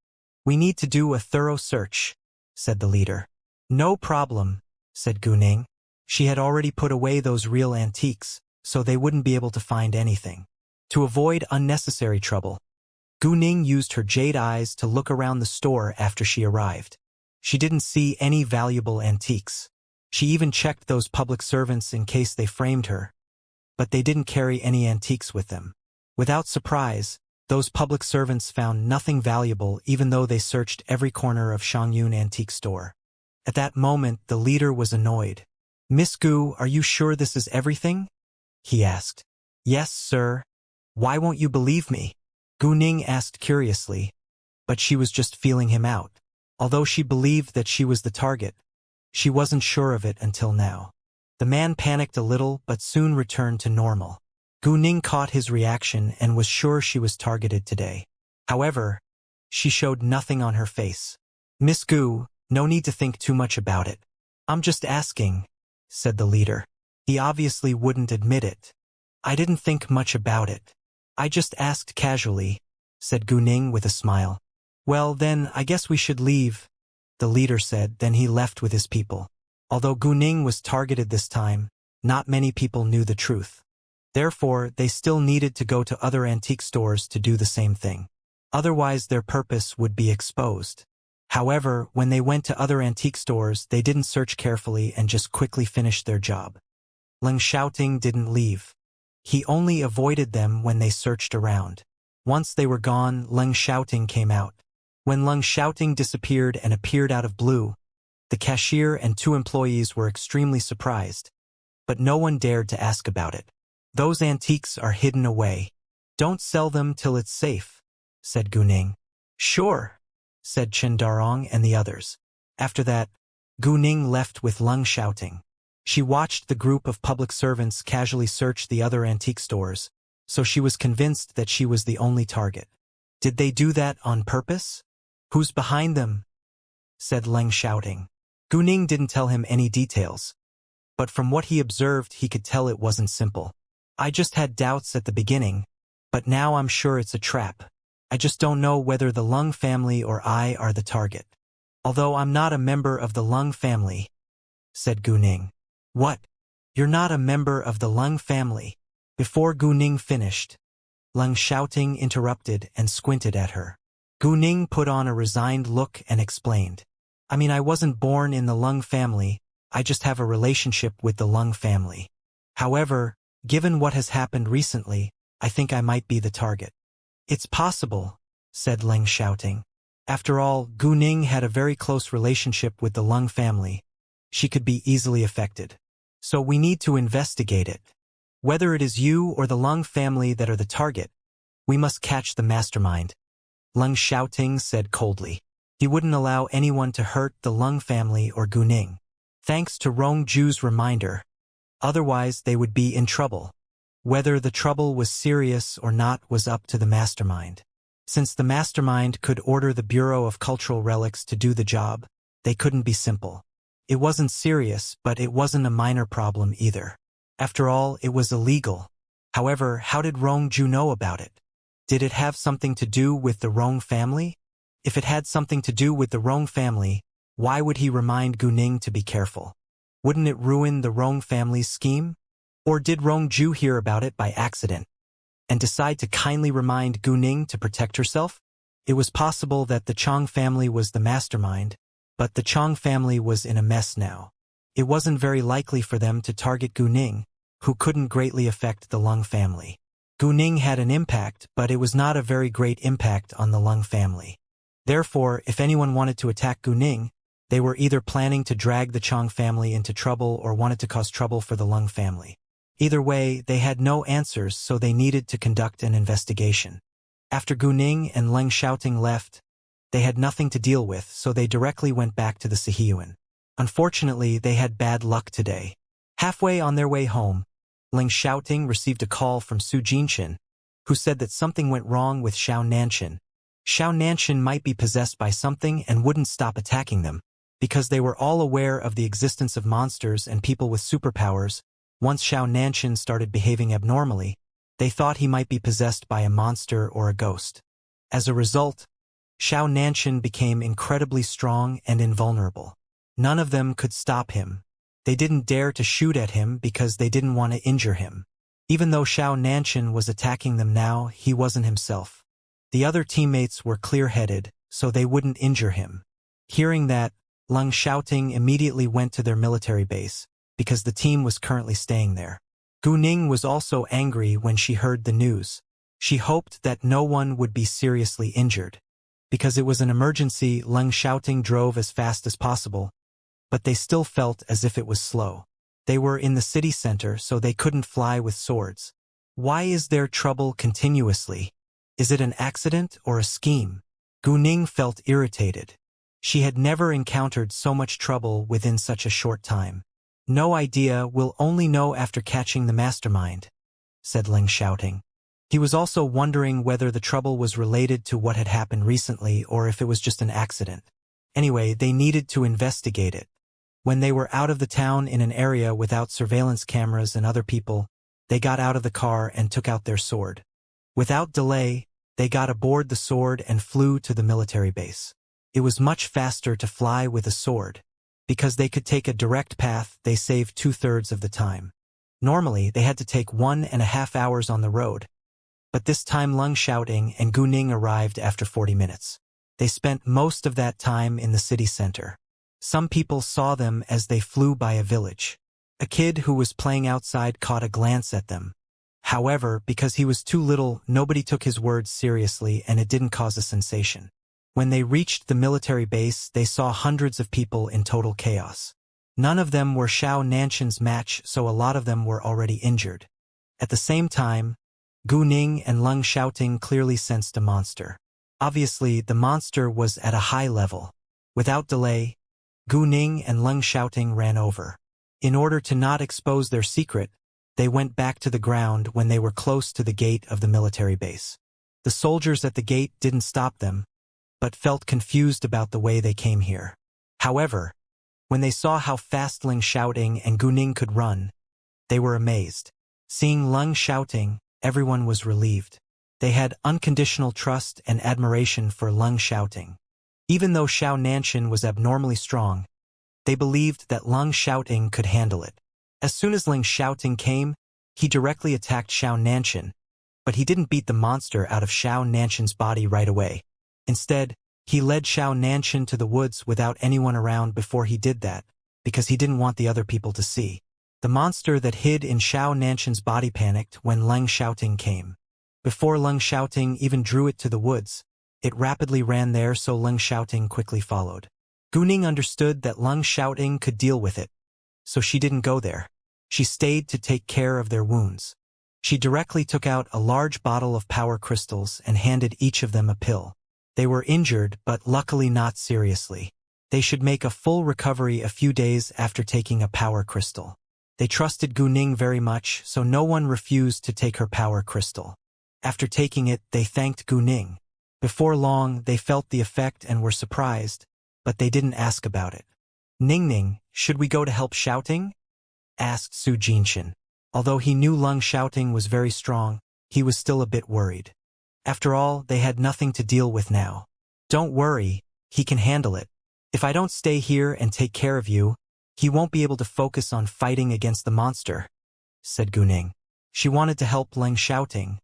We need to do a thorough search, said the leader. No problem, said Gu Ning. She had already put away those real antiques, so they wouldn't be able to find anything. To avoid unnecessary trouble, Gu Ning used her jade eyes to look around the store after she arrived. She didn't see any valuable antiques. She even checked those public servants in case they framed her, but they didn't carry any antiques with them. Without surprise, those public servants found nothing valuable even though they searched every corner of Shangyun Antique Store. At that moment, the leader was annoyed. Miss Gu, are you sure this is everything? He asked. Yes, sir. Why won't you believe me? Gu Ning asked curiously, but she was just feeling him out. Although she believed that she was the target, she wasn't sure of it until now. The man panicked a little but soon returned to normal. Gu Ning caught his reaction and was sure she was targeted today. However, she showed nothing on her face. Miss Gu, no need to think too much about it. I'm just asking, said the leader. He obviously wouldn't admit it. I didn't think much about it. I just asked casually, said Gu Ning with a smile. Well then, I guess we should leave, the leader said. Then he left with his people. Although Gu Ning was targeted this time, not many people knew the truth. Therefore, they still needed to go to other antique stores to do the same thing. Otherwise, their purpose would be exposed. However, when they went to other antique stores, they didn't search carefully and just quickly finished their job. Leng Xiaoting didn't leave. He only avoided them when they searched around. Once they were gone, Leng Xiaoting came out. When Leng Xiaoting disappeared and appeared out of blue, the cashier and 2 employees were extremely surprised. But no one dared to ask about it. Those antiques are hidden away. Don't sell them till it's safe, said Guning. Sure, said Chen Darong and the others. After that, Guning left with Leng Xiaoting. She watched the group of public servants casually search the other antique stores, so she was convinced that she was the only target. Did they do that on purpose? Who's behind them? Said Leng Xiaoting. Guning didn't tell him any details, but from what he observed he could tell it wasn't simple. I just had doubts at the beginning, but now I'm sure it's a trap. I just don't know whether the Leng family or I are the target. Although I'm not a member of the Leng family, said Guning. What? You're not a member of the Leng family? Before Guning finished, Leng Xiaoting interrupted and squinted at her. Guning put on a resigned look and explained. I mean, I wasn't born in the Leng family, I just have a relationship with the Leng family. However, given what has happened recently, I think I might be the target. It's possible, said Leng Xiaoting. After all, Guning had a very close relationship with the Leng family. She could be easily affected. So we need to investigate it. Whether it is you or the Leng family that are the target, we must catch the mastermind. Leng Xiaoting said coldly. He wouldn't allow anyone to hurt the Leng family or Guning. Thanks to Rongju's reminder. Otherwise, they would be in trouble. Whether the trouble was serious or not was up to the mastermind. Since the mastermind could order the Bureau of Cultural Relics to do the job, they couldn't be simple. It wasn't serious, but it wasn't a minor problem either. After all, it was illegal. However, how did Rongju know about it? Did it have something to do with the Rong family? If it had something to do with the Rong family, why would he remind Guning to be careful? Wouldn't it ruin the Rong family's scheme? Or did Rongju hear about it by accident and decide to kindly remind Guning to protect herself? It was possible that the Chang family was the mastermind, but the Chang family was in a mess now. It wasn't very likely for them to target Guning, who couldn't greatly affect the Leng family. Guning had an impact, but it was not a very great impact on the Leng family. Therefore, if anyone wanted to attack Guning, they were either planning to drag the Chang family into trouble or wanted to cause trouble for the Leng family. Either way, they had no answers, so they needed to conduct an investigation. After Guning and Leng Xiaoting left, they had nothing to deal with, so they directly went back to the Sihiyuan. Unfortunately, they had bad luck today. Halfway on their way home, Leng Xiaoting received a call from Su Jinshin, who said that something went wrong with Xiao Nanshan. Xiao Nanshan might be possessed by something and wouldn't stop attacking them, because they were all aware of the existence of monsters and people with superpowers. Once Xiao Nanshan started behaving abnormally, they thought he might be possessed by a monster or a ghost. As a result, Xiao Nanshan became incredibly strong and invulnerable. None of them could stop him. They didn't dare to shoot at him because they didn't want to injure him. Even though Xiao Nanshan was attacking them now, he wasn't himself. The other teammates were clear-headed, so they wouldn't injure him. Hearing that, Leng Xiaoting immediately went to their military base, because the team was currently staying there. Guning was also angry when she heard the news. She hoped that no one would be seriously injured. Because it was an emergency, Leng Xiaoting drove as fast as possible, but they still felt as if it was slow. They were in the city center, so they couldn't fly with swords. Why is there trouble continuously? Is it an accident or a scheme? Guning felt irritated. She had never encountered so much trouble within such a short time. No idea, we'll only know after catching the mastermind, said Leng Xiaoting. He was also wondering whether the trouble was related to what had happened recently or if it was just an accident. Anyway, they needed to investigate it. When they were out of the town in an area without surveillance cameras and other people, they got out of the car and took out their sword. Without delay, they got aboard the sword and flew to the military base. It was much faster to fly with a sword. Because they could take a direct path, they saved 2/3 of the time. Normally, they had to take 1.5 hours on the road, but this time Lung Xiaoting and Gu Ning arrived after 40 minutes. They spent most of that time in the city center. Some people saw them as they flew by a village. A kid who was playing outside caught a glance at them. However, because he was too little, nobody took his words seriously and it didn't cause a sensation. When they reached the military base, they saw hundreds of people in total chaos. None of them were Xiao Nanshan's match, so a lot of them were already injured. At the same time, Gu Ning and Lung Xiaoting clearly sensed a monster. Obviously, the monster was at a high level. Without delay, Gu Ning and Lung Xiaoting ran over. In order to not expose their secret, they went back to the ground when they were close to the gate of the military base. The soldiers at the gate didn't stop them, but felt confused about the way they came here. However, when they saw how fast Lung Xiaoting and Gu Ning could run, they were amazed. Seeing Lung Xiaoting, everyone was relieved. They had unconditional trust and admiration for Lung Xiaoting. Even though Xiao Nanshan was abnormally strong, they believed that Lung Xiaoting could handle it. As soon as Lung Xiaoting came, he directly attacked Xiao Nanshan, but he didn't beat the monster out of Xiao Nanshan's body right away. Instead, he led Xiao Nanshan to the woods without anyone around before he did that, because he didn't want the other people to see. The monster that hid in Xiao Nanshan's body panicked when Lung Xiaoting came. Before Lung Xiaoting even drew it to the woods, it rapidly ran there, so Lung Xiaoting quickly followed. Gu Ning understood that Lung Xiaoting could deal with it, so she didn't go there. She stayed to take care of their wounds. She directly took out a large bottle of power crystals and handed each of them a pill. They were injured, but luckily not seriously. They should make a full recovery a few days after taking a power crystal. They trusted Gu Ning very much, so no one refused to take her power crystal. After taking it, they thanked Gu Ning. Before long, they felt the effect and were surprised, but they didn't ask about it. Ning, should we go to help Xiaoting? Asked Su Jinshan. Although he knew Lung Xiaoting was very strong, he was still a bit worried. After all, they had nothing to deal with now. Don't worry, he can handle it. If I don't stay here and take care of you, he won't be able to focus on fighting against the monster, said Gu Ning. She wanted to help Lung Xiaoting,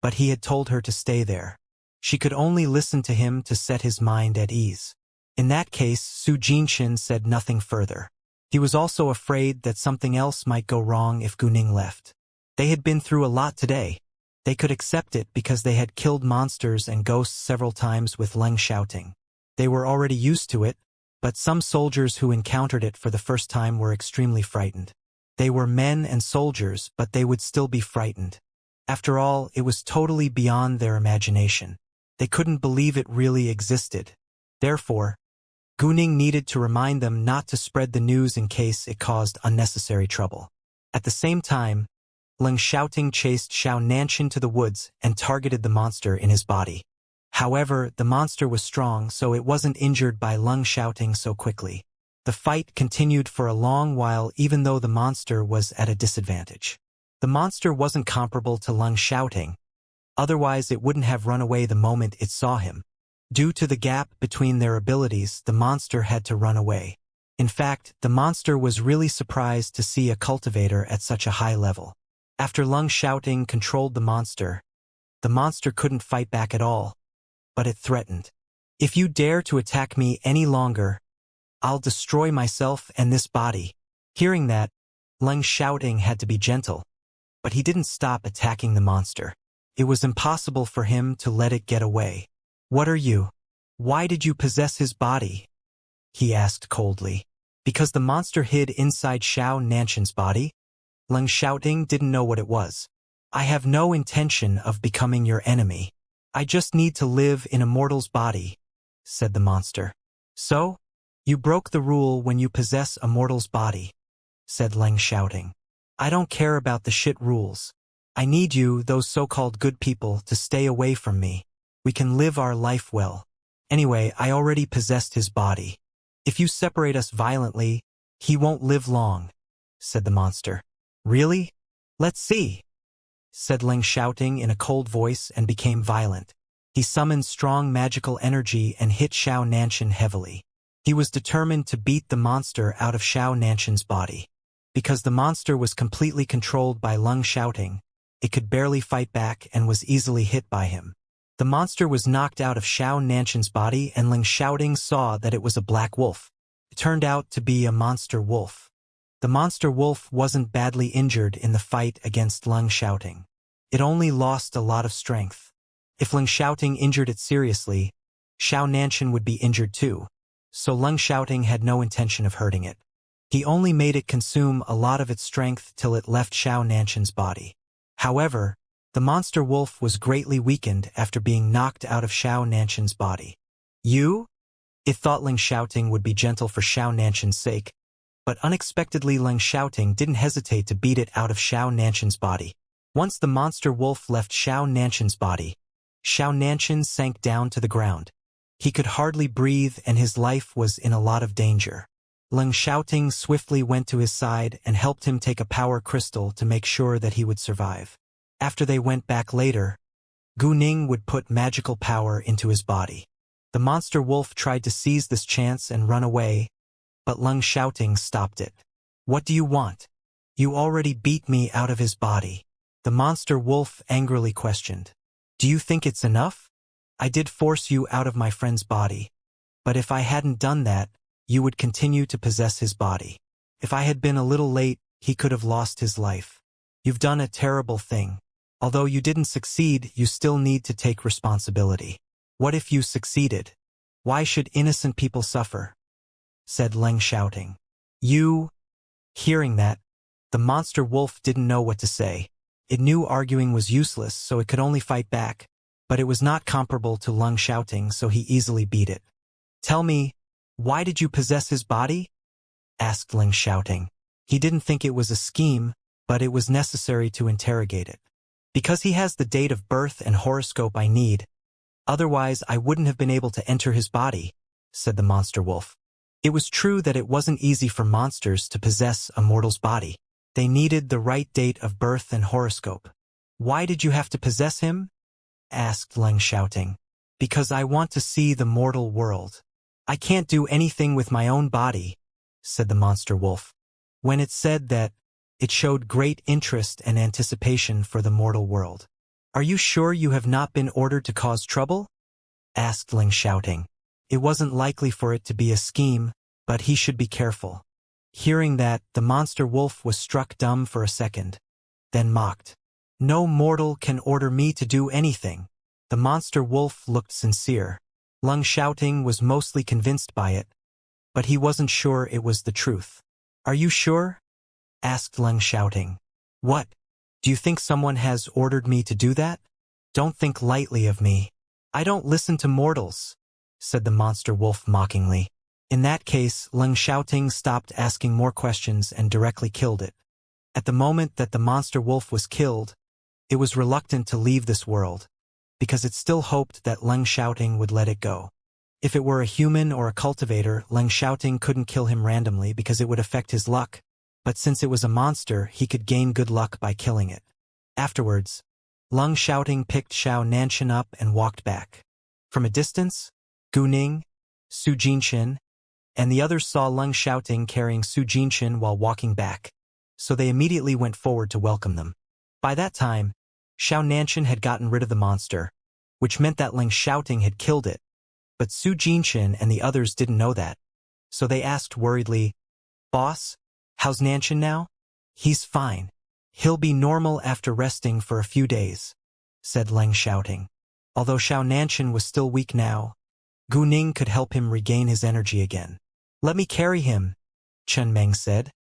but he had told her to stay there. She could only listen to him to set his mind at ease. In that case, Su Jinshan said nothing further. He was also afraid that something else might go wrong if Gu Ning left. They had been through a lot today. They could accept it because they had killed monsters and ghosts several times with Lung Xiaoting. They were already used to it, but some soldiers who encountered it for the first time were extremely frightened. They were men and soldiers, but they would still be frightened. After all, it was totally beyond their imagination. They couldn't believe it really existed. Therefore, Gu Ning needed to remind them not to spread the news in case it caused unnecessary trouble. At the same time, Lung Xiaoting chased Xiao Nanshan to the woods and targeted the monster in his body. However, the monster was strong, so it wasn't injured by Lung Xiaoting so quickly. The fight continued for a long while even though the monster was at a disadvantage. The monster wasn't comparable to Lung Xiaoting, otherwise it wouldn't have run away the moment it saw him. Due to the gap between their abilities, the monster had to run away. In fact, the monster was really surprised to see a cultivator at such a high level. After Lung Xiaoting controlled the monster couldn't fight back at all, but it threatened. If you dare to attack me any longer, I'll destroy myself and this body. Hearing that, Lung Xiaoting had to be gentle, but he didn't stop attacking the monster. It was impossible for him to let it get away. What are you? Why did you possess his body? He asked coldly. Because the monster hid inside Xiao Nanshan's body? Lung Xiaoting didn't know what it was. I have no intention of becoming your enemy. I just need to live in a mortal's body, said the monster. So? You broke the rule when you possess a mortal's body, said Lung Xiaoting. I don't care about the shit rules. I need you, those so-called good people, to stay away from me. We can live our life well. Anyway, I already possessed his body. If you separate us violently, he won't live long, said the monster. Really? Let's see, said Lung Xiaoting in a cold voice and became violent. He summoned strong magical energy and hit Xiao Nanshan heavily. He was determined to beat the monster out of Xiao Nanshan's body. Because the monster was completely controlled by Lung Shouting, it could barely fight back and was easily hit by him. The monster was knocked out of Xiao Nanshan's body and Lung Shouting saw that it was a black wolf. It turned out to be a monster wolf. The monster wolf wasn't badly injured in the fight against Lung Shouting. It only lost a lot of strength. If Lung Shouting injured it seriously, Xiao Nanshan would be injured too, so Lung Shouting had no intention of hurting it. He only made it consume a lot of its strength till it left Xiao Nanshan's body. However, the monster wolf was greatly weakened after being knocked out of Xiao Nanshan's body. It thought Lung Shouting would be gentle for Xiao Nanshan's sake, but unexpectedly Lung Shouting didn't hesitate to beat it out of Xiao Nanshan's body. Once the monster wolf left Xiao Nanshan's body, Xiao Nanshan sank down to the ground. He could hardly breathe and his life was in a lot of danger. Lung Shouting swiftly went to his side and helped him take a power crystal to make sure that he would survive. After they went back later, Gu Ning would put magical power into his body. The monster wolf tried to seize this chance and run away, but Lung Shouting stopped it. "What do you want? You already beat me out of his body," the monster wolf angrily questioned. "Do you think it's enough? I did force you out of my friend's body, but if I hadn't done that, you would continue to possess his body. If I had been a little late, he could have lost his life. You've done a terrible thing. Although you didn't succeed, you still need to take responsibility. What if you succeeded? Why should innocent people suffer?" said Lung Shouting. Hearing that, the monster wolf didn't know what to say. It knew arguing was useless, so it could only fight back, but it was not comparable to Lung Shouting, so he easily beat it. "Tell me, why did you possess his body?" asked Lung Shouting. He didn't think it was a scheme, but it was necessary to interrogate it. "Because he has the date of birth and horoscope I need. Otherwise, I wouldn't have been able to enter his body," said the monster wolf. It was true that it wasn't easy for monsters to possess a mortal's body. They needed the right date of birth and horoscope. "Why did you have to possess him?" asked Lung Shouting. "Because I want to see the mortal world. I can't do anything with my own body," said the monster wolf. When it said that, it showed great interest and anticipation for the mortal world. "Are you sure you have not been ordered to cause trouble?" asked Lung Shouting. It wasn't likely for it to be a scheme, but he should be careful. Hearing that, the monster wolf was struck dumb for a second, then mocked. "No mortal can order me to do anything." The monster wolf looked sincere. Lung Shouting was mostly convinced by it, but he wasn't sure it was the truth. "Are you sure?" asked Lung Shouting. "What? Do you think someone has ordered me to do that? Don't think lightly of me. I don't listen to mortals," said the monster wolf mockingly. In that case, Lung Shouting stopped asking more questions and directly killed it. At the moment that the monster wolf was killed, it was reluctant to leave this world, because it still hoped that Lung Shouting would let it go. If it were a human or a cultivator, Lung Shouting couldn't kill him randomly because it would affect his luck, but since it was a monster, he could gain good luck by killing it. Afterwards, Lung Shouting picked Xiao Nanshan up and walked back. From a distance, Gu Ning, Su Jinshin, and the others saw Lung Shouting carrying Su Jinshin while walking back, so they immediately went forward to welcome them. By that time, Xiao Nanshan had gotten rid of the monster, which meant that Lung Shouting had killed it, but Su Jinshin and the others didn't know that, so they asked worriedly, "Boss, how's Nanshan now?" "He's fine. He'll be normal after resting for a few days," said Lung Shouting. Although Xiao Nanshan was still weak now, Gu Ning could help him regain his energy again. "Let me carry him," Chen Meng said,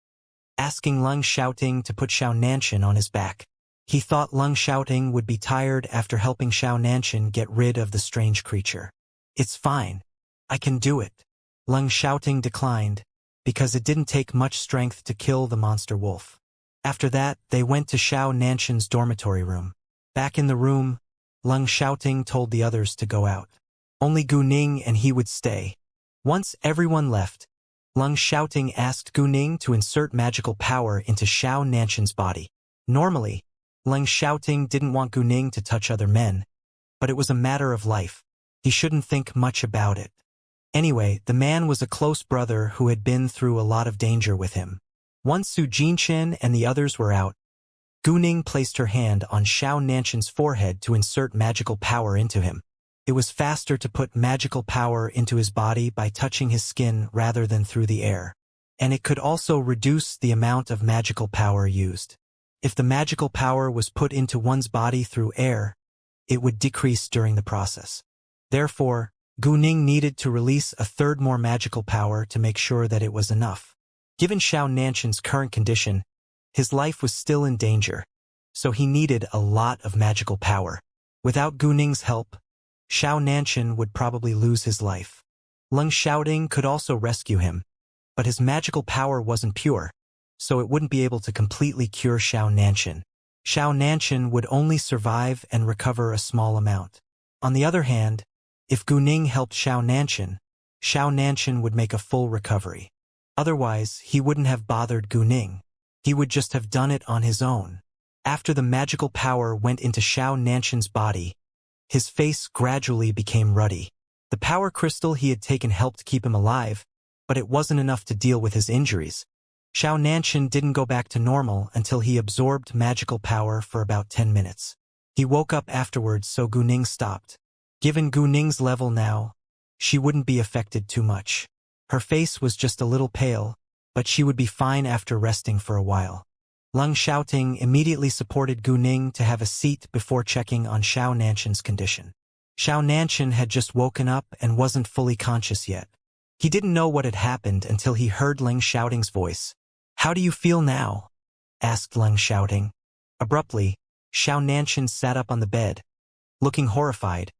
asking Lung Shouting to put Xiao Nanshan on his back. He thought Lung Shouting would be tired after helping Xiao Nanshan get rid of the strange creature. "It's fine. I can do it." Lung Shouting declined, because it didn't take much strength to kill the monster wolf. After that, they went to Xiao Nanshan's dormitory room. Back in the room, Lung Shouting told the others to go out. Only Gu Ning and he would stay. Once everyone left, Lung Shouting asked Gu Ning to insert magical power into Xiao Nanshan's body. Normally, Lung Shouting didn't want Gu Ning to touch other men, but it was a matter of life. He shouldn't think much about it. Anyway, the man was a close brother who had been through a lot of danger with him. Once Su Jinchen and the others were out, Gu Ning placed her hand on Xiao Nanshan's forehead to insert magical power into him. It was faster to put magical power into his body by touching his skin rather than through the air. And it could also reduce the amount of magical power used. If the magical power was put into one's body through air, it would decrease during the process. Therefore, Gu Ning needed to release a third more magical power to make sure that it was enough. Given Xiao Nanshan's current condition, his life was still in danger, so he needed a lot of magical power. Without Gu Ning's help, Xiao Nanshan would probably lose his life. Leng Xiaoting could also rescue him, but his magical power wasn't pure, so it wouldn't be able to completely cure Xiao Nanshan. Xiao Nanshan would only survive and recover a small amount. On the other hand, if Gu Ning helped Xiao Nanshan would make a full recovery. Otherwise, he wouldn't have bothered Gu Ning. He would just have done it on his own. After the magical power went into Xiao Nanshan's body, his face gradually became ruddy. The power crystal he had taken helped keep him alive, but it wasn't enough to deal with his injuries. Xiao Nanshan didn't go back to normal until he absorbed magical power for about 10 minutes. He woke up afterwards, so Gu Ning stopped. Given Gu Ning's level now, she wouldn't be affected too much. Her face was just a little pale, but she would be fine after resting for a while. Leng Xiaoting immediately supported Gu Ning to have a seat before checking on Xiao Nanshan's condition. Xiao Nanshan had just woken up and wasn't fully conscious yet. He didn't know what had happened until he heard Leng Xiaoting's voice. "How do you feel now?" asked Leng Xiaoting. Abruptly, Xiao Nanshan sat up on the bed, looking horrified,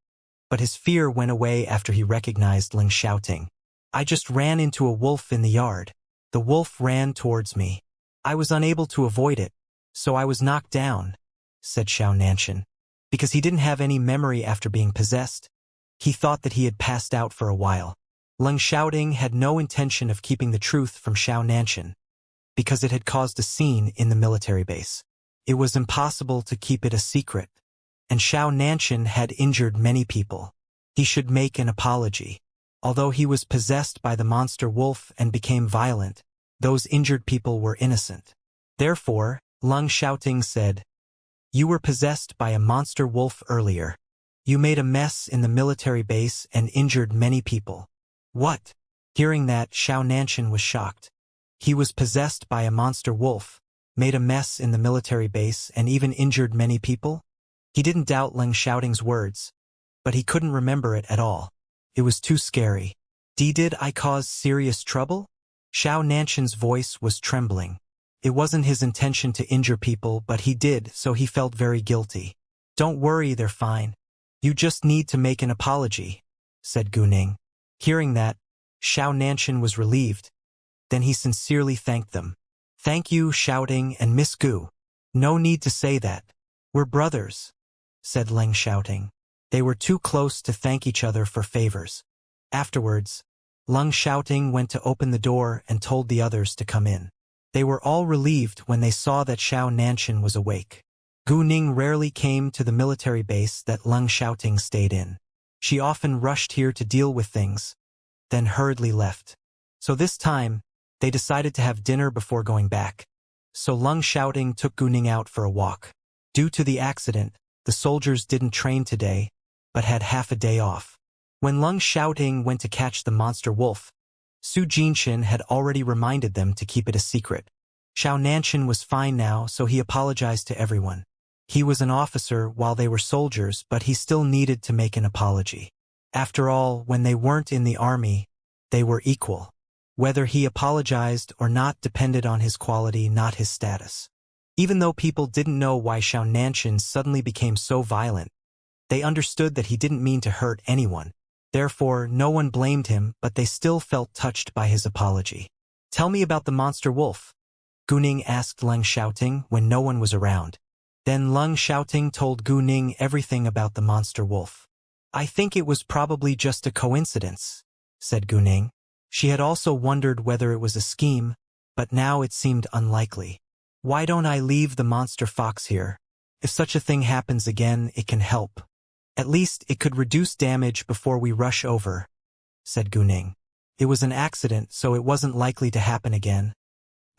but his fear went away after he recognized Leng Xiaoting. "I just ran into a wolf in the yard. The wolf ran towards me. I was unable to avoid it, so I was knocked down," said Xiao Nanshan. Because he didn't have any memory after being possessed, he thought that he had passed out for a while. Leng Xiaoting had no intention of keeping the truth from Xiao Nanshan, because it had caused a scene in the military base. It was impossible to keep it a secret, and Xiao Nanshan had injured many people. He should make an apology. Although he was possessed by the monster wolf and became violent, those injured people were innocent. Therefore, Leng Xiaoting said, "You were possessed by a monster wolf earlier. You made a mess in the military base and injured many people." "What?" Hearing that, Xiao Nanshan was shocked. He was possessed by a monster wolf, made a mess in the military base, and even injured many people? He didn't doubt Leng Xiaoting's words, but he couldn't remember it at all. It was too scary. Did I cause serious trouble?" Xiao Nanshan's voice was trembling. It wasn't his intention to injure people, but he did, so he felt very guilty. "Don't worry, they're fine. You just need to make an apology," said Gu Ning. Hearing that, Xiao Nanshan was relieved. Then he sincerely thanked them. "Thank you, Xiaoting and Miss Gu. No need to say that. We're brothers," said Leng Xiaoting. They were too close to thank each other for favors. Afterwards, Leng Xiaoting went to open the door and told the others to come in. They were all relieved when they saw that Xiao Nanshan was awake. Gu Ning rarely came to the military base that Leng Xiaoting stayed in. She often rushed here to deal with things, then hurriedly left. So this time, they decided to have dinner before going back. So Leng Xiaoting took Gu Ning out for a walk. Due to the accident, the soldiers didn't train today, but had half a day off. When Leng Xiaoting went to catch the monster wolf, Su Jinchen had already reminded them to keep it a secret. Xiao Nanshan was fine now, so he apologized to everyone. He was an officer while they were soldiers, but he still needed to make an apology. After all, when they weren't in the army, they were equal. Whether he apologized or not depended on his quality, not his status. Even though people didn't know why Xiao Nanshan suddenly became so violent, they understood that he didn't mean to hurt anyone. Therefore, no one blamed him, but they still felt touched by his apology. "Tell me about the monster wolf," Gu Ning asked Leng Xiaoting when no one was around. Then Leng Xiaoting told Gu Ning everything about the monster wolf. "I think it was probably just a coincidence," said Gu Ning. She had also wondered whether it was a scheme, but now it seemed unlikely. "Why don't I leave the monster fox here? If such a thing happens again, it can help. At least it could reduce damage before we rush over," said Gu Ning. It was an accident, so it wasn't likely to happen again.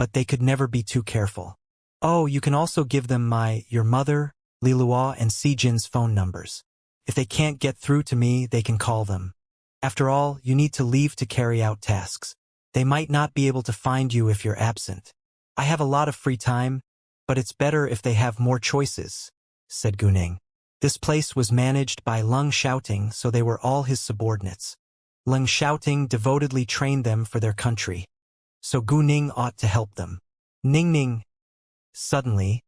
but they could never be too careful. Oh, you can also give them your mother, Lilua and Sijin's phone numbers. If they can't get through to me, they can call them. After all, you need to leave to carry out tasks. They might not be able to find you if you're absent. I have a lot of free time, but it's better if they have more choices, said Guning. This place was managed by Leng Xiaoting, so they were all his subordinates. Leng Xiaoting devotedly trained them for their country, so Guning ought to help them. Ning. Suddenly,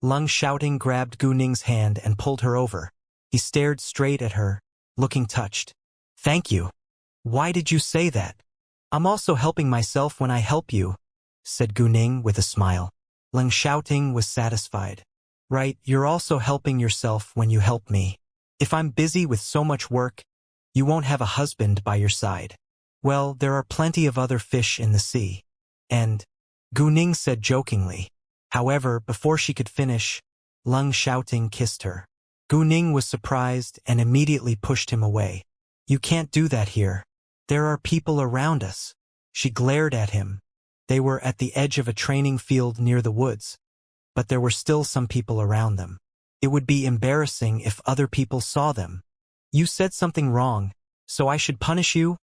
Leng Xiaoting grabbed Guning's hand and pulled her over. He stared straight at her, looking touched. Thank you. Why did you say that? I'm also helping myself when I help you, said Guning with a smile. Leng Xiaoting was satisfied. Right, you're also helping yourself when you help me. If I'm busy with so much work, you won't have a husband by your side. Well, there are plenty of other fish in the sea. And, Guning said jokingly. However, before she could finish, Leng Xiaoting kissed her. Guning was surprised and immediately pushed him away. You can't do that here. There are people around us. She glared at him. They were at the edge of a training field near the woods, but there were still some people around them. It would be embarrassing if other people saw them. You said something wrong, so I should punish you?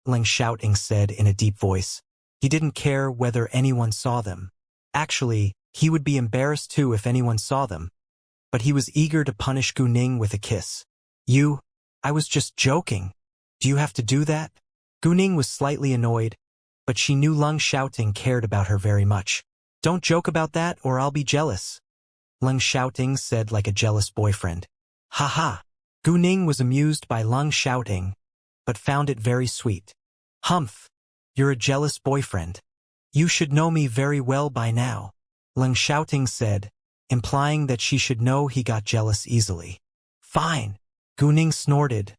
Leng Xiaoting said in a deep voice. He didn't care whether anyone saw them. Actually, he would be embarrassed too if anyone saw them. But he was eager to punish Guning with a kiss. I was just joking. Do you have to do that? Guning was slightly annoyed, but she knew Leng Xiaoting cared about her very much. Don't joke about that or I'll be jealous, Leng Xiaoting said like a jealous boyfriend. Ha. Guning was amused by Leng Xiaoting, but found it very sweet. Humph, you're a jealous boyfriend. You should know me very well by now, Leng Xiaoting said, implying that she should know he got jealous easily. Fine, Guning snorted,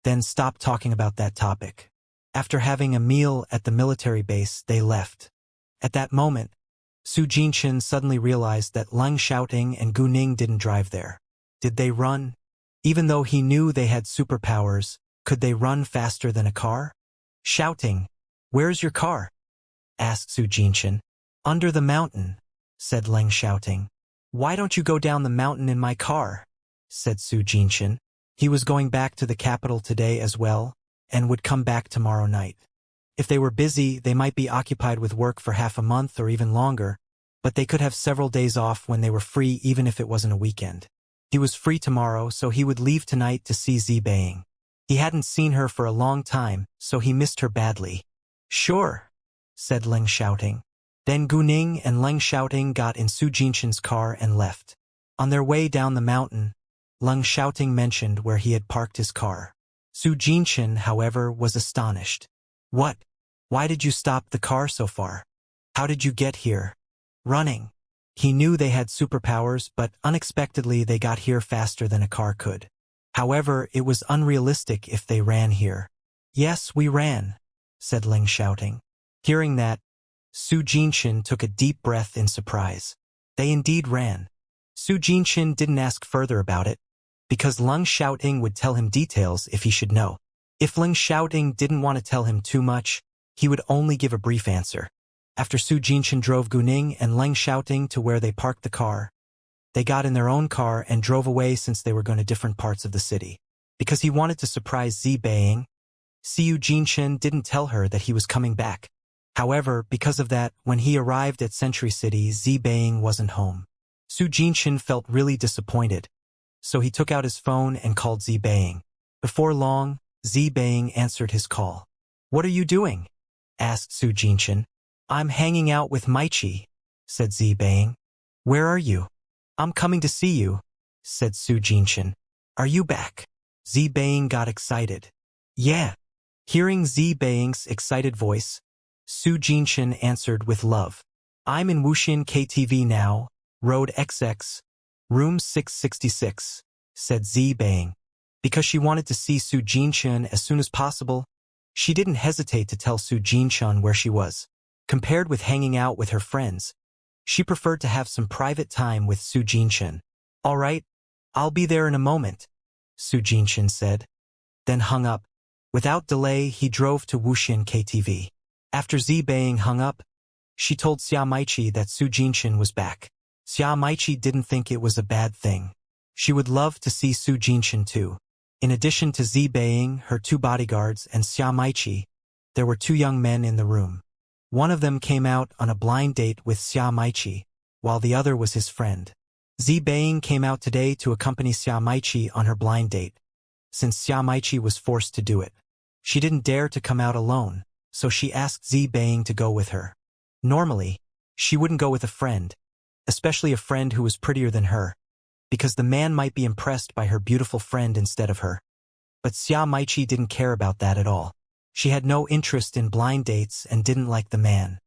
then stopped talking about that topic. After having a meal at the military base, they left. At that moment, Su Jinchen suddenly realized that Leng Xiaoting and Guning didn't drive there. Did they run? Even though he knew they had superpowers, could they run faster than a car? Shouting, "Where's your car?" asked Su Jinchen. Under the mountain, said Leng Xiaoting. Why don't you go down the mountain in my car? Said Su Jinchen. He was going back to the capital today as well, and would come back tomorrow night. If they were busy, they might be occupied with work for half a month or even longer, but they could have several days off when they were free even if it wasn't a weekend. He was free tomorrow, so he would leave tonight to see Zibeiing. He hadn't seen her for a long time, so he missed her badly. Sure, said Leng Xiaoting. Then Guning and Leng Xiaoting got in Su Jinchen's car and left. On their way down the mountain, Leng Xiaoting mentioned where he had parked his car. Su Jinchen, however, was astonished. What? Why did you stop the car so far? How did you get here? Running. He knew they had superpowers, but unexpectedly they got here faster than a car could. However, it was unrealistic if they ran here. Yes, we ran, said Leng Xiaoting. Hearing that, Su Jinchen took a deep breath in surprise. They indeed ran. Su Jinchen didn't ask further about it, because Leng Xiaoting would tell him details if he should know. If Leng Xiaoting didn't want to tell him too much, he would only give a brief answer. After Su Jinchen drove Guning and Leng Xiaoting to where they parked the car, they got in their own car and drove away since they were going to different parts of the city. Because he wanted to surprise Zibeiing, Su Jinchen didn't tell her that he was coming back. However, because of that, when he arrived at Century City, Zibeiing wasn't home. Su Jinchen felt really disappointed, so he took out his phone and called Zibeiing. Before long, Zibeiing answered his call. What are you doing? Asked Su Jinchen. I'm hanging out with Maichi, said Zibeiing. Where are you? I'm coming to see you, said Su Jinchen. Are you back? Zibeiing got excited. Yeah. Hearing Zibeiing's excited voice, Su Jinchen answered with love. I'm in Wuxian KTV now, Road XX, Room 666, said Zibeiing. Because she wanted to see Su Jinchen as soon as possible, she didn't hesitate to tell Su Jinchen where she was. Compared with hanging out with her friends, she preferred to have some private time with Su Jinchen. All right, I'll be there in a moment, Su Jinchen said, then hung up. Without delay, he drove to Wuxian KTV. After Zibeiing hung up, She told Xia Maichi that Su Jinshin was back. Xia Maichi didn't think it was a bad thing. She would love to see Su Jinshin too. In addition to Zi Beiying, her 2 bodyguards, and Xia Maichi, there were 2 young men in the room. One of them came out on a blind date with Xia Maichi, while the other was his friend. Zi Beiying came out today to accompany Xia Maichi on her blind date, since Xia Maichi was forced to do it. She didn't dare to come out alone, so she asked Zi Beiying to go with her. Normally, she wouldn't go with a friend, especially a friend who was prettier than her, because the man might be impressed by her beautiful friend instead of her. But Xia Maichi didn't care about that at all. She had no interest in blind dates and didn't like the man.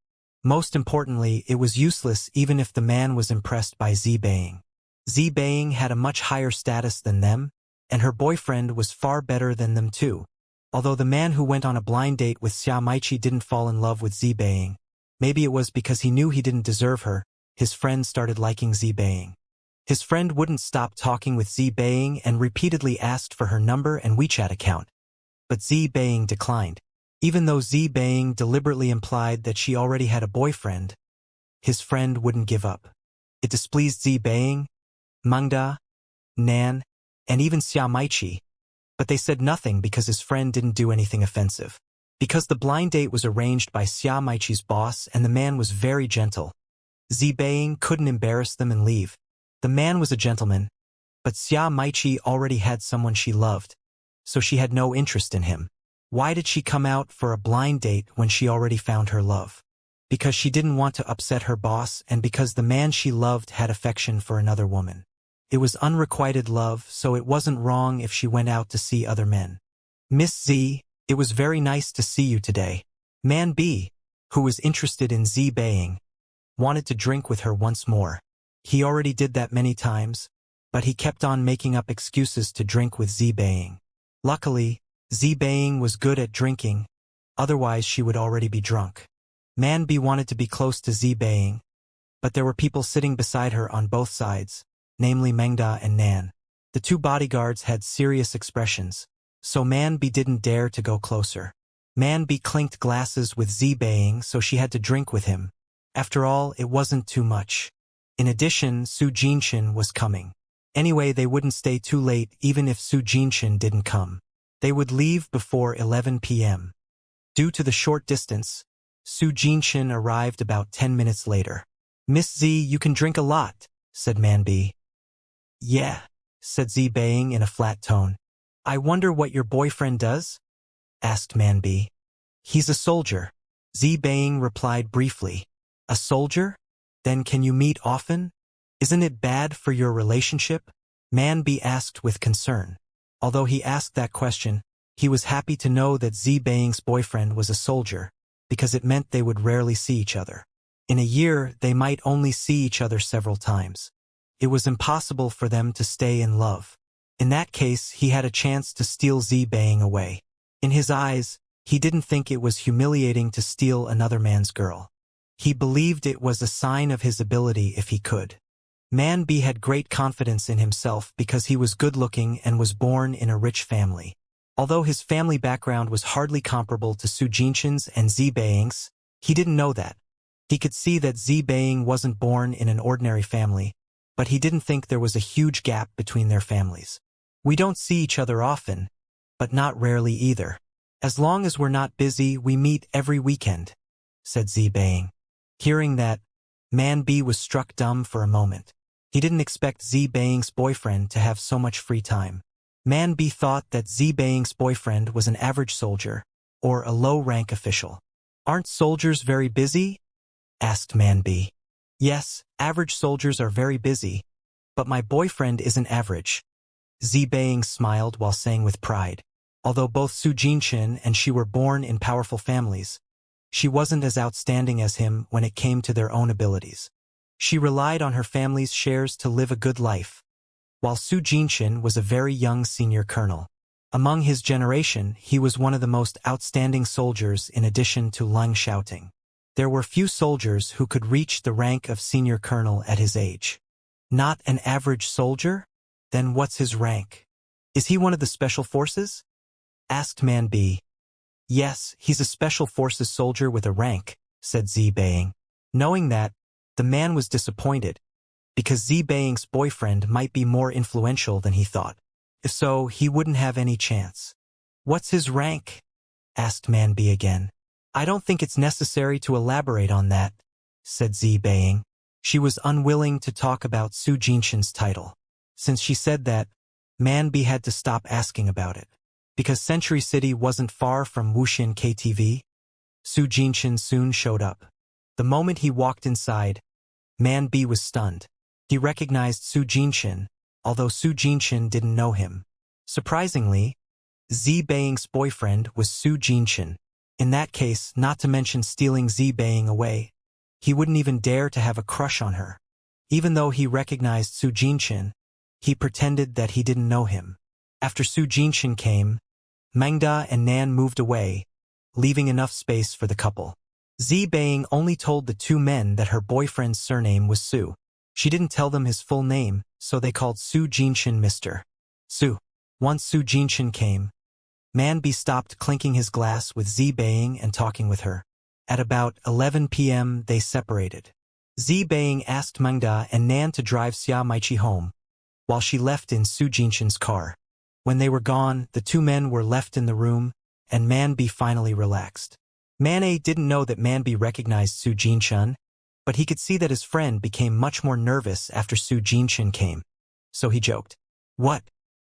Most importantly, it was useless even if the man was impressed by Zi Beiying. Zi Beiying had a much higher status than them, and her boyfriend was far better than them too. Although the man who went on a blind date with Xia Maichi didn't fall in love with Zi Beiying, maybe it was because he knew he didn't deserve her, his friend started liking Zi Beiying. His friend wouldn't stop talking with Zi Beiying and repeatedly asked for her number and WeChat account. But Zi Beiying declined. Even though Zi Beiying deliberately implied that she already had a boyfriend, his friend wouldn't give up. It displeased Zi Beiying, Mengda, Nan, and even Xia Maichi, but they said nothing because his friend didn't do anything offensive. Because the blind date was arranged by Xia Maichi's boss and the man was very gentle, Zi Beiying couldn't embarrass them and leave. The man was a gentleman, but Xia Maichi already had someone she loved, so she had no interest in him. Why did she come out for a blind date when she already found her love? Because she didn't want to upset her boss and because the man she loved had affection for another woman. It was unrequited love, so it wasn't wrong if she went out to see other men. Miss Z, it was very nice to see you today. Man B, who was interested in Zi Beiying, wanted to drink with her once more. He already did that many times, but he kept on making up excuses to drink with Zi Beiying. Luckily, Zi Beiying was good at drinking, otherwise she would already be drunk. Man B wanted to be close to Zi Beiying, but there were people sitting beside her on both sides, namely Mengda and Nan. The 2 bodyguards had serious expressions, so Man B didn't dare to go closer. Man B clinked glasses with Zi Beiying, so she had to drink with him. After all, it wasn't too much. In addition, Su Jinshin was coming. Anyway, they wouldn't stay too late even if Su Jinshin didn't come. They would leave before 11 p.m. Due to the short distance, Su Jinshin arrived about 10 minutes later. Miss Z, you can drink a lot, said Man B. Yeah, said Zi Beiying in a flat tone. I wonder what your boyfriend does? Asked Man B. He's a soldier. Zi Beiying replied briefly. A soldier? Then can you meet often? Isn't it bad for your relationship? Man B asked with concern. Although he asked that question, he was happy to know that Zi Beiying's boyfriend was a soldier, because it meant they would rarely see each other. In a year, they might only see each other several times. It was impossible for them to stay in love. In that case, he had a chance to steal Zi Beiying away. In his eyes, he didn't think it was humiliating to steal another man's girl. He believed it was a sign of his ability if he could. Man B had great confidence in himself because he was good-looking and was born in a rich family. Although his family background was hardly comparable to Su Jinshin's and Zi Beiying's, he didn't know that. He could see that Zi Beiying wasn't born in an ordinary family, but he didn't think there was a huge gap between their families. We don't see each other often, but not rarely either. As long as we're not busy, we meet every weekend, said Zi Beiying. Hearing that, Man B was struck dumb for a moment. He didn't expect Zi Beiying's boyfriend to have so much free time. Man B thought that Zi Beiying's boyfriend was an average soldier, or a low-rank official. Aren't soldiers very busy? Asked Man B. Yes, average soldiers are very busy, but my boyfriend isn't average. Zi Beiying smiled while saying with pride. Although both Su Jinshin and she were born in powerful families, she wasn't as outstanding as him when it came to their own abilities. She relied on her family's shares to live a good life, while Su Jinshin was a very young senior colonel. Among his generation, he was one of the most outstanding soldiers in addition to Leng Xiaoting. There were few soldiers who could reach the rank of senior colonel at his age. Not an average soldier? Then what's his rank? Is he one of the special forces? Asked Man B. Yes, he's a special forces soldier with a rank, said Zi Beiying. Knowing that, the man was disappointed, because Zi Beiying's boyfriend might be more influential than he thought. If so, he wouldn't have any chance. "What's his rank?" asked Man B again. "I don't think it's necessary to elaborate on that," said Zi Beiying. She was unwilling to talk about Su Jinshan's title. Since she said that, Man B had to stop asking about it. Because Century City wasn't far from Wuxin KTV, Su Jinshan soon showed up. The moment he walked inside, Man B was stunned. He recognized Su Jinshan, although Su Jinshan didn't know him. Surprisingly, Zi Beiying's boyfriend was Su Jinshan. In that case, not to mention stealing Zi Beiying away, he wouldn't even dare to have a crush on her. Even though he recognized Su Jinshan, he pretended that he didn't know him. After Su Jinshan came, Mengda and Nan moved away, leaving enough space for the couple. Zi Beiying only told the two men that her boyfriend's surname was Su. She didn't tell them his full name, so they called Su Jinshan Mr. Su. Once Su Jinshan came, Man B stopped clinking his glass with Zi Beiying and talking with her. At about 11 p.m. they separated. Zi Beiying asked Mengda and Nan to drive Xia Maiqi home, while she left in Su Jinshan's car. When they were gone, the two men were left in the room, and Man B finally relaxed. Man A didn't know that Man B recognized Su Jinshan, but he could see that his friend became much more nervous after Su Jinshan came. So he joked, "What?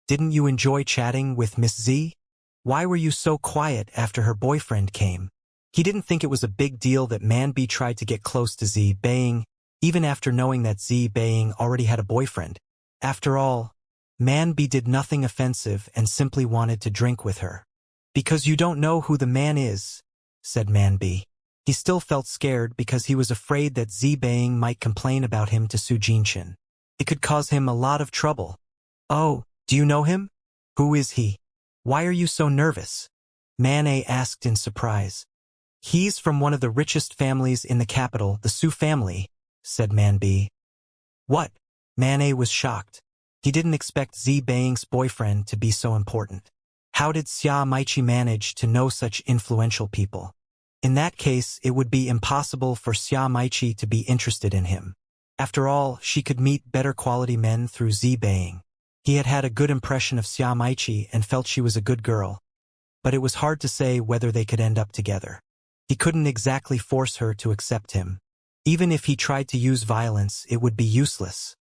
Didn't you enjoy chatting with Miss Z? Why were you so quiet after her boyfriend came?" He didn't think it was a big deal that Man B tried to get close to Zi Beiying, even after knowing that Zi Beiying already had a boyfriend. After all, Man B did nothing offensive and simply wanted to drink with her. "Because you don't know who the man is," said Man B. He still felt scared because he was afraid that Zi Beiying might complain about him to Su Jinshan. It could cause him a lot of trouble. "Oh, do you know him? Who is he? Why are you so nervous?" Man A asked in surprise. "He's from one of the richest families in the capital, the Su family," said Man B. "What?" Man A was shocked. He didn't expect Zi Beiying's boyfriend to be so important. How did Xia Maiqi manage to know such influential people? In that case, it would be impossible for Xia Maiqi to be interested in him. After all, she could meet better quality men through Zi Beiying. He had had a good impression of Xia Maiqi and felt she was a good girl, but it was hard to say whether they could end up together. He couldn't exactly force her to accept him. Even if he tried to use violence, it would be useless.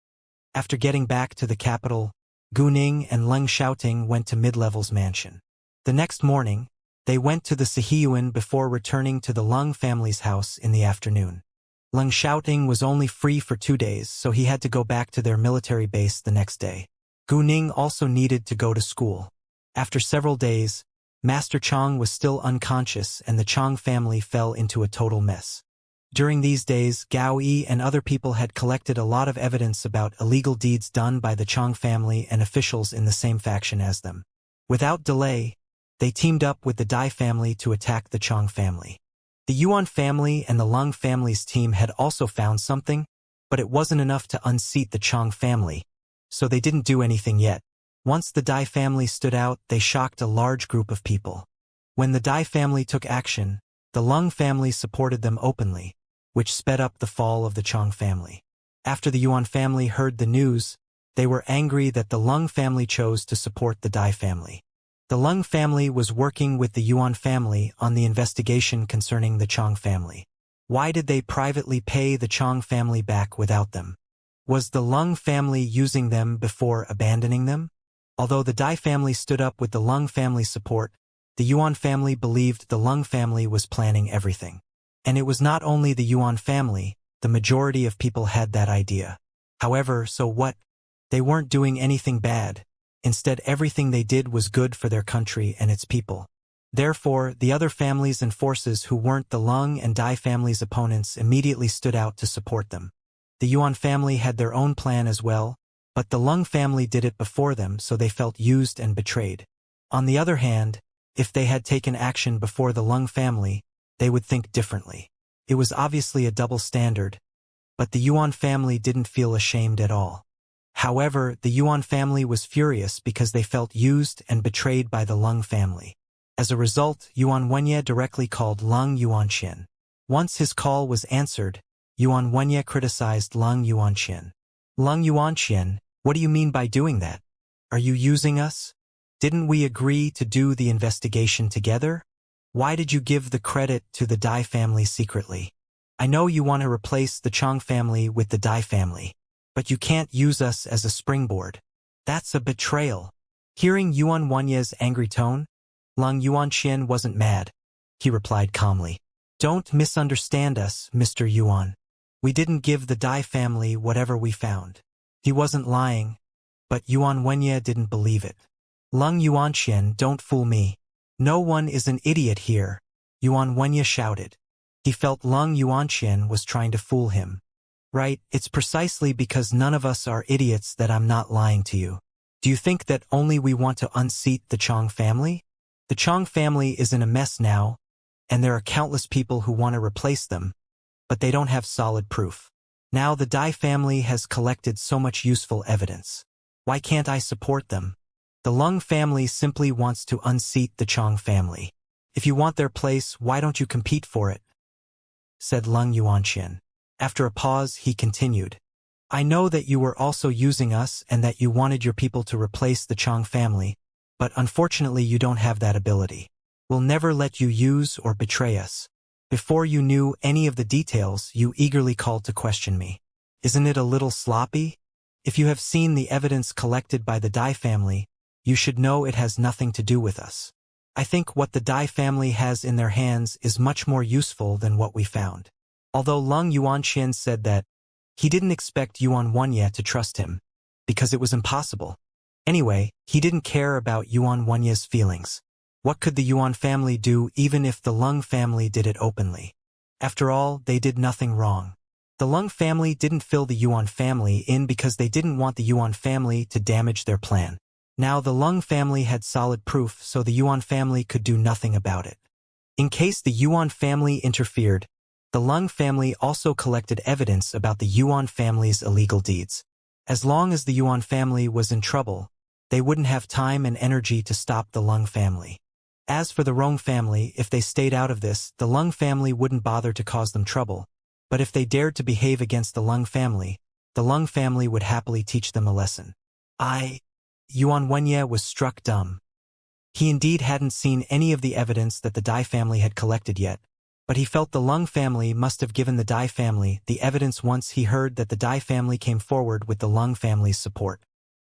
After getting back to the capital, Gu Ning and Leng Xiaoting went to Mid-Level's mansion. The next morning, they went to the Sihiyuan before returning to the Leng family's house in the afternoon. Leng Xiaoting was only free for 2 days, so he had to go back to their military base the next day. Gu Ning also needed to go to school. After several days, Master Chang was still unconscious and the Chang family fell into a total mess. During these days, Gao Yi and other people had collected a lot of evidence about illegal deeds done by the Chang family and officials in the same faction as them. Without delay, they teamed up with the Dai family to attack the Chang family. The Yuan family and the Leng family's team had also found something, but it wasn't enough to unseat the Chang family, so they didn't do anything yet. Once the Dai family stood out, they shocked a large group of people. When the Dai family took action, the Leng family supported them openly, which sped up the fall of the Chang family. After the Yuan family heard the news, they were angry that the Leng family chose to support the Dai family. The Leng family was working with the Yuan family on the investigation concerning the Chang family. Why did they privately pay the Chang family back without them? Was the Leng family using them before abandoning them? Although the Dai family stood up with the Leng family's support, the Yuan family believed the Leng family was planning everything. And it was not only the Yuan family, the majority of people had that idea. However, so what? They weren't doing anything bad. Instead, everything they did was good for their country and its people. Therefore, the other families and forces who weren't the Leng and Dai families' opponents immediately stood out to support them. The Yuan family had their own plan as well, but the Leng family did it before them, so they felt used and betrayed. On the other hand, if they had taken action before the Leng family, they would think differently. It was obviously a double standard, but the Yuan family didn't feel ashamed at all. However, the Yuan family was furious because they felt used and betrayed by the Leng family. As a result, Yuan Wenye directly called Leng Yuanxian. Once his call was answered, Yuan Wenye criticized Leng Yuanqian. Leng Yuanqian, what do you mean by doing that? Are you using us? Didn't we agree to do the investigation together? Why did you give the credit to the Dai family secretly? I know you want to replace the Chang family with the Dai family, but you can't use us as a springboard. That's a betrayal. Hearing Yuan Wenye's angry tone, Leng Yuanqian wasn't mad. He replied calmly. Don't misunderstand us, Mr. Yuan. We didn't give the Dai family whatever we found. He wasn't lying, but Yuan Wenye didn't believe it. Leng Yuanqian, don't fool me. No one is an idiot here, Yuan Wenye shouted. He felt Leng Yuanqian was trying to fool him. Right, it's precisely because none of us are idiots that I'm not lying to you. Do you think that only we want to unseat the Chang family? The Chang family is in a mess now, and there are countless people who want to replace them, but they don't have solid proof. Now the Dai family has collected so much useful evidence. Why can't I support them? The Leng family simply wants to unseat the Chang family. If you want their place, why don't you compete for it? Said Leng Yuanqian. After a pause, he continued. I know that you were also using us and that you wanted your people to replace the Chang family, but unfortunately you don't have that ability. We'll never let you use or betray us. Before you knew any of the details, you eagerly called to question me. Isn't it a little sloppy? If you have seen the evidence collected by the Dai family, you should know it has nothing to do with us. I think what the Dai family has in their hands is much more useful than what we found. Although Leng Yuanqian said that, he didn't expect Yuan Wenye to trust him, because it was impossible. Anyway, he didn't care about Yuan Wenye's feelings. What could the Yuan family do even if the Leng family did it openly? After all, they did nothing wrong. The Leng family didn't fill the Yuan family in because they didn't want the Yuan family to damage their plan. Now the Leng family had solid proof, so the Yuan family could do nothing about it. In case the Yuan family interfered, the Leng family also collected evidence about the Yuan family's illegal deeds. As long as the Yuan family was in trouble, they wouldn't have time and energy to stop the Leng family. As for the Rong family, if they stayed out of this, the Leng family wouldn't bother to cause them trouble. But if they dared to behave against the Leng family would happily teach them a lesson. Yuan Wenye was struck dumb. He indeed hadn't seen any of the evidence that the Dai family had collected yet, but he felt the Leng family must have given the Dai family the evidence once he heard that the Dai family came forward with the Leng family's support.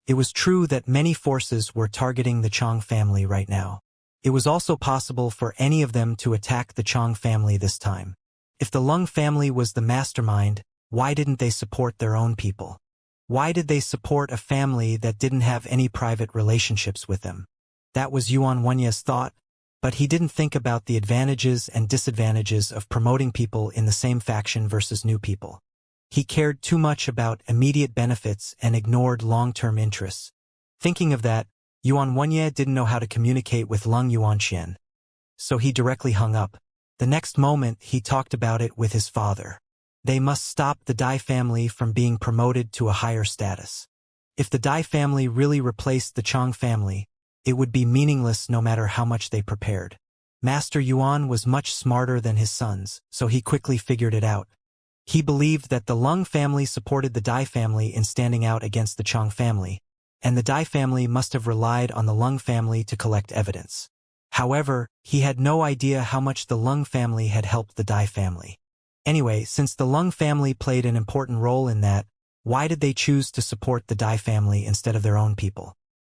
It was true that many forces were targeting the Chang family right now. It was also possible for any of them to attack the Chang family this time. If the Leng family was the mastermind, why didn't they support their own people? Why did they support a family that didn't have any private relationships with them? That was Yuan Wenye's thought, but he didn't think about the advantages and disadvantages of promoting people in the same faction versus new people. He cared too much about immediate benefits and ignored long-term interests. Thinking of that, Yuan Wenye didn't know how to communicate with Leng Yuanqian, so he directly hung up. The next moment, he talked about it with his father. They must stop the Dai family from being promoted to a higher status. If the Dai family really replaced the Chang family, it would be meaningless no matter how much they prepared. Master Yuan was much smarter than his sons, so he quickly figured it out. He believed that the Leng family supported the Dai family in standing out against the Chang family, and the Dai family must have relied on the Leng family to collect evidence. However, he had no idea how much the Leng family had helped the Dai family. Anyway, since the Leng family played an important role in that, why did they choose to support the Dai family instead of their own people?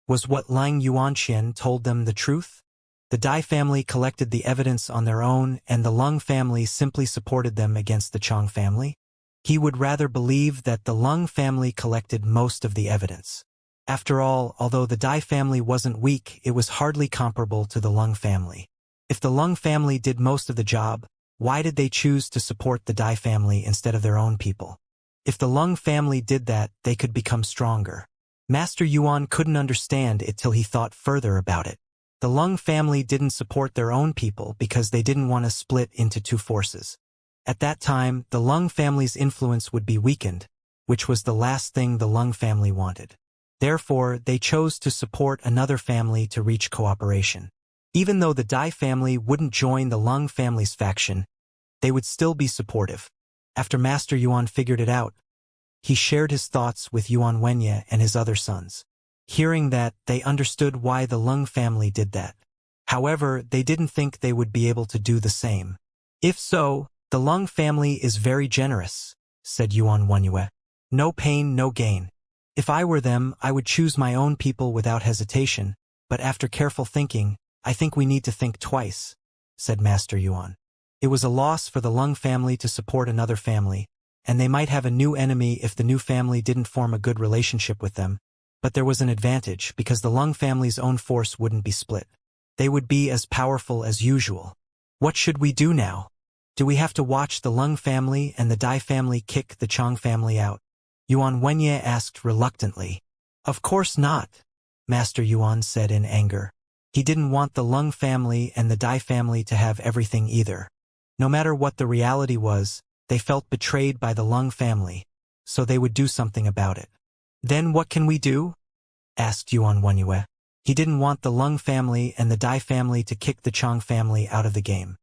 Was what Leng Yuanqian told them the truth? The Dai family collected the evidence on their own, and the Leng family simply supported them against the Chang family? He would rather believe that the Leng family collected most of the evidence. After all, although the Dai family wasn't weak, it was hardly comparable to the Leng family. If the Leng family did most of the job, why did they choose to support the Dai family instead of their own people? If the Leng family did that, they could become stronger. Master Yuan couldn't understand it till he thought further about it. The Leng family didn't support their own people because they didn't want to split into two forces. At that time, the Leng family's influence would be weakened, which was the last thing the Leng family wanted. Therefore, they chose to support another family to reach cooperation. Even though the Dai family wouldn't join the Leng family's faction, they would still be supportive. After Master Yuan figured it out, he shared his thoughts with Yuan Wenye and his other sons. Hearing that, they understood why the Lung family did that. However, they didn't think they would be able to do the same. If so, the Lung family is very generous, said Yuan Wenye. No pain, no gain. If I were them, I would choose my own people without hesitation, but after careful thinking, I think we need to think twice, said Master Yuan. It was a loss for the Lung family to support another family, and they might have a new enemy if the new family didn't form a good relationship with them, but there was an advantage because the Lung family's own force wouldn't be split. They would be as powerful as usual. What should we do now? Do we have to watch the Lung family and the Dai family kick the Chang family out? Yuan Wenye asked reluctantly. Of course not, Master Yuan said in anger. He didn't want the Lung family and the Dai family to have everything either. No matter what the reality was, they felt betrayed by the Lung family, so they would do something about it. Then what can we do? Asked Yuan Wenye. He didn't want the Lung family and the Dai family to kick the Chang family out of the game.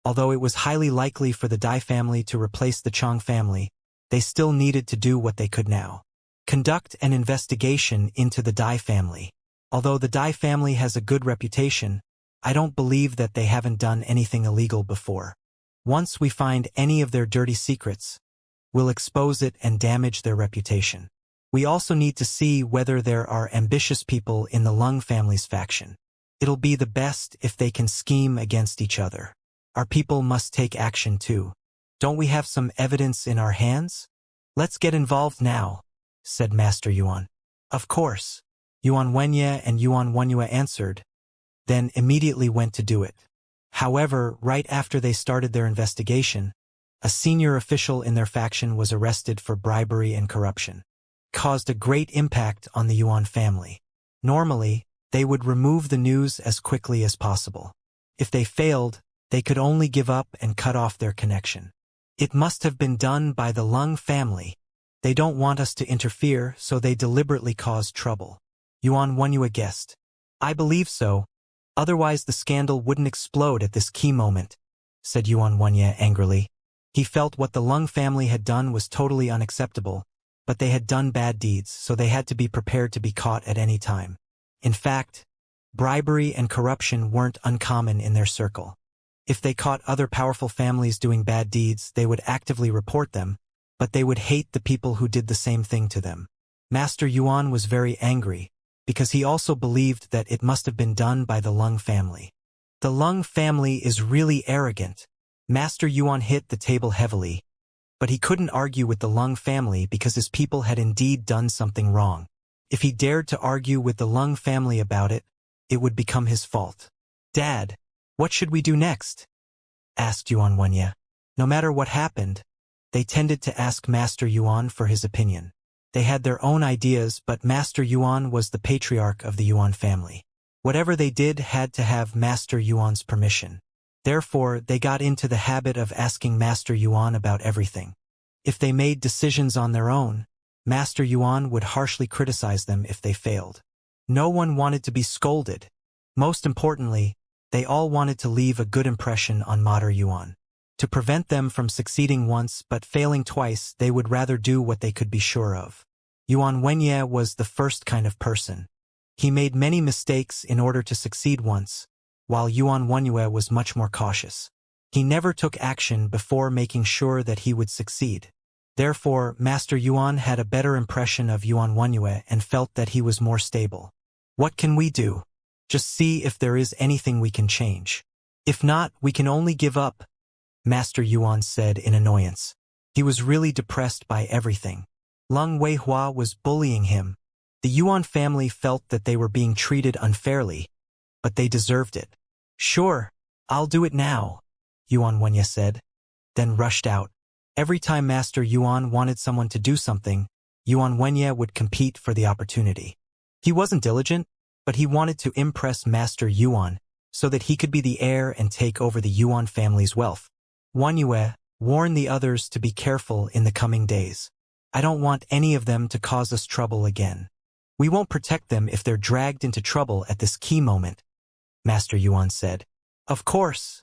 Although it was highly likely for the Dai family to replace the Chang family, they still needed to do what they could now. Conduct an investigation into the Dai family. Although the Dai family has a good reputation, I don't believe that they haven't done anything illegal before. Once we find any of their dirty secrets, we'll expose it and damage their reputation. We also need to see whether there are ambitious people in the Lung family's faction. It'll be the best if they can scheme against each other. Our people must take action too. Don't we have some evidence in our hands? Let's get involved now, said Master Yuan. Of course. Yuan Wenye and Yuan Wenye answered, then immediately went to do it. However, right after they started their investigation, a senior official in their faction was arrested for bribery and corruption. Caused a great impact on the Yuan family. Normally, they would remove the news as quickly as possible. If they failed, they could only give up and cut off their connection. It must have been done by the Lung family. They don't want us to interfere, so they deliberately caused trouble. Yuan Wenye guessed. I believe so. Otherwise the scandal wouldn't explode at this key moment, said Yuan Wenye angrily. He felt what the Lung family had done was totally unacceptable, but they had done bad deeds, so they had to be prepared to be caught at any time. In fact, bribery and corruption weren't uncommon in their circle. If they caught other powerful families doing bad deeds, they would actively report them, but they would hate the people who did the same thing to them. Master Yuan was very angry, because he also believed that it must have been done by the Lung family. The Lung family is really arrogant. Master Yuan hit the table heavily, but he couldn't argue with the Lung family because his people had indeed done something wrong. If he dared to argue with the Lung family about it, it would become his fault. Dad, what should we do next? Asked Yuan Wenye. No matter what happened, they tended to ask Master Yuan for his opinion. They had their own ideas, but Master Yuan was the patriarch of the Yuan family. Whatever they did had to have Master Yuan's permission. Therefore, they got into the habit of asking Master Yuan about everything. If they made decisions on their own, Master Yuan would harshly criticize them if they failed. No one wanted to be scolded. Most importantly, they all wanted to leave a good impression on Master Yuan. To prevent them from succeeding once but failing twice, they would rather do what they could be sure of. Yuan Wenye was the first kind of person. He made many mistakes in order to succeed once, while Yuan Wenye was much more cautious. He never took action before making sure that he would succeed. Therefore, Master Yuan had a better impression of Yuan Wenye and felt that he was more stable. What can we do? Just see if there is anything we can change. If not, we can only give up, Master Yuan said in annoyance. He was really depressed by everything. Lung Weihua was bullying him. The Yuan family felt that they were being treated unfairly, but they deserved it. Sure, I'll do it now, Yuan Wenye said, then rushed out. Every time Master Yuan wanted someone to do something, Yuan Wenye would compete for the opportunity. He wasn't diligent, but he wanted to impress Master Yuan so that he could be the heir and take over the Yuan family's wealth. Wenye warned the others to be careful in the coming days. I don't want any of them to cause us trouble again. We won't protect them if they're dragged into trouble at this key moment, Master Yuan said. Of course,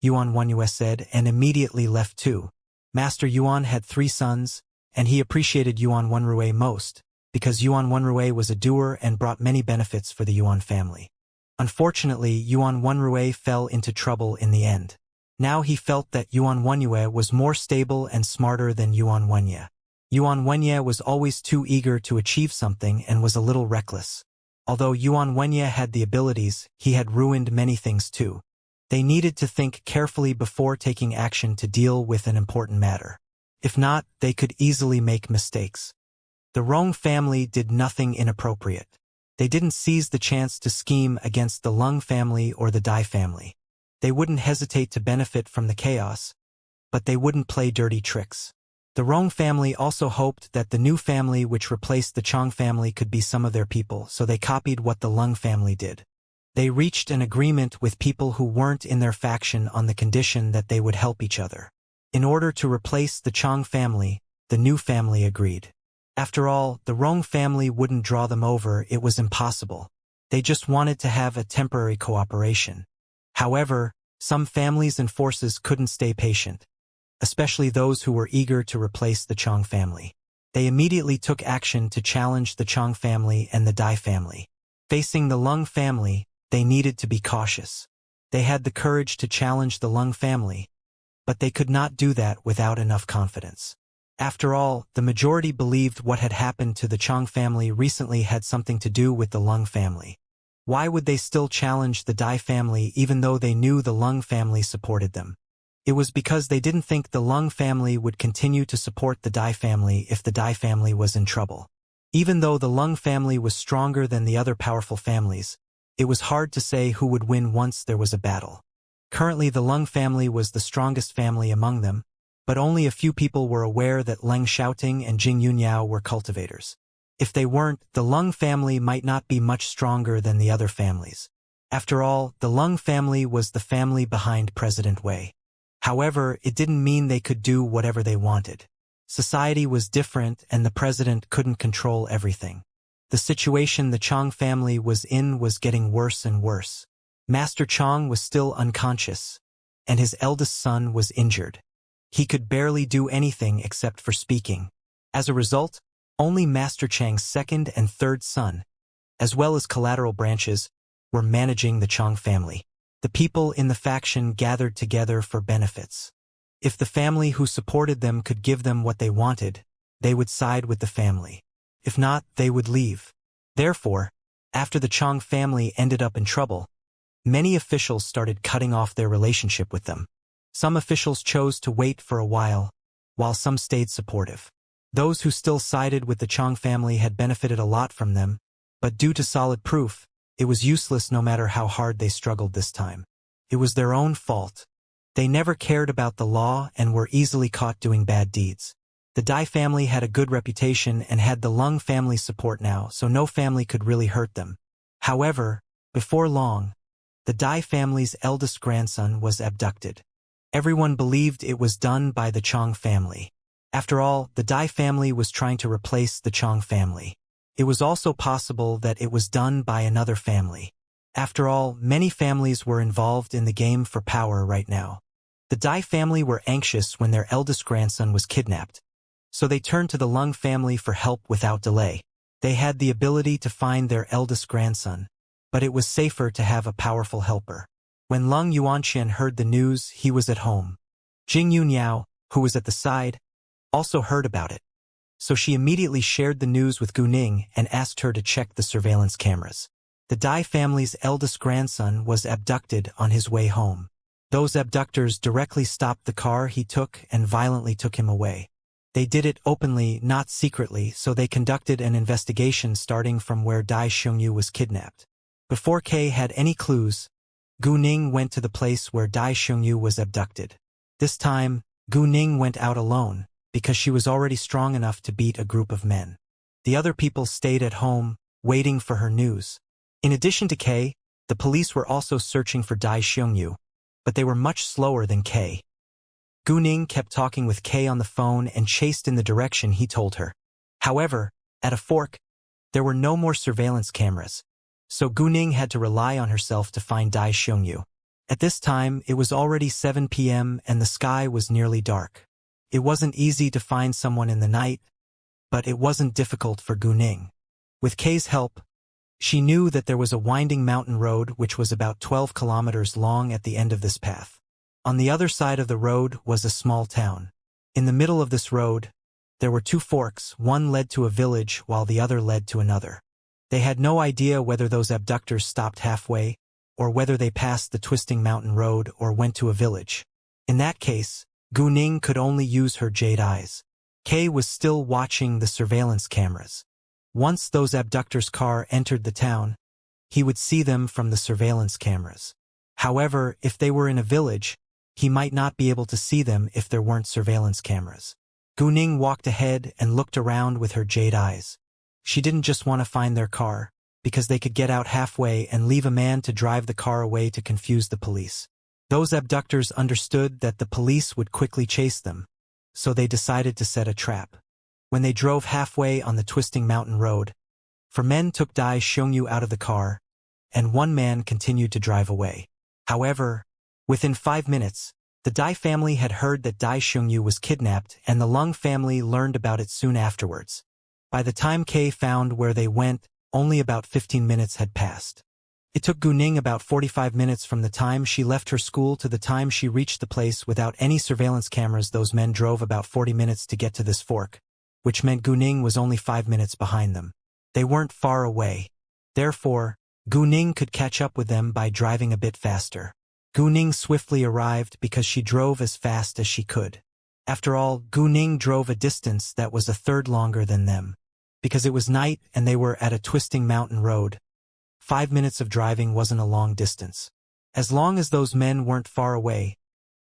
Yuan Wenye said and immediately left too. Master Yuan had 3 sons, and he appreciated Yuan Wenrui most, because Yuan Wenrui was a doer and brought many benefits for the Yuan family. Unfortunately, Yuan Wenrui fell into trouble in the end. Now he felt that Yuan Wenyue was more stable and smarter than Yuan Wenye. Yuan Wenye was always too eager to achieve something and was a little reckless. Although Yuan Wenye had the abilities, he had ruined many things too. They needed to think carefully before taking action to deal with an important matter. If not, they could easily make mistakes. The Rong family did nothing inappropriate. They didn't seize the chance to scheme against the Lung family or the Dai family. They wouldn't hesitate to benefit from the chaos, but they wouldn't play dirty tricks. The Rong family also hoped that the new family which replaced the Chong family could be some of their people, so they copied what the Lung family did. They reached an agreement with people who weren't in their faction on the condition that they would help each other. In order to replace the Chong family, the new family agreed. After all, the Rong family wouldn't draw them over, it was impossible. They just wanted to have a temporary cooperation. However, some families and forces couldn't stay patient, especially those who were eager to replace the Chong family. They immediately took action to challenge the Chong family and the Dai family. Facing the Lung family, they needed to be cautious. They had the courage to challenge the Lung family, but they could not do that without enough confidence. After all, the majority believed what had happened to the Chong family recently had something to do with the Lung family. Why would they still challenge the Dai family even though they knew the Lung family supported them? It was because they didn't think the Lung family would continue to support the Dai family if the Dai family was in trouble. Even though the Lung family was stronger than the other powerful families, it was hard to say who would win once there was a battle. Currently, the Lung family was the strongest family among them, but only a few people were aware that Leng Xiaoting and Jing Yunyao were cultivators. If they weren't, the Lung family might not be much stronger than the other families. After all, the Lung family was the family behind President Wei. However, it didn't mean they could do whatever they wanted. Society was different and the president couldn't control everything. The situation the Chong family was in was getting worse and worse. Master Chong was still unconscious, and his eldest son was injured. He could barely do anything except for speaking. As a result, only Master Chang's second and third son, as well as collateral branches, were managing the Chong family. The people in the faction gathered together for benefits. If the family who supported them could give them what they wanted, they would side with the family. If not, they would leave. Therefore, after the Chong family ended up in trouble, many officials started cutting off their relationship with them. Some officials chose to wait for a while some stayed supportive. Those who still sided with the Chong family had benefited a lot from them, but due to solid proof, it was useless no matter how hard they struggled this time. It was their own fault. They never cared about the law and were easily caught doing bad deeds. The Dai family had a good reputation and had the Lung family support now, so no family could really hurt them. However, before long, the Dai family's eldest grandson was abducted. Everyone believed it was done by the Chong family. After all, the Dai family was trying to replace the Chong family. It was also possible that it was done by another family. After all, many families were involved in the game for power right now. The Dai family were anxious when their eldest grandson was kidnapped, so they turned to the Lung family for help without delay. They had the ability to find their eldest grandson, but it was safer to have a powerful helper. When Lung Yuanqian heard the news, he was at home. Jing Yunyao, who was at the side, also heard about it. So she immediately shared the news with Gu Ning and asked her to check the surveillance cameras. The Dai family's eldest grandson was abducted on his way home. Those abductors directly stopped the car he took and violently took him away. They did it openly, not secretly, so they conducted an investigation starting from where Dai Xiongyu was kidnapped. Before Kei had any clues, Gu Ning went to the place where Dai Xiongyu was abducted. This time, Gu Ning went out alone, because she was already strong enough to beat a group of men. The other people stayed at home, waiting for her news. In addition to Kei, the police were also searching for Dai Xiongyu, but they were much slower than Kei. Gu Ning kept talking with Kei on the phone and chased in the direction he told her. However, at a fork, there were no more surveillance cameras, so Gu Ning had to rely on herself to find Dai Xiongyu. At this time, it was already 7 p.m. and the sky was nearly dark. It wasn't easy to find someone in the night, but it wasn't difficult for Guning. With Kay's help, she knew that there was a winding mountain road which was about 12 kilometers long at the end of this path. On the other side of the road was a small town. In the middle of this road, there were two forks, one led to a village while the other led to another. They had no idea whether those abductors stopped halfway, or whether they passed the twisting mountain road or went to a village. In that case, Guning could only use her jade eyes. Kay was still watching the surveillance cameras. Once those abductors' car entered the town, he would see them from the surveillance cameras. However, if they were in a village, he might not be able to see them if there weren't surveillance cameras. Guning walked ahead and looked around with her jade eyes. She didn't just want to find their car, because they could get out halfway and leave a man to drive the car away to confuse the police. Those abductors understood that the police would quickly chase them, so they decided to set a trap. When they drove halfway on the twisting mountain road, 4 men took Dai Xiongyu out of the car, and 1 man continued to drive away. However, within 5 minutes, the Dai family had heard that Dai Xiongyu was kidnapped, and the Lung family learned about it soon afterwards. By the time Kay found where they went, only about 15 minutes had passed. It took Guning about 45 minutes from the time she left her school to the time she reached the place without any surveillance cameras. Those men drove about 40 minutes to get to this fork, which meant Guning was only 5 minutes behind them. They weren't far away. Therefore, Guning could catch up with them by driving a bit faster. Guning swiftly arrived because she drove as fast as she could. After all, Guning drove a distance that was a third longer than them. Because it was night and they were at a twisting mountain road, 5 minutes of driving wasn't a long distance. As long as those men weren't far away,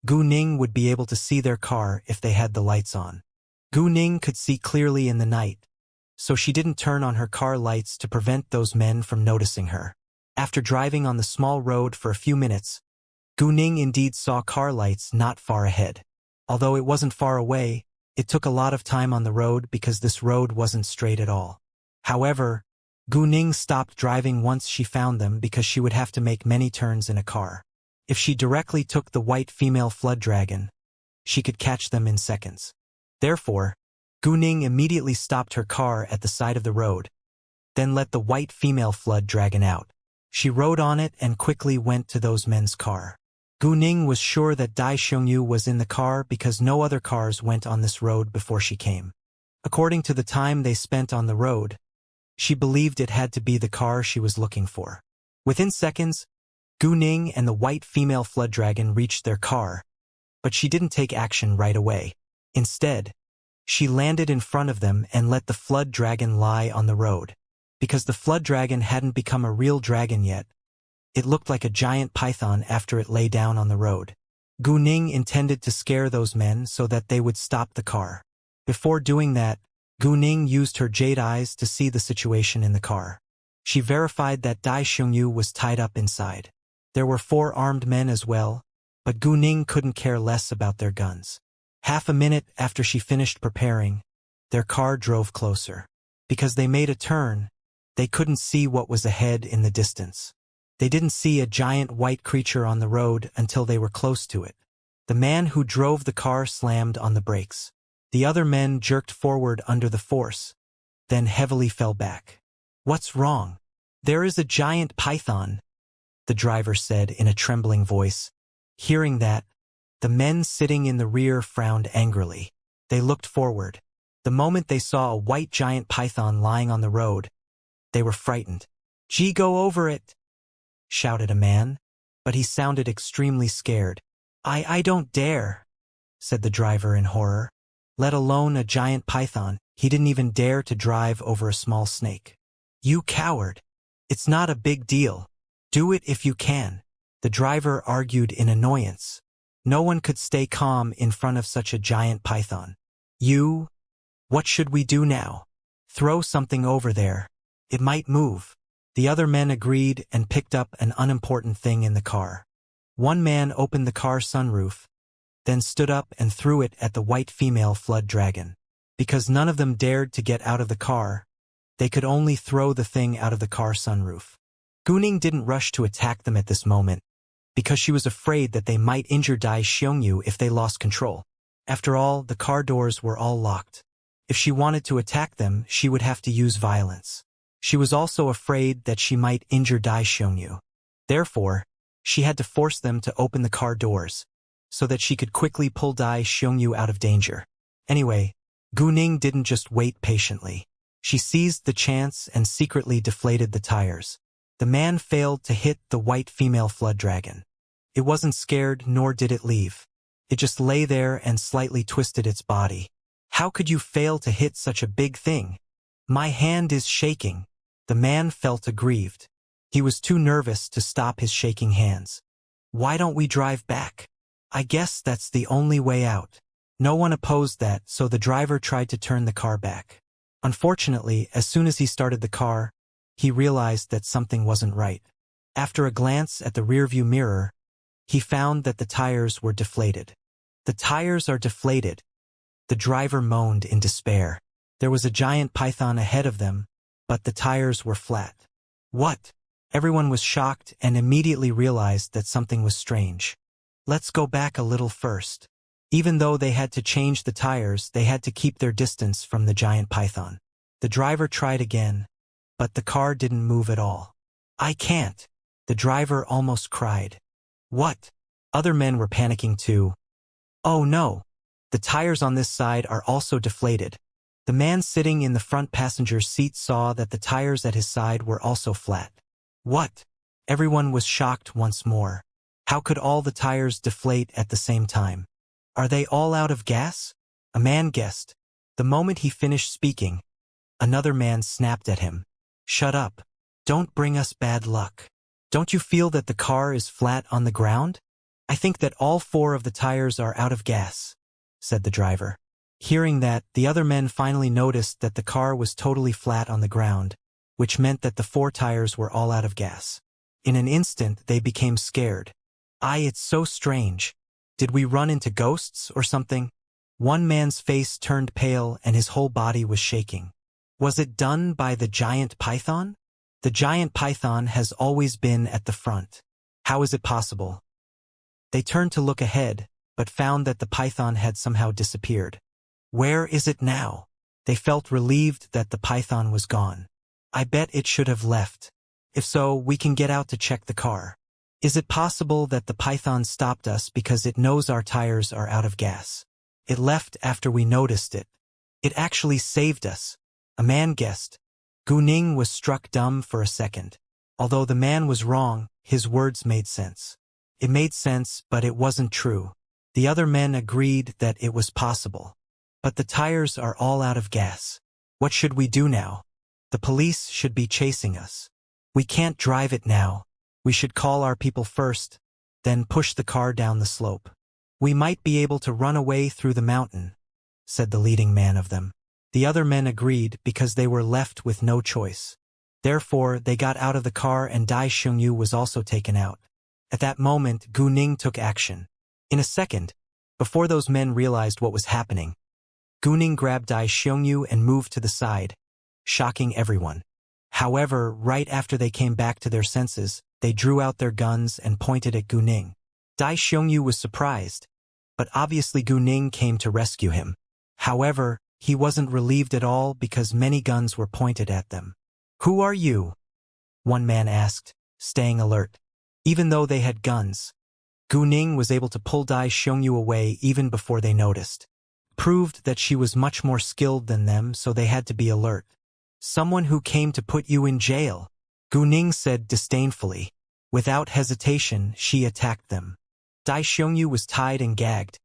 Guning would be able to see their car if they had the lights on. Guning could see clearly in the night, so she didn't turn on her car lights to prevent those men from noticing her. After driving on the small road for a few minutes, Guning indeed saw car lights not far ahead. Although it wasn't far away, it took a lot of time on the road because this road wasn't straight at all. However, Guning stopped driving once she found them because she would have to make many turns in a car. If she directly took the white female flood dragon, she could catch them in seconds. Therefore, Guning immediately stopped her car at the side of the road, then let the white female flood dragon out. She rode on it and quickly went to those men's car. Guning was sure that Dai Xiongyu was in the car because no other cars went on this road before she came. According to the time they spent on the road, she believed it had to be the car she was looking for. Within seconds, Guning and the white female flood dragon reached their car, but she didn't take action right away. Instead, she landed in front of them and let the flood dragon lie on the road. Because the flood dragon hadn't become a real dragon yet, it looked like a giant python after it lay down on the road. Guning intended to scare those men so that they would stop the car. Before doing that, Guning used her jade eyes to see the situation in the car. She verified that Dai Xiongyu was tied up inside. There were 4 armed men as well, but Guning couldn't care less about their guns. Half a minute after she finished preparing, their car drove closer. Because they made a turn, they couldn't see what was ahead in the distance. They didn't see a giant white creature on the road until they were close to it. The man who drove the car slammed on the brakes. The other men jerked forward under the force, then heavily fell back. "What's wrong?" "There is a giant python," the driver said in a trembling voice. Hearing that, the men sitting in the rear frowned angrily. They looked forward. The moment they saw a white giant python lying on the road, they were frightened. "Gee, go over it," shouted a man, but he sounded extremely scared. I don't dare," said the driver in horror. Let alone a giant python, he didn't even dare to drive over a small snake. "You coward. It's not a big deal. Do it if you can," the driver argued in annoyance. No one could stay calm in front of such a giant python. What should we do now?" "Throw something over there. It might move." The other men agreed and picked up an unimportant thing in the car. One man opened the car sunroof, then stood up and threw it at the white female flood dragon. Because none of them dared to get out of the car, they could only throw the thing out of the car sunroof. Guning didn't rush to attack them at this moment, because she was afraid that they might injure Dai Xiongyu if they lost control. After all, the car doors were all locked. If she wanted to attack them, she would have to use violence. She was also afraid that she might injure Dai Xiongyu. Therefore, she had to force them to open the car doors, so that she could quickly pull Dai Xiongyu out of danger. Anyway, Gu Ning didn't just wait patiently. She seized the chance and secretly deflated the tires. The man failed to hit the white female flood dragon. It wasn't scared, nor did it leave. It just lay there and slightly twisted its body. How could you fail to hit such a big thing? My hand is shaking. The man felt aggrieved. He was too nervous to stop his shaking hands. Why don't we drive back? I guess that's the only way out. No one opposed that, so the driver tried to turn the car back. Unfortunately, as soon as he started the car, he realized that something wasn't right. After a glance at the rearview mirror, he found that the tires were deflated. The tires are deflated. The driver moaned in despair. There was a giant python ahead of them, but the tires were flat. What? Everyone was shocked and immediately realized that something was strange. Let's go back a little first. Even though they had to change the tires, they had to keep their distance from the giant python. The driver tried again, but the car didn't move at all. I can't. The driver almost cried. What? Other men were panicking too. Oh no. The tires on this side are also deflated. The man sitting in the front passenger seat saw that the tires at his side were also flat. What? Everyone was shocked once more. How could all the tires deflate at the same time? Are they all out of gas? A man guessed. The moment he finished speaking, another man snapped at him. Shut up. Don't bring us bad luck. Don't you feel that the car is flat on the ground? I think that all 4 of the tires are out of gas, said the driver. Hearing that, the other men finally noticed that the car was totally flat on the ground, which meant that the 4 tires were all out of gas. In an instant, they became scared. It's so strange. Did we run into ghosts or something? One man's face turned pale and his whole body was shaking. Was it done by the giant python? The giant python has always been at the front. How is it possible? They turned to look ahead, but found that the python had somehow disappeared. Where is it now? They felt relieved that the python was gone. I bet it should have left. If so, we can get out to check the car. Is it possible that the python stopped us because it knows our tires are out of gas? It left after we noticed it. It actually saved us. A man guessed. Gu Ning was struck dumb for a second. Although the man was wrong, his words made sense. It made sense, but it wasn't true. The other men agreed that it was possible. But the tires are all out of gas. What should we do now? The police should be chasing us. We can't drive it now. We should call our people first, then push the car down the slope. We might be able to run away through the mountain, said the leading man of them. The other men agreed because they were left with no choice. Therefore, they got out of the car and Dai Xiongyu was also taken out. At that moment, Gu Ning took action. In a second, before those men realized what was happening, Gu Ning grabbed Dai Xiongyu and moved to the side, shocking everyone. However, right after they came back to their senses, they drew out their guns and pointed at Gu Ning. Dai Xiongyu was surprised, but obviously Gu Ning came to rescue him. However, he wasn't relieved at all because many guns were pointed at them. Who are you? One man asked, staying alert. Even though they had guns, Gu Ning was able to pull Dai Xiongyu away even before they noticed. Proved that she was much more skilled than them, so they had to be alert. Someone who came to put you in jail, Gu Ning said disdainfully. Without hesitation, she attacked them. Dai Xiongyu was tied and gagged,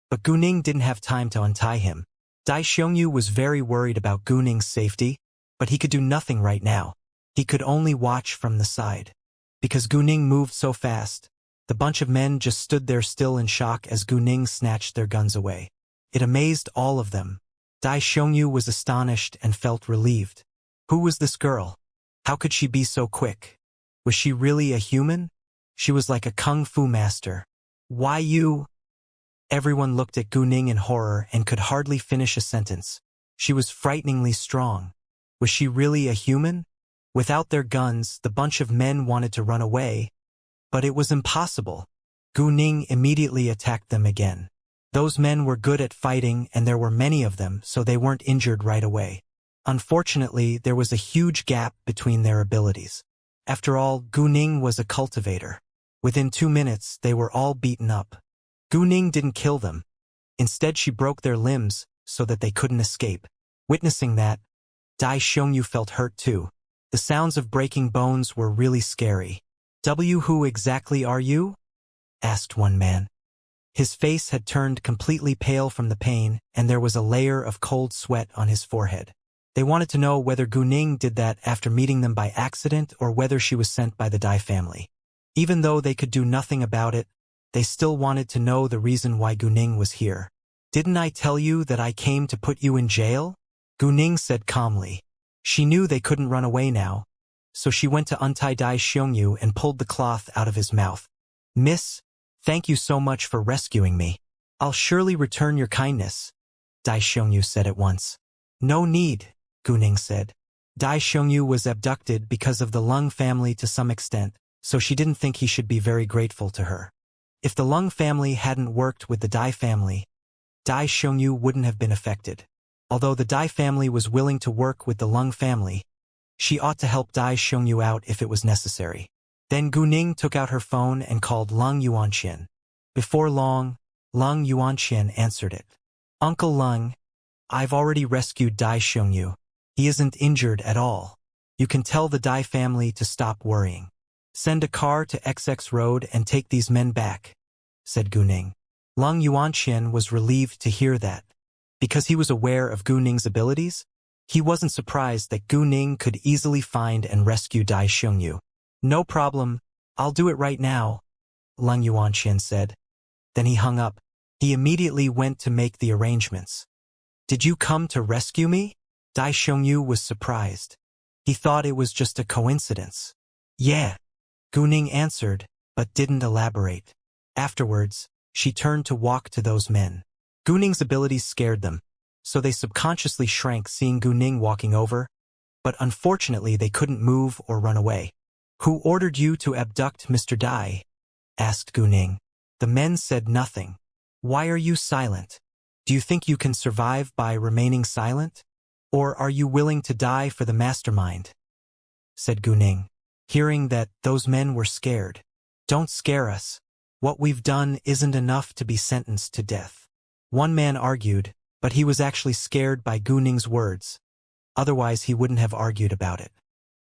but Gu Ning didn't have time to untie him. Dai Xiongyu was very worried about Gu Ning's safety, but he could do nothing right now. He could only watch from the side. Because Gu Ning moved so fast, the bunch of men just stood there still in shock as Gu Ning snatched their guns away. It amazed all of them. Dai Xiongyu was astonished and felt relieved. Who was this girl? How could she be so quick? Was she really a human? She was like a kung fu master. Why you? Everyone looked at Gu Ning in horror and could hardly finish a sentence. She was frighteningly strong. Was she really a human? Without their guns, the bunch of men wanted to run away, but it was impossible. Gu Ning immediately attacked them again. Those men were good at fighting and there were many of them, so they weren't injured right away. Unfortunately, there was a huge gap between their abilities. After all, Gu Ning was a cultivator. Within 2 minutes, they were all beaten up. Gu Ning didn't kill them. Instead, she broke their limbs so that they couldn't escape. Witnessing that, Dai Xiongyu felt hurt too. The sounds of breaking bones were really scary. Who exactly are you? Asked one man. His face had turned completely pale from the pain, and there was a layer of cold sweat on his forehead. They wanted to know whether Gu Ning did that after meeting them by accident or whether she was sent by the Dai family. Even though they could do nothing about it, they still wanted to know the reason why Gu Ning was here. Didn't I tell you that I came to put you in jail? Gu Ning said calmly. She knew they couldn't run away now, so she went to untie Dai Xiongyu and pulled the cloth out of his mouth. Miss, thank you so much for rescuing me. I'll surely return your kindness, Dai Xiongyu said at once. No need, Gu Ning said. Dai Xiongyu was abducted because of the Lung family to some extent, so she didn't think he should be very grateful to her. If the Lung family hadn't worked with the Dai family, Dai Xiongyu wouldn't have been affected. Although the Dai family was willing to work with the Lung family, she ought to help Dai Xiongyu out if it was necessary. Then Gu Ning took out her phone and called Lung Yuanqian. Before long, Lung Yuanqian answered it. Uncle Lung, I've already rescued Dai Xiongyu. He isn't injured at all. You can tell the Dai family to stop worrying. Send a car to XX Road and take these men back, said Gu Ning. Lung Yuanqian was relieved to hear that. Because he was aware of Gu Ning's abilities, he wasn't surprised that Gu Ning could easily find and rescue Dai Xiongyu. No problem, I'll do it right now, Lung Yuanqian said. Then he hung up. He immediately went to make the arrangements. Did you come to rescue me? Dai Xiongyu was surprised. He thought it was just a coincidence. Yeah, Gu Ning answered, but didn't elaborate. Afterwards, she turned to walk to those men. Gu Ning's abilities scared them, so they subconsciously shrank seeing Gu Ning walking over, but unfortunately they couldn't move or run away. Who ordered you to abduct Mr. Dai? Asked Gu Ning. The men said nothing. Why are you silent? Do you think you can survive by remaining silent? Or are you willing to die for the mastermind? Said Gu Ning. Hearing that, those men were scared. Don't scare us. What we've done isn't enough to be sentenced to death. One man argued, but he was actually scared by Gu Ning's words. Otherwise, he wouldn't have argued about it.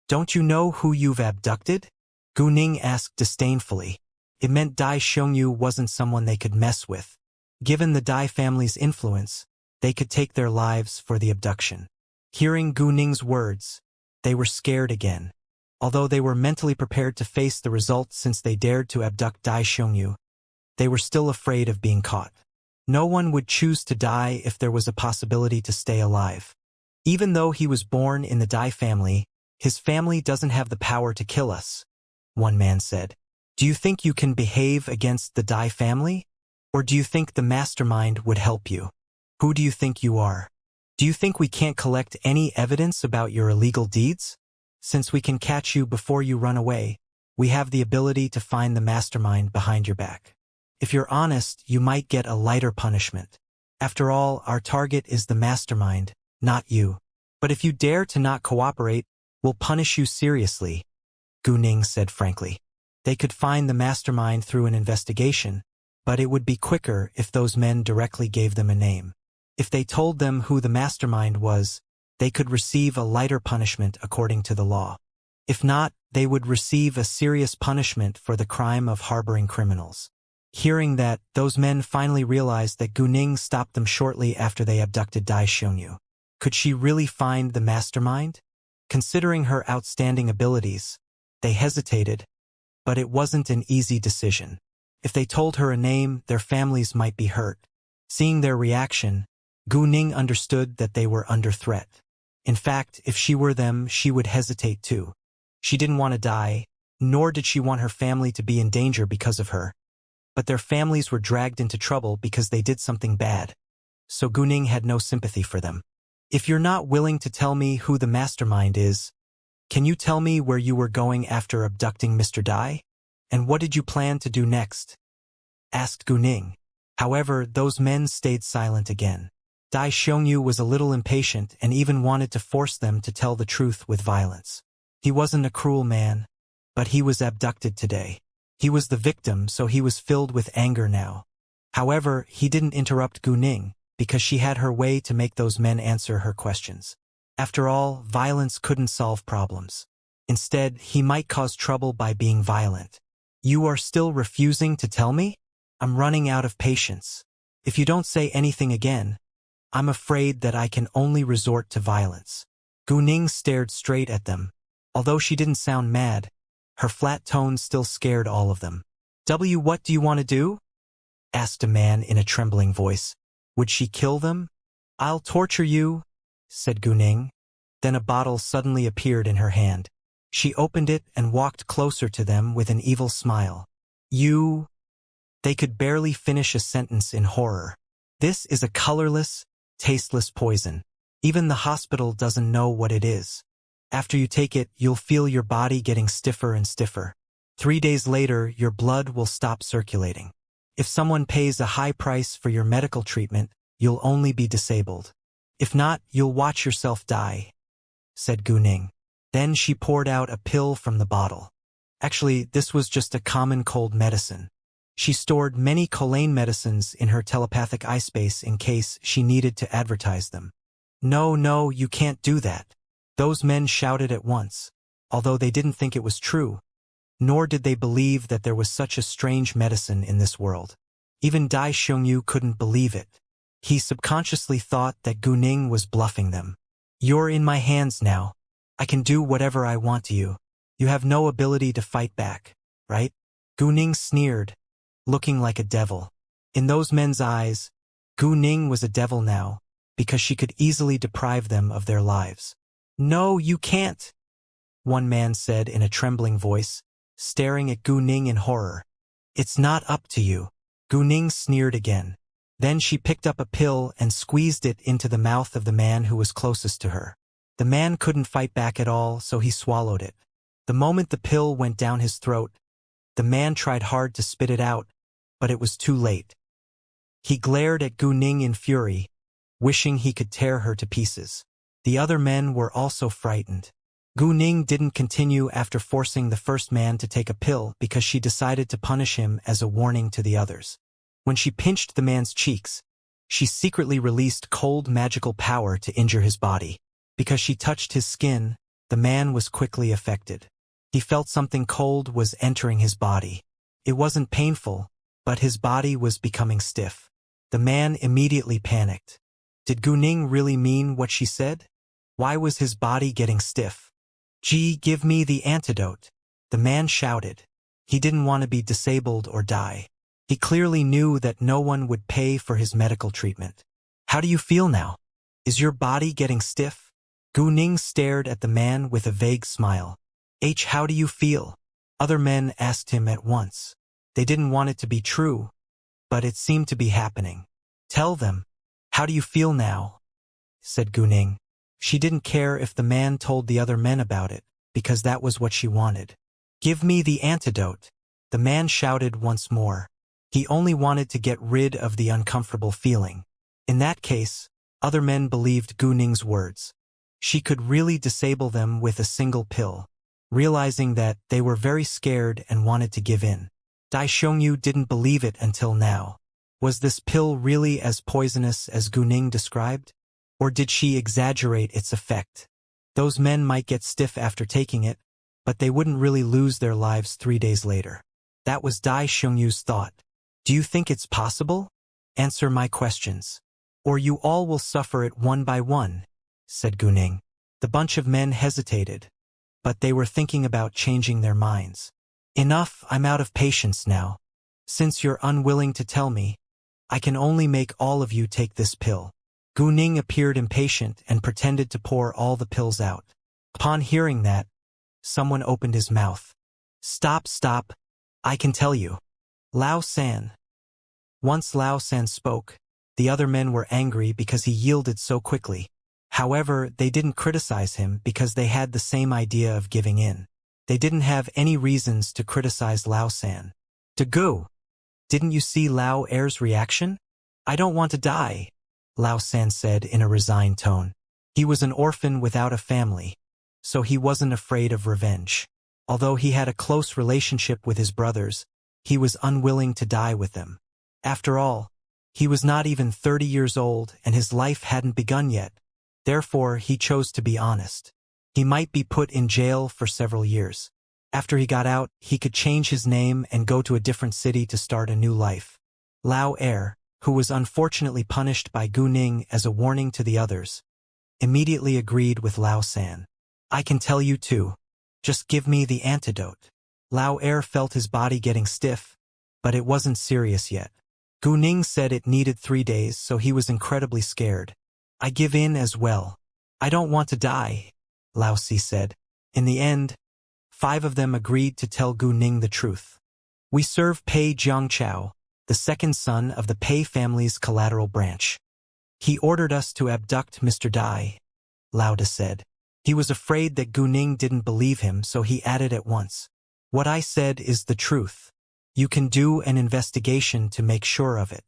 Don't you know who you've abducted? Gu Ning asked disdainfully. It meant Dai Xiongyu wasn't someone they could mess with. Given the Dai family's influence, they could take their lives for the abduction. Hearing Gu Ning's words, they were scared again. Although they were mentally prepared to face the result since they dared to abduct Dai Xiongyu, they were still afraid of being caught. No one would choose to die if there was a possibility to stay alive. Even though he was born in the Dai family, his family doesn't have the power to kill us, one man said. Do you think you can behave against the Dai family? Or do you think the mastermind would help you? Who do you think you are? Do you think we can't collect any evidence about your illegal deeds? Since we can catch you before you run away, we have the ability to find the mastermind behind your back. If you're honest, you might get a lighter punishment. After all, our target is the mastermind, not you. But if you dare to not cooperate, we'll punish you seriously, Gu Ning said frankly. They could find the mastermind through an investigation, but it would be quicker if those men directly gave them a name. If they told them who the mastermind was, they could receive a lighter punishment according to the law. If not, they would receive a serious punishment for the crime of harboring criminals. Hearing that, those men finally realized that Gu Ning stopped them shortly after they abducted Dai Xiongyu. Could she really find the mastermind? Considering her outstanding abilities, they hesitated, but it wasn't an easy decision. If they told her a name, their families might be hurt. Seeing their reaction, Gu Ning understood that they were under threat. In fact, if she were them, she would hesitate too. She didn't want to die, nor did she want her family to be in danger because of her. But their families were dragged into trouble because they did something bad. So Gu Ning had no sympathy for them. If you're not willing to tell me who the mastermind is, can you tell me where you were going after abducting Mr. Dai? And what did you plan to do next? Asked Gu Ning. However, those men stayed silent again. Dai Xiongyu was a little impatient and even wanted to force them to tell the truth with violence. He wasn't a cruel man, but he was abducted today. He was the victim, so he was filled with anger now. However, he didn't interrupt Gu Ning, because she had her way to make those men answer her questions. After all, violence couldn't solve problems. Instead, he might cause trouble by being violent. You are still refusing to tell me? I'm running out of patience. If you don't say anything again, I'm afraid that I can only resort to violence. Gu Ning stared straight at them. Although she didn't sound mad, her flat tone still scared all of them. What do you want to do? Asked a man in a trembling voice. Would she kill them? I'll torture you, said Gu Ning. Then a bottle suddenly appeared in her hand. She opened it and walked closer to them with an evil smile. You... They could barely finish a sentence in horror. This is a colorless, tasteless poison. Even the hospital doesn't know what it is. After you take it, you'll feel your body getting stiffer and stiffer. 3 days later, your blood will stop circulating. If someone pays a high price for your medical treatment, you'll only be disabled. If not, you'll watch yourself die, said Gu Ning. Then she poured out a pill from the bottle. Actually, this was just a common cold medicine. She stored many Colane medicines in her telepathic eye space in case she needed to advertise them. No, you can't do that. Those men shouted at once, although they didn't think it was true, nor did they believe that there was such a strange medicine in this world. Even Dai Xiongyu couldn't believe it. He subconsciously thought that Gu Ning was bluffing them. You're in my hands now. I can do whatever I want to you. You have no ability to fight back, right? Gu Ning sneered, looking like a devil. In those men's eyes, Gu Ning was a devil now, because she could easily deprive them of their lives. No, you can't, one man said in a trembling voice, staring at Gu Ning in horror. It's not up to you. Gu Ning sneered again. Then she picked up a pill and squeezed it into the mouth of the man who was closest to her. The man couldn't fight back at all, so he swallowed it. The moment the pill went down his throat, the man tried hard to spit it out, but it was too late. He glared at Gu Ning in fury, wishing he could tear her to pieces. The other men were also frightened. Gu Ning didn't continue after forcing the first man to take a pill because she decided to punish him as a warning to the others. When she pinched the man's cheeks, she secretly released cold magical power to injure his body. Because she touched his skin, the man was quickly affected. He felt something cold was entering his body. It wasn't painful, but his body was becoming stiff. The man immediately panicked. Did Gu Ning really mean what she said? Why was his body getting stiff? Gee, give me the antidote, the man shouted. He didn't want to be disabled or die. He clearly knew that no one would pay for his medical treatment. How do you feel now? Is your body getting stiff? Gu Ning stared at the man with a vague smile. How do you feel? Other men asked him at once. They didn't want it to be true, but it seemed to be happening. Tell them. How do you feel now? Said Gu Ning. She didn't care if the man told the other men about it, because that was what she wanted. Give me the antidote, the man shouted once more. He only wanted to get rid of the uncomfortable feeling. In that case, other men believed Gu Ning's words. She could really disable them with a single pill. Realizing that, they were very scared and wanted to give in. Dai Xiongyu didn't believe it until now. Was this pill really as poisonous as Gu Ning described? Or did she exaggerate its effect? Those men might get stiff after taking it, but they wouldn't really lose their lives 3 days later. That was Dai Xiongyu's thought. Do you think it's possible? Answer my questions. Or you all will suffer it one by one, said Gu Ning. The bunch of men hesitated, but they were thinking about changing their minds. Enough, I'm out of patience now. Since you're unwilling to tell me, I can only make all of you take this pill. Gu Ning appeared impatient and pretended to pour all the pills out. Upon hearing that, someone opened his mouth. Stop, I can tell you. Lao San. Once Lao San spoke, the other men were angry because he yielded so quickly. However, they didn't criticize him because they had the same idea of giving in. They didn't have any reasons to criticize Lao San. To Gu, Didn't you see Lao Er's reaction? I don't want to die, Lao San said in a resigned tone. He was an orphan without a family, so he wasn't afraid of revenge. Although he had a close relationship with his brothers, he was unwilling to die with them. After all, he was not even 30 years old and his life hadn't begun yet. Therefore, he chose to be honest. He might be put in jail for several years. After he got out, he could change his name and go to a different city to start a new life. Lao Er, who was unfortunately punished by Gu Ning as a warning to the others, immediately agreed with Lao San. I can tell you too. Just give me the antidote. Lao Er felt his body getting stiff, but it wasn't serious yet. Gu Ning said it needed 3 days, so he was incredibly scared. I give in as well. I don't want to die, Lao Si said. In the end, 5 of them agreed to tell Gu Ning the truth. We serve Pei Jiangchao, the second son of the Pei family's collateral branch. He ordered us to abduct Mr. Dai, Lauda said. He was afraid that Gu Ning didn't believe him, so he added at once. What I said is the truth. You can do an investigation to make sure of it.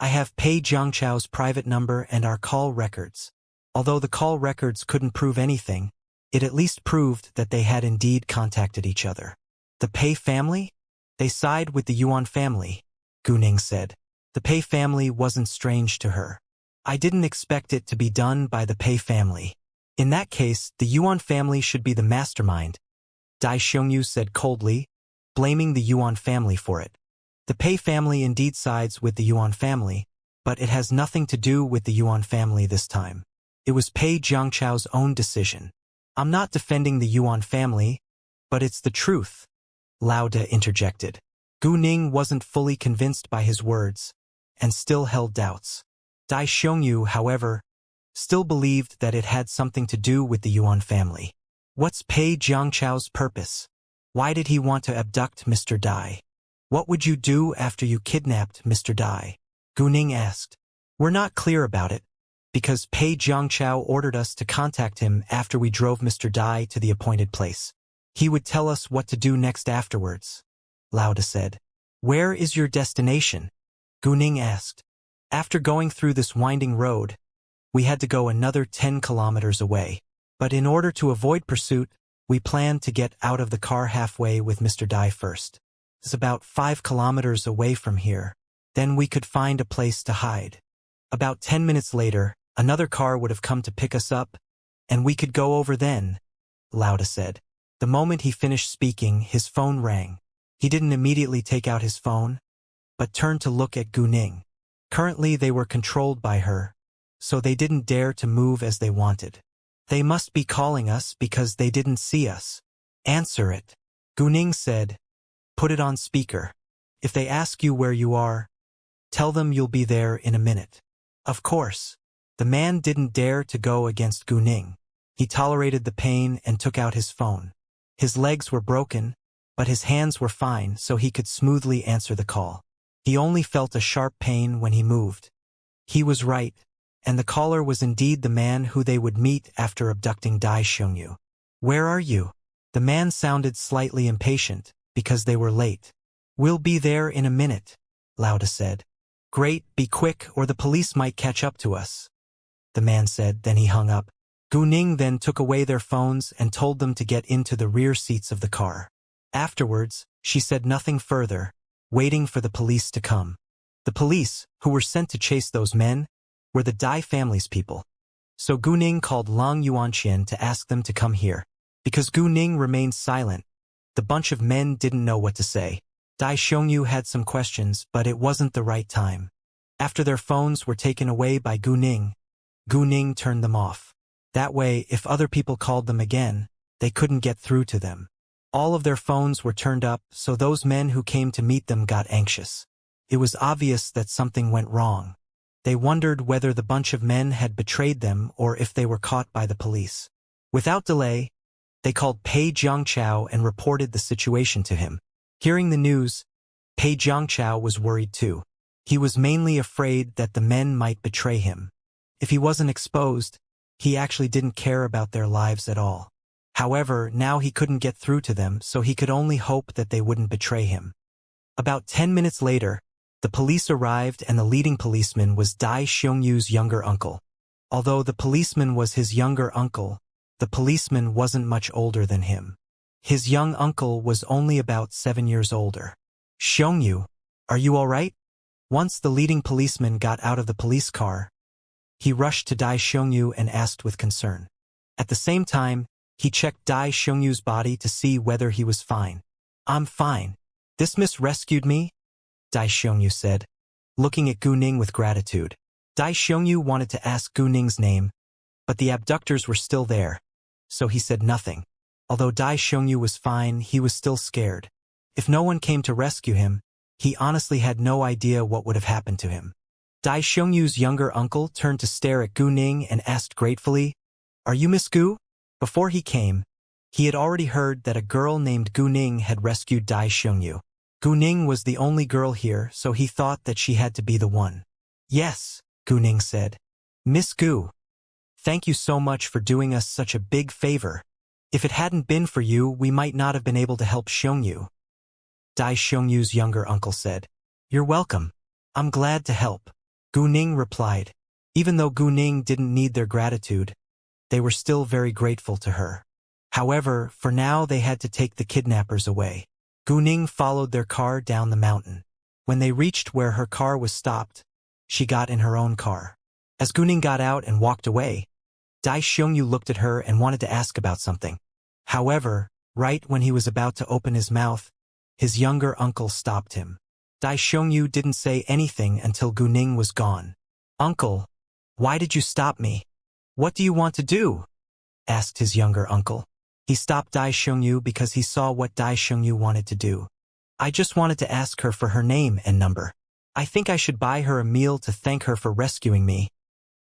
I have Pei Jiangchao's private number and our call records. Although the call records couldn't prove anything, it at least proved that they had indeed contacted each other. The Pei family? They side with the Yuan family, Gu Ning said. The Pei family wasn't strange to her. I didn't expect it to be done by the Pei family. In that case, the Yuan family should be the mastermind, Dai Xiongyu said coldly, blaming the Yuan family for it. The Pei family indeed sides with the Yuan family, but it has nothing to do with the Yuan family this time. It was Pei Jiangchao's own decision. I'm not defending the Yuan family, but it's the truth, Lauda interjected. Gu Ning wasn't fully convinced by his words, and still held doubts. Dai Xiongyu, however, still believed that it had something to do with the Yuan family. What's Pei Jiangchao's purpose? Why did he want to abduct Mr. Dai? What would you do after you kidnapped Mr. Dai? Gu Ning asked. We're not clear about it, because Pei Jiangchao ordered us to contact him after we drove Mr. Dai to the appointed place. He would tell us what to do next afterwards, Lauda said. Where is your destination? Gu Ning asked. After going through this winding road, we had to go another 10 kilometers away. But in order to avoid pursuit, we planned to get out of the car halfway with Mr. Dai first. It's about 5 kilometers away from here. Then we could find a place to hide. About 10 minutes later, another car would have come to pick us up, and we could go over then, Lauda said. The moment he finished speaking, his phone rang. He didn't immediately take out his phone, but turned to look at Gu Ning. Currently they were controlled by her, so they didn't dare to move as they wanted. They must be calling us because they didn't see us. Answer it, Gu Ning said. Put it on speaker. If they ask you where you are, tell them you'll be there in a minute. Of course. The man didn't dare to go against Gu Ning. He tolerated the pain and took out his phone. His legs were broken, but his hands were fine, so he could smoothly answer the call. He only felt a sharp pain when he moved. He was right, and the caller was indeed the man who they would meet after abducting Dai Xiongyu. Where are you? The man sounded slightly impatient, because they were late. We'll be there in a minute, Lauda said. Great, be quick or the police might catch up to us, the man said, then he hung up. Gu Ning then took away their phones and told them to get into the rear seats of the car. Afterwards, she said nothing further, waiting for the police to come. The police, who were sent to chase those men, were the Dai family's people. So Gu Ning called Long Yuanqian to ask them to come here. Because Gu Ning remained silent, the bunch of men didn't know what to say. Dai Xiongyu had some questions, but it wasn't the right time. After their phones were taken away by Gu Ning turned them off. That way, if other people called them again, they couldn't get through to them. All of their phones were turned up, so those men who came to meet them got anxious. It was obvious that something went wrong. They wondered whether the bunch of men had betrayed them or if they were caught by the police. Without delay, they called Pei Jiangchao and reported the situation to him. Hearing the news, Pei Jiangchao was worried too. He was mainly afraid that the men might betray him. If he wasn't exposed, he actually didn't care about their lives at all. However, now he couldn't get through to them, so he could only hope that they wouldn't betray him. About 10 minutes later, The police arrived and the leading policeman was Dai Xiongyu's younger uncle. Although the policeman was his younger uncle, the policeman wasn't much older than him. His young uncle was only about 7 years older. Xiongyu, are you all right? Once the leading policeman got out of the police car, he rushed to Dai Xiongyu and asked with concern. At the same time, he checked Dai Xiongyu's body to see whether he was fine. I'm fine. This miss rescued me? Dai Xiongyu said, looking at Gu Ning with gratitude. Dai Xiongyu wanted to ask Gu Ning's name, but the abductors were still there, so he said nothing. Although Dai Xiongyu was fine, he was still scared. If no one came to rescue him, he honestly had no idea what would have happened to him. Dai Xiongyu's younger uncle turned to stare at Gu Ning and asked gratefully, "Are you Miss Gu?" Before he came, he had already heard that a girl named Gu Ning had rescued Dai Xiongyu. Gu Ning was the only girl here, so he thought that she had to be the one. "Yes," Gu Ning said. "Miss Gu, thank you so much for doing us such a big favor. If it hadn't been for you, we might not have been able to help Xiongyu." Dai Xiongyu's younger uncle said. "You're welcome. I'm glad to help," Gu Ning replied. Even though Gu Ning didn't need their gratitude, they were still very grateful to her. However, for now they had to take the kidnappers away. Gu Ning followed their car down the mountain. When they reached where her car was stopped, she got in her own car. As Gu Ning got out and walked away, Dai Xiongyu looked at her and wanted to ask about something. However, right when he was about to open his mouth, his younger uncle stopped him. Dai Xiongyu didn't say anything until Gu Ning was gone. "Uncle, why did you stop me? What do you want to do?" asked his younger uncle. He stopped Dai Xiongyu because he saw what Dai Xiongyu wanted to do. "I just wanted to ask her for her name and number. I think I should buy her a meal to thank her for rescuing me,"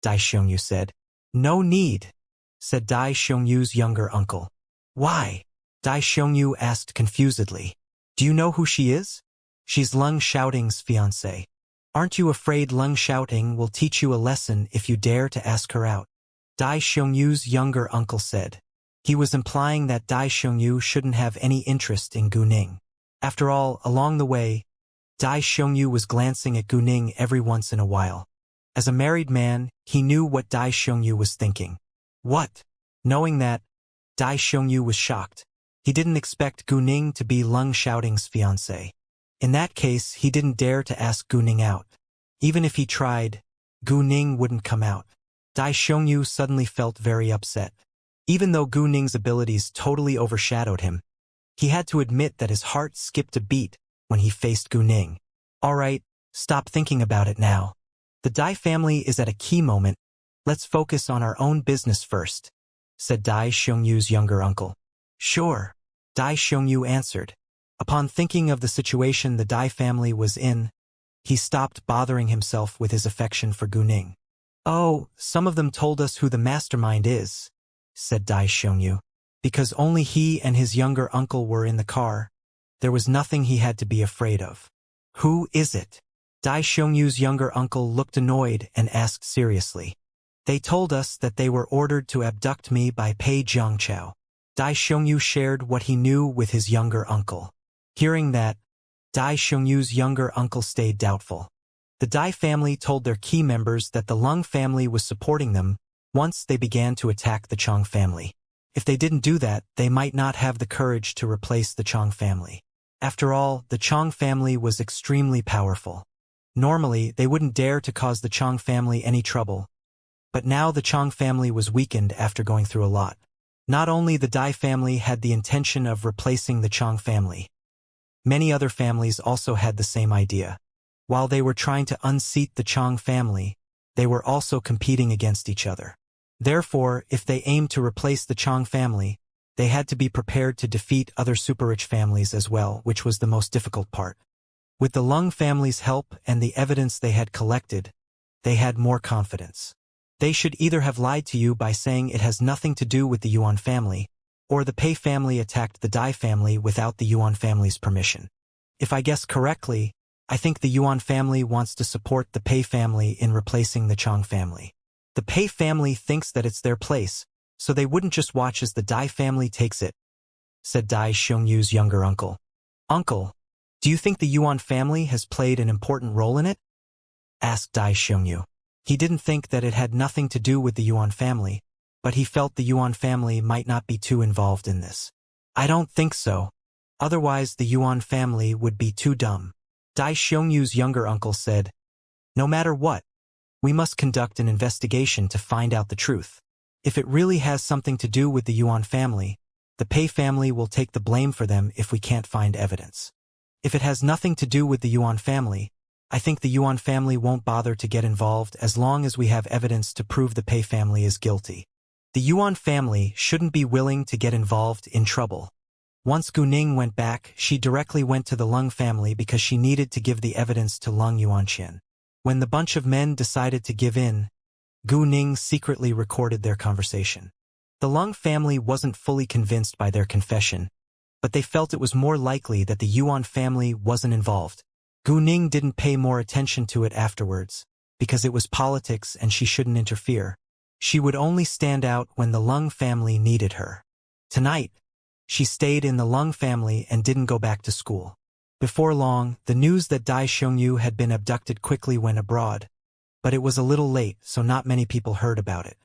Dai Xiongyu said. "No need," said Dai Xiongyu's younger uncle. "Why?" Dai Xiongyu asked confusedly. "Do you know who she is?" "She's Leng Xiaoting's fiancée. Aren't you afraid Leng Xiaoting will teach you a lesson if you dare to ask her out?" Dai Xiongyu's younger uncle said. He was implying that Dai Xiongyu shouldn't have any interest in Gu Ning. After all, along the way, Dai Xiongyu was glancing at Gu Ning every once in a while. As a married man, he knew what Dai Xiongyu was thinking. What? Knowing that, Dai Xiongyu was shocked. He didn't expect Gu Ning to be Leng Xiaoting's fiancée. In that case, he didn't dare to ask Gu Ning out. Even if he tried, Gu Ning wouldn't come out. Dai Xiongyu suddenly felt very upset. Even though Gu Ning's abilities totally overshadowed him, he had to admit that his heart skipped a beat when he faced Gu Ning. "Alright, stop thinking about it now. The Dai family is at a key moment. Let's focus on our own business first," said Dai Xiongyu's younger uncle. "Sure," Dai Xiongyu answered. Upon thinking of the situation the Dai family was in, he stopped bothering himself with his affection for Gu Ning. "Oh, some of them told us who the mastermind is," said Dai Xiongyu. Because only he and his younger uncle were in the car, there was nothing he had to be afraid of. "Who is it?" Dai Xiongyu's younger uncle looked annoyed and asked seriously. "They told us that they were ordered to abduct me by Pei Jiangchao." Dai Xiongyu shared what he knew with his younger uncle. Hearing that, Dai Xiongyu's younger uncle stayed doubtful. The Dai family told their key members that the Leng family was supporting them once they began to attack the Chong family. If they didn't do that, they might not have the courage to replace the Chong family. After all, the Chong family was extremely powerful. Normally, they wouldn't dare to cause the Chong family any trouble. But now the Chong family was weakened after going through a lot. Not only the Dai family had the intention of replacing the Chong family. Many other families also had the same idea. While they were trying to unseat the Chong family, they were also competing against each other. Therefore, if they aimed to replace the Chong family, they had to be prepared to defeat other super-rich families as well, which was the most difficult part. With the Leng family's help and the evidence they had collected, they had more confidence. They should either have lied to you by saying it has nothing to do with the Yuan family, or the Pei family attacked the Dai family without the Yuan family's permission. If I guess correctly, I think the Yuan family wants to support the Pei family in replacing the Chong family. The Pei family thinks that it's their place, so they wouldn't just watch as the Dai family takes it, said Dai Xiongyu's younger uncle. "Uncle, Do you think the Yuan family has played an important role in it? Asked Dai Xiongyu. He didn't think that it had nothing to do with the Yuan family, but he felt the Yuan family might not be too involved in this. I don't think so. Otherwise the Yuan family would be too dumb. Dai Xionyu's younger uncle said, no matter what, we must conduct an investigation to find out the truth. If it really has something to do with the Yuan family, the Pei family will take the blame for them if we can't find evidence. If it has nothing to do with the Yuan family, I think the Yuan family won't bother to get involved as long as we have evidence to prove the Pei family is guilty. The Yuan family shouldn't be willing to get involved in trouble. Once Gu Ning went back, she directly went to the Lung family because she needed to give the evidence to Lung Yuanqian. When the bunch of men decided to give in, Gu Ning secretly recorded their conversation. The Lung family wasn't fully convinced by their confession, but they felt it was more likely that the Yuan family wasn't involved. Gu Ning didn't pay more attention to it afterwards, because it was politics and she shouldn't interfere. She would only stand out when the Lung family needed her. Tonight, she stayed in the Lung family and didn't go back to school. Before long, the news that Dai Xiongyu had been abducted quickly went abroad, but it was a little late, so not many people heard about it.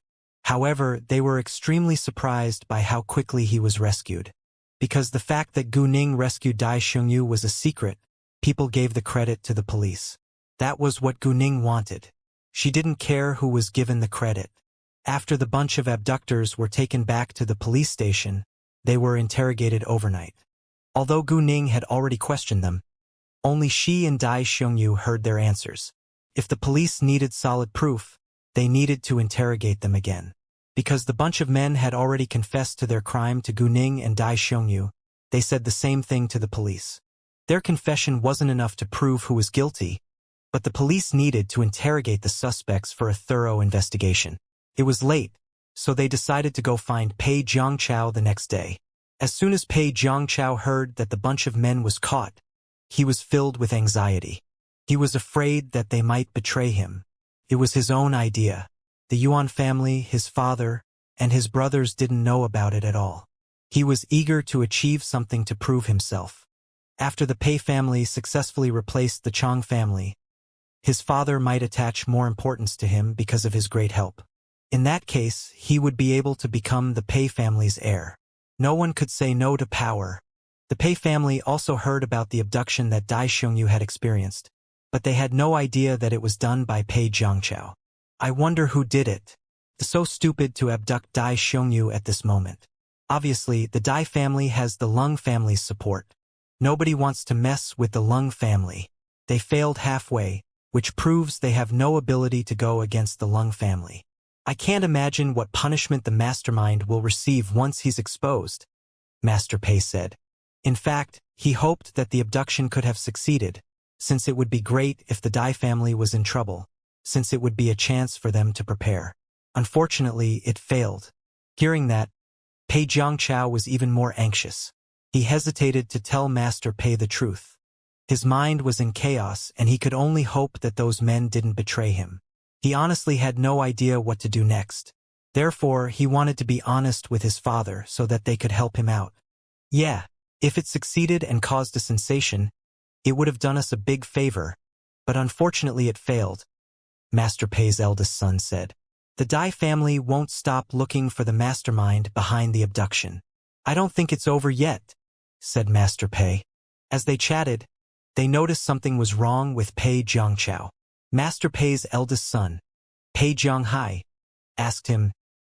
However, they were extremely surprised by how quickly he was rescued. Because the fact that Gu Ning rescued Dai Xiongyu was a secret, people gave the credit to the police. That was what Gu Ning wanted. She didn't care who was given the credit. After the bunch of abductors were taken back to the police station, they were interrogated overnight. Although Gu Ning had already questioned them, only she and Dai Xiongyu heard their answers. If the police needed solid proof, they needed to interrogate them again. Because the bunch of men had already confessed to their crime to Gu Ning and Dai Xiongyu, they said the same thing to the police. Their confession wasn't enough to prove who was guilty, but the police needed to interrogate the suspects for a thorough investigation. It was late, so they decided to go find Pei Jiangchao the next day. As soon as Pei Jiangchao heard that the bunch of men was caught, he was filled with anxiety. He was afraid that they might betray him. It was his own idea. The Yuan family, his father, and his brothers didn't know about it at all. He was eager to achieve something to prove himself. After the Pei family successfully replaced the Chang family, his father might attach more importance to him because of his great help. In that case, he would be able to become the Pei family's heir. No one could say no to power. The Pei family also heard about the abduction that Dai Xiongyu had experienced, but they had no idea that it was done by Pei Jiangchao. I wonder who did it. So stupid to abduct Dai Xiongyu at this moment. Obviously, the Dai family has the Lung family's support. Nobody wants to mess with the Lung family. They failed halfway, which proves they have no ability to go against the Lung family. I can't imagine what punishment the mastermind will receive once he's exposed, Master Pei said. In fact, he hoped that the abduction could have succeeded, since it would be great if the Dai family was in trouble, since it would be a chance for them to prepare. Unfortunately, it failed. Hearing that, Pei Jiangchao was even more anxious. He hesitated to tell Master Pei the truth. His mind was in chaos and he could only hope that those men didn't betray him. He honestly had no idea what to do next. Therefore, he wanted to be honest with his father so that they could help him out. Yeah, if it succeeded and caused a sensation, it would have done us a big favor, but unfortunately it failed, Master Pei's eldest son said. The Dai family won't stop looking for the mastermind behind the abduction. I don't think it's over yet, said Master Pei. As they chatted, they noticed something was wrong with Pei Jiangchao. Master Pei's eldest son, Pei Jianghai, asked him,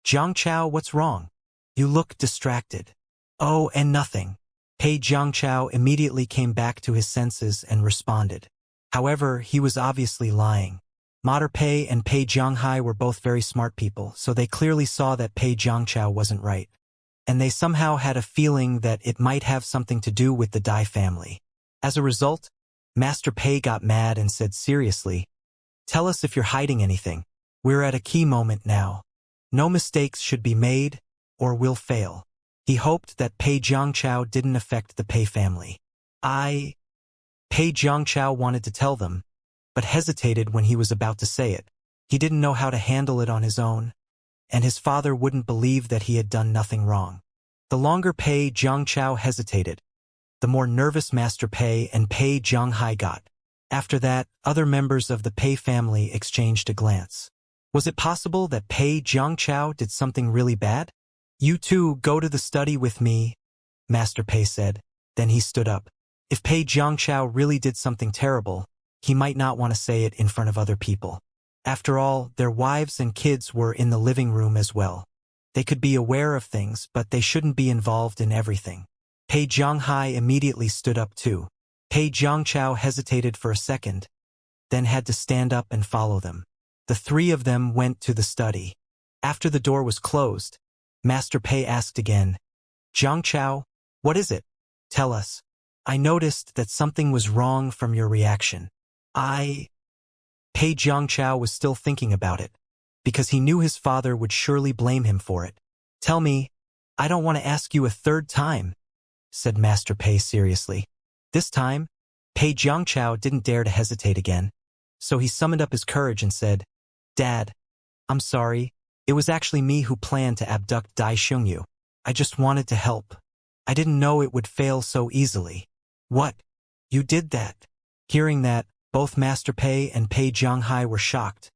Jiangchao, what's wrong? You look distracted. Oh, and nothing. Pei Jiangchao immediately came back to his senses and responded. However, he was obviously lying. Mater Pei and Pei Jianghai were both very smart people, so they clearly saw that Pei Jiangchao wasn't right. And they somehow had a feeling that it might have something to do with the Dai family. As a result, Master Pei got mad and said seriously, Tell us if you're hiding anything. We're at a key moment now. No mistakes should be made, or we'll fail. He hoped that Pei Jiangchao didn't affect the Pei family. Pei Jiangchao wanted to tell them, but hesitated when he was about to say it. He didn't know how to handle it on his own, and his father wouldn't believe that he had done nothing wrong. The longer Pei Jiangchao hesitated, the more nervous Master Pei and Pei Jianghai got. After that, other members of the Pei family exchanged a glance. Was it possible that Pei Jiangchao did something really bad? You two go to the study with me, Master Pei said. Then he stood up. If Pei Jiangchao really did something terrible, he might not want to say it in front of other people. After all, their wives and kids were in the living room as well. They could be aware of things, but they shouldn't be involved in everything. Pei Jianghai immediately stood up too. Pei Jiangchao hesitated for a second, then had to stand up and follow them. The three of them went to the study. After the door was closed, Master Pei asked again, Jiangchao, what is it? Tell us. I noticed that something was wrong from your reaction. Pei Jiangchao was still thinking about it, because he knew his father would surely blame him for it. Tell me, I don't want to ask you a third time, said Master Pei seriously. This time, Pei Jiangchao didn't dare to hesitate again, so he summoned up his courage and said, Dad, I'm sorry, it was actually me who planned to abduct Dai Xingyu. I just wanted to help. I didn't know it would fail so easily. What? You did that? Hearing that, both Master Pei and Pei Jianghai were shocked.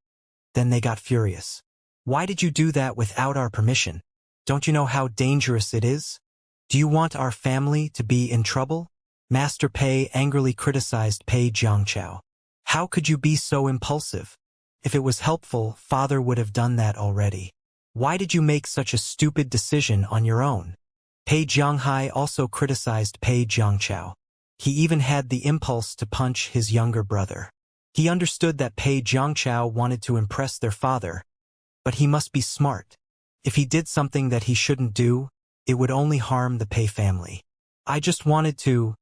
Then they got furious. Why did you do that without our permission? Don't you know how dangerous it is? Do you want our family to be in trouble? Master Pei angrily criticized Pei Jiangchao. How could you be so impulsive? If it was helpful, Father would have done that already. Why did you make such a stupid decision on your own? Pei Jianghai also criticized Pei Jiangchao. He even had the impulse to punch his younger brother. He understood that Pei Jiangchao wanted to impress their father, but he must be smart. If he did something that he shouldn't do, it would only harm the Pei family. I just wanted to...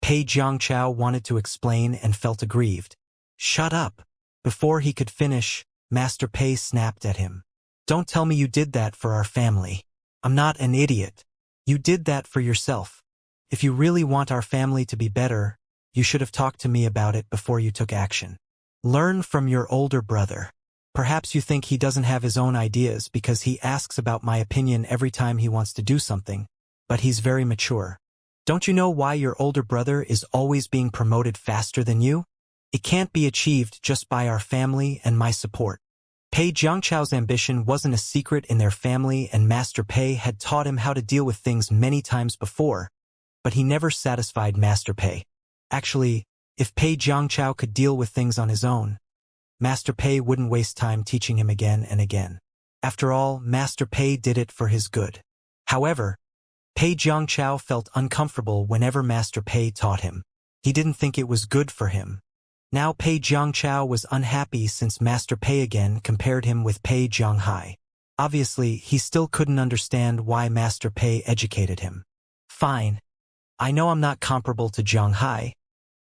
Pei Jiangchao wanted to explain and felt aggrieved. Shut up. Before he could finish, Master Pei snapped at him. Don't tell me you did that for our family. I'm not an idiot. You did that for yourself. If you really want our family to be better, you should have talked to me about it before you took action. Learn from your older brother. Perhaps you think he doesn't have his own ideas because he asks about my opinion every time he wants to do something, but he's very mature. Don't you know why your older brother is always being promoted faster than you? It can't be achieved just by our family and my support. Pei Jiangchao's ambition wasn't a secret in their family, and Master Pei had taught him how to deal with things many times before, but he never satisfied Master Pei. Actually, if Pei Jiangchao could deal with things on his own, Master Pei wouldn't waste time teaching him again and again. After all, Master Pei did it for his good. However, Pei Jiangchao felt uncomfortable whenever Master Pei taught him. He didn't think it was good for him. Now Pei Jiangchao was unhappy since Master Pei again compared him with Pei Jianghai. Obviously, he still couldn't understand why Master Pei educated him. Fine. I know I'm not comparable to Jianghai,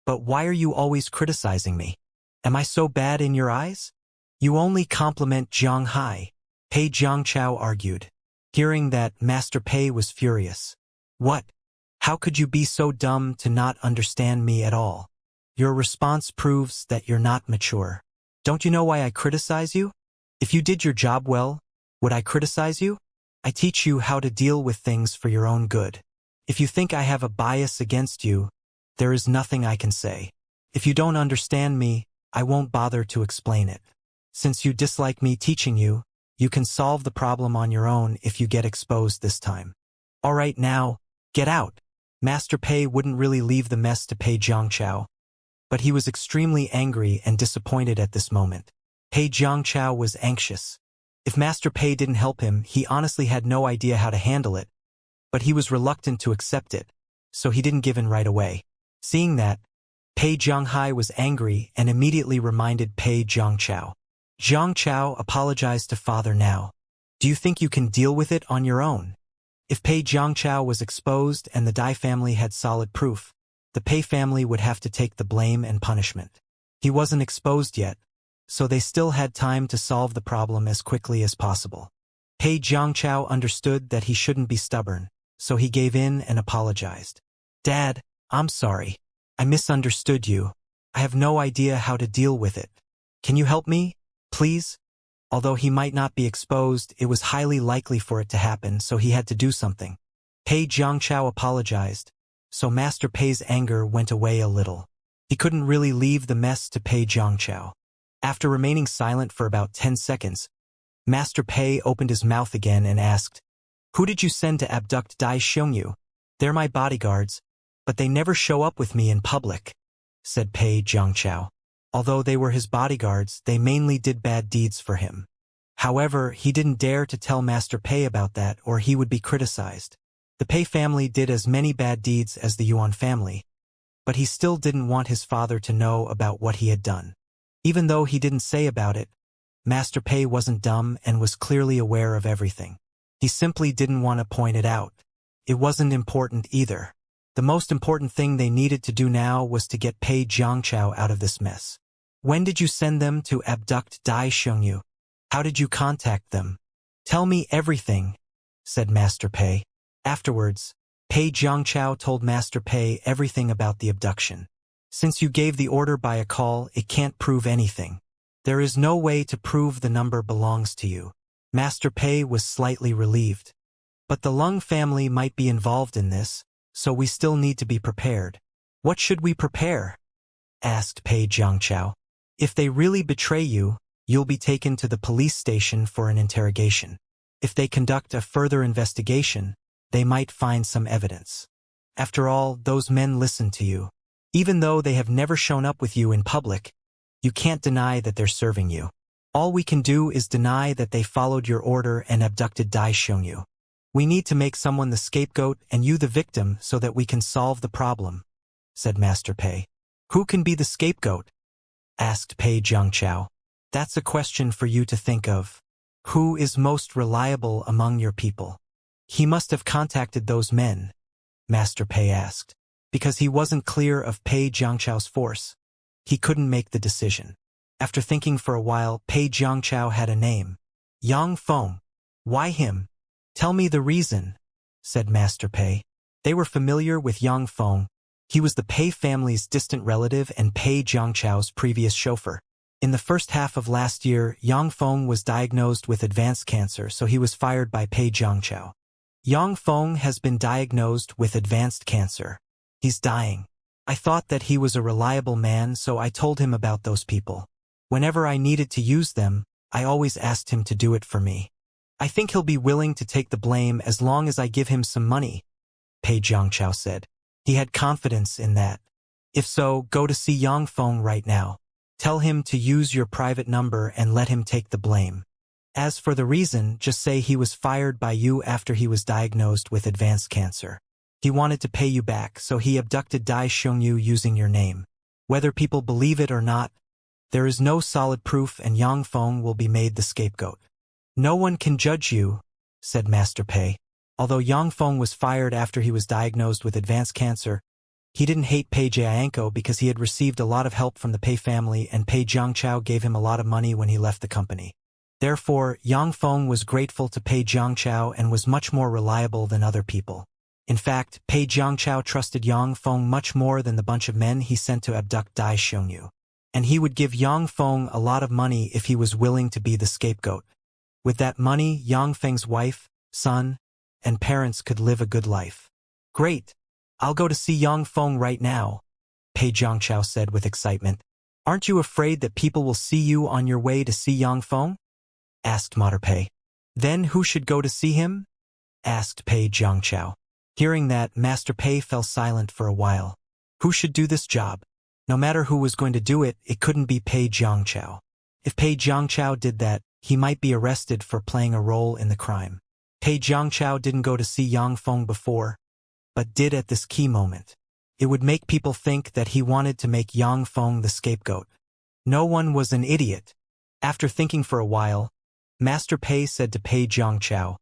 but why are you always criticizing me? Am I so bad in your eyes? You only compliment Jianghai, Pei Jiangchao argued. Hearing that, Master Pei was furious. What? How could you be so dumb to not understand me at all? Your response proves that you're not mature. Don't you know why I criticize you? If you did your job well, would I criticize you? I teach you how to deal with things for your own good. If you think I have a bias against you, there is nothing I can say. If you don't understand me, I won't bother to explain it. Since you dislike me teaching you, you can solve the problem on your own if you get exposed this time. All right now, get out. Master Pei wouldn't really leave the mess to Pei Jiangchao, but he was extremely angry and disappointed at this moment. Pei Jiangchao was anxious. If Master Pei didn't help him, he honestly had no idea how to handle it, but he was reluctant to accept it, so he didn't give in right away. Seeing that, Pei Jianghai was angry and immediately reminded Pei Jiangchao. Jiangchao, apologize to father now. Do you think you can deal with it on your own? If Pei Jiangchao was exposed and the Dai family had solid proof, the Pei family would have to take the blame and punishment. He wasn't exposed yet, so they still had time to solve the problem as quickly as possible. Pei Jiangchao understood that he shouldn't be stubborn, so he gave in and apologized. Dad, I'm sorry. I misunderstood you. I have no idea how to deal with it. Can you help me, please? Although he might not be exposed, it was highly likely for it to happen, so he had to do something. Pei Jiangchao apologized, so Master Pei's anger went away a little. He couldn't really leave the mess to Pei Zhangchao. After remaining silent for about 10 seconds, Master Pei opened his mouth again and asked, "Who did you send to abduct Dai Xiongyu?" "They're my bodyguards, but they never show up with me in public," said Pei Zhangchao. Although they were his bodyguards, they mainly did bad deeds for him. However, he didn't dare to tell Master Pei about that or he would be criticized. The Pei family did as many bad deeds as the Yuan family, but he still didn't want his father to know about what he had done. Even though he didn't say about it, Master Pei wasn't dumb and was clearly aware of everything. He simply didn't want to point it out. It wasn't important either. The most important thing they needed to do now was to get Pei Zhangchao out of this mess. "When did you send them to abduct Dai Xiongyu? How did you contact them? Tell me everything," said Master Pei. Afterwards, Pei Zhangchao told Master Pei everything about the abduction. "Since you gave the order by a call, it can't prove anything. There is no way to prove the number belongs to you." Master Pei was slightly relieved. "But the Lung family might be involved in this, so we still need to be prepared." "What should we prepare?" asked Pei Zhangchao. "If they really betray you, you'll be taken to the police station for an interrogation. If they conduct a further investigation, they might find some evidence. After all, those men listen to you. Even though they have never shown up with you in public, you can't deny that they're serving you. All we can do is deny that they followed your order and abducted Dai Xiongyu. We need to make someone the scapegoat and you the victim so that we can solve the problem," said Master Pei. "Who can be the scapegoat?" asked Pei Zhangchao. "That's a question for you to think of. Who is most reliable among your people?" "He must have contacted those men," Master Pei asked. Because he wasn't clear of Pei Zhangchao's force, he couldn't make the decision. After thinking for a while, Pei Zhangchao had a name. "Yang Feng." "Why him?" "Tell me the reason," said Master Pei. They were familiar with Yang Feng. He was the Pei family's distant relative and Pei Zhangchao's previous chauffeur. In the first half of last year, Yang Feng was diagnosed with advanced cancer, so he was fired by Pei Zhangchao. "Yang Feng has been diagnosed with advanced cancer. He's dying. I thought that he was a reliable man, so I told him about those people. Whenever I needed to use them, I always asked him to do it for me. I think he'll be willing to take the blame as long as I give him some money," Pei Zhangchao said. He had confidence in that. "If so, go to see Yang Feng right now. Tell him to use your private number and let him take the blame. As for the reason, just say he was fired by you after he was diagnosed with advanced cancer. He wanted to pay you back, so he abducted Dai Xiongyu using your name. Whether people believe it or not, there is no solid proof and Yang Feng will be made the scapegoat." "No one can judge you," said Master Pei. Although Yang Feng was fired after he was diagnosed with advanced cancer, he didn't hate Pei Jianko because he had received a lot of help from the Pei family and Pei Zhangchao gave him a lot of money when he left the company. Therefore, Yang Feng was grateful to Pei Zhangchao and was much more reliable than other people. In fact, Pei Zhangchao trusted Yang Feng much more than the bunch of men he sent to abduct Dai Xiongyu. And he would give Yang Feng a lot of money if he was willing to be the scapegoat. With that money, Yang Feng's wife, son, and parents could live a good life. "Great! I'll go to see Yang Feng right now," Pei Zhangchao said with excitement. "Aren't you afraid that people will see you on your way to see Yang Feng?" asked Master Pei. "Then who should go to see him?" asked Pei Zhangchao. Hearing that, Master Pei fell silent for a while. Who should do this job? No matter who was going to do it, it couldn't be Pei Zhangchao. If Pei Zhangchao did that, he might be arrested for playing a role in the crime. Pei Zhangchao didn't go to see Yang Feng before, but did at this key moment. It would make people think that he wanted to make Yang Feng the scapegoat. No one was an idiot. After thinking for a while, Master Pei said to Pei Zhangchao,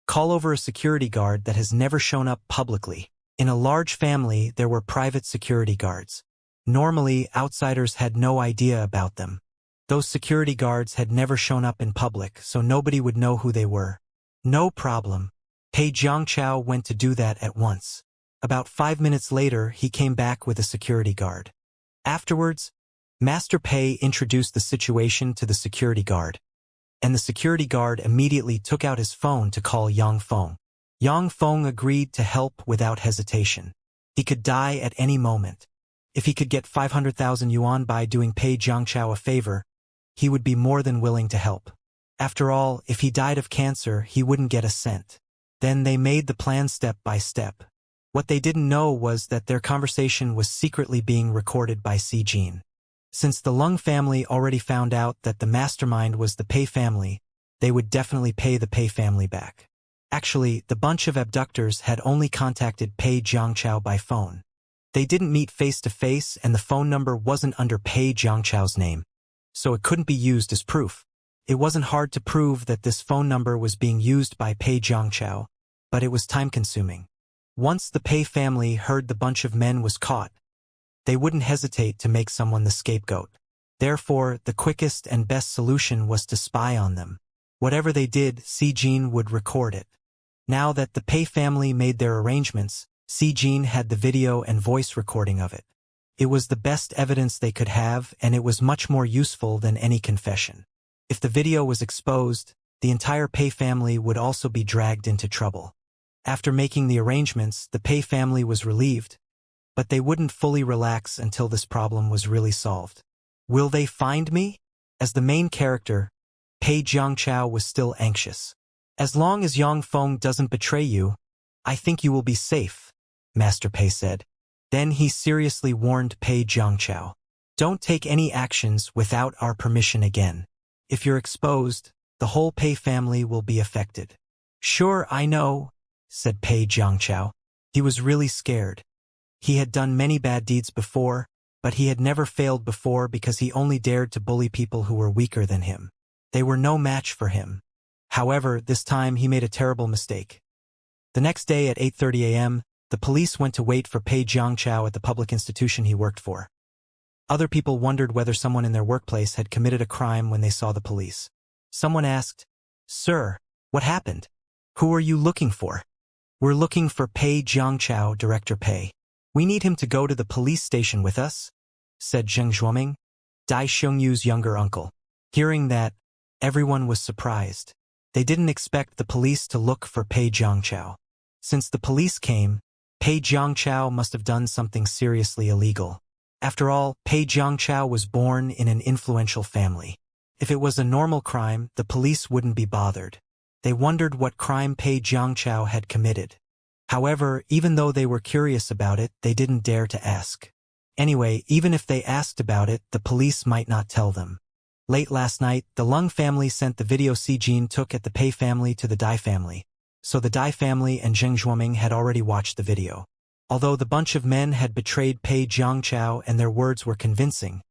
"Call over a security guard that has never shown up publicly." In a large family, there were private security guards. Normally, outsiders had no idea about them. Those security guards had never shown up in public, so nobody would know who they were. No problem. Pei Zhangchao went to do that at once. About 5 minutes later, he came back with a security guard. Afterwards, Master Pei introduced the situation to the security guard, and the security guard immediately took out his phone to call Yang Feng. Yang Feng agreed to help without hesitation. He could die at any moment. If he could get 500,000 yuan by doing Pei Jiangchao a favor, he would be more than willing to help. After all, if he died of cancer, he wouldn't get a cent. Then they made the plan step by step. What they didn't know was that their conversation was secretly being recorded by Si Jin. Since the Lung family already found out that the mastermind was the Pei family, they would definitely pay the Pei family back. Actually, the bunch of abductors had only contacted Pei Jiangchao by phone. They didn't meet face-to-face, and the phone number wasn't under Pei Jiangchao's name, so it couldn't be used as proof. It wasn't hard to prove that this phone number was being used by Pei Jiangchao, but it was time-consuming. Once the Pei family heard the bunch of men was caught, they wouldn't hesitate to make someone the scapegoat. Therefore, the quickest and best solution was to spy on them. Whatever they did, Si Jin would record it. Now that the Pei family made their arrangements, Si Jin had the video and voice recording of it. It was the best evidence they could have, and it was much more useful than any confession. If the video was exposed, the entire Pei family would also be dragged into trouble. After making the arrangements, the Pei family was relieved, but they wouldn't fully relax until this problem was really solved. Will they find me? As the main character, Pei Jiangchao was still anxious. As long as Yang Feng doesn't betray you, I think you will be safe, Master Pei said. Then he seriously warned Pei Jiangchao. Don't take any actions without our permission again. If you're exposed, the whole Pei family will be affected. Sure, I know, said Pei Jiangchao. He was really scared. He had done many bad deeds before, but he had never failed before because he only dared to bully people who were weaker than him. They were no match for him. However, this time he made a terrible mistake. The next day at 8:30 a.m., the police went to wait for Pei Jiangchao at the public institution he worked for. Other people wondered whether someone in their workplace had committed a crime when they saw the police. Someone asked, "Sir, what happened? Who are you looking for?" "We're looking for Pei Jiangchao, Director Pei. We need him to go to the police station with us," said Zheng Zhuoming, Dai Xiangyu's younger uncle. Hearing that, everyone was surprised. They didn't expect the police to look for Pei Jiangchao. Since the police came, Pei Jiangchao must have done something seriously illegal. After all, Pei Jiangchao was born in an influential family. If it was a normal crime, the police wouldn't be bothered. They wondered what crime Pei Jiangchao had committed. However, even though they were curious about it, they didn't dare to ask. Anyway, even if they asked about it, the police might not tell them. Late last night, the Lung family sent the video Si Jin took at the Pei family to the Dai family, so the Dai family and Zheng Zhuoming had already watched the video. Although the bunch of men had betrayed Pei Jiangchao and their words were convincing,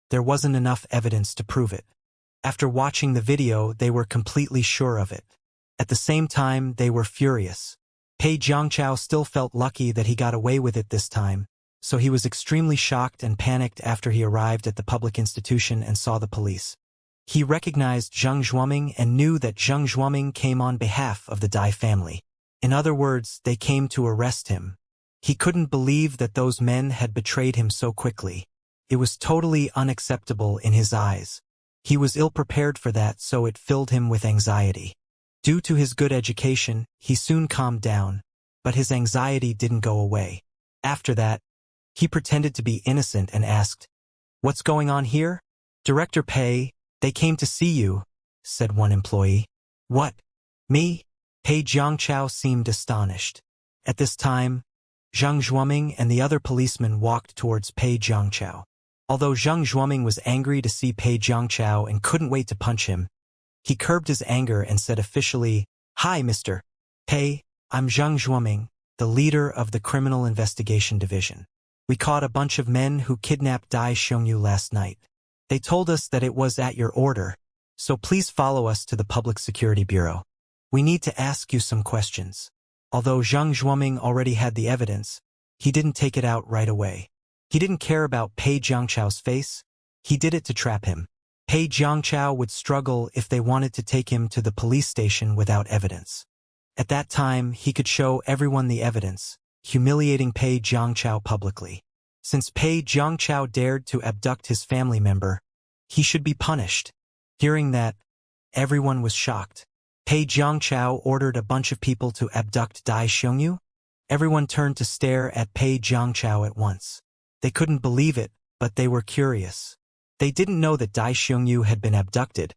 there wasn't enough evidence to prove it. After watching the video, they were completely sure of it. At the same time, they were furious. Pei Jiangchao still felt lucky that he got away with it this time, so he was extremely shocked and panicked after he arrived at the public institution and saw the police. He recognized Zheng Zhuoming and knew that Zheng Zhuoming came on behalf of the Dai family. In other words, they came to arrest him. He couldn't believe that those men had betrayed him so quickly. It was totally unacceptable in his eyes. He was ill-prepared for that, so it filled him with anxiety. Due to his good education, he soon calmed down, but his anxiety didn't go away. After that, he pretended to be innocent and asked, "What's going on here?" "Director Pei, they came to see you," said one employee. "What? Me?" Pei Jiangchao seemed astonished. At this time, Zheng Zhuoming and the other policemen walked towards Pei Jiangchao. Although Zheng Zhuoming was angry to see Pei Jiangchao and couldn't wait to punch him, he curbed his anger and said officially, "Hi, Mr. Pei, I'm Zheng Zhuoming, the leader of the Criminal Investigation Division. We caught a bunch of men who kidnapped Dai Xiongyu last night. They told us that it was at your order, so please follow us to the Public Security Bureau. We need to ask you some questions." Although Zheng Zhuoming already had the evidence, he didn't take it out right away. He didn't care about Pei Jiangchao's face. He did it to trap him. Pei Jiangchao would struggle if they wanted to take him to the police station without evidence. At that time, he could show everyone the evidence, humiliating Pei Jiangchao publicly. Since Pei Jiangchao dared to abduct his family member, he should be punished. Hearing that, everyone was shocked. Pei Jiangchao ordered a bunch of people to abduct Dai Xiongyu? Everyone turned to stare at Pei Jiangchao at once. They couldn't believe it, but they were curious. They didn't know that Dai Xiongyu had been abducted,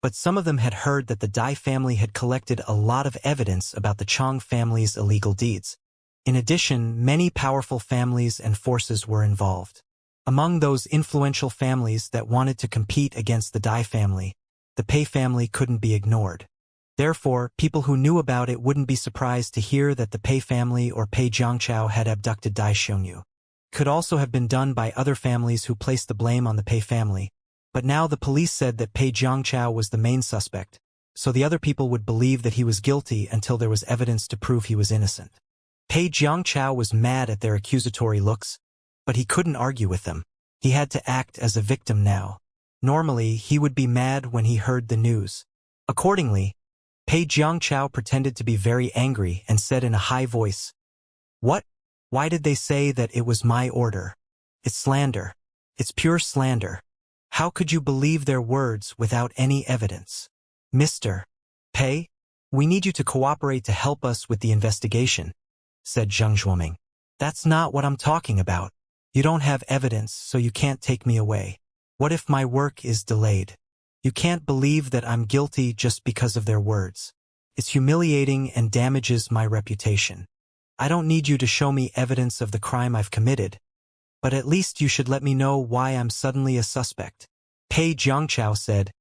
but some of them had heard that the Dai family had collected a lot of evidence about the Chong family's illegal deeds. In addition, many powerful families and forces were involved. Among those influential families that wanted to compete against the Dai family, the Pei family couldn't be ignored. Therefore, people who knew about it wouldn't be surprised to hear that the Pei family or Pei Jiangchao had abducted Dai Xiongyu. Could also have been done by other families who placed the blame on the Pei family, but now the police said that Pei Jiangchao was the main suspect, so the other people would believe that he was guilty until there was evidence to prove he was innocent. Pei Jiangchao was mad at their accusatory looks, but he couldn't argue with them. He had to act as a victim now. Normally, he would be mad when he heard the news. Accordingly, Pei Jiangchao pretended to be very angry and said in a high voice, "What? Why did they say that it was my order? It's slander. It's pure slander. How could you believe their words without any evidence? Mr. Pei, we need you to cooperate to help us with the investigation," said Zheng Zhuoming. "That's not what I'm talking about. You don't have evidence, so you can't take me away. What if my work is delayed? You can't believe that I'm guilty just because of their words. It's humiliating and damages my reputation. I don't need you to show me evidence of the crime I've committed, but at least you should let me know why I'm suddenly a suspect." Pei Jiangchao said,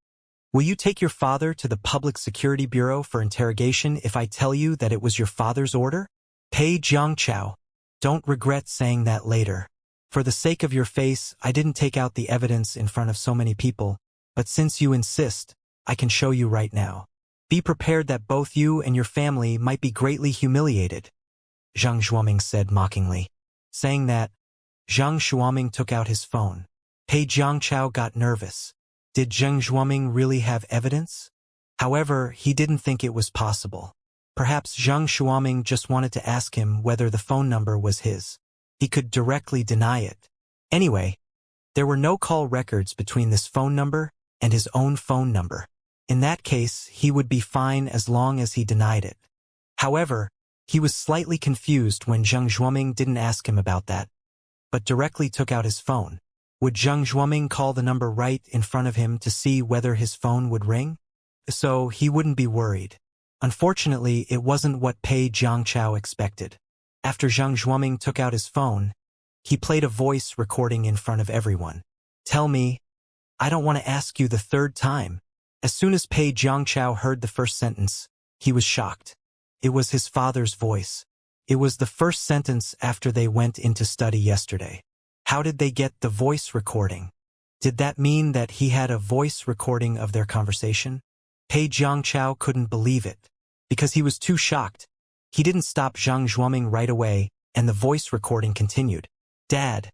"Will you take your father to the Public Security Bureau for interrogation if I tell you that it was your father's order?" Pei Jiangchao, "Don't regret saying that later. For the sake of your face, I didn't take out the evidence in front of so many people, but since you insist, I can show you right now. Be prepared that both you and your family might be greatly humiliated," Zheng Zhuoming said mockingly. Saying that, Zheng Zhuoming took out his phone. Pei Jiangchao got nervous. Did Zheng Zhuoming really have evidence? However, he didn't think it was possible. Perhaps Zheng Zhuoming just wanted to ask him whether the phone number was his. He could directly deny it. Anyway, there were no call records between this phone number and his own phone number. In that case, he would be fine as long as he denied it. However, he was slightly confused when Zheng Zhuoming didn't ask him about that, but directly took out his phone. Would Zheng Zhuoming call the number right in front of him to see whether his phone would ring? So he wouldn't be worried. Unfortunately, it wasn't what Pei Jiangchao expected. After Zheng Zhuoming took out his phone, he played a voice recording in front of everyone. "Tell me, I don't want to ask you the third time." As soon as Pei Jiangchao heard the first sentence, he was shocked. It was his father's voice. It was the first sentence after they went into study yesterday. How did they get the voice recording? Did that mean that he had a voice recording of their conversation? Pei Jiangchao couldn't believe it. Because he was too shocked, he didn't stop Zheng Zhuoming right away, and the voice recording continued. "Dad,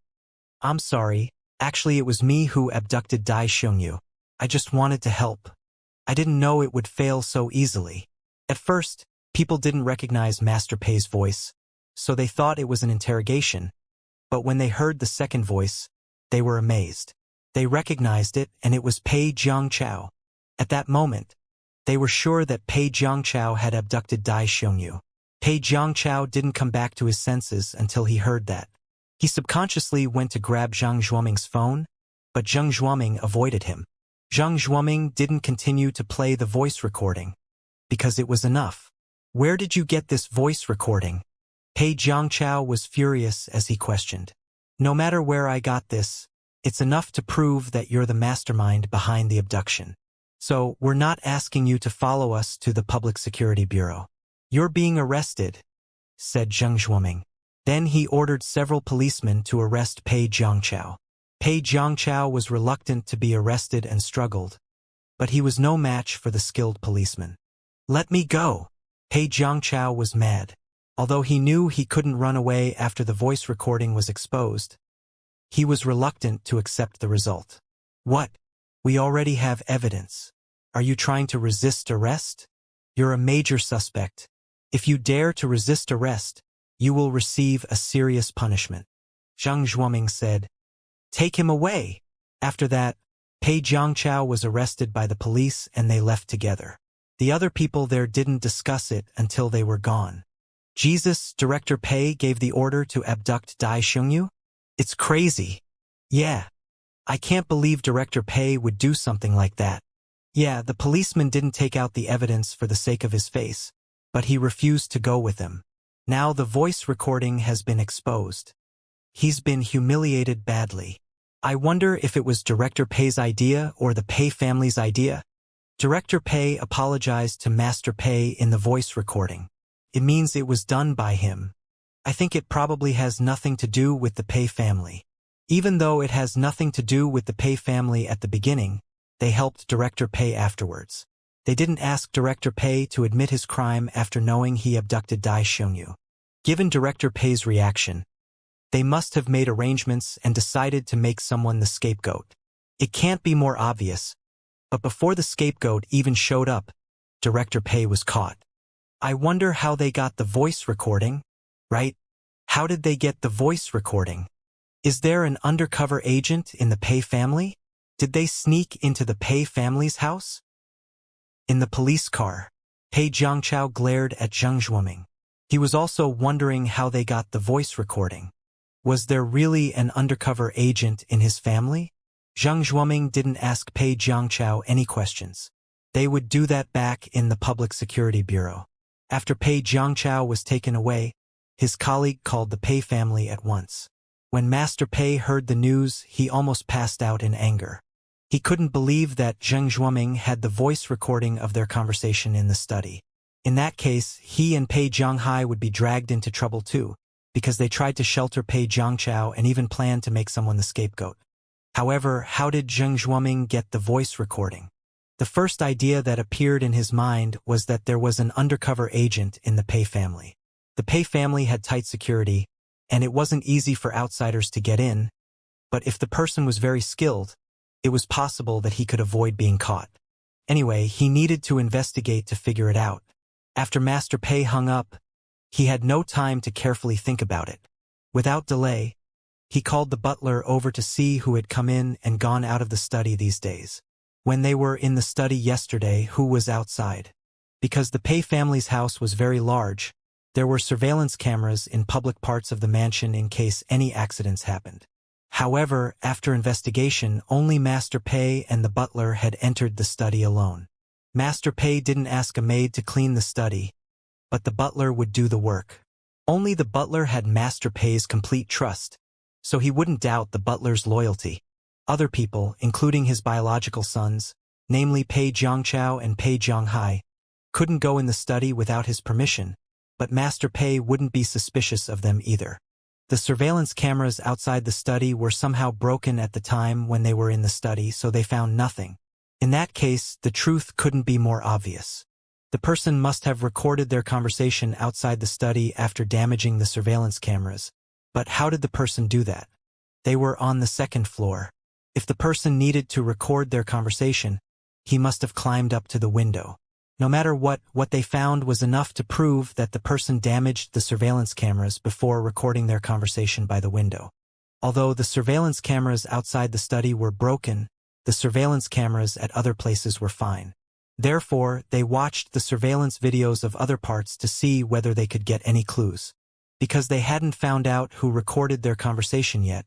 I'm sorry. Actually, it was me who abducted Dai Xiongyu. I just wanted to help. I didn't know it would fail so easily." At first, people didn't recognize Master Pei's voice, so they thought it was an interrogation. But when they heard the second voice, they were amazed. They recognized it, and it was Pei Jiangchao. At that moment, they were sure that Pei Jiangchao had abducted Dai Xiongyu. Pei Jiangchao didn't come back to his senses until he heard that. He subconsciously went to grab Zheng Zhuoming's phone, but Zheng Zhuoming avoided him. Zheng Zhuoming didn't continue to play the voice recording, because it was enough. "Where did you get this voice recording?" Pei Jiangchao was furious as he questioned. "No matter where I got this, it's enough to prove that you're the mastermind behind the abduction. So we're not asking you to follow us to the Public Security Bureau. You're being arrested," said Zheng Zhuoming. Then he ordered several policemen to arrest Pei Jiangchao. Pei Jiangchao was reluctant to be arrested and struggled, but he was no match for the skilled policemen. "Let me go!" Pei Jiangchao was mad. Although he knew he couldn't run away after the voice recording was exposed, he was reluctant to accept the result. "What? We already have evidence. Are you trying to resist arrest? You're a major suspect. If you dare to resist arrest, you will receive a serious punishment," Zheng Zhuoming said. "Take him away." After that, Pei Jiangchao was arrested by the police and they left together. The other people there didn't discuss it until they were gone. Jesus, Director Pei gave the order to abduct Dai Xiongyu? It's crazy. Yeah. I can't believe Director Pei would do something like that. Yeah, the policeman didn't take out the evidence for the sake of his face, but he refused to go with him. Now the voice recording has been exposed. He's been humiliated badly. I wonder if it was Director Pei's idea or the Pei family's idea. Director Pei apologized to Master Pei in the voice recording. It means it was done by him. I think it probably has nothing to do with the Pei family. Even though it has nothing to do with the Pei family at the beginning, they helped Director Pei afterwards. They didn't ask Director Pei to admit his crime after knowing he abducted Dai Xiongyu. Given Director Pei's reaction, they must have made arrangements and decided to make someone the scapegoat. It can't be more obvious, but before the scapegoat even showed up, Director Pei was caught. I wonder how they got the voice recording, right? How did they get the voice recording? Is there an undercover agent in the Pei family? Did they sneak into the Pei family's house? In the police car, Pei Jiangchao glared at Zheng Zhuoming. He was also wondering how they got the voice recording. Was there really an undercover agent in his family? Zheng Zhuoming didn't ask Pei Jiangchao any questions. They would do that back in the Public Security Bureau. After Pei Jiangchao was taken away, his colleague called the Pei family at once. When Master Pei heard the news, he almost passed out in anger. He couldn't believe that Zheng Zhuoming had the voice recording of their conversation in the study. In that case, he and Pei Jianghai would be dragged into trouble too, because they tried to shelter Pei Jiangchao and even planned to make someone the scapegoat. However, how did Zheng Zhuoming get the voice recording? The first idea that appeared in his mind was that there was an undercover agent in the Pei family. The Pei family had tight security, and it wasn't easy for outsiders to get in, but if the person was very skilled, it was possible that he could avoid being caught. Anyway, he needed to investigate to figure it out. After Master Pei hung up, he had no time to carefully think about it. Without delay, he called the butler over to see who had come in and gone out of the study these days. When they were in the study yesterday, who was outside? Because the Pei family's house was very large, there were surveillance cameras in public parts of the mansion in case any accidents happened. However, after investigation, only Master Pei and the butler had entered the study alone. Master Pei didn't ask a maid to clean the study, but the butler would do the work. Only the butler had Master Pei's complete trust, so he wouldn't doubt the butler's loyalty. Other people, including his biological sons, namely Pei Jiangchao and Pei Jianghai, couldn't go in the study without his permission, but Master Pei wouldn't be suspicious of them either. The surveillance cameras outside the study were somehow broken at the time when they were in the study, so they found nothing. In that case, the truth couldn't be more obvious. The person must have recorded their conversation outside the study after damaging the surveillance cameras. But how did the person do that? They were on the second floor. If the person needed to record their conversation, he must have climbed up to the window. No matter what they found was enough to prove that the person damaged the surveillance cameras before recording their conversation by the window. Although the surveillance cameras outside the study were broken, the surveillance cameras at other places were fine. Therefore, they watched the surveillance videos of other parts to see whether they could get any clues. Because they hadn't found out who recorded their conversation yet,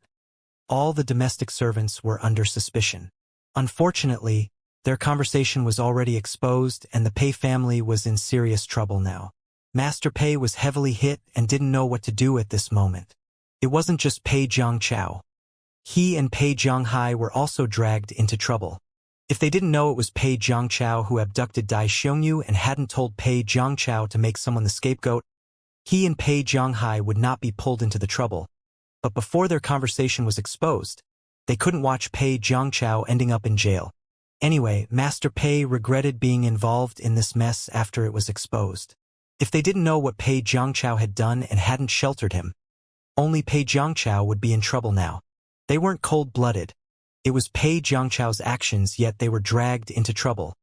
all the domestic servants were under suspicion. Unfortunately, their conversation was already exposed and the Pei family was in serious trouble now. Master Pei was heavily hit and didn't know what to do at this moment. It wasn't just Pei Jiangchao. He and Pei Jianghai were also dragged into trouble. If they didn't know it was Pei Jiangchao who abducted Dai Xiongyu and hadn't told Pei Jiangchao to make someone the scapegoat, he and Pei Jianghai would not be pulled into the trouble. But before their conversation was exposed, they couldn't watch Pei Jiangchao ending up in jail. Anyway, Master Pei regretted being involved in this mess after it was exposed. If they didn't know what Pei Jiangchao had done and hadn't sheltered him, only Pei Jiangchao would be in trouble now. They weren't cold-blooded. It was Pei Jiangchao's actions, yet they were dragged into trouble,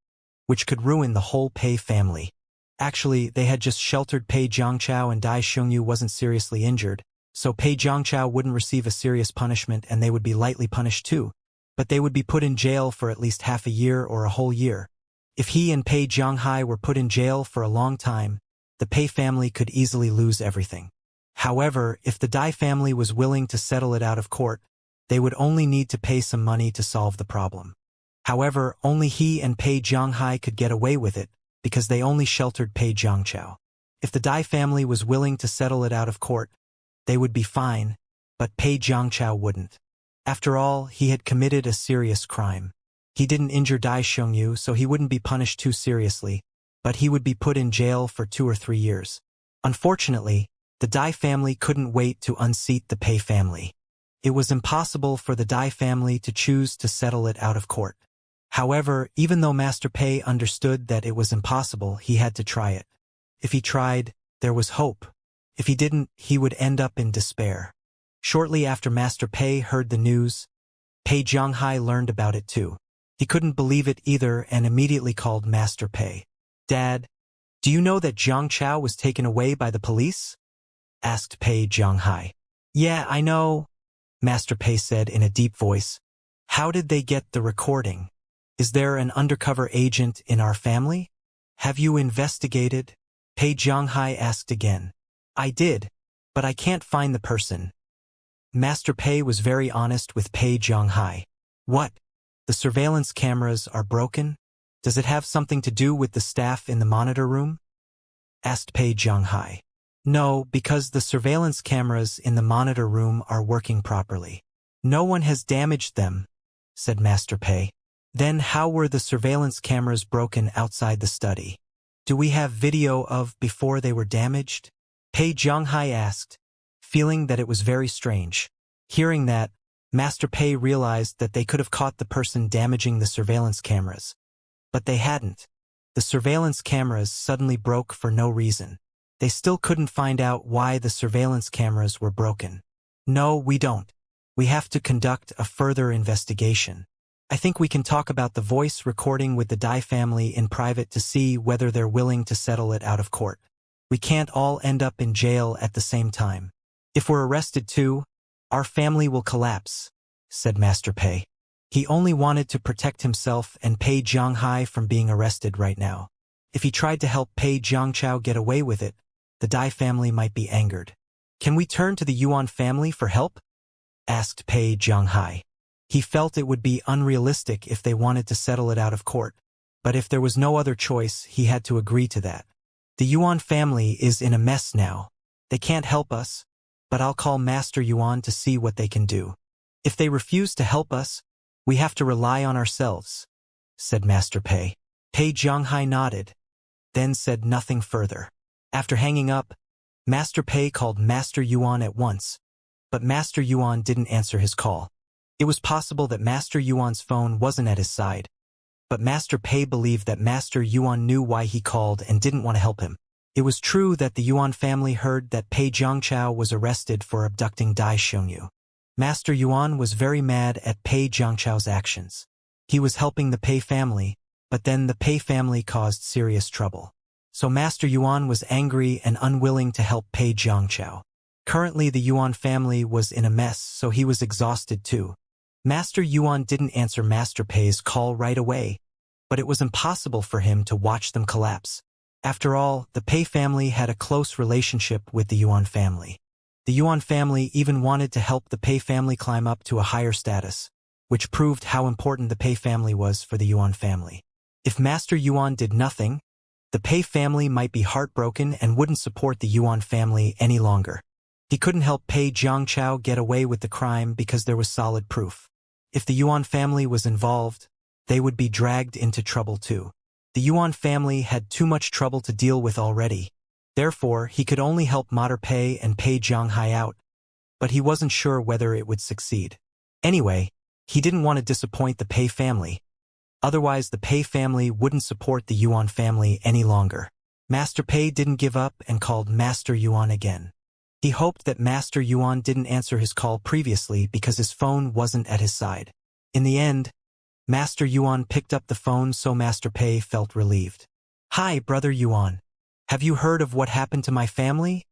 which could ruin the whole Pei family. Actually, they had just sheltered Pei Jiangchao and Dai Xiongyu wasn't seriously injured, so Pei Jiangchao wouldn't receive a serious punishment and they would be lightly punished too. But they would be put in jail for at least half a year or a whole year. If he and Pei Jianghai were put in jail for a long time, the Pei family could easily lose everything. However, if the Dai family was willing to settle it out of court, they would only need to pay some money to solve the problem. However, only he and Pei Zhonghai could get away with it, because they only sheltered Pei Zhongchao. If the Dai family was willing to settle it out of court, they would be fine, but Pei Zhongchao wouldn't. After all, he had committed a serious crime. He didn't injure Dai Xiongyu, so he wouldn't be punished too seriously, but he would be put in jail for 2 or 3 years. Unfortunately, the Dai family couldn't wait to unseat the Pei family. It was impossible for the Dai family to choose to settle it out of court. However, even though Master Pei understood that it was impossible, he had to try it. If he tried, there was hope. If he didn't, he would end up in despair. Shortly after Master Pei heard the news, Pei Zhonghai learned about it too. He couldn't believe it either and immediately called Master Pei. "Dad, do you know that Zhang Chao was taken away by the police?" asked Pei Zhonghai. "Yeah, I know," Master Pei said in a deep voice. "How did they get the recording? Is there an undercover agent in our family? Have you investigated?" Pei Zhonghai asked again. "I did, but I can't find the person." Master Pei was very honest with Pei Zhonghai. "What? The surveillance cameras are broken? Does it have something to do with the staff in the monitor room?" asked Pei Zhonghai. "No, because the surveillance cameras in the monitor room are working properly. No one has damaged them," said Master Pei. "Then how were the surveillance cameras broken outside the study? Do we have video of before they were damaged?" Pei Zhonghai asked, feeling that it was very strange. Hearing that, Master Pei realized that they could have caught the person damaging the surveillance cameras. But they hadn't. The surveillance cameras suddenly broke for no reason. They still couldn't find out why the surveillance cameras were broken. "No, we don't. We have to conduct a further investigation. I think we can talk about the voice recording with the Dai family in private to see whether they're willing to settle it out of court. We can't all end up in jail at the same time. If we're arrested too, our family will collapse," said Master Pei. He only wanted to protect himself and Pei Zhonghai from being arrested right now. If he tried to help Pei Zhongchao get away with it, the Dai family might be angered. "Can we turn to the Yuan family for help?" asked Pei Zhonghai. He felt it would be unrealistic if they wanted to settle it out of court, but if there was no other choice, he had to agree to that. "The Yuan family is in a mess now. They can't help us, but I'll call Master Yuan to see what they can do. If they refuse to help us, we have to rely on ourselves," said Master Pei. Pei Zhonghai nodded, then said nothing further. After hanging up, Master Pei called Master Yuan at once, but Master Yuan didn't answer his call. It was possible that Master Yuan's phone wasn't at his side, but Master Pei believed that Master Yuan knew why he called and didn't want to help him. It was true that the Yuan family heard that Pei Zhongchao was arrested for abducting Dai Xiongyu. Master Yuan was very mad at Pei Zhongchao's actions. He was helping the Pei family, but then the Pei family caused serious trouble. So Master Yuan was angry and unwilling to help Pei Zhongchao. Currently the Yuan family was in a mess, so he was exhausted too. Master Yuan didn't answer Master Pei's call right away, but it was impossible for him to watch them collapse. After all, the Pei family had a close relationship with the Yuan family. The Yuan family even wanted to help the Pei family climb up to a higher status, which proved how important the Pei family was for the Yuan family. If Master Yuan did nothing, the Pei family might be heartbroken and wouldn't support the Yuan family any longer. He couldn't help Pei Zhongchao get away with the crime because there was solid proof. If the Yuan family was involved, they would be dragged into trouble too. The Yuan family had too much trouble to deal with already. Therefore, he could only help Master Pei and Pei Zhonghai out, but he wasn't sure whether it would succeed. Anyway, he didn't want to disappoint the Pei family. Otherwise, the Pei family wouldn't support the Yuan family any longer. Master Pei didn't give up and called Master Yuan again. He hoped that Master Yuan didn't answer his call previously because his phone wasn't at his side. In the end, Master Yuan picked up the phone, so Master Pei felt relieved. "Hi, Brother Yuan. Have you heard of what happened to my family?"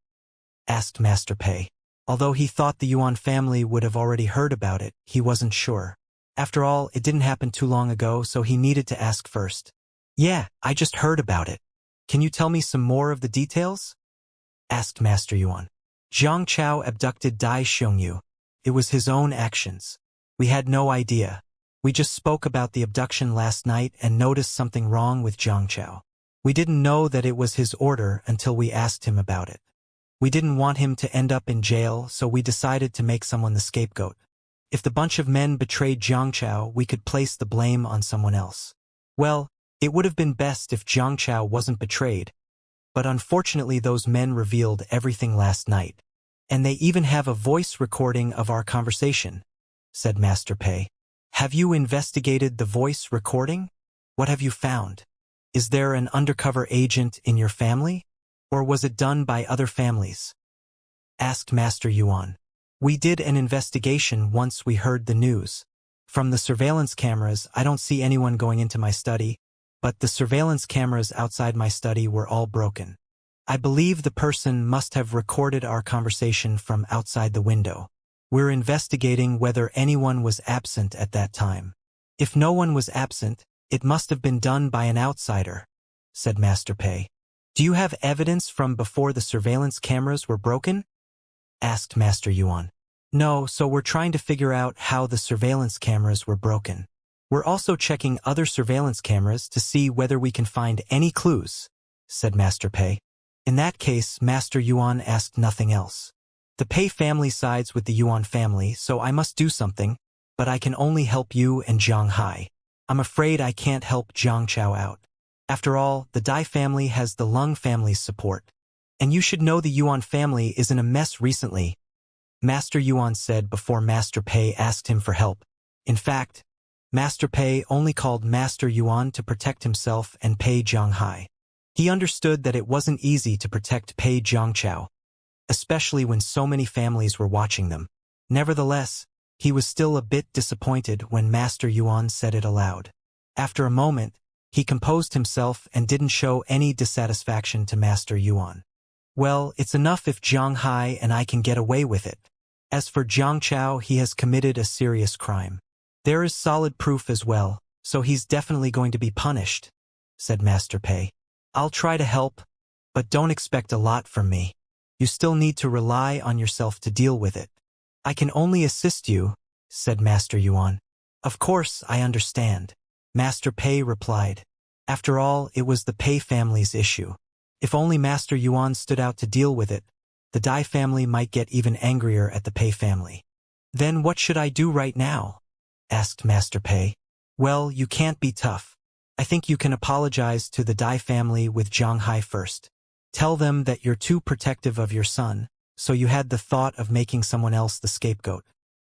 asked Master Pei. Although he thought the Yuan family would have already heard about it, he wasn't sure. After all, it didn't happen too long ago, so he needed to ask first. "Yeah, I just heard about it. Can you tell me some more of the details? Asked Master Yuan. Zhang Chao abducted Dai Xiongyu. It was his own actions. We had no idea. We just spoke about the abduction last night and noticed something wrong with Zhang Chao. We didn't know that it was his order until we asked him about it. We didn't want him to end up in jail, so we decided to make someone the scapegoat. If the bunch of men betrayed Zhang Chao, we could place the blame on someone else. Well, it would have been best if Zhang Chao wasn't betrayed, but unfortunately those men revealed everything last night. And they even have a voice recording of our conversation, said Master Pei. Have you investigated the voice recording? What have you found? Is there an undercover agent in your family? Or was it done by other families? Asked Master Yuan. We did an investigation once we heard the news. From the surveillance cameras, I don't see anyone going into my study, but the surveillance cameras outside my study were all broken. I believe the person must have recorded our conversation from outside the window. We're investigating whether anyone was absent at that time. If no one was absent, it must have been done by an outsider, said Master Pei. Do you have evidence from before the surveillance cameras were broken? Asked Master Yuan. No, so we're trying to figure out how the surveillance cameras were broken. We're also checking other surveillance cameras to see whether we can find any clues, said Master Pei. In that case, Master Yuan asked nothing else. The Pei family sides with the Yuan family, so I must do something, but I can only help you and Zhang Hai. I'm afraid I can't help Zhang Chao out. After all, the Dai family has the Lung family's support. And you should know the Yuan family is in a mess recently, Master Yuan said before Master Pei asked him for help. In fact, Master Pei only called Master Yuan to protect himself and Pei Zhanghai. He understood that it wasn't easy to protect Pei Zhangchao, especially when so many families were watching them. Nevertheless, he was still a bit disappointed when Master Yuan said it aloud. After a moment, he composed himself and didn't show any dissatisfaction to Master Yuan. Well, it's enough if Zhang Hai and I can get away with it. As for Zhang Chao, he has committed a serious crime. There is solid proof as well, so he's definitely going to be punished, said Master Pei. I'll try to help, but don't expect a lot from me. You still need to rely on yourself to deal with it. I can only assist you, said Master Yuan. Of course, I understand, Master Pei replied. After all, it was the Pei family's issue. If only Master Yuan stood out to deal with it, the Dai family might get even angrier at the Pei family. Then what should I do right now? Asked Master Pei. Well, you can't be tough. I think you can apologize to the Dai family with Zhang Hai first. Tell them that you're too protective of your son, so you had the thought of making someone else the scapegoat.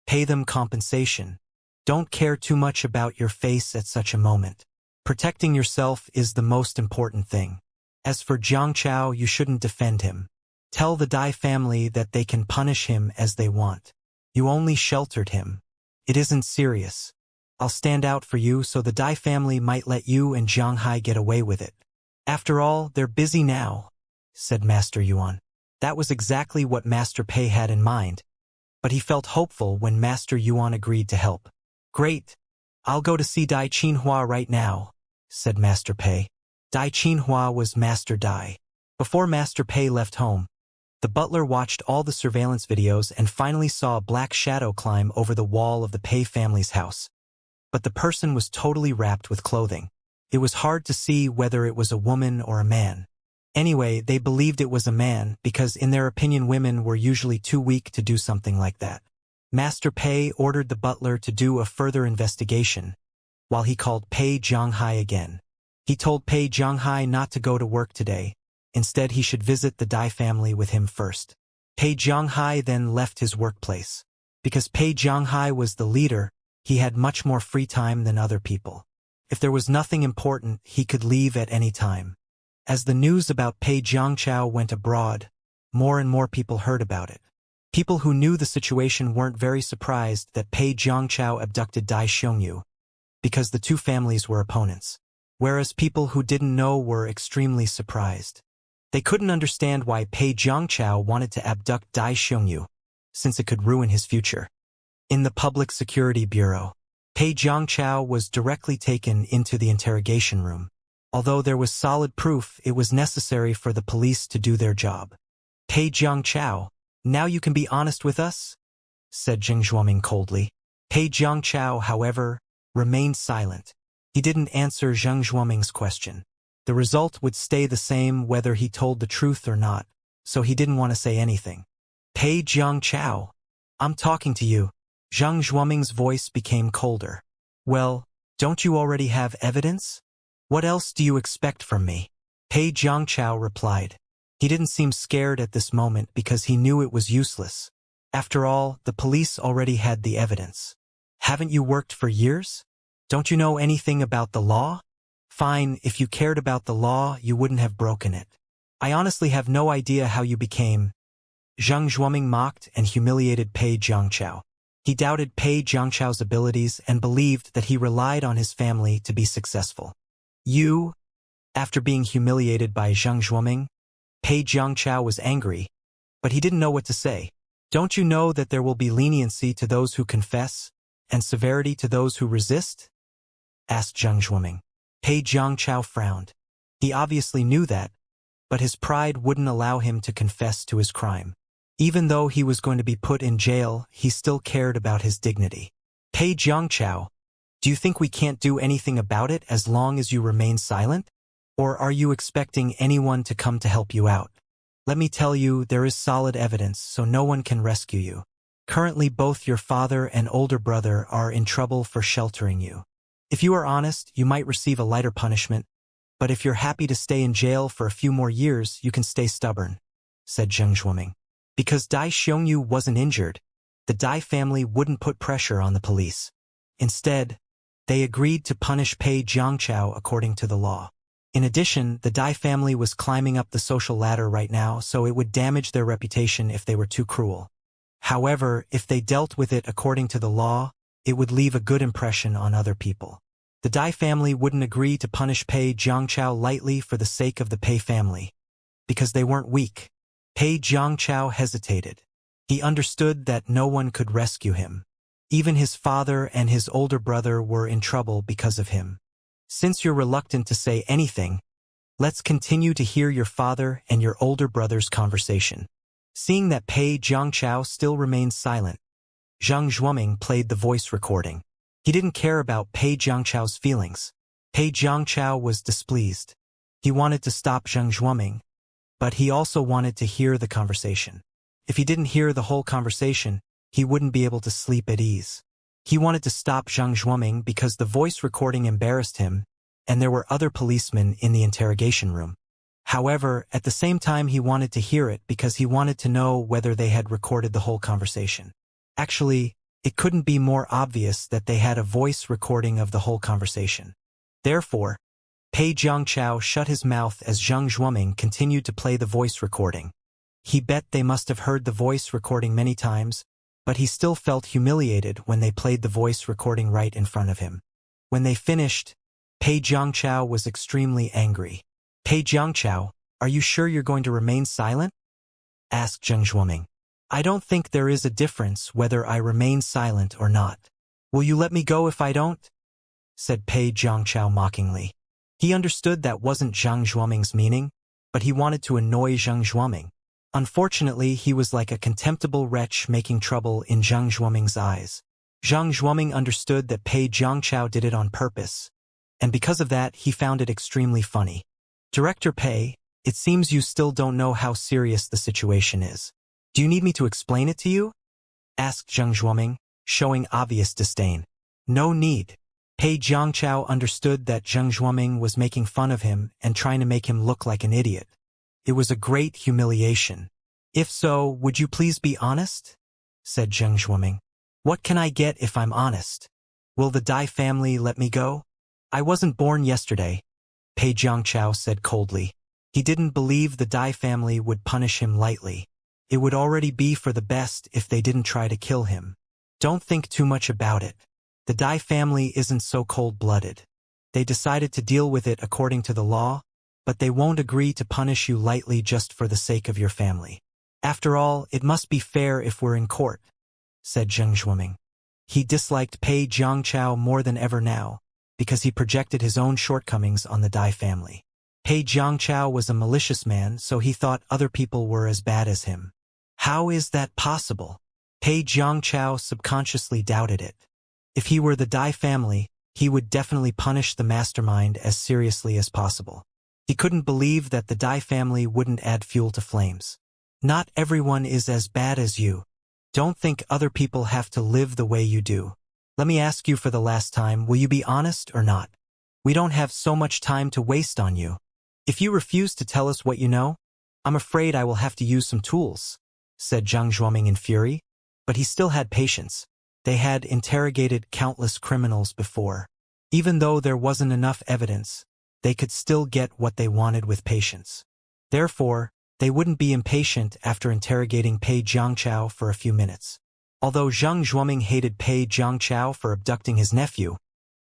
Pay them compensation. Don't care too much about your face at such a moment. Protecting yourself is the most important thing. As for Zhang Chao, you shouldn't defend him. Tell the Dai family that they can punish him as they want. You only sheltered him. It isn't serious. I'll stand out for you so the Dai family might let you and Zhang Hai get away with it. After all, they're busy now, said Master Yuan. That was exactly what Master Pei had in mind, but he felt hopeful when Master Yuan agreed to help. Great. I'll go to see Dai Qinhua right now, said Master Pei. Dai Qinhua was Master Dai. Before Master Pei left home, the butler watched all the surveillance videos and finally saw a black shadow climb over the wall of the Pei family's house. But the person was totally wrapped with clothing. It was hard to see whether it was a woman or a man. Anyway, they believed it was a man because in their opinion women were usually too weak to do something like that. Master Pei ordered the butler to do a further investigation, while he called Pei Zhanghai again. He told Pei Zhanghai not to go to work today. Instead, he should visit the Dai family with him first. Pei Zhanghai then left his workplace. Because Pei Zhanghai was the leader, he had much more free time than other people. If there was nothing important, he could leave at any time. As the news about Pei Zhangchao went abroad, more and more people heard about it. People who knew the situation weren't very surprised that Pei Zhangchao abducted Dai Xiongyu, because the two families were opponents. Whereas people who didn't know were extremely surprised. They couldn't understand why Pei Zhangchao wanted to abduct Dai Xiongyu, since it could ruin his future. In the Public Security Bureau, Pei Zhangchao was directly taken into the interrogation room. Although there was solid proof, it was necessary for the police to do their job. Pei Jiangchao, now you can be honest with us? Said Zheng Zhuoming coldly. Pei Jiangchao, however, remained silent. He didn't answer Zheng Zhuoming's question. The result would stay the same whether he told the truth or not, so he didn't want to say anything. Pei Jiangchao, I'm talking to you. Zheng Zhuoming's voice became colder. Well, don't you already have evidence? What else do you expect from me? Pei Jiangchao replied. He didn't seem scared at this moment because he knew it was useless. After all, the police already had the evidence. Haven't you worked for years? Don't you know anything about the law? Fine, if you cared about the law, you wouldn't have broken it. I honestly have no idea how you became. Zheng Zhuoming mocked and humiliated Pei Jiangchao. He doubted Pei Jiangchao's abilities and believed that he relied on his family to be successful. You? After being humiliated by Zheng Zhuoming, Pei Jiangchao was angry, but he didn't know what to say. Don't you know that there will be leniency to those who confess, and severity to those who resist? Asked Zheng Zhuoming. Pei Jiangchao frowned. He obviously knew that, but his pride wouldn't allow him to confess to his crime. Even though he was going to be put in jail, he still cared about his dignity. Pei Jiangchao, do you think we can't do anything about it as long as you remain silent? Or are you expecting anyone to come to help you out? Let me tell you, there is solid evidence, so no one can rescue you. Currently, both your father and older brother are in trouble for sheltering you. If you are honest, you might receive a lighter punishment, but if you're happy to stay in jail for a few more years, you can stay stubborn, said Zheng Zhuoming. Because Dai Xiongyu wasn't injured, the Dai family wouldn't put pressure on the police. Instead, they agreed to punish Pei Jiangchao according to the law. In addition, the Dai family was climbing up the social ladder right now, so it would damage their reputation if they were too cruel. However, if they dealt with it according to the law, it would leave a good impression on other people. The Dai family wouldn't agree to punish Pei Jiangchao lightly for the sake of the Pei family, because they weren't weak. Pei Jiangchao hesitated. He understood that no one could rescue him. Even his father and his older brother were in trouble because of him. Since you're reluctant to say anything, let's continue to hear your father and your older brother's conversation. Seeing that Pei Jiangchao still remained silent, Zheng Zhuoming played the voice recording. He didn't care about Pei Jiangchao's feelings. Pei Jiangchao was displeased. He wanted to stop Zheng Zhuoming, but he also wanted to hear the conversation. If he didn't hear the whole conversation, he wouldn't be able to sleep at ease. He wanted to stop Zheng Zhuoming because the voice recording embarrassed him, and there were other policemen in the interrogation room. However, at the same time he wanted to hear it because he wanted to know whether they had recorded the whole conversation. Actually, it couldn't be more obvious that they had a voice recording of the whole conversation. Therefore, Pei Jiangchao shut his mouth as Zheng Zhuoming continued to play the voice recording. He bet they must have heard the voice recording many times, but he still felt humiliated when they played the voice recording right in front of him. When they finished, Pei Jiangchao was extremely angry. Pei Jiangchao, are you sure you're going to remain silent? Asked Zheng Zhuoming. I don't think there is a difference whether I remain silent or not. Will you let me go if I don't? Said Pei Jiangchao mockingly. He understood that wasn't Zheng Zhuoming's meaning, but he wanted to annoy Zheng Zhuoming. Unfortunately, he was like a contemptible wretch making trouble in Zheng Zhuoming's eyes. Zheng Zhuoming understood that Pei Jiangchao did it on purpose, and because of that, he found it extremely funny. Director Pei, it seems you still don't know how serious the situation is. Do you need me to explain it to you? Asked Zheng Zhuoming, showing obvious disdain. No need. Pei Jiangchao understood that Zheng Zhuoming was making fun of him and trying to make him look like an idiot. It was a great humiliation. If so, would you please be honest? Said Zheng Zhuoming. What can I get if I'm honest? Will the Dai family let me go? I wasn't born yesterday, Pei Jiangchao said coldly. He didn't believe the Dai family would punish him lightly. It would already be for the best if they didn't try to kill him. Don't think too much about it. The Dai family isn't so cold-blooded. They decided to deal with it according to the law, but they won't agree to punish you lightly just for the sake of your family. After all, it must be fair if we're in court, said Zheng Zhuoming. He disliked Pei Jiangchao more than ever now, because he projected his own shortcomings on the Dai family. Pei Jiangchao was a malicious man, so he thought other people were as bad as him. How is that possible? Pei Jiangchao subconsciously doubted it. If he were the Dai family, he would definitely punish the mastermind as seriously as possible. He couldn't believe that the Dai family wouldn't add fuel to flames. Not everyone is as bad as you. Don't think other people have to live the way you do. Let me ask you for the last time, will you be honest or not? We don't have so much time to waste on you. If you refuse to tell us what you know, I'm afraid I will have to use some tools, said Zhang Zhuoming in fury. But he still had patience. They had interrogated countless criminals before. Even though there wasn't enough evidence, they could still get what they wanted with patience. Therefore, they wouldn't be impatient after interrogating Pei Jiangchao for a few minutes. Although Zhang Zhuoming hated Pei Jiangchao for abducting his nephew,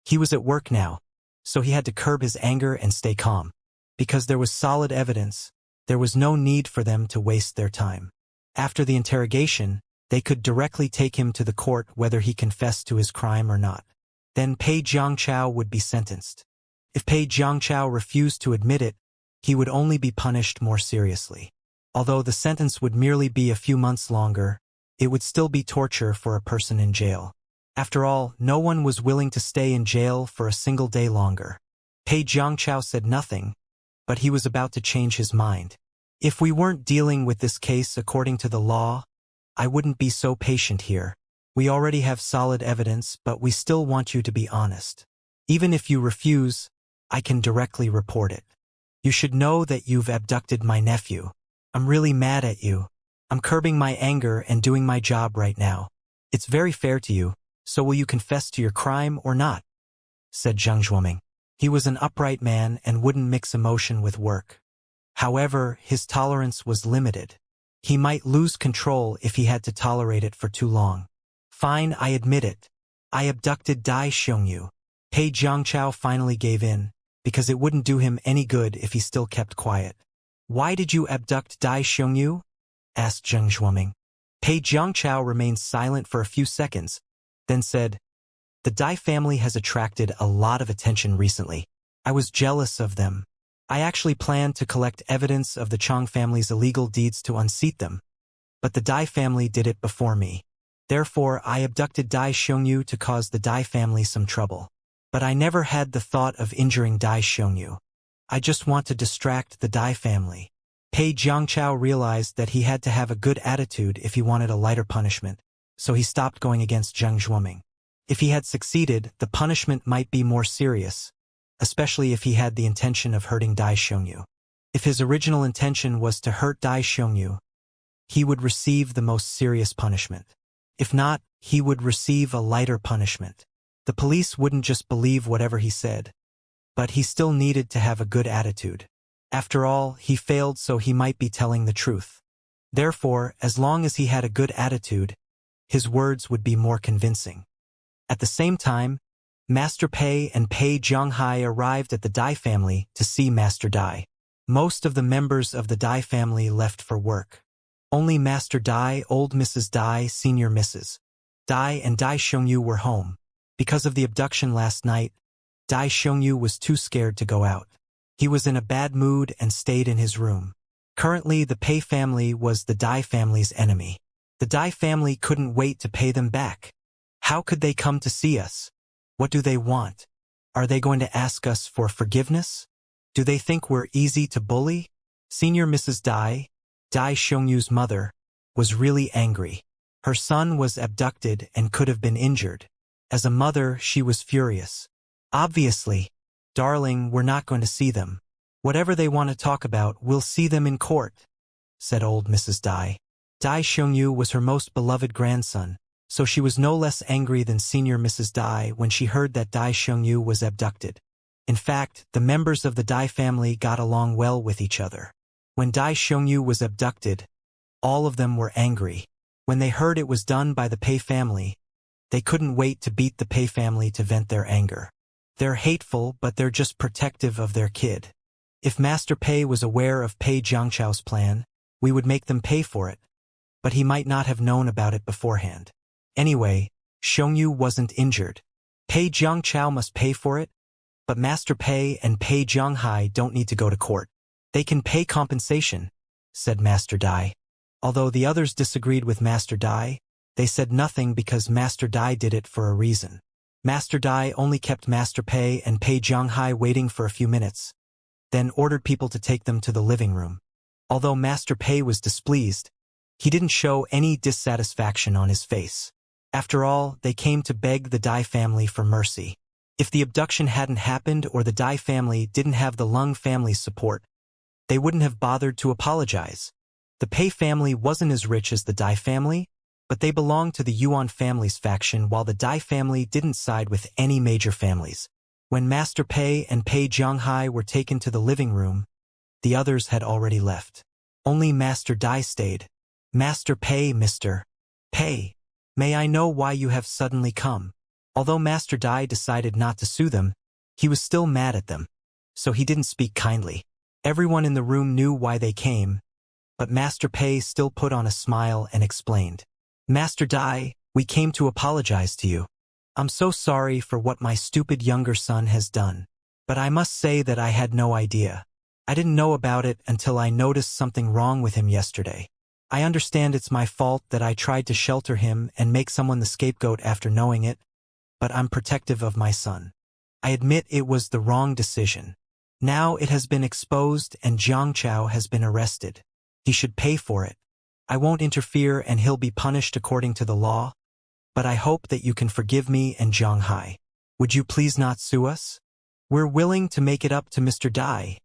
he was at work now, so he had to curb his anger and stay calm. Because there was solid evidence, there was no need for them to waste their time. After the interrogation, they could directly take him to the court whether he confessed to his crime or not. Then Pei Jiangchao would be sentenced. If Pei Jiangchao refused to admit it, he would only be punished more seriously. Although the sentence would merely be a few months longer, it would still be torture for a person in jail. After all, no one was willing to stay in jail for a single day longer. Pei Jiangchao said nothing, but he was about to change his mind. If we weren't dealing with this case according to the law, I wouldn't be so patient here. We already have solid evidence, but we still want you to be honest. Even if you refuse, I can directly report it. You should know that you've abducted my nephew. I'm really mad at you. I'm curbing my anger and doing my job right now. It's very fair to you, so will you confess to your crime or not? Said Zhang Zhuoming. He was an upright man and wouldn't mix emotion with work. However, his tolerance was limited. He might lose control if he had to tolerate it for too long. Fine, I admit it. I abducted Dai Xiongyu. Pei Jiangchao finally gave in, because it wouldn't do him any good if he still kept quiet. Why did you abduct Dai Xiongyu? Asked Zhang Zhuoming. Pei Jiangchao remained silent for a few seconds, then said, The Dai family has attracted a lot of attention recently. I was jealous of them. I actually planned to collect evidence of the Chong family's illegal deeds to unseat them. But the Dai family did it before me. Therefore, I abducted Dai Xiongyu to cause the Dai family some trouble. But I never had the thought of injuring Dai Xiongyu. I just want to distract the Dai family. Pei Jiangchao realized that he had to have a good attitude if he wanted a lighter punishment, so he stopped going against Zhang Zhuoming. If he had succeeded, the punishment might be more serious, especially if he had the intention of hurting Dai Xiongyu. If his original intention was to hurt Dai Xiongyu, he would receive the most serious punishment. If not, he would receive a lighter punishment. The police wouldn't just believe whatever he said, but he still needed to have a good attitude. After all, he failed, so he might be telling the truth. Therefore, as long as he had a good attitude, his words would be more convincing. At the same time, Master Pei and Pei Zhonghai arrived at the Dai family to see Master Dai. Most of the members of the Dai family left for work. Only Master Dai, old Mrs. Dai, senior Mrs. Dai and Dai Xiongyu were home. Because of the abduction last night, Dai Xiongyu was too scared to go out. He was in a bad mood and stayed in his room. Currently, the Pei family was the Dai family's enemy. The Dai family couldn't wait to pay them back. How could they come to see us? What do they want? Are they going to ask us for forgiveness? Do they think we're easy to bully? Senior Mrs. Dai, Dai Xiongyu's mother, was really angry. Her son was abducted and could have been injured. As a mother, she was furious. Obviously, darling, we're not going to see them. Whatever they want to talk about, we'll see them in court, said old Mrs. Dai. Dai Xiongyu was her most beloved grandson, so she was no less angry than Senior Mrs. Dai when she heard that Dai Xiongyu was abducted. In fact, the members of the Dai family got along well with each other. When Dai Xiongyu was abducted, all of them were angry. When they heard it was done by the Pei family, they couldn't wait to beat the Pei family to vent their anger. They're hateful, but they're just protective of their kid. If Master Pei was aware of Pei Jiangchao's plan, we would make them pay for it. But he might not have known about it beforehand. Anyway, Xiongyu wasn't injured. Pei Jiangchao must pay for it, But Master Pei and Pei Jianghai don't need to go to court. They can pay compensation, said Master Dai. Although the others disagreed with Master Dai, they said nothing because Master Dai did it for a reason. Master Dai only kept Master Pei and Pei Jianghai waiting for a few minutes, then ordered people to take them to the living room. Although Master Pei was displeased, he didn't show any dissatisfaction on his face. After all, they came to beg the Dai family for mercy. If the abduction hadn't happened or the Dai family didn't have the Lung family's support, they wouldn't have bothered to apologize. The Pei family wasn't as rich as the Dai family, but they belonged to the Yuan family's faction while the Dai family didn't side with any major families. When Master Pei and Pei Jianghai were taken to the living room, the others had already left. Only Master Dai stayed. Master Pei, Mr. Pei, may I know why you have suddenly come? Although Master Dai decided not to sue them, he was still mad at them, so he didn't speak kindly. Everyone in the room knew why they came, but Master Pei still put on a smile and explained. Master Dai, we came to apologize to you. I'm so sorry for what my stupid younger son has done, but I must say that I had no idea. I didn't know about it until I noticed something wrong with him yesterday. I understand it's my fault that I tried to shelter him and make someone the scapegoat after knowing it, but I'm protective of my son. I admit it was the wrong decision. Now it has been exposed and Jiang Chao has been arrested. He should pay for it. I won't interfere and he'll be punished according to the law, but I hope that you can forgive me and Jiang Hai. Would you please not sue us? We're willing to make it up to Mr. Dai,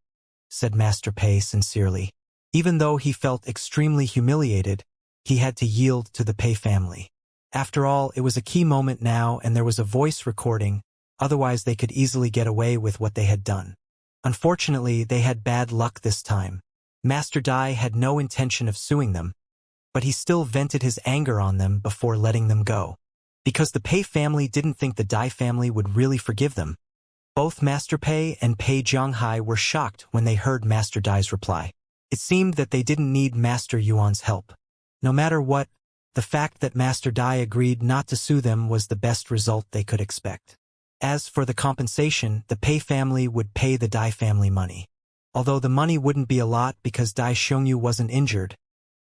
said Master Pei sincerely. Even though he felt extremely humiliated, he had to yield to the Pei family. After all, it was a key moment now and there was a voice recording, otherwise they could easily get away with what they had done. Unfortunately, they had bad luck this time. Master Dai had no intention of suing them, but he still vented his anger on them before letting them go. Because the Pei family didn't think the Dai family would really forgive them. Both Master Pei and Pei Jianghai were shocked when they heard Master Dai's reply. It seemed that they didn't need Master Yuan's help. No matter what, the fact that Master Dai agreed not to sue them was the best result they could expect. As for the compensation, the Pei family would pay the Dai family money. Although the money wouldn't be a lot because Dai Xiongyu wasn't injured,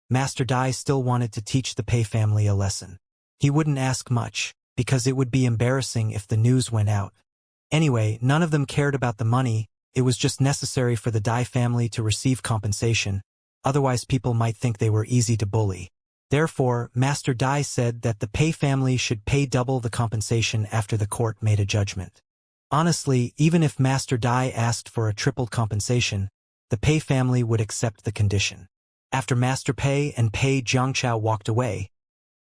Master Dai still wanted to teach the Pei family a lesson. He wouldn't ask much, because it would be embarrassing if the news went out. Anyway, none of them cared about the money, it was just necessary for the Dai family to receive compensation, otherwise people might think they were easy to bully. Therefore, Master Dai said that the Pei family should pay double the compensation after the court made a judgment. Honestly, even if Master Dai asked for a tripled compensation, the Pei family would accept the condition. After Master Pei and Pei Jiangchao walked away,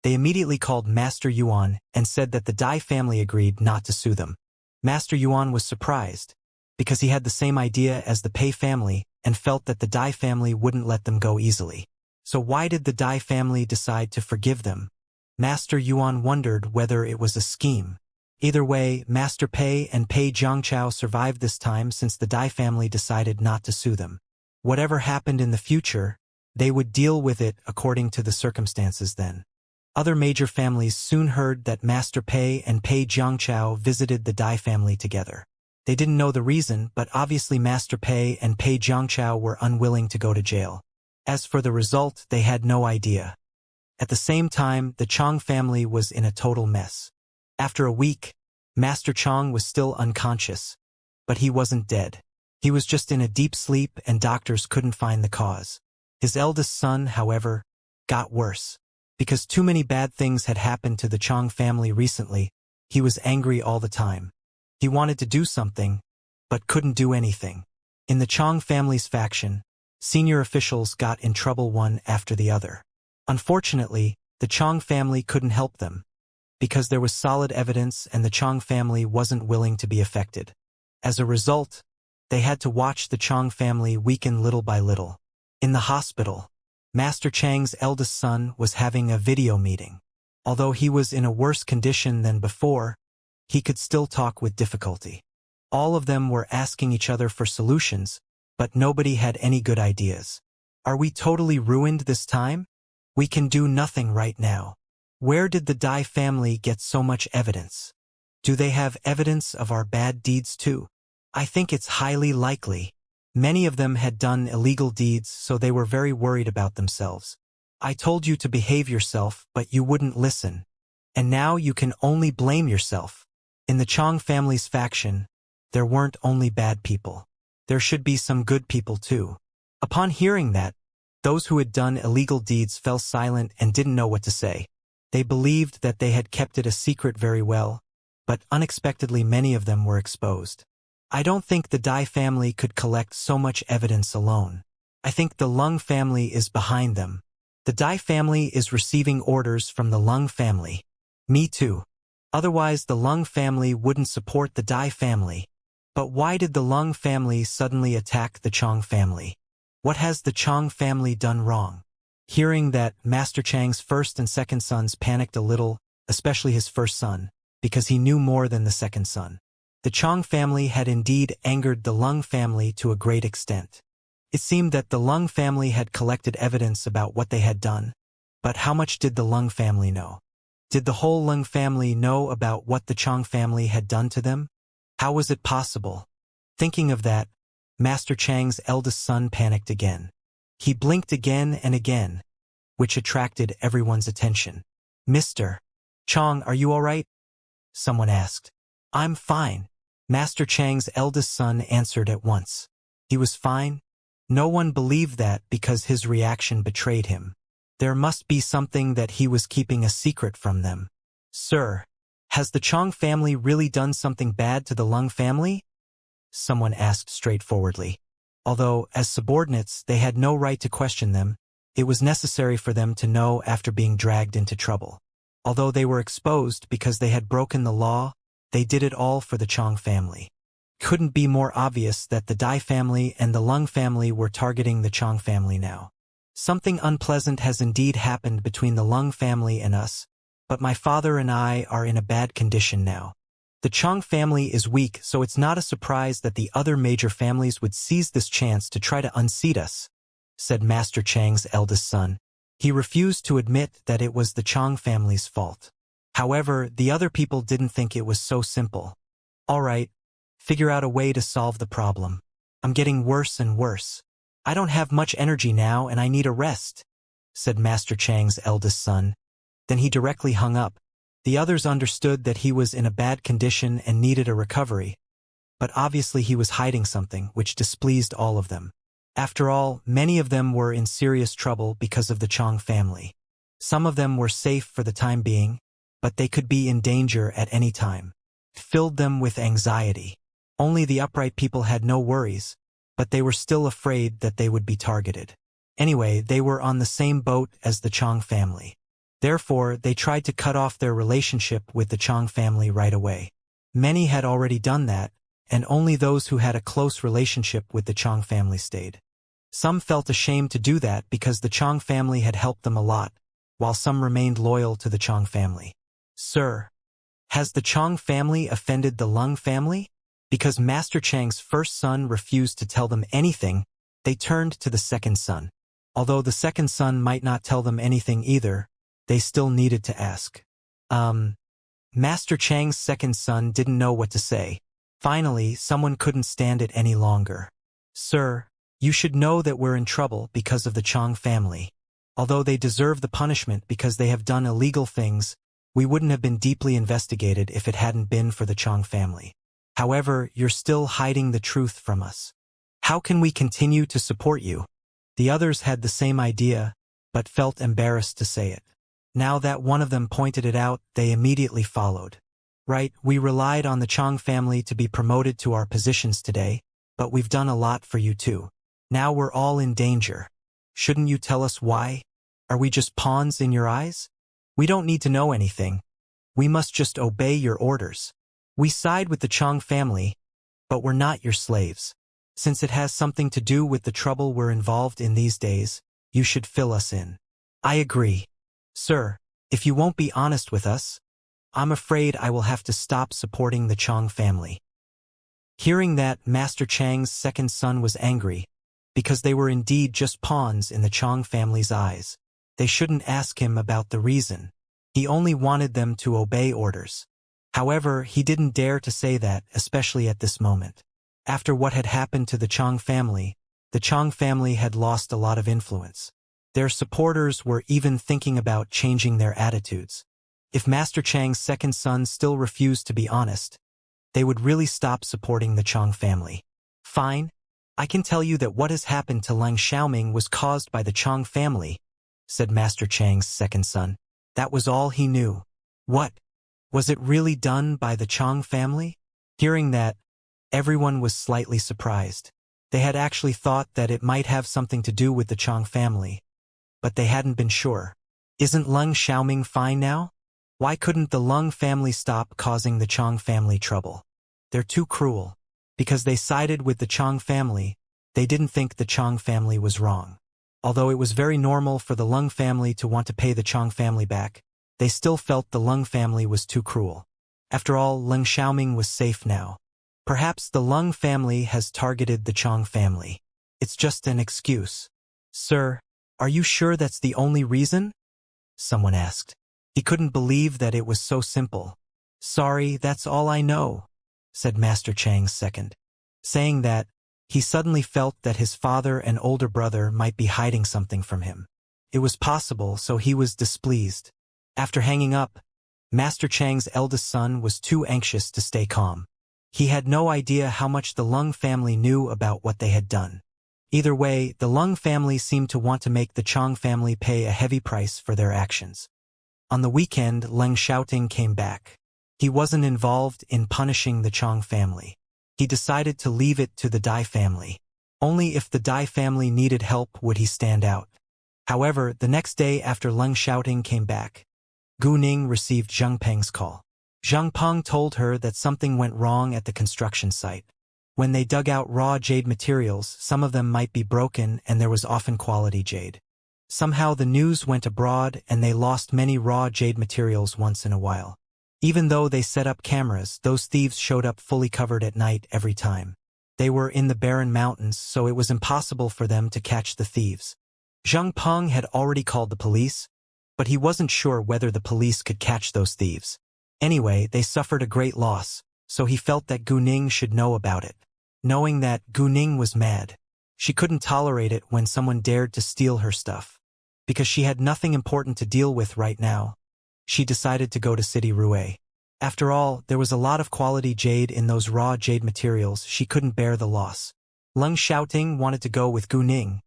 they immediately called Master Yuan and said that the Dai family agreed not to sue them. Master Yuan was surprised, because he had the same idea as the Pei family and felt that the Dai family wouldn't let them go easily. So why did the Dai family decide to forgive them? Master Yuan wondered whether it was a scheme. Either way, Master Pei and Pei Jiangchao survived this time since the Dai family decided not to sue them. Whatever happened in the future, they would deal with it according to the circumstances then. Other major families soon heard that Master Pei and Pei Jiangchao visited the Dai family together. They didn't know the reason, but obviously Master Pei and Pei Jiangchao were unwilling to go to jail. As for the result, they had no idea. At the same time, the Chong family was in a total mess. After a week, Master Chong was still unconscious, but he wasn't dead. He was just in a deep sleep and doctors couldn't find the cause. His eldest son, however, got worse. Because too many bad things had happened to the Chong family recently, he was angry all the time. He wanted to do something, but couldn't do anything. In the Chong family's faction, senior officials got in trouble one after the other. Unfortunately, the Chong family couldn't help them, because there was solid evidence and the Chong family wasn't willing to be affected. As a result, they had to watch the Chong family weaken little by little. In the hospital, Master Chang's eldest son was having a video meeting. Although he was in a worse condition than before, he could still talk with difficulty. All of them were asking each other for solutions, but nobody had any good ideas. Are we totally ruined this time? We can do nothing right now. Where did the Dai family get so much evidence? Do they have evidence of our bad deeds too? I think it's highly likely. Many of them had done illegal deeds, so they were very worried about themselves. I told you to behave yourself, but you wouldn't listen. And now you can only blame yourself. In the Chong family's faction, there weren't only bad people. There should be some good people too. Upon hearing that, those who had done illegal deeds fell silent and didn't know what to say. They believed that they had kept it a secret very well, but unexpectedly many of them were exposed. I don't think the Dai family could collect so much evidence alone. I think the Lung family is behind them. The Dai family is receiving orders from the Lung family. Me too. Otherwise the Lung family wouldn't support the Dai family. But why did the Lung family suddenly attack the Chong family? What has the Chong family done wrong? Hearing that, Master Chang's first and second sons panicked a little, especially his first son, because he knew more than the second son. The Chong family had indeed angered the Lung family to a great extent. It seemed that the Lung family had collected evidence about what they had done, but how much did the Lung family know? Did the whole Lung family know about what the Chong family had done to them? How was it possible? Thinking of that, Master Chang's eldest son panicked again. He blinked again and again, which attracted everyone's attention. "Mr. Chong, are you all right?" someone asked. "I'm fine," Master Chang's eldest son answered at once. He was fine? No one believed that because his reaction betrayed him. There must be something that he was keeping a secret from them. "Sir, has the Chong family really done something bad to the Lung family?" someone asked straightforwardly. Although, as subordinates, they had no right to question them, it was necessary for them to know after being dragged into trouble. Although they were exposed because they had broken the law, they did it all for the Chong family. Couldn't be more obvious that the Dai family and the Lung family were targeting the Chong family now. "Something unpleasant has indeed happened between the Lung family and us, but my father and I are in a bad condition now. The Chong family is weak, so it's not a surprise that the other major families would seize this chance to try to unseat us," said Master Chang's eldest son. He refused to admit that it was the Chong family's fault. However, the other people didn't think it was so simple. "All right, figure out a way to solve the problem. I'm getting worse and worse. I don't have much energy now and I need a rest," said Master Chang's eldest son. Then he directly hung up. The others understood that he was in a bad condition and needed a recovery, but obviously he was hiding something, which displeased all of them. After all, many of them were in serious trouble because of the Chong family. Some of them were safe for the time being, but they could be in danger at any time. It filled them with anxiety. Only the upright people had no worries, but they were still afraid that they would be targeted. Anyway, they were on the same boat as the Chong family. Therefore, they tried to cut off their relationship with the Chong family right away. Many had already done that, and only those who had a close relationship with the Chong family stayed. Some felt ashamed to do that because the Chong family had helped them a lot, while some remained loyal to the Chong family. "Sir, has the Chong family offended the Lung family?" Because Master Chang's first son refused to tell them anything, they turned to the second son. Although the second son might not tell them anything either, they still needed to ask. Master Chang's second son didn't know what to say. Finally, someone couldn't stand it any longer. "Sir, you should know that we're in trouble because of the Chong family. Although they deserve the punishment because they have done illegal things, we wouldn't have been deeply investigated if it hadn't been for the Chong family. However, you're still hiding the truth from us. How can we continue to support you?" The others had the same idea, but felt embarrassed to say it. Now that one of them pointed it out, they immediately followed. "Right, we relied on the Chong family to be promoted to our positions today, but we've done a lot for you too. Now we're all in danger. Shouldn't you tell us why? Are we just pawns in your eyes? We don't need to know anything. We must just obey your orders. We side with the Chong family, but we're not your slaves. Since it has something to do with the trouble we're involved in these days, you should fill us in." "I agree. Sir, if you won't be honest with us, I'm afraid I will have to stop supporting the Chong family." Hearing that, Master Chang's second son was angry, because they were indeed just pawns in the Chong family's eyes. They shouldn't ask him about the reason. He only wanted them to obey orders. However, he didn't dare to say that, especially at this moment. After what had happened to the Chang family, the Chang family had lost a lot of influence. Their supporters were even thinking about changing their attitudes. If Master Chang's second son still refused to be honest, they would really stop supporting the Chang family. Fine, I can tell you that what has happened to Leng Xiaoming was caused by the Chang family, said Master Chang's second son. That was all he knew. What? Was it really done by the Chang family? Hearing that, everyone was slightly surprised. They had actually thought that it might have something to do with the Chang family, but they hadn't been sure. Isn't Leng Xiaoming fine now? Why couldn't the Leng family stop causing the Chang family trouble? They're too cruel. Because they sided with the Chang family, they didn't think the Chang family was wrong. Although it was very normal for the Leng family to want to pay the Chang family back, they still felt the Leng family was too cruel. After all, Leng Xiaoming was safe now. Perhaps the Leng family has targeted the Chang family. It's just an excuse. Sir, are you sure that's the only reason? Someone asked. He couldn't believe that it was so simple. Sorry, that's all I know, said Master Chang's second. Saying that, he suddenly felt that his father and older brother might be hiding something from him. It was possible, so he was displeased. After hanging up, Master Chang's eldest son was too anxious to stay calm. He had no idea how much the Leng family knew about what they had done. Either way, the Leng family seemed to want to make the Chang family pay a heavy price for their actions. On the weekend, Leng Xiaoting came back. He wasn't involved in punishing the Chang family. He decided to leave it to the Dai family. Only if the Dai family needed help would he stand out. However, the next day after Leng Xiaoting came back, Gu Ning received Zhang Peng's call. Zhang Peng told her that something went wrong at the construction site. When they dug out raw jade materials, some of them might be broken and there was often quality jade. Somehow the news went abroad and they lost many raw jade materials once in a while. Even though they set up cameras, those thieves showed up fully covered at night every time. They were in the barren mountains, so it was impossible for them to catch the thieves. Zhang Peng had already called the police, but he wasn't sure whether the police could catch those thieves. Anyway, they suffered a great loss, so he felt that Gu Ning should know about it. Knowing that, Gu Ning was mad. She couldn't tolerate it when someone dared to steal her stuff. Because she had nothing important to deal with right now, she decided to go to City Rue. After all, there was a lot of quality jade in those raw jade materials. She couldn't bear the loss. Leng Xiaoting wanted to go with Gu Ning,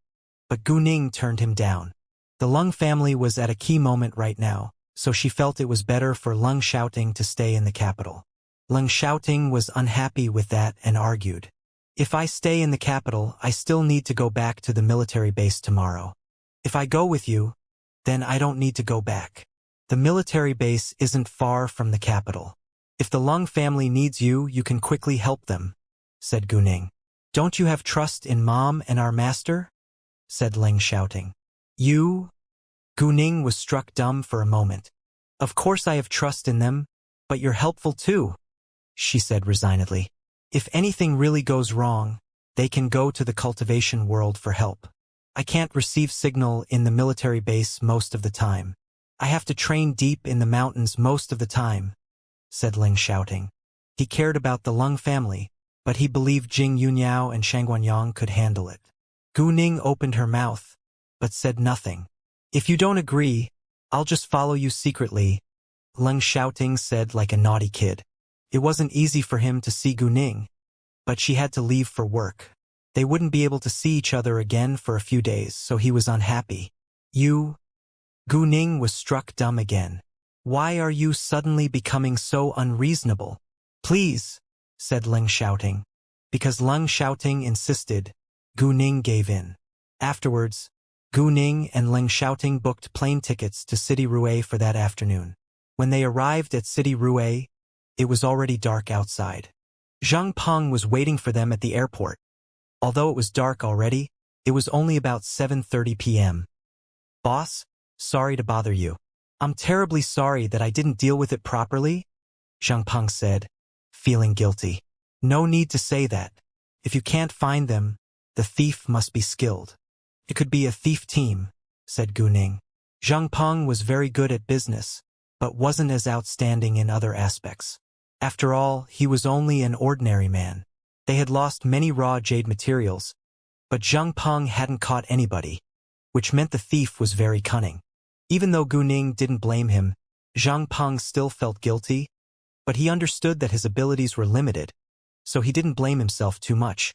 but Gu Ning turned him down. The Leng family was at a key moment right now, so she felt it was better for Leng Xiaoting to stay in the capital. Leng Xiaoting was unhappy with that and argued, "If I stay in the capital, I still need to go back to the military base tomorrow. If I go with you, then I don't need to go back. The military base isn't far from the capital. If the Leng family needs you, you can quickly help them," said Gu Ning. "Don't you have trust in Mom and our master?" said Leng Xiaoting. "You?" Gu Ning was struck dumb for a moment. "Of course I have trust in them, but you're helpful too," she said resignedly. "If anything really goes wrong, they can go to the cultivation world for help. I can't receive signal in the military base most of the time. I have to train deep in the mountains most of the time," said Leng Xiaoting. He cared about the Leng family, but he believed Jing Yunyao and Shang Guanyang could handle it. Gu Ning opened her mouth, but said nothing. "If you don't agree, I'll just follow you secretly," Leng Xiaoting said like a naughty kid. It wasn't easy for him to see Gu Ning, but she had to leave for work. They wouldn't be able to see each other again for a few days, so he was unhappy. "You?" Gu Ning was struck dumb again. "Why are you suddenly becoming so unreasonable?" "Please," said Leng Xiaoting. Because Leng Xiaoting insisted, Gu Ning gave in. Afterwards, Gu Ning and Leng Xiaoting booked plane tickets to City Rue for that afternoon. When they arrived at City Rue, it was already dark outside. Zhang Peng was waiting for them at the airport. Although it was dark already, it was only about 7:30 p.m. "Boss, sorry to bother you. I'm terribly sorry that I didn't deal with it properly," Zhang Peng said, feeling guilty. "No need to say that. If you can't find them, the thief must be skilled." "It could be a thief team," said Gu Ning. Zhang Peng was very good at business, but wasn't as outstanding in other aspects. After all, he was only an ordinary man. They had lost many raw jade materials, but Zhang Peng hadn't caught anybody, which meant the thief was very cunning. Even though Gu Ning didn't blame him, Zhang Peng still felt guilty, but he understood that his abilities were limited, so he didn't blame himself too much.